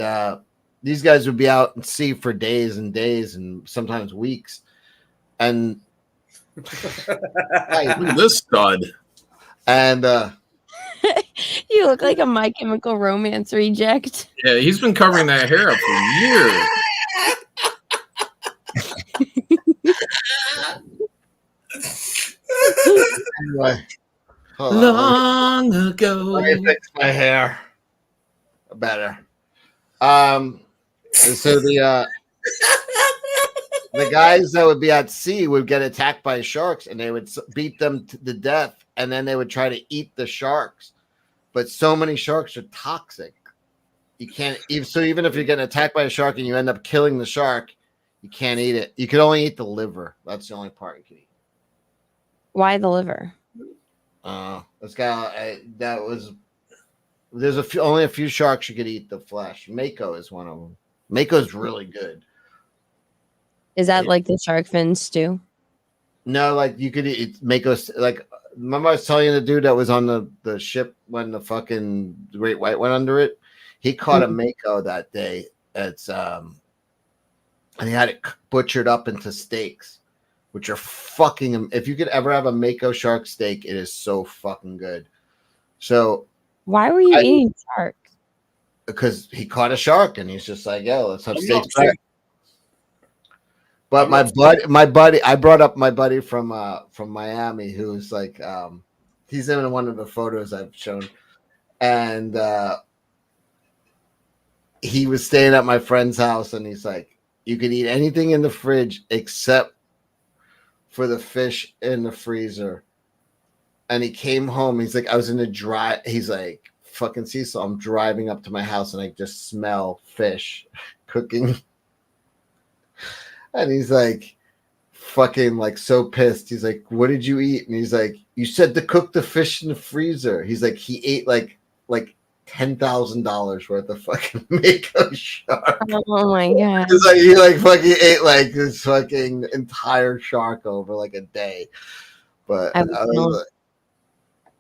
these guys would be out at sea for days and days and sometimes weeks. And Look at this stud. And you look like a My Chemical Romance reject. Yeah, he's been covering that hair up for years. anyway, hold on, Long ago. let me fix my hair better. So the guys that would be at sea would get attacked by sharks, and they would beat them to the death, and then they would try to eat the sharks. But so many sharks are toxic, you can't. So even if you're getting attacked by a shark and you end up killing the shark, you can't eat it. You can only eat the liver. That's the only part you can eat. Why the liver? This guy that was. There's only a few sharks you could eat the flesh. Mako is one of them. Mako's really good. Is that like the shark fin stew? No, like you could eat Mako. Like, remember I was telling you the dude that was on the ship when the fucking Great White went under it? He caught a Mako that day. It's and he had it butchered up into steaks, which are fucking. If you could ever have a Mako shark steak, it is so fucking good. So why were you eating shark? Because he caught a shark and he's just like, yo, let's have steaks back. But my buddy, I brought up my buddy from Miami, who's like, he's in one of the photos I've shown, and he was staying at my friend's house, and he's like, you could eat anything in the fridge except for the fish in the freezer. And he came home. He's like, I was in a dry. He's like, fucking Cecil, I'm driving up to my house and I just smell fish cooking. And he's like, fucking like so pissed. He's like, what did you eat? And he's like, you said to cook the fish in the freezer. He's like, he ate like $10,000 worth of fucking Mako shark. Oh my god! It's like he like fucking ate like this fucking entire shark over like a day. But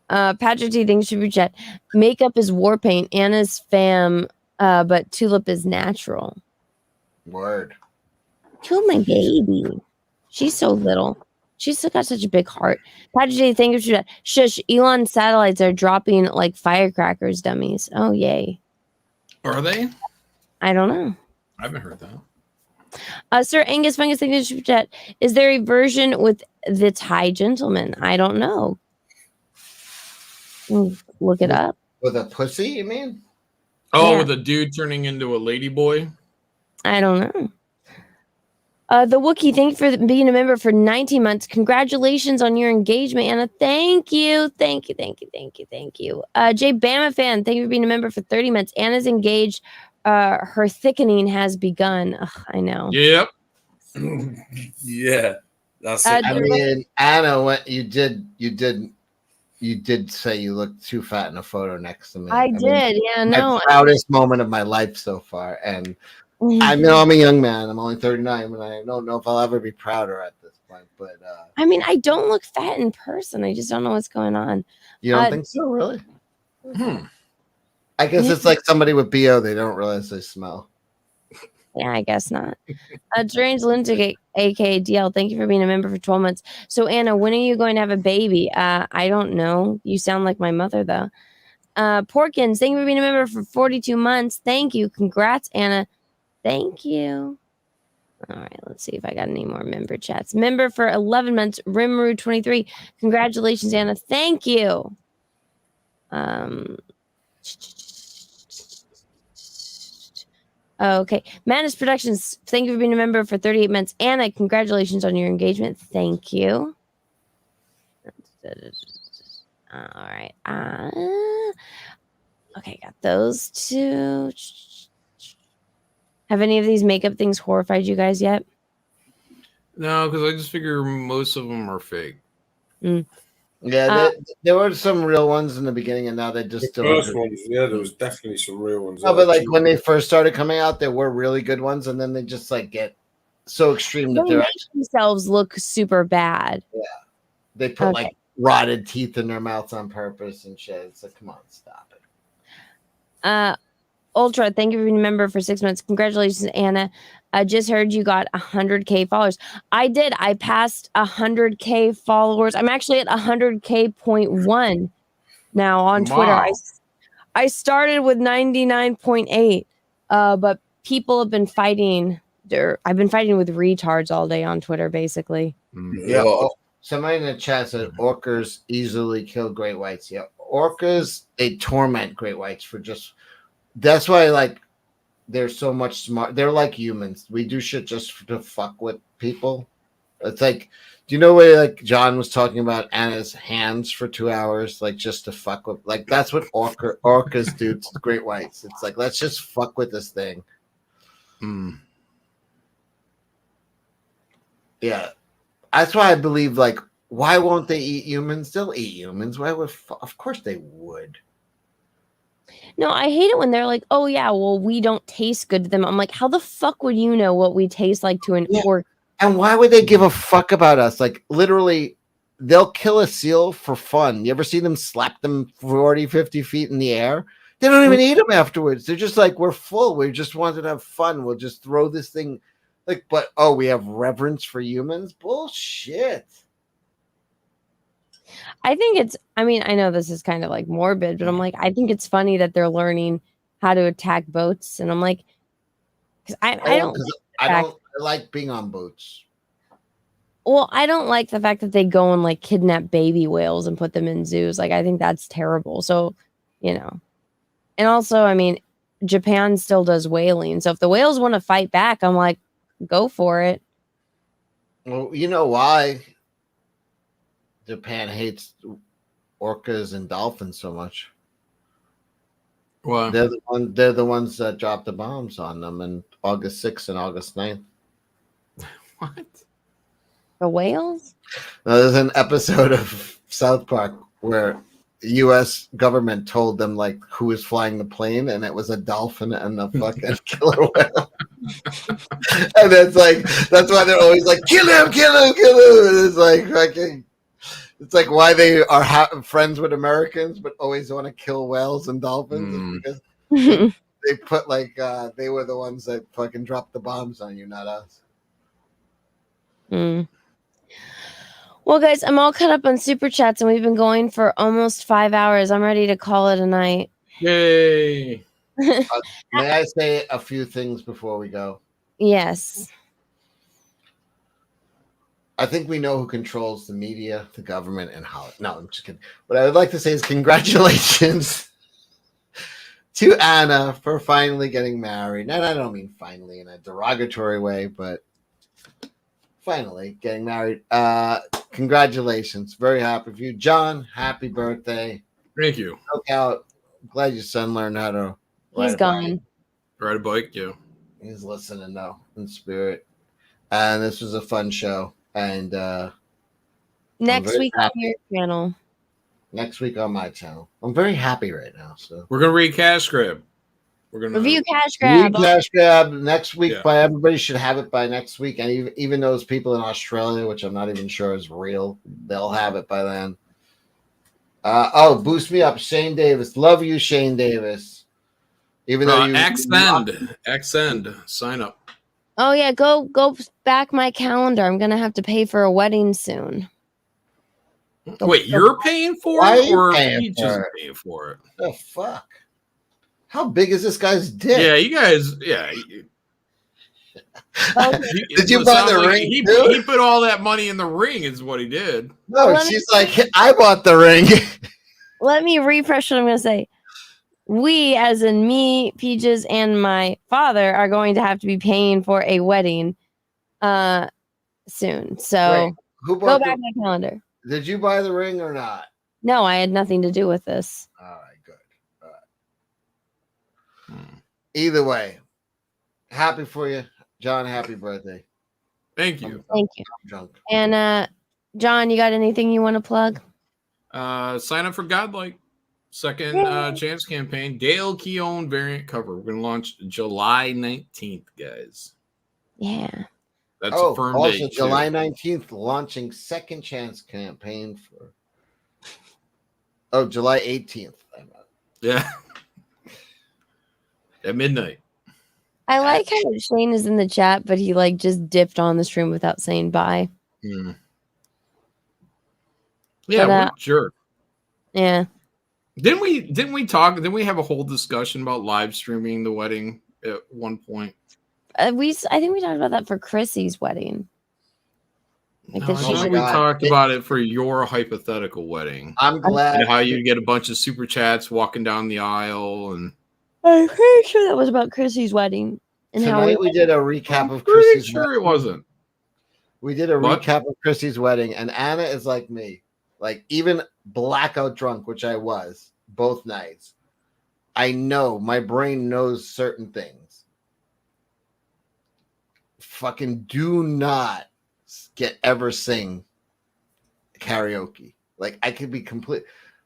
Patrick T thinks super chat. Makeup is war paint. Anna's fam, but tulip is natural. Word. Kill my baby. She's so little. She's still got such a big heart. Patrick J, thank you for that. Shush, Elon satellites are dropping like firecrackers, dummies. Oh, yay. Are they? I don't know. I haven't heard that. Sir Angus Fungus, thank you for super chat. Is there a version with the Thai gentleman? I don't know. Look it up. With a pussy, you mean? Oh, Yeah. with a dude turning into a lady boy? I don't know. The Wookiee, thank you for being a member for 19 months. Congratulations on your engagement, Anna. Thank you. Thank you. Thank you. Thank you. Thank you. Jay Bama fan, thank you for being a member for 30 months. Anna's engaged. Her thickening has begun. Ugh, I know. Yep. Yeah, that's Uh, it. I mean, Anna, what you did say you looked too fat in a photo next to me. I mean, did. Yeah, my no. proudest moment of my life so far. And I know I'm a young man. I'm only 39, and I don't know if I'll ever be prouder at this point. But I mean, I don't look fat in person. I just don't know what's going on. you don't think so, really? Hmm. I guess Yeah. it's like somebody with BO. They don't realize they smell. Yeah, I guess not. Strange Lunatic, aka DL, thank you for being a member for 12 months. So, Anna, when are you going to have a baby? I don't know. You sound like my mother, though. Porkins, thank you for being a member for 42 months. Thank you. Congrats, Anna. Thank you. All right, let's see if I got any more member chats. Member for 11 months, Rimru23. Congratulations, Anna. Thank you. Okay. Madness Productions, thank you for being a member for 38 months. Anna, congratulations on your engagement. Thank you. All right. Okay, got those two. Have any of these makeup things horrified you guys yet? No, because I just figure most of them are fake. Yeah, there were some real ones in the beginning, and now they just The still. first ones, yeah, there was definitely some real ones. No, but like when they first started coming out, there were really good ones, and then they just like get so extreme that They they're make themselves look super bad. yeah, they put Okay. like rotted teeth in their mouths on purpose and shit. It's like, come on, stop it. Ultra, thank you for being a member for 6 months. Congratulations, Anna. I just heard you got 100K followers. I did. I passed 100K followers. I'm actually at 100K.1 now on Twitter. Wow. I started with 99.8, but people have been fighting. I've been fighting with retards all day on Twitter, basically. Yeah. Somebody in the chat said orcas easily kill great whites. Yeah, orcas, they torment great whites for just. That's why, like, they're so much smart. They're like humans. We do shit just to fuck with people. It's like, do you know where like John was talking about Anna's hands for 2 hours, like just to fuck with? Like that's what orcas do to great whites. It's like, let's just fuck with this thing. Yeah, that's why I believe. Like, why won't they eat humans? They'll eat humans. Why would? Of course they would. No, I hate it when they're like, "Oh yeah, well we don't taste good to them." I'm like, "How the fuck would you know what we taste like to an orc?" And why would they give a fuck about us? Like, literally, they'll kill a seal for fun. You ever see them slap them 40, 50 feet in the air? They don't even eat them afterwards. They're just like, we're full. We just wanted to have fun. We'll just throw this thing. Like, but, oh, we have reverence for humans? Bullshit. I think it's, I mean, I know this is kind of like morbid, but I'm like, I think it's funny that they're learning how to attack boats. And I'm like, because I don't. I like being on boats. Well, I don't like the fact that they go and like kidnap baby whales and put them in zoos. Like, I think that's terrible. So, you know, and also, I mean, Japan still does whaling. So if the whales want to fight back, I'm like, go for it. Well, you know why Japan hates orcas and dolphins so much? Why? They're the ones that dropped the bombs on them in August 6th and August 9th. What? The whales? Now, there's an episode of South Park where the U.S. government told them like who was flying the plane, and it was a dolphin and a fucking killer whale. And it's like that's why they're always like kill him, kill him, kill him. And it's like fucking. It's like why they are friends with Americans, but always want to kill whales and dolphins because they put like they were the ones that fucking dropped the bombs on you, not us. Well, guys, I'm all caught up on super chats, and we've been going for almost 5 hours. I'm ready to call it a night. Yay! May I say a few things before we go? Yes. I think we know who controls the media, the government, and Hollywood. No, I'm just kidding. What I would like to say is congratulations to Anna for finally getting married. And I don't mean finally in a derogatory way, but finally getting married. Congratulations. Very happy for you. John, happy birthday. Thank you. Look out. Glad your son learned how to He's gone. Ride a bike, yeah. He's listening though, in spirit. And this was a fun show. And Next week on happy. your channel. Next week on my channel. I'm very happy right now. So we're gonna read Cash Grab. We're gonna review Cash Grab. Cash Grab next week. Yeah. By everybody should have it by next week. And even those people in Australia, which I'm not even sure is real, they'll have it by then. Boost me up, Shane Davis. Love you, Shane Davis. Even though you Xend, sign up. Oh yeah, go back my calendar. I'm gonna have to pay for a wedding soon. Wait, you're paying for Why are it, you or paying he for just it? paying for it? The fuck? How big is this guy's dick? Yeah, you guys. Yeah. Did you buy the ring? He put all that money in the ring, is what he did. No, she's like, I bought the ring. Let me refresh what I'm gonna say. We, as in me, Peaches, and my father, are going to have to be paying for a wedding soon. So Wait, who go bought back my calendar. Did you buy the ring or not? No, I had nothing to do with this. All right, good. All right. Either way, happy for you, John. Happy birthday. Thank you. Thank you. I'm drunk. And John, you got anything you want to plug? Sign up for Godlike. Second chance campaign. Dale Keown variant cover. We're gonna launch July 19th, guys. Yeah. That's a firm also date. July too. 19th, launching second chance campaign for. Oh, July 18th. Yeah. At midnight. I like how Shane is in the chat, but he like just dipped on the stream without saying bye. Yeah, But, what a jerk. Yeah. Didn't we have a whole discussion about live streaming the wedding at one point? I think we talked about that for Chrissy's wedding. Like No, that I she thought should we talked about it for your hypothetical wedding. I'm glad. And how you get a bunch of super chats walking down the aisle, and I'm pretty sure that was about Chrissy's wedding. And Tonight we did a recap of pretty Chrissy's sure wedding. it wasn't. We did a What? recap of Chrissy's wedding, and Anna is like me. Like, even blackout drunk, which I was both nights, I know my brain knows certain things. Fucking do not ever sing karaoke. Like, I could be complete.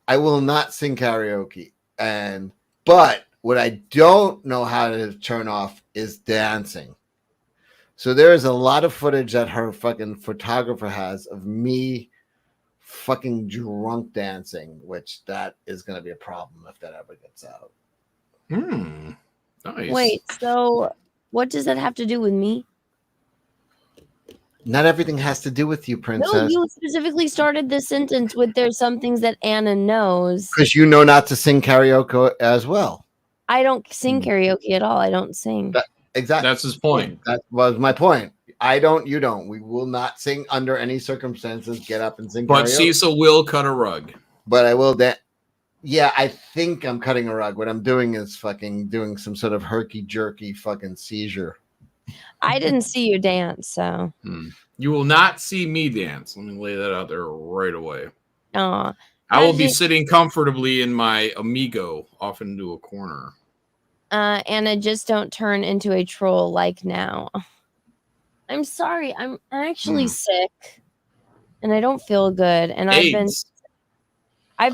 I will not sing karaoke. But what I don't know how to turn off is dancing. So there is a lot of footage that her fucking photographer has of me fucking drunk dancing, which that is going to be a problem if that ever gets out. Nice. Wait, so what does that have to do with me? Not everything has to do with you, princess. No, you specifically started this sentence with "there's some things that Anna knows." Because you know not to sing karaoke as well. I don't sing karaoke at all. I don't sing. Exactly. That's his point. That was my point. I don't, you don't. We will not sing under any circumstances. Get up and sing But karaoke. Cecil will cut a rug. But I will yeah, I think I'm cutting a rug. What I'm doing is fucking doing some sort of herky-jerky fucking seizure. I didn't see you dance, so. You will not see me dance. Let me lay that out there right away. Aw. I will be sitting comfortably in my Amigo off into a corner. Anna, just don't turn into a troll like now. I'm sorry. I'm actually sick, and I don't feel good. And I've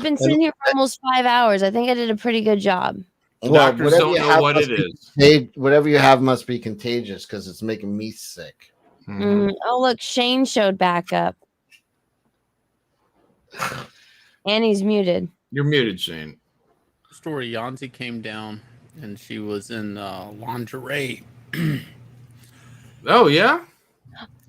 been sitting here for almost 5 hours. I think I did a pretty good job. Well, Doctors don't know what it is. Whatever you have must be contagious because it's making me sick. Oh, look, Shane showed back up. And he's muted. You're muted, Shane. Story, Yanzi came down and she was in lingerie. Oh, yeah?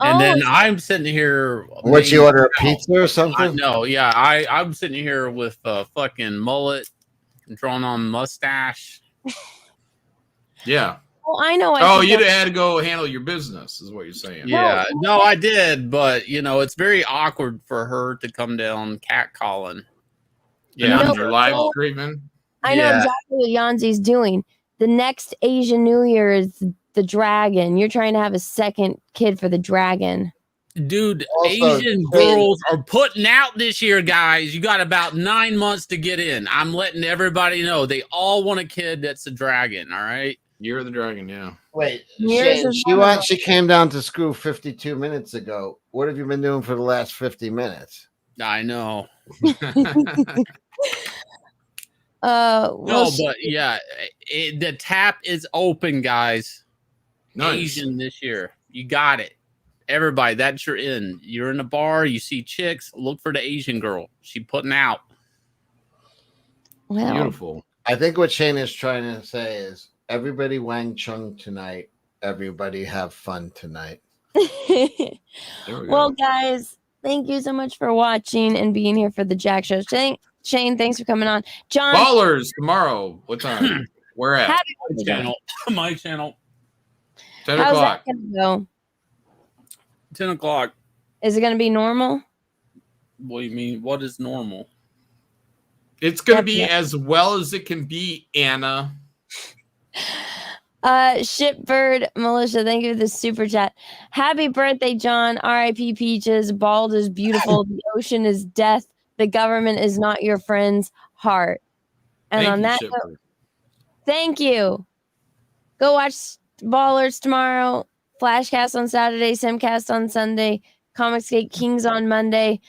And then I'm sitting here. What, you order a pizza or something? No, yeah. I'm sitting here with a fucking mullet, drawn on mustache. Yeah. Well, I know. You had to go handle your business, is what you're saying. Yeah, no, I did, but it's very awkward for her to come down catcalling. Yeah, your live treatment. I know Yeah. exactly what Yanzi's doing. The next Asian New Year is the dragon. You're trying to have a second kid for the dragon. Dude, Also, Asian Shane- girls are putting out this year, guys. You got about 9 months to get in. I'm letting everybody know. They all want a kid that's a dragon, all right? Year of the Dragon, yeah. Wait, Yours Shane, is one of them. she came down to screw 52 minutes ago. What have you been doing for the last 50 minutes? I know. Well, No, but yeah, the tap is open, guys. Nice. Asian this year. You got it. Everybody, that's your in. You're in a bar, you see chicks, look for the Asian girl. She putting out. Wow. Beautiful. I think what Shane is trying to say is everybody Wang Chung tonight. Everybody have fun tonight. There we Well, go. guys, thank you so much for watching and being here for the Jack Show. Shane, thanks for coming on. John, Ballers tomorrow. What time? Where at? happy My birthday. channel. My channel. 10 How's o'clock. that gonna go? 10 o'clock. Is it gonna be normal? What do you mean? What is normal? It's going to be as well as it can be, Anna. Shipbird Militia, thank you for the super chat. Happy birthday, John. R.I.P. Peaches. Bald is beautiful. The ocean is death. The government is not your friend's heart. And Thank on you, that Shipper. note, thank you. Go watch Ballers tomorrow. Flashcast on Saturday. Simcast on Sunday. Comicsgate Kings on Monday.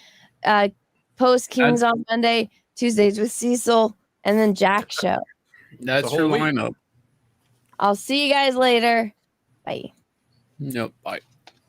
Post Kings on Monday. Tuesdays with Cecil. And then Jack Show. That's The your whole week. lineup. I'll see you guys later. Bye. Nope. Bye.